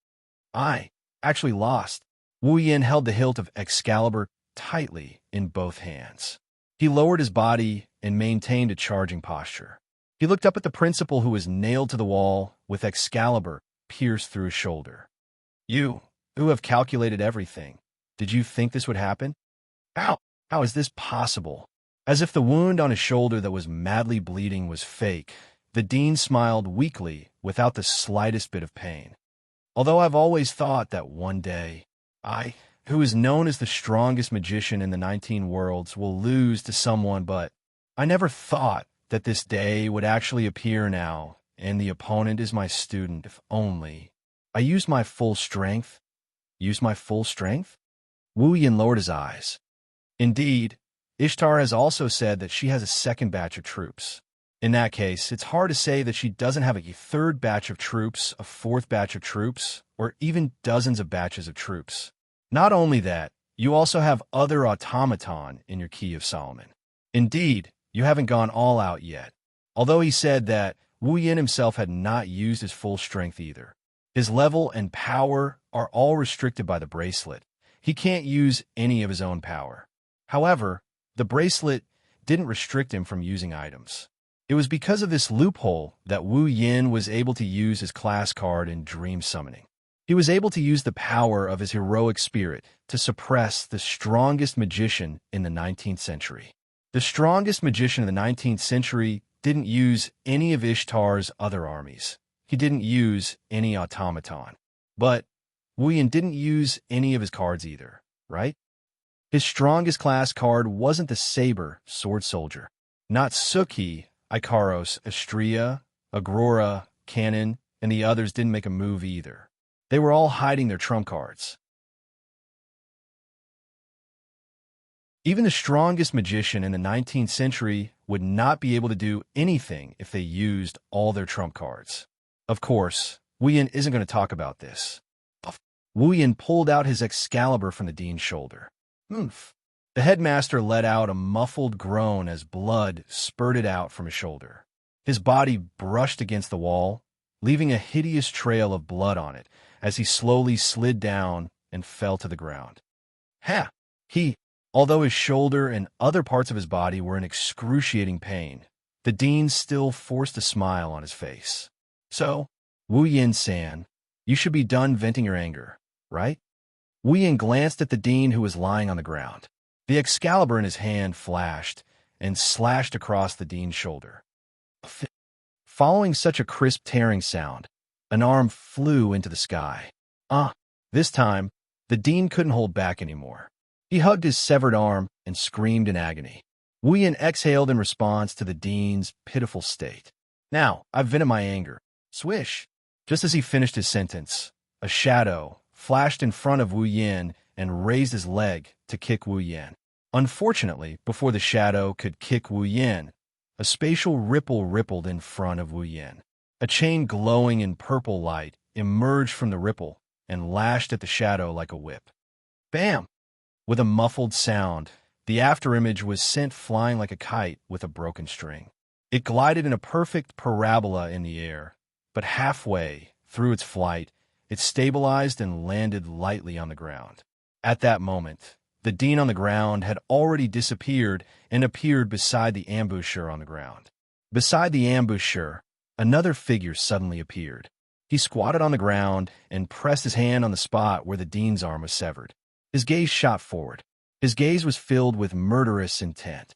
I actually lost. Wu Yin held the hilt of Excalibur tightly in both hands. He lowered his body and maintained a charging posture. He looked up at the principal who was nailed to the wall with Excalibur pierced through his shoulder. You, who have calculated everything, did you think this would happen? How is this possible? As if the wound on his shoulder that was madly bleeding was fake, the dean smiled weakly without the slightest bit of pain. Although I've always thought that one day, I, who is known as the strongest magician in the 19 worlds, will lose to someone, but I never thought that this day would actually appear now, and the opponent is my student. If only I used my full strength. Use my full strength? Wu Yin lowered his eyes. Indeed, Ishtar has also said that she has a second batch of troops. In that case, it's hard to say that she doesn't have a third batch of troops, a fourth batch of troops, or even dozens of batches of troops. Not only that, you also have other automaton in your Key of Solomon. Indeed, you haven't gone all out yet. Although he said that Wu Yin himself had not used his full strength either. His level and power are all restricted by the bracelet. He can't use any of his own power. However, the bracelet didn't restrict him from using items. It was because of this loophole that Wu Yin was able to use his class card in dream summoning. He was able to use the power of his heroic spirit to suppress the strongest magician in the 19th century. The strongest magician in the 19th century didn't use any of Ishtar's other armies. He didn't use any automaton. But Wu Yin didn't use any of his cards either, right? His strongest class card wasn't the saber sword soldier. Not Suki, Ikaros, Astria, Agrora, Cannon, and the others didn't make a move either. They were all hiding their trump cards. Even the strongest magician in the 19th century would not be able to do anything if they used all their trump cards. Of course, Wu Yin isn't going to talk about this. Wu Yin pulled out his Excalibur from the dean's shoulder. Oomph. The headmaster let out a muffled groan as blood spurted out from his shoulder. His body brushed against the wall, leaving a hideous trail of blood on it as he slowly slid down and fell to the ground. Although his shoulder and other parts of his body were in excruciating pain, the dean still forced a smile on his face. So, Wu Yin-san, you should be done venting your anger, right? Wu Yin glanced at the dean who was lying on the ground. The Excalibur in his hand flashed and slashed across the dean's shoulder. Following such a crisp tearing sound, an arm flew into the sky. This time, the dean couldn't hold back anymore. He hugged his severed arm and screamed in agony. Wu Yin exhaled in response to the dean's pitiful state. Now, I've vented my anger. Swish! Just as he finished his sentence, a shadow flashed in front of Wu Yin and raised his leg to kick Wu Yin. Unfortunately, before the shadow could kick Wu Yin, a spatial ripple rippled in front of Wu Yin. A chain glowing in purple light emerged from the ripple and lashed at the shadow like a whip. Bam! With a muffled sound, the afterimage was sent flying like a kite with a broken string. It glided in a perfect parabola in the air, but halfway through its flight, it stabilized and landed lightly on the ground. At that moment, the dean on the ground had already disappeared and appeared beside the ambusher on the ground. Beside the ambusher, another figure suddenly appeared. He squatted on the ground and pressed his hand on the spot where the dean's arm was severed. His gaze shot forward. His gaze was filled with murderous intent.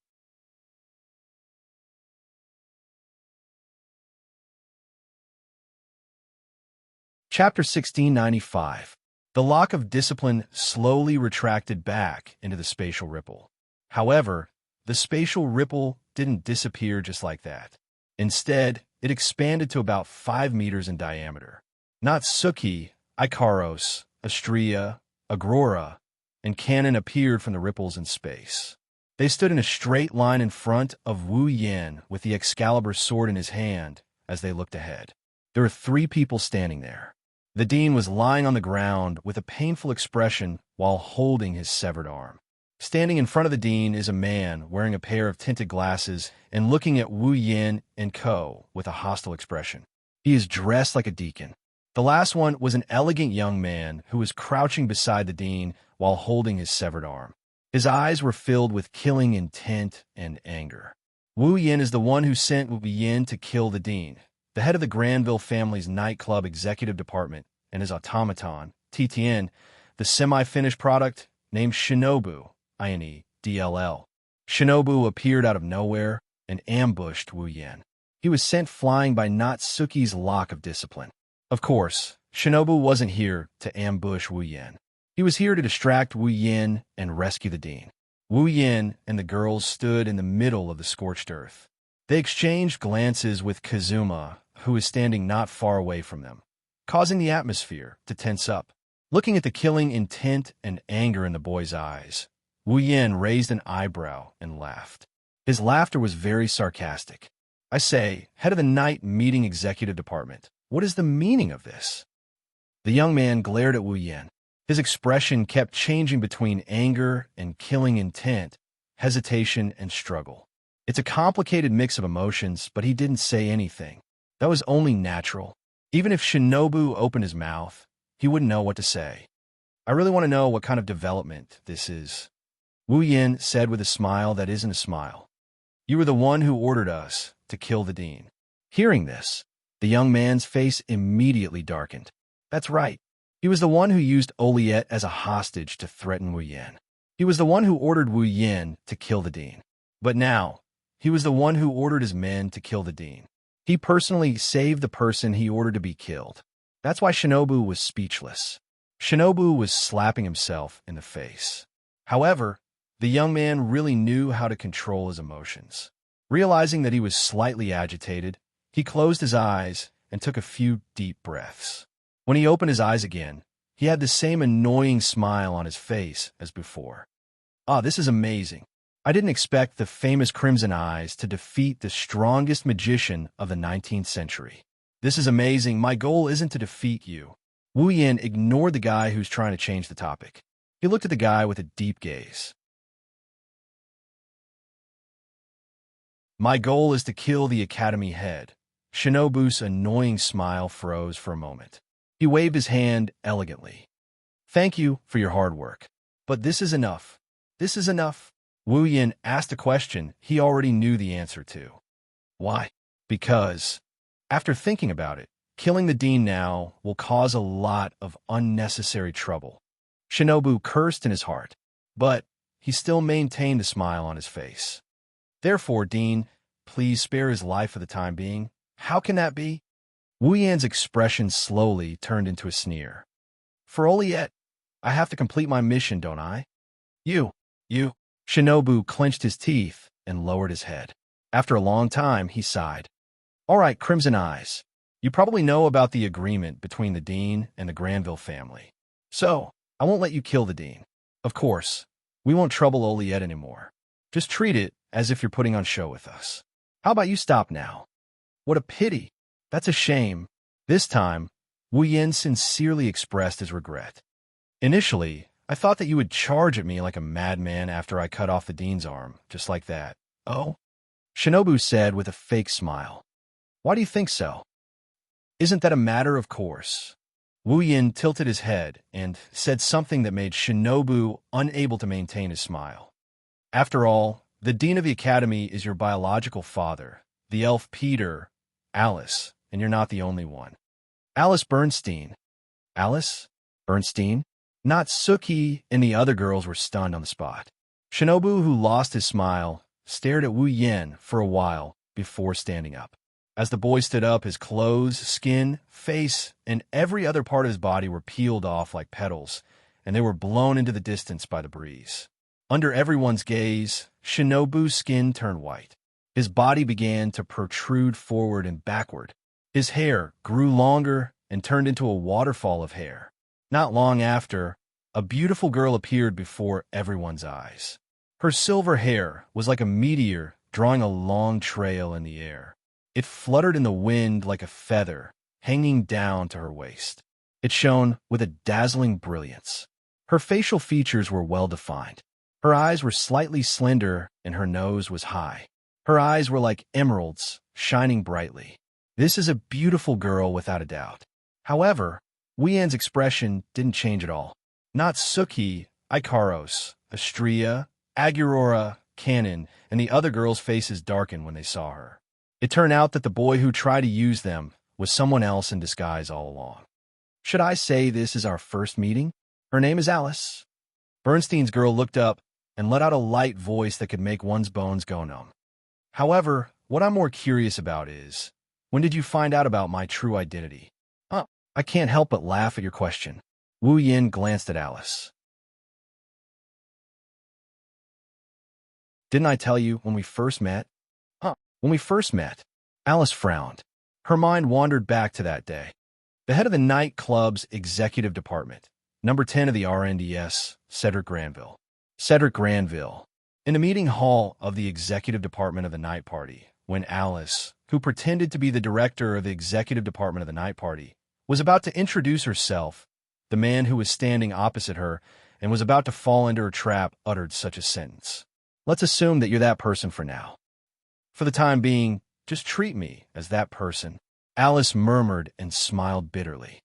Chapter 1695. The lock of discipline slowly retracted back into the spatial ripple. However, the spatial ripple didn't disappear just like that. Instead, it expanded to about 5 meters in diameter. Not Suki, Ikaros, Astria, Agrora, and Cannon appeared from the ripples in space. They stood in a straight line in front of Wu Yin with the Excalibur sword in his hand as they looked ahead. There were 3 people standing there. The dean was lying on the ground with a painful expression while holding his severed arm. Standing in front of the dean is a man wearing a pair of tinted glasses and looking at Wu Yin and Co. with a hostile expression. He is dressed like a deacon. The last one was an elegant young man who was crouching beside the dean while holding his severed arm. His eyes were filled with killing intent and anger. Wu Yin is the one who sent Wu Yin to kill the dean, the head of the Granville family's nightclub executive department, and his automaton, TTN, the semi-finished product named Shinobu, DLL. Shinobu appeared out of nowhere and ambushed Wu Yin. He was sent flying by Natsuki's lock of discipline. Of course, Shinobu wasn't here to ambush Wu Yin. He was here to distract Wu Yin and rescue the dean. Wu Yin and the girls stood in the middle of the scorched earth. They exchanged glances with Kazuma, who was standing not far away from them, causing the atmosphere to tense up. Looking at the killing intent and anger in the boy's eyes, Wu Yin raised an eyebrow and laughed. His laughter was very sarcastic. "I say, head of the night meeting executive department, what is the meaning of this?" The young man glared at Wu Yin. His expression kept changing between anger and killing intent, hesitation and struggle. It's a complicated mix of emotions, but he didn't say anything. That was only natural. Even if Shinobu opened his mouth, he wouldn't know what to say. "I really want to know what kind of development this is," Wu Yin said with a smile that isn't a smile. "You were the one who ordered us to kill the dean." Hearing this, the young man's face immediately darkened. That's right. He was the one who used Oliet as a hostage to threaten Wu Yin. He was the one who ordered Wu Yin to kill the dean. But now, he was the one who ordered his men to kill the dean. He personally saved the person he ordered to be killed. That's why Shinobu was speechless. Shinobu was slapping himself in the face. However, the young man really knew how to control his emotions. Realizing that he was slightly agitated, he closed his eyes and took a few deep breaths. When he opened his eyes again, he had the same annoying smile on his face as before. "Ah, this is amazing. I didn't expect the famous Crimson Eyes to defeat the strongest magician of the 19th century. This is amazing. My goal isn't to defeat you." Wu Yin ignored the guy who's trying to change the topic. He looked at the guy with a deep gaze. "My goal is to kill the academy head." Shinobu's annoying smile froze for a moment. He waved his hand elegantly. "Thank you for your hard work. But this is enough. This is enough." Wu Yin asked a question he already knew the answer to. "Why?" "Because, after thinking about it, killing the dean now will cause a lot of unnecessary trouble." Shinobu cursed in his heart, but he still maintained a smile on his face. "Therefore, Dean, please spare his life for the time being." "How can that be?" Wu Yan's expression slowly turned into a sneer. "For Oliet, I have to complete my mission, don't I?" You. Shinobu clenched his teeth and lowered his head. After a long time, he sighed. "All right, Crimson Eyes. You probably know about the agreement between the dean and the Granville family. So, I won't let you kill the dean. Of course, we won't trouble Oliet anymore. Just treat it as if you're putting on show with us. How about you stop now?" "What a pity. That's a shame." This time, Wu Yin sincerely expressed his regret. "Initially, I thought that you would charge at me like a madman after I cut off the dean's arm, just like that." "Oh?" Shinobu said with a fake smile. "Why do you think so?" "Isn't that a matter of course?" Wu Yin tilted his head and said something that made Shinobu unable to maintain his smile. "After all, the dean of the academy is your biological father, the elf Peter, Alice, and you're not the only one." "Alice Bernstein." "Alice? Bernstein?" Natsuki and the other girls were stunned on the spot. Shinobu, who lost his smile, stared at Wu Yin for a while before standing up. As the boy stood up, his clothes, skin, face, and every other part of his body were peeled off like petals, and they were blown into the distance by the breeze. Under everyone's gaze, Shinobu's skin turned white. His body began to protrude forward and backward. His hair grew longer and turned into a waterfall of hair. Not long after, a beautiful girl appeared before everyone's eyes. Her silver hair was like a meteor drawing a long trail in the air. It fluttered in the wind like a feather, hanging down to her waist. It shone with a dazzling brilliance. Her facial features were well-defined. Her eyes were slightly slender, and her nose was high. Her eyes were like emeralds, shining brightly. This is a beautiful girl without a doubt. However, Wu Yan's expression didn't change at all. Natsuki, Ikaros, Astria, Agurora, Canon, and the other girls' faces darkened when they saw her. It turned out that the boy who tried to use them was someone else in disguise all along. Should I say this is our first meeting? Her name is Alice. Bernstein's girl looked up and let out a light voice that could make one's bones go numb. However, what I'm more curious about is, when did you find out about my true identity? I can't help but laugh at your question. Wu Yan glanced at Alice. Didn't I tell you when we first met? When we first met. Alice frowned. Her mind wandered back to that day. The head of the nightclub's executive department, number 10 of the RNDS, Cedric Granville. Cedric Granville. In the meeting hall of the executive department of the night party, when Alice, who pretended to be the director of the executive department of the night party, was about to introduce herself, the man who was standing opposite her and was about to fall into her trap uttered such a sentence. Let's assume that you're that person for now. For the time being, just treat me as that person. Alice murmured and smiled bitterly.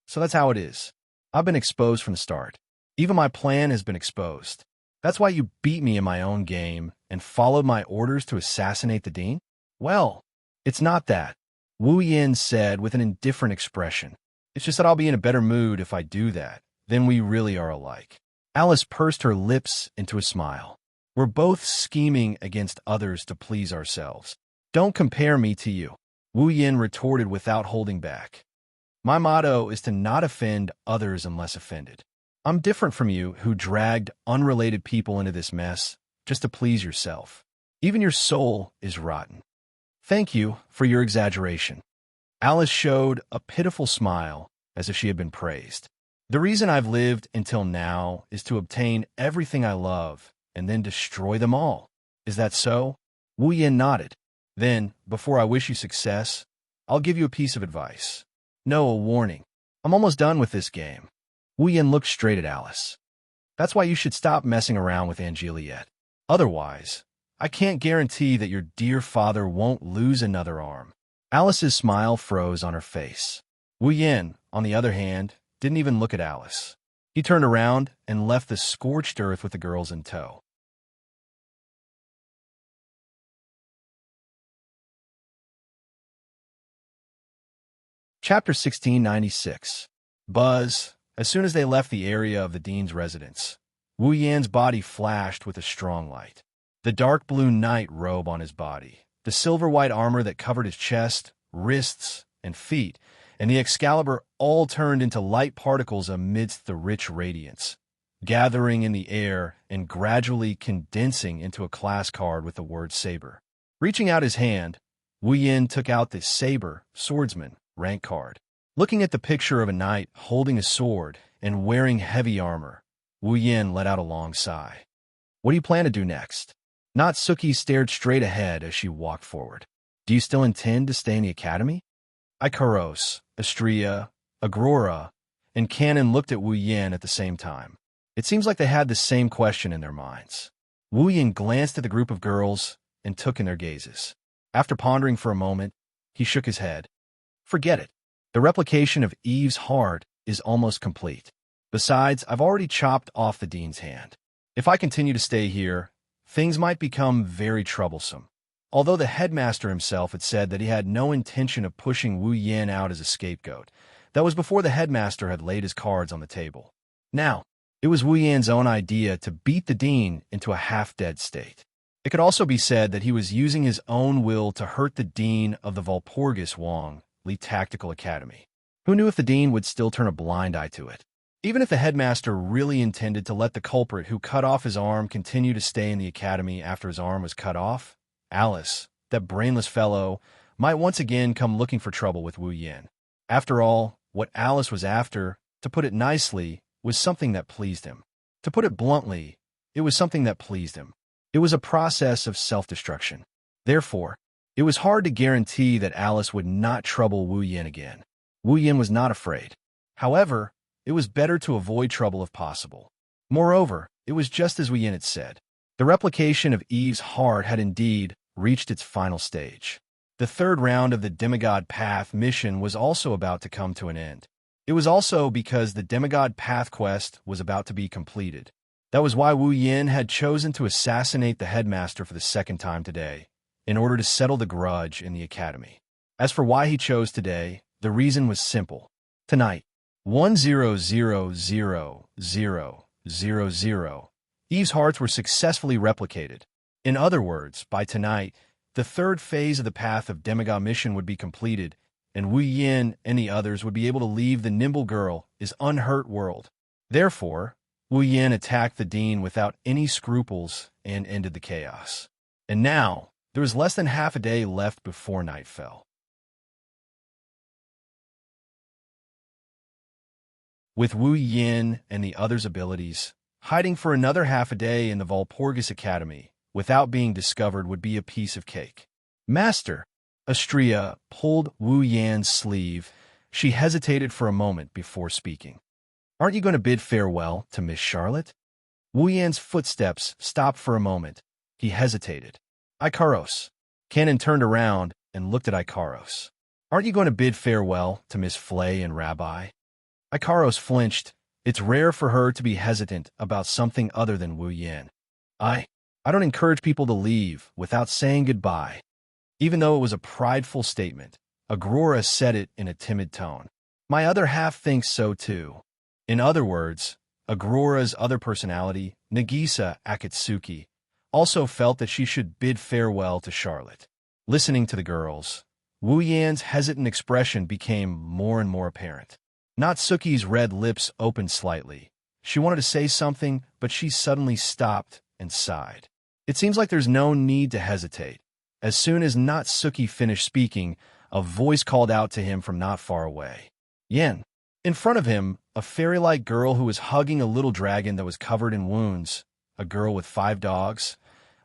So that's how it is. I've been exposed from the start. Even my plan has been exposed. That's why you beat me in my own game and followed my orders to assassinate the dean? Well, it's not that, Wu Yan said with an indifferent expression. It's just that I'll be in a better mood if I do that. Then we really are alike. Alice pursed her lips into a smile. We're both scheming against others to please ourselves. Don't compare me to you, Wu Yan retorted without holding back. My motto is to not offend others unless offended. I'm different from you who dragged unrelated people into this mess just to please yourself. Even your soul is rotten. Thank you for your exaggeration. Alice showed a pitiful smile as if she had been praised. The reason I've lived until now is to obtain everything I love and then destroy them all. Is that so? Wu Yan nodded. Then, before I wish you success, I'll give you a piece of advice. No, a warning. I'm almost done with this game. Wu Yan looked straight at Alice. That's why you should stop messing around with Angela yet. Otherwise, I can't guarantee that your dear father won't lose another arm. Alice's smile froze on her face. Wu Yan, on the other hand, didn't even look at Alice. He turned around and left the scorched earth with the girls in tow. Chapter 1696. Buzz. As soon as they left the area of the dean's residence, Wu Yan's body flashed with a strong light. The dark blue night robe on his body, the silver-white armor that covered his chest, wrists, and feet, and the Excalibur all turned into light particles amidst the rich radiance, gathering in the air and gradually condensing into a class card with the word saber. Reaching out his hand, Wu Yan took out the saber swordsman rank card. Looking at the picture of a knight holding a sword and wearing heavy armor, Wu Yan let out a long sigh. What do you plan to do next? Natsuki stared straight ahead as she walked forward. Do you still intend to stay in the academy? Ikaros, Astria, Agrora, and Canon looked at Wu Yan at the same time. It seems like they had the same question in their minds. Wu Yan glanced at the group of girls and took in their gazes. After pondering for a moment, he shook his head. Forget it. The replication of Eve's heart is almost complete. Besides, I've already chopped off the dean's hand. If I continue to stay here, things might become very troublesome. Although the headmaster himself had said that he had no intention of pushing Wu Yan out as a scapegoat, that was before the headmaster had laid his cards on the table. Now, it was Wu Yan's own idea to beat the dean into a half-dead state. It could also be said that he was using his own will to hurt the dean of the Walpurgis Wong Li Tactical Academy. Who knew if the dean would still turn a blind eye to it? Even if the headmaster really intended to let the culprit who cut off his arm continue to stay in the academy after his arm was cut off, Alice, that brainless fellow, might once again come looking for trouble with Wu Yan. After all, what Alice was after, to put it nicely, was something that pleased him. To put it bluntly, it was something that pleased him. It was a process of self-destruction. Therefore, it was hard to guarantee that Alice would not trouble Wu Yan again. Wu Yan was not afraid. However, it was better to avoid trouble if possible. Moreover, it was just as Wu Yan had said. The replication of Eve's heart had indeed reached its final stage. The third round of the Demigod Path mission was also about to come to an end. It was also because the Demigod Path quest was about to be completed. That was why Wu Yin had chosen to assassinate the headmaster for the second time today, in order to settle the grudge in the academy. As for why he chose today, the reason was simple. Tonight, 10000000, Eve's hearts were successfully replicated. In other words, by tonight, the third phase of the Path of Demigod mission would be completed, and Wu Yin and the others would be able to leave the Nimble Girl's unhurt world. Therefore, Wu Yin attacked the Dean without any scruples and ended the chaos. And now, there was less than half a day left before night fell. With Wu Yin and the others' abilities, hiding for another half a day in the Walpurgis Academy without being discovered would be a piece of cake. Master, Xianxia pulled Wu Yan's sleeve. She hesitated for a moment before speaking. Aren't you going to bid farewell to Miss Charlotte? Wu Yan's footsteps stopped for a moment. He hesitated. Ikaros. Canon turned around and looked at Ikaros. Aren't you going to bid farewell to Miss Flay and Rabbi? Ikaros flinched. It's rare for her to be hesitant about something other than Wu Yan. I don't encourage people to leave without saying goodbye. Even though it was a prideful statement, Agrora said it in a timid tone. My other half thinks so too. In other words, Agrora's other personality, Nagisa Akatsuki, also felt that she should bid farewell to Charlotte. Listening to the girls, Wu Yan's hesitant expression became more and more apparent. Natsuki's red lips opened slightly. She wanted to say something, but she suddenly stopped and sighed. It seems like there's no need to hesitate. As soon as Natsuki finished speaking, a voice called out to him from not far away. Yen. In front of him, a fairy-like girl who was hugging a little dragon that was covered in wounds, a girl with 5 dogs,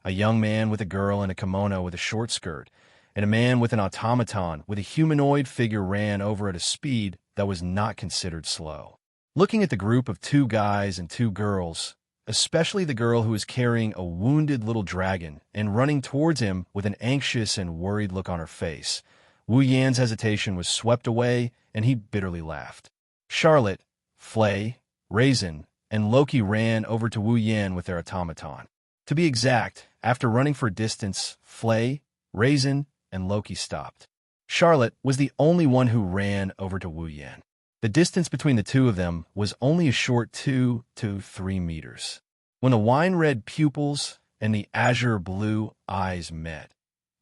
a young man with a girl in a kimono with a short skirt, and a man with an automaton with a humanoid figure ran over at a speed that was not considered slow. Looking at the group of 2 guys and 2 girls, especially the girl who was carrying a wounded little dragon and running towards him with an anxious and worried look on her face, Wu Yan's hesitation was swept away, and he bitterly laughed. Charlotte, Flay, Raisin, and Loki ran over to Wu Yan with their automaton. To be exact, after running for a distance, Flay, Raisin, and Loki stopped. Charlotte was the only one who ran over to Wu Yan. The distance between the two of them was only a short 2 to 3 meters. When the wine-red pupils and the azure-blue eyes met,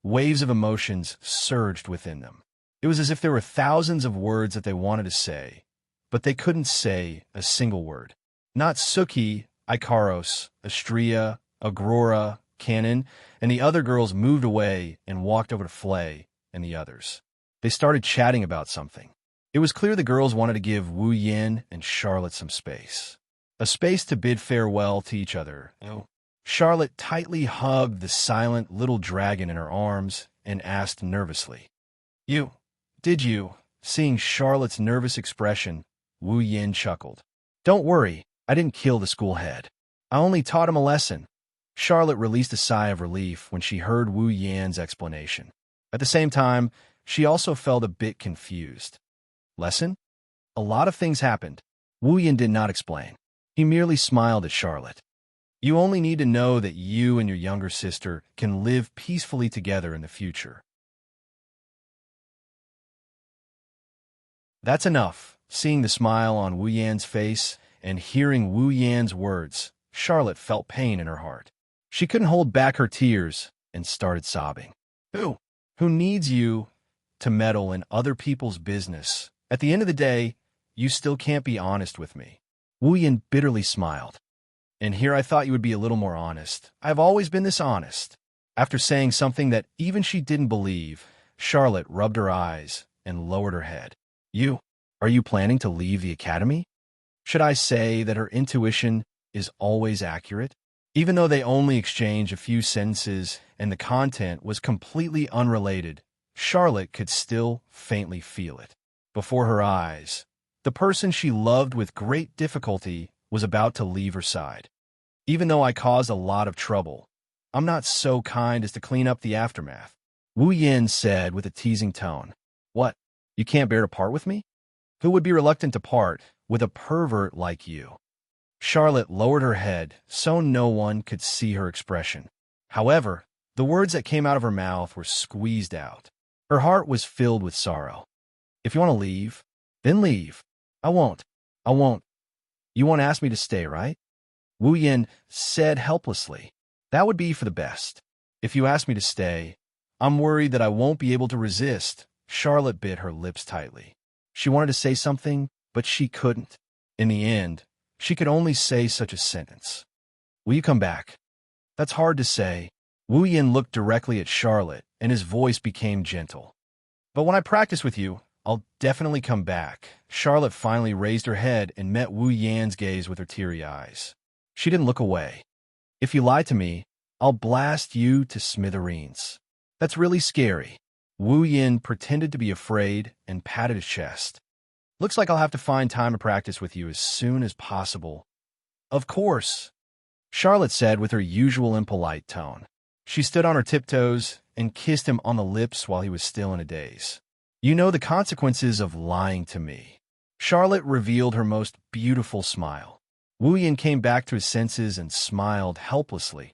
waves of emotions surged within them. It was as if there were thousands of words that they wanted to say, but they couldn't say a single word. Natsuki, Ikaros, Xianxia, Agrora, Canon, and the other girls moved away and walked over to Flay and the others. They started chatting about something. It was clear the girls wanted to give Wu Yin and Charlotte some space. A space to bid farewell to each other. Charlotte tightly hugged the silent little dragon in her arms and asked nervously, Did you? Seeing Charlotte's nervous expression, Wu Yin chuckled. Don't worry, I didn't kill the school head. I only taught him a lesson. Charlotte released a sigh of relief when she heard Wu Yan's explanation. At the same time, she also felt a bit confused. Lesson? A lot of things happened. Wu Yan did not explain. He merely smiled at Charlotte. You only need to know that you and your younger sister can live peacefully together in the future. That's enough. Seeing the smile on Wu Yan's face and hearing Wu Yan's words, Charlotte felt pain in her heart. She couldn't hold back her tears and started sobbing. Who needs you to meddle in other people's business? At the end of the day, you still can't be honest with me. Wu Yan bitterly smiled. And here I thought you would be a little more honest. I've always been this honest. After saying something that even she didn't believe, Charlotte rubbed her eyes and lowered her head. Are you planning to leave the academy? Should I say that her intuition is always accurate? Even though they only exchanged a few sentences and the content was completely unrelated, Charlotte could still faintly feel it. Before her eyes, the person she loved with great difficulty was about to leave her side. Even though I caused a lot of trouble, I'm not so kind as to clean up the aftermath. Wu Yin said with a teasing tone. What? You can't bear to part with me? Who would be reluctant to part with a pervert like you? Charlotte lowered her head so no one could see her expression. However, the words that came out of her mouth were squeezed out. Her heart was filled with sorrow. If you want to leave, then leave. I won't. I won't. You won't ask me to stay, right? Wu Yin said helplessly. That would be for the best. If you ask me to stay, I'm worried that I won't be able to resist. Charlotte bit her lips tightly. She wanted to say something, but she couldn't. In the end, she could only say such a sentence. Will you come back? That's hard to say. Wu Yin looked directly at Charlotte, and his voice became gentle. But when I practice with you, I'll definitely come back. Charlotte finally raised her head and met Wu Yan's gaze with her teary eyes. She didn't look away. If you lie to me, I'll blast you to smithereens. That's really scary. Wu Yin pretended to be afraid and patted his chest. Looks like I'll have to find time to practice with you as soon as possible. Of course, Charlotte said with her usual impolite tone. She stood on her tiptoes and kissed him on the lips while he was still in a daze. You know the consequences of lying to me. Charlotte revealed her most beautiful smile. Wu Yin came back to his senses and smiled helplessly.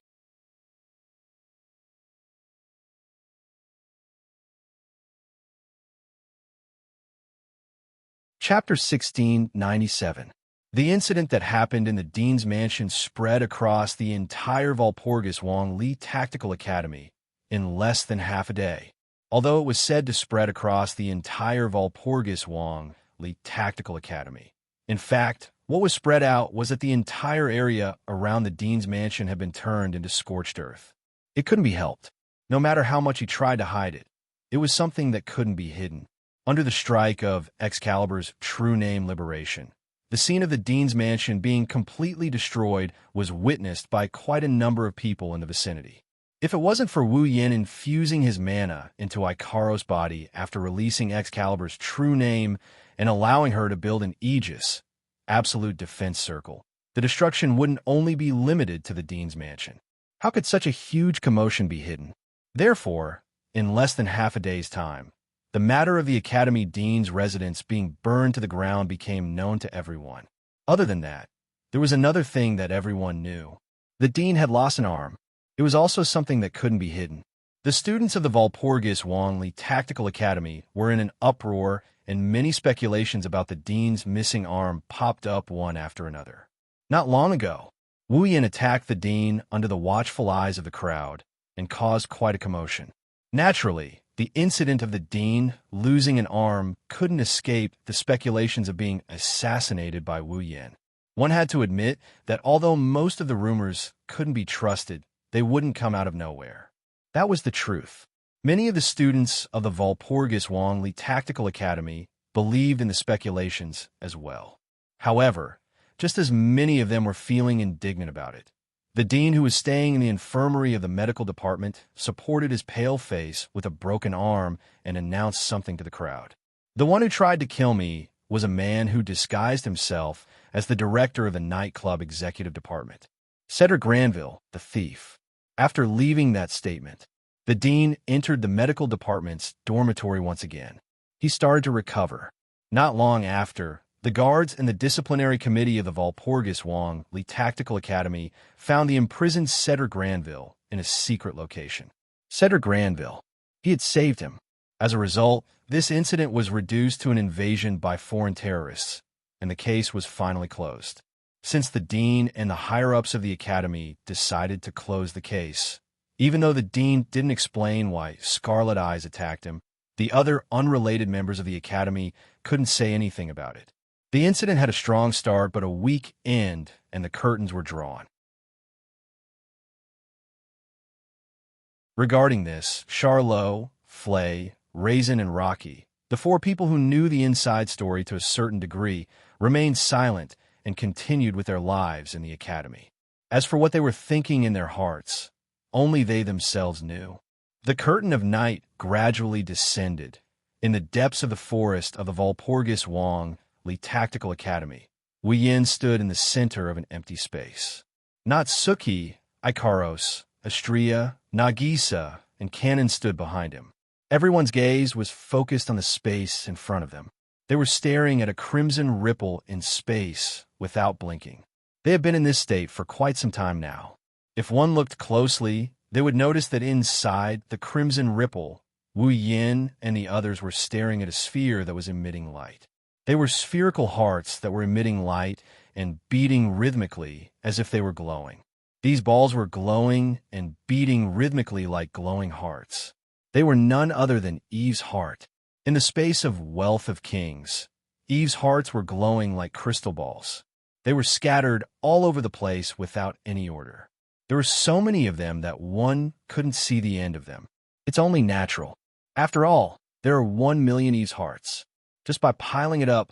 Chapter 1697. The incident that happened in the Dean's Mansion spread across the entire Walpurgis Li Tactical Academy in less than half a day. Although it was said to spread across the entire Walpurgis Li Tactical Academy. In fact, what was spread out was that the entire area around the Dean's Mansion had been turned into scorched earth. It couldn't be helped. No matter how much he tried to hide it, it was something that couldn't be hidden. Under the strike of Excalibur's true name Liberation, the scene of the Dean's Mansion being completely destroyed was witnessed by quite a number of people in the vicinity. If it wasn't for Wu Yin infusing his mana into Ikaro's body after releasing Excalibur's true name and allowing her to build an Aegis, absolute defense circle, the destruction wouldn't only be limited to the Dean's Mansion. How could such a huge commotion be hidden? Therefore, in less than half a day's time, the matter of the Academy Dean's residence being burned to the ground became known to everyone. Other than that, there was another thing that everyone knew. The Dean had lost an arm. It was also something that couldn't be hidden. The students of the Walpurgis Li Tactical Academy were in an uproar, and many speculations about the Dean's missing arm popped up one after another. Not long ago, Wu Yin attacked the Dean under the watchful eyes of the crowd and caused quite a commotion. Naturally, the incident of the Dean losing an arm couldn't escape the speculations of being assassinated by Wu Yin. One had to admit that although most of the rumors couldn't be trusted, they wouldn't come out of nowhere. That was the truth. Many of the students of the Walpurgis Li Tactical Academy believed in the speculations as well. However, just as many of them were feeling indignant about it, the dean, who was staying in the infirmary of the medical department, supported his pale face with a broken arm and announced something to the crowd. The one who tried to kill me was a man who disguised himself as the director of the nightclub executive department. Cedric Granville, the thief. After leaving that statement, the dean entered the medical department's dormitory once again. He started to recover. Not long after, the guards and the disciplinary committee of the Walpurgis Li Tactical Academy found the imprisoned Cedric Granville in a secret location. Cedric Granville. He had saved him. As a result, this incident was reduced to an invasion by foreign terrorists, and the case was finally closed. Since the dean and the higher-ups of the academy decided to close the case, even though the dean didn't explain why Scarlet Eyes attacked him, the other unrelated members of the academy couldn't say anything about it. The incident had a strong start but a weak end, and the curtains were drawn. Regarding this, Charlot, Flay, Raisin, and Rocky, the four people who knew the inside story to a certain degree, remained silent and continued with their lives in the academy. As for what they were thinking in their hearts, only they themselves knew. The curtain of night gradually descended. In the depths of the forest of the Walpurgis Li Tactical Academy, Wu Yin stood in the center of an empty space. Natsuki, Ikaros, Astria, Nagisa, and Cannon stood behind him. Everyone's gaze was focused on the space in front of them. They were staring at a crimson ripple in space without blinking. They had been in this state for quite some time now. If one looked closely, they would notice that inside the crimson ripple, Wu Yin and the others were staring at a sphere that was emitting light. They were spherical hearts that were emitting light and beating rhythmically as if they were glowing. These balls were glowing and beating rhythmically like glowing hearts. They were none other than Eve's heart. In the space of Wealth of Kings, Eve's hearts were glowing like crystal balls. They were scattered all over the place without any order. There were so many of them that one couldn't see the end of them. It's only natural. After all, there are 1 million Eve's hearts. Just by piling it up,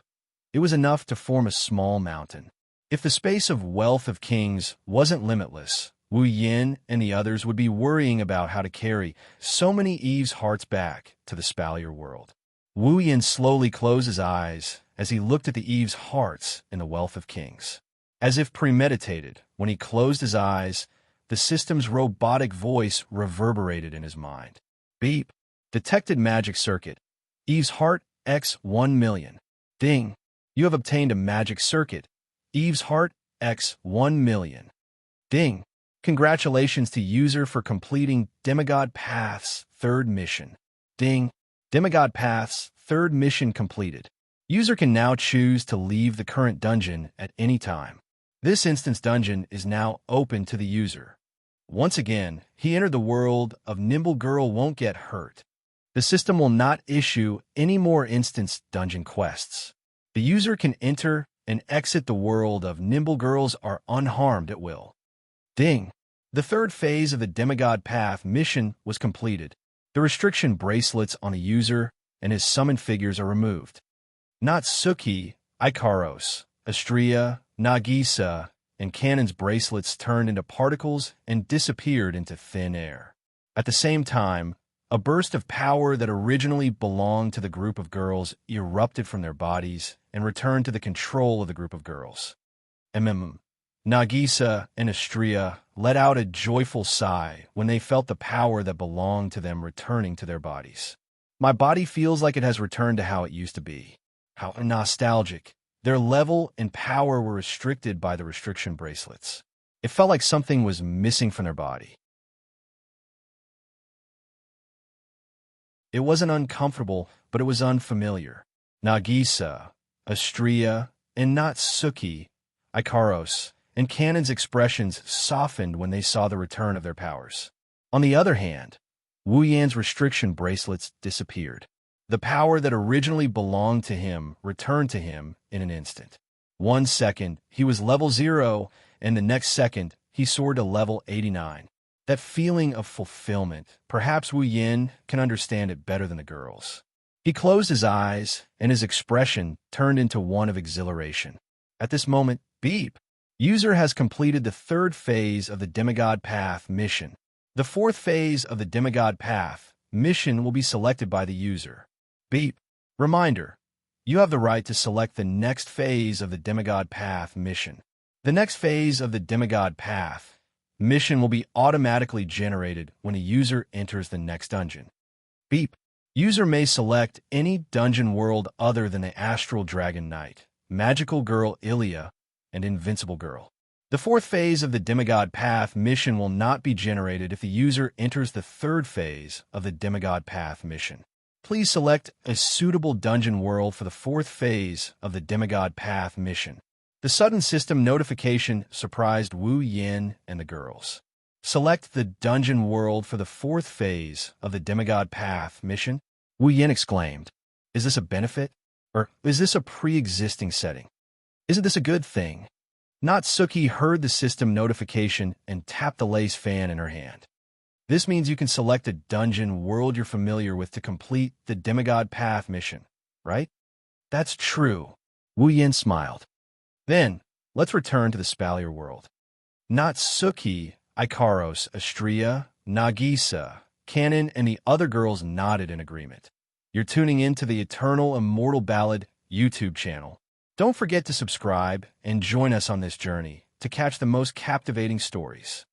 it was enough to form a small mountain. If the space of Wealth of Kings wasn't limitless, Wu Yin and the others would be worrying about how to carry so many Eve's hearts back to the Spalier world. Wu Yin slowly closed his eyes as he looked at the Eve's hearts in the Wealth of Kings. As if premeditated, when he closed his eyes, the system's robotic voice reverberated in his mind. Beep. Detected magic circuit. Eve's heart X 1 million. Ding. You have obtained a magic circuit. Eve's heart X 1 million. Ding. Congratulations to user for completing Demigod Path's 3rd mission. Ding. Demigod Path's 3rd mission completed. User can now choose to leave the current dungeon at any time. This instance dungeon is now open to the user. Once again, he entered the world of Nimble Girl Won't Get Hurt. The system will not issue any more instance dungeon quests. The user can enter and exit the world of Nimble Girls are unharmed at will. Ding! The 3rd phase of the Demigod Path mission was completed. The restriction bracelets on a user and his summoned figures are removed. Natsuki, Ikaros, Astria, Nagisa, and Cannon's bracelets turned into particles and disappeared into thin air. At the same time, a burst of power that originally belonged to the group of girls erupted from their bodies and returned to the control of the group of girls. Nagisa and Astria let out a joyful sigh when they felt the power that belonged to them returning to their bodies. My body feels like it has returned to how it used to be. How nostalgic. Their level and power were restricted by the restriction bracelets. It felt like something was missing from their body. It wasn't uncomfortable, but it was unfamiliar. Nagisa, Astria, and Natsuki, Ikaros, and Cannon's expressions softened when they saw the return of their powers. On the other hand, Wu Yan's restriction bracelets disappeared. The power that originally belonged to him returned to him in an instant. 1 second, he was level 0, and the next second, he soared to level 89. That feeling of fulfillment, perhaps Wu Yin can understand it better than the girls. He closed his eyes, and his expression turned into one of exhilaration. At this moment, beep! User has completed the 3rd phase of the Demigod Path mission. The 4th phase of the Demigod Path mission will be selected by the user. Beep. Reminder. You have the right to select the next phase of the Demigod Path mission. The next phase of the Demigod Path mission will be automatically generated when a user enters the next dungeon. Beep. User may select any dungeon world other than the Astral Dragon Knight, Magical Girl Ilya, and Invincible Girl. The 4th phase of the Demigod Path mission will not be generated if the user enters the 3rd phase of the Demigod Path mission. Please select a suitable dungeon world for the 4th phase of the Demigod Path mission. The sudden system notification surprised Wu Yin and the girls. Select the dungeon world for the 4th phase of the Demigod Path mission. Wu Yin exclaimed, "Is this a benefit? Or is this a pre-existing setting? Isn't this a good thing?" Natsuki heard the system notification and tapped the lace fan in her hand. This means you can select a dungeon world you're familiar with to complete the Demigod Path mission, right? That's true. Wu Yin smiled. Then, let's return to the Spalier world. Natsuki, Ikaros, Astria, Nagisa, Cannon, and the other girls nodded in agreement. You're tuning in to the Eternal Immortal Ballad YouTube channel. Don't forget to subscribe and join us on this journey to catch the most captivating stories.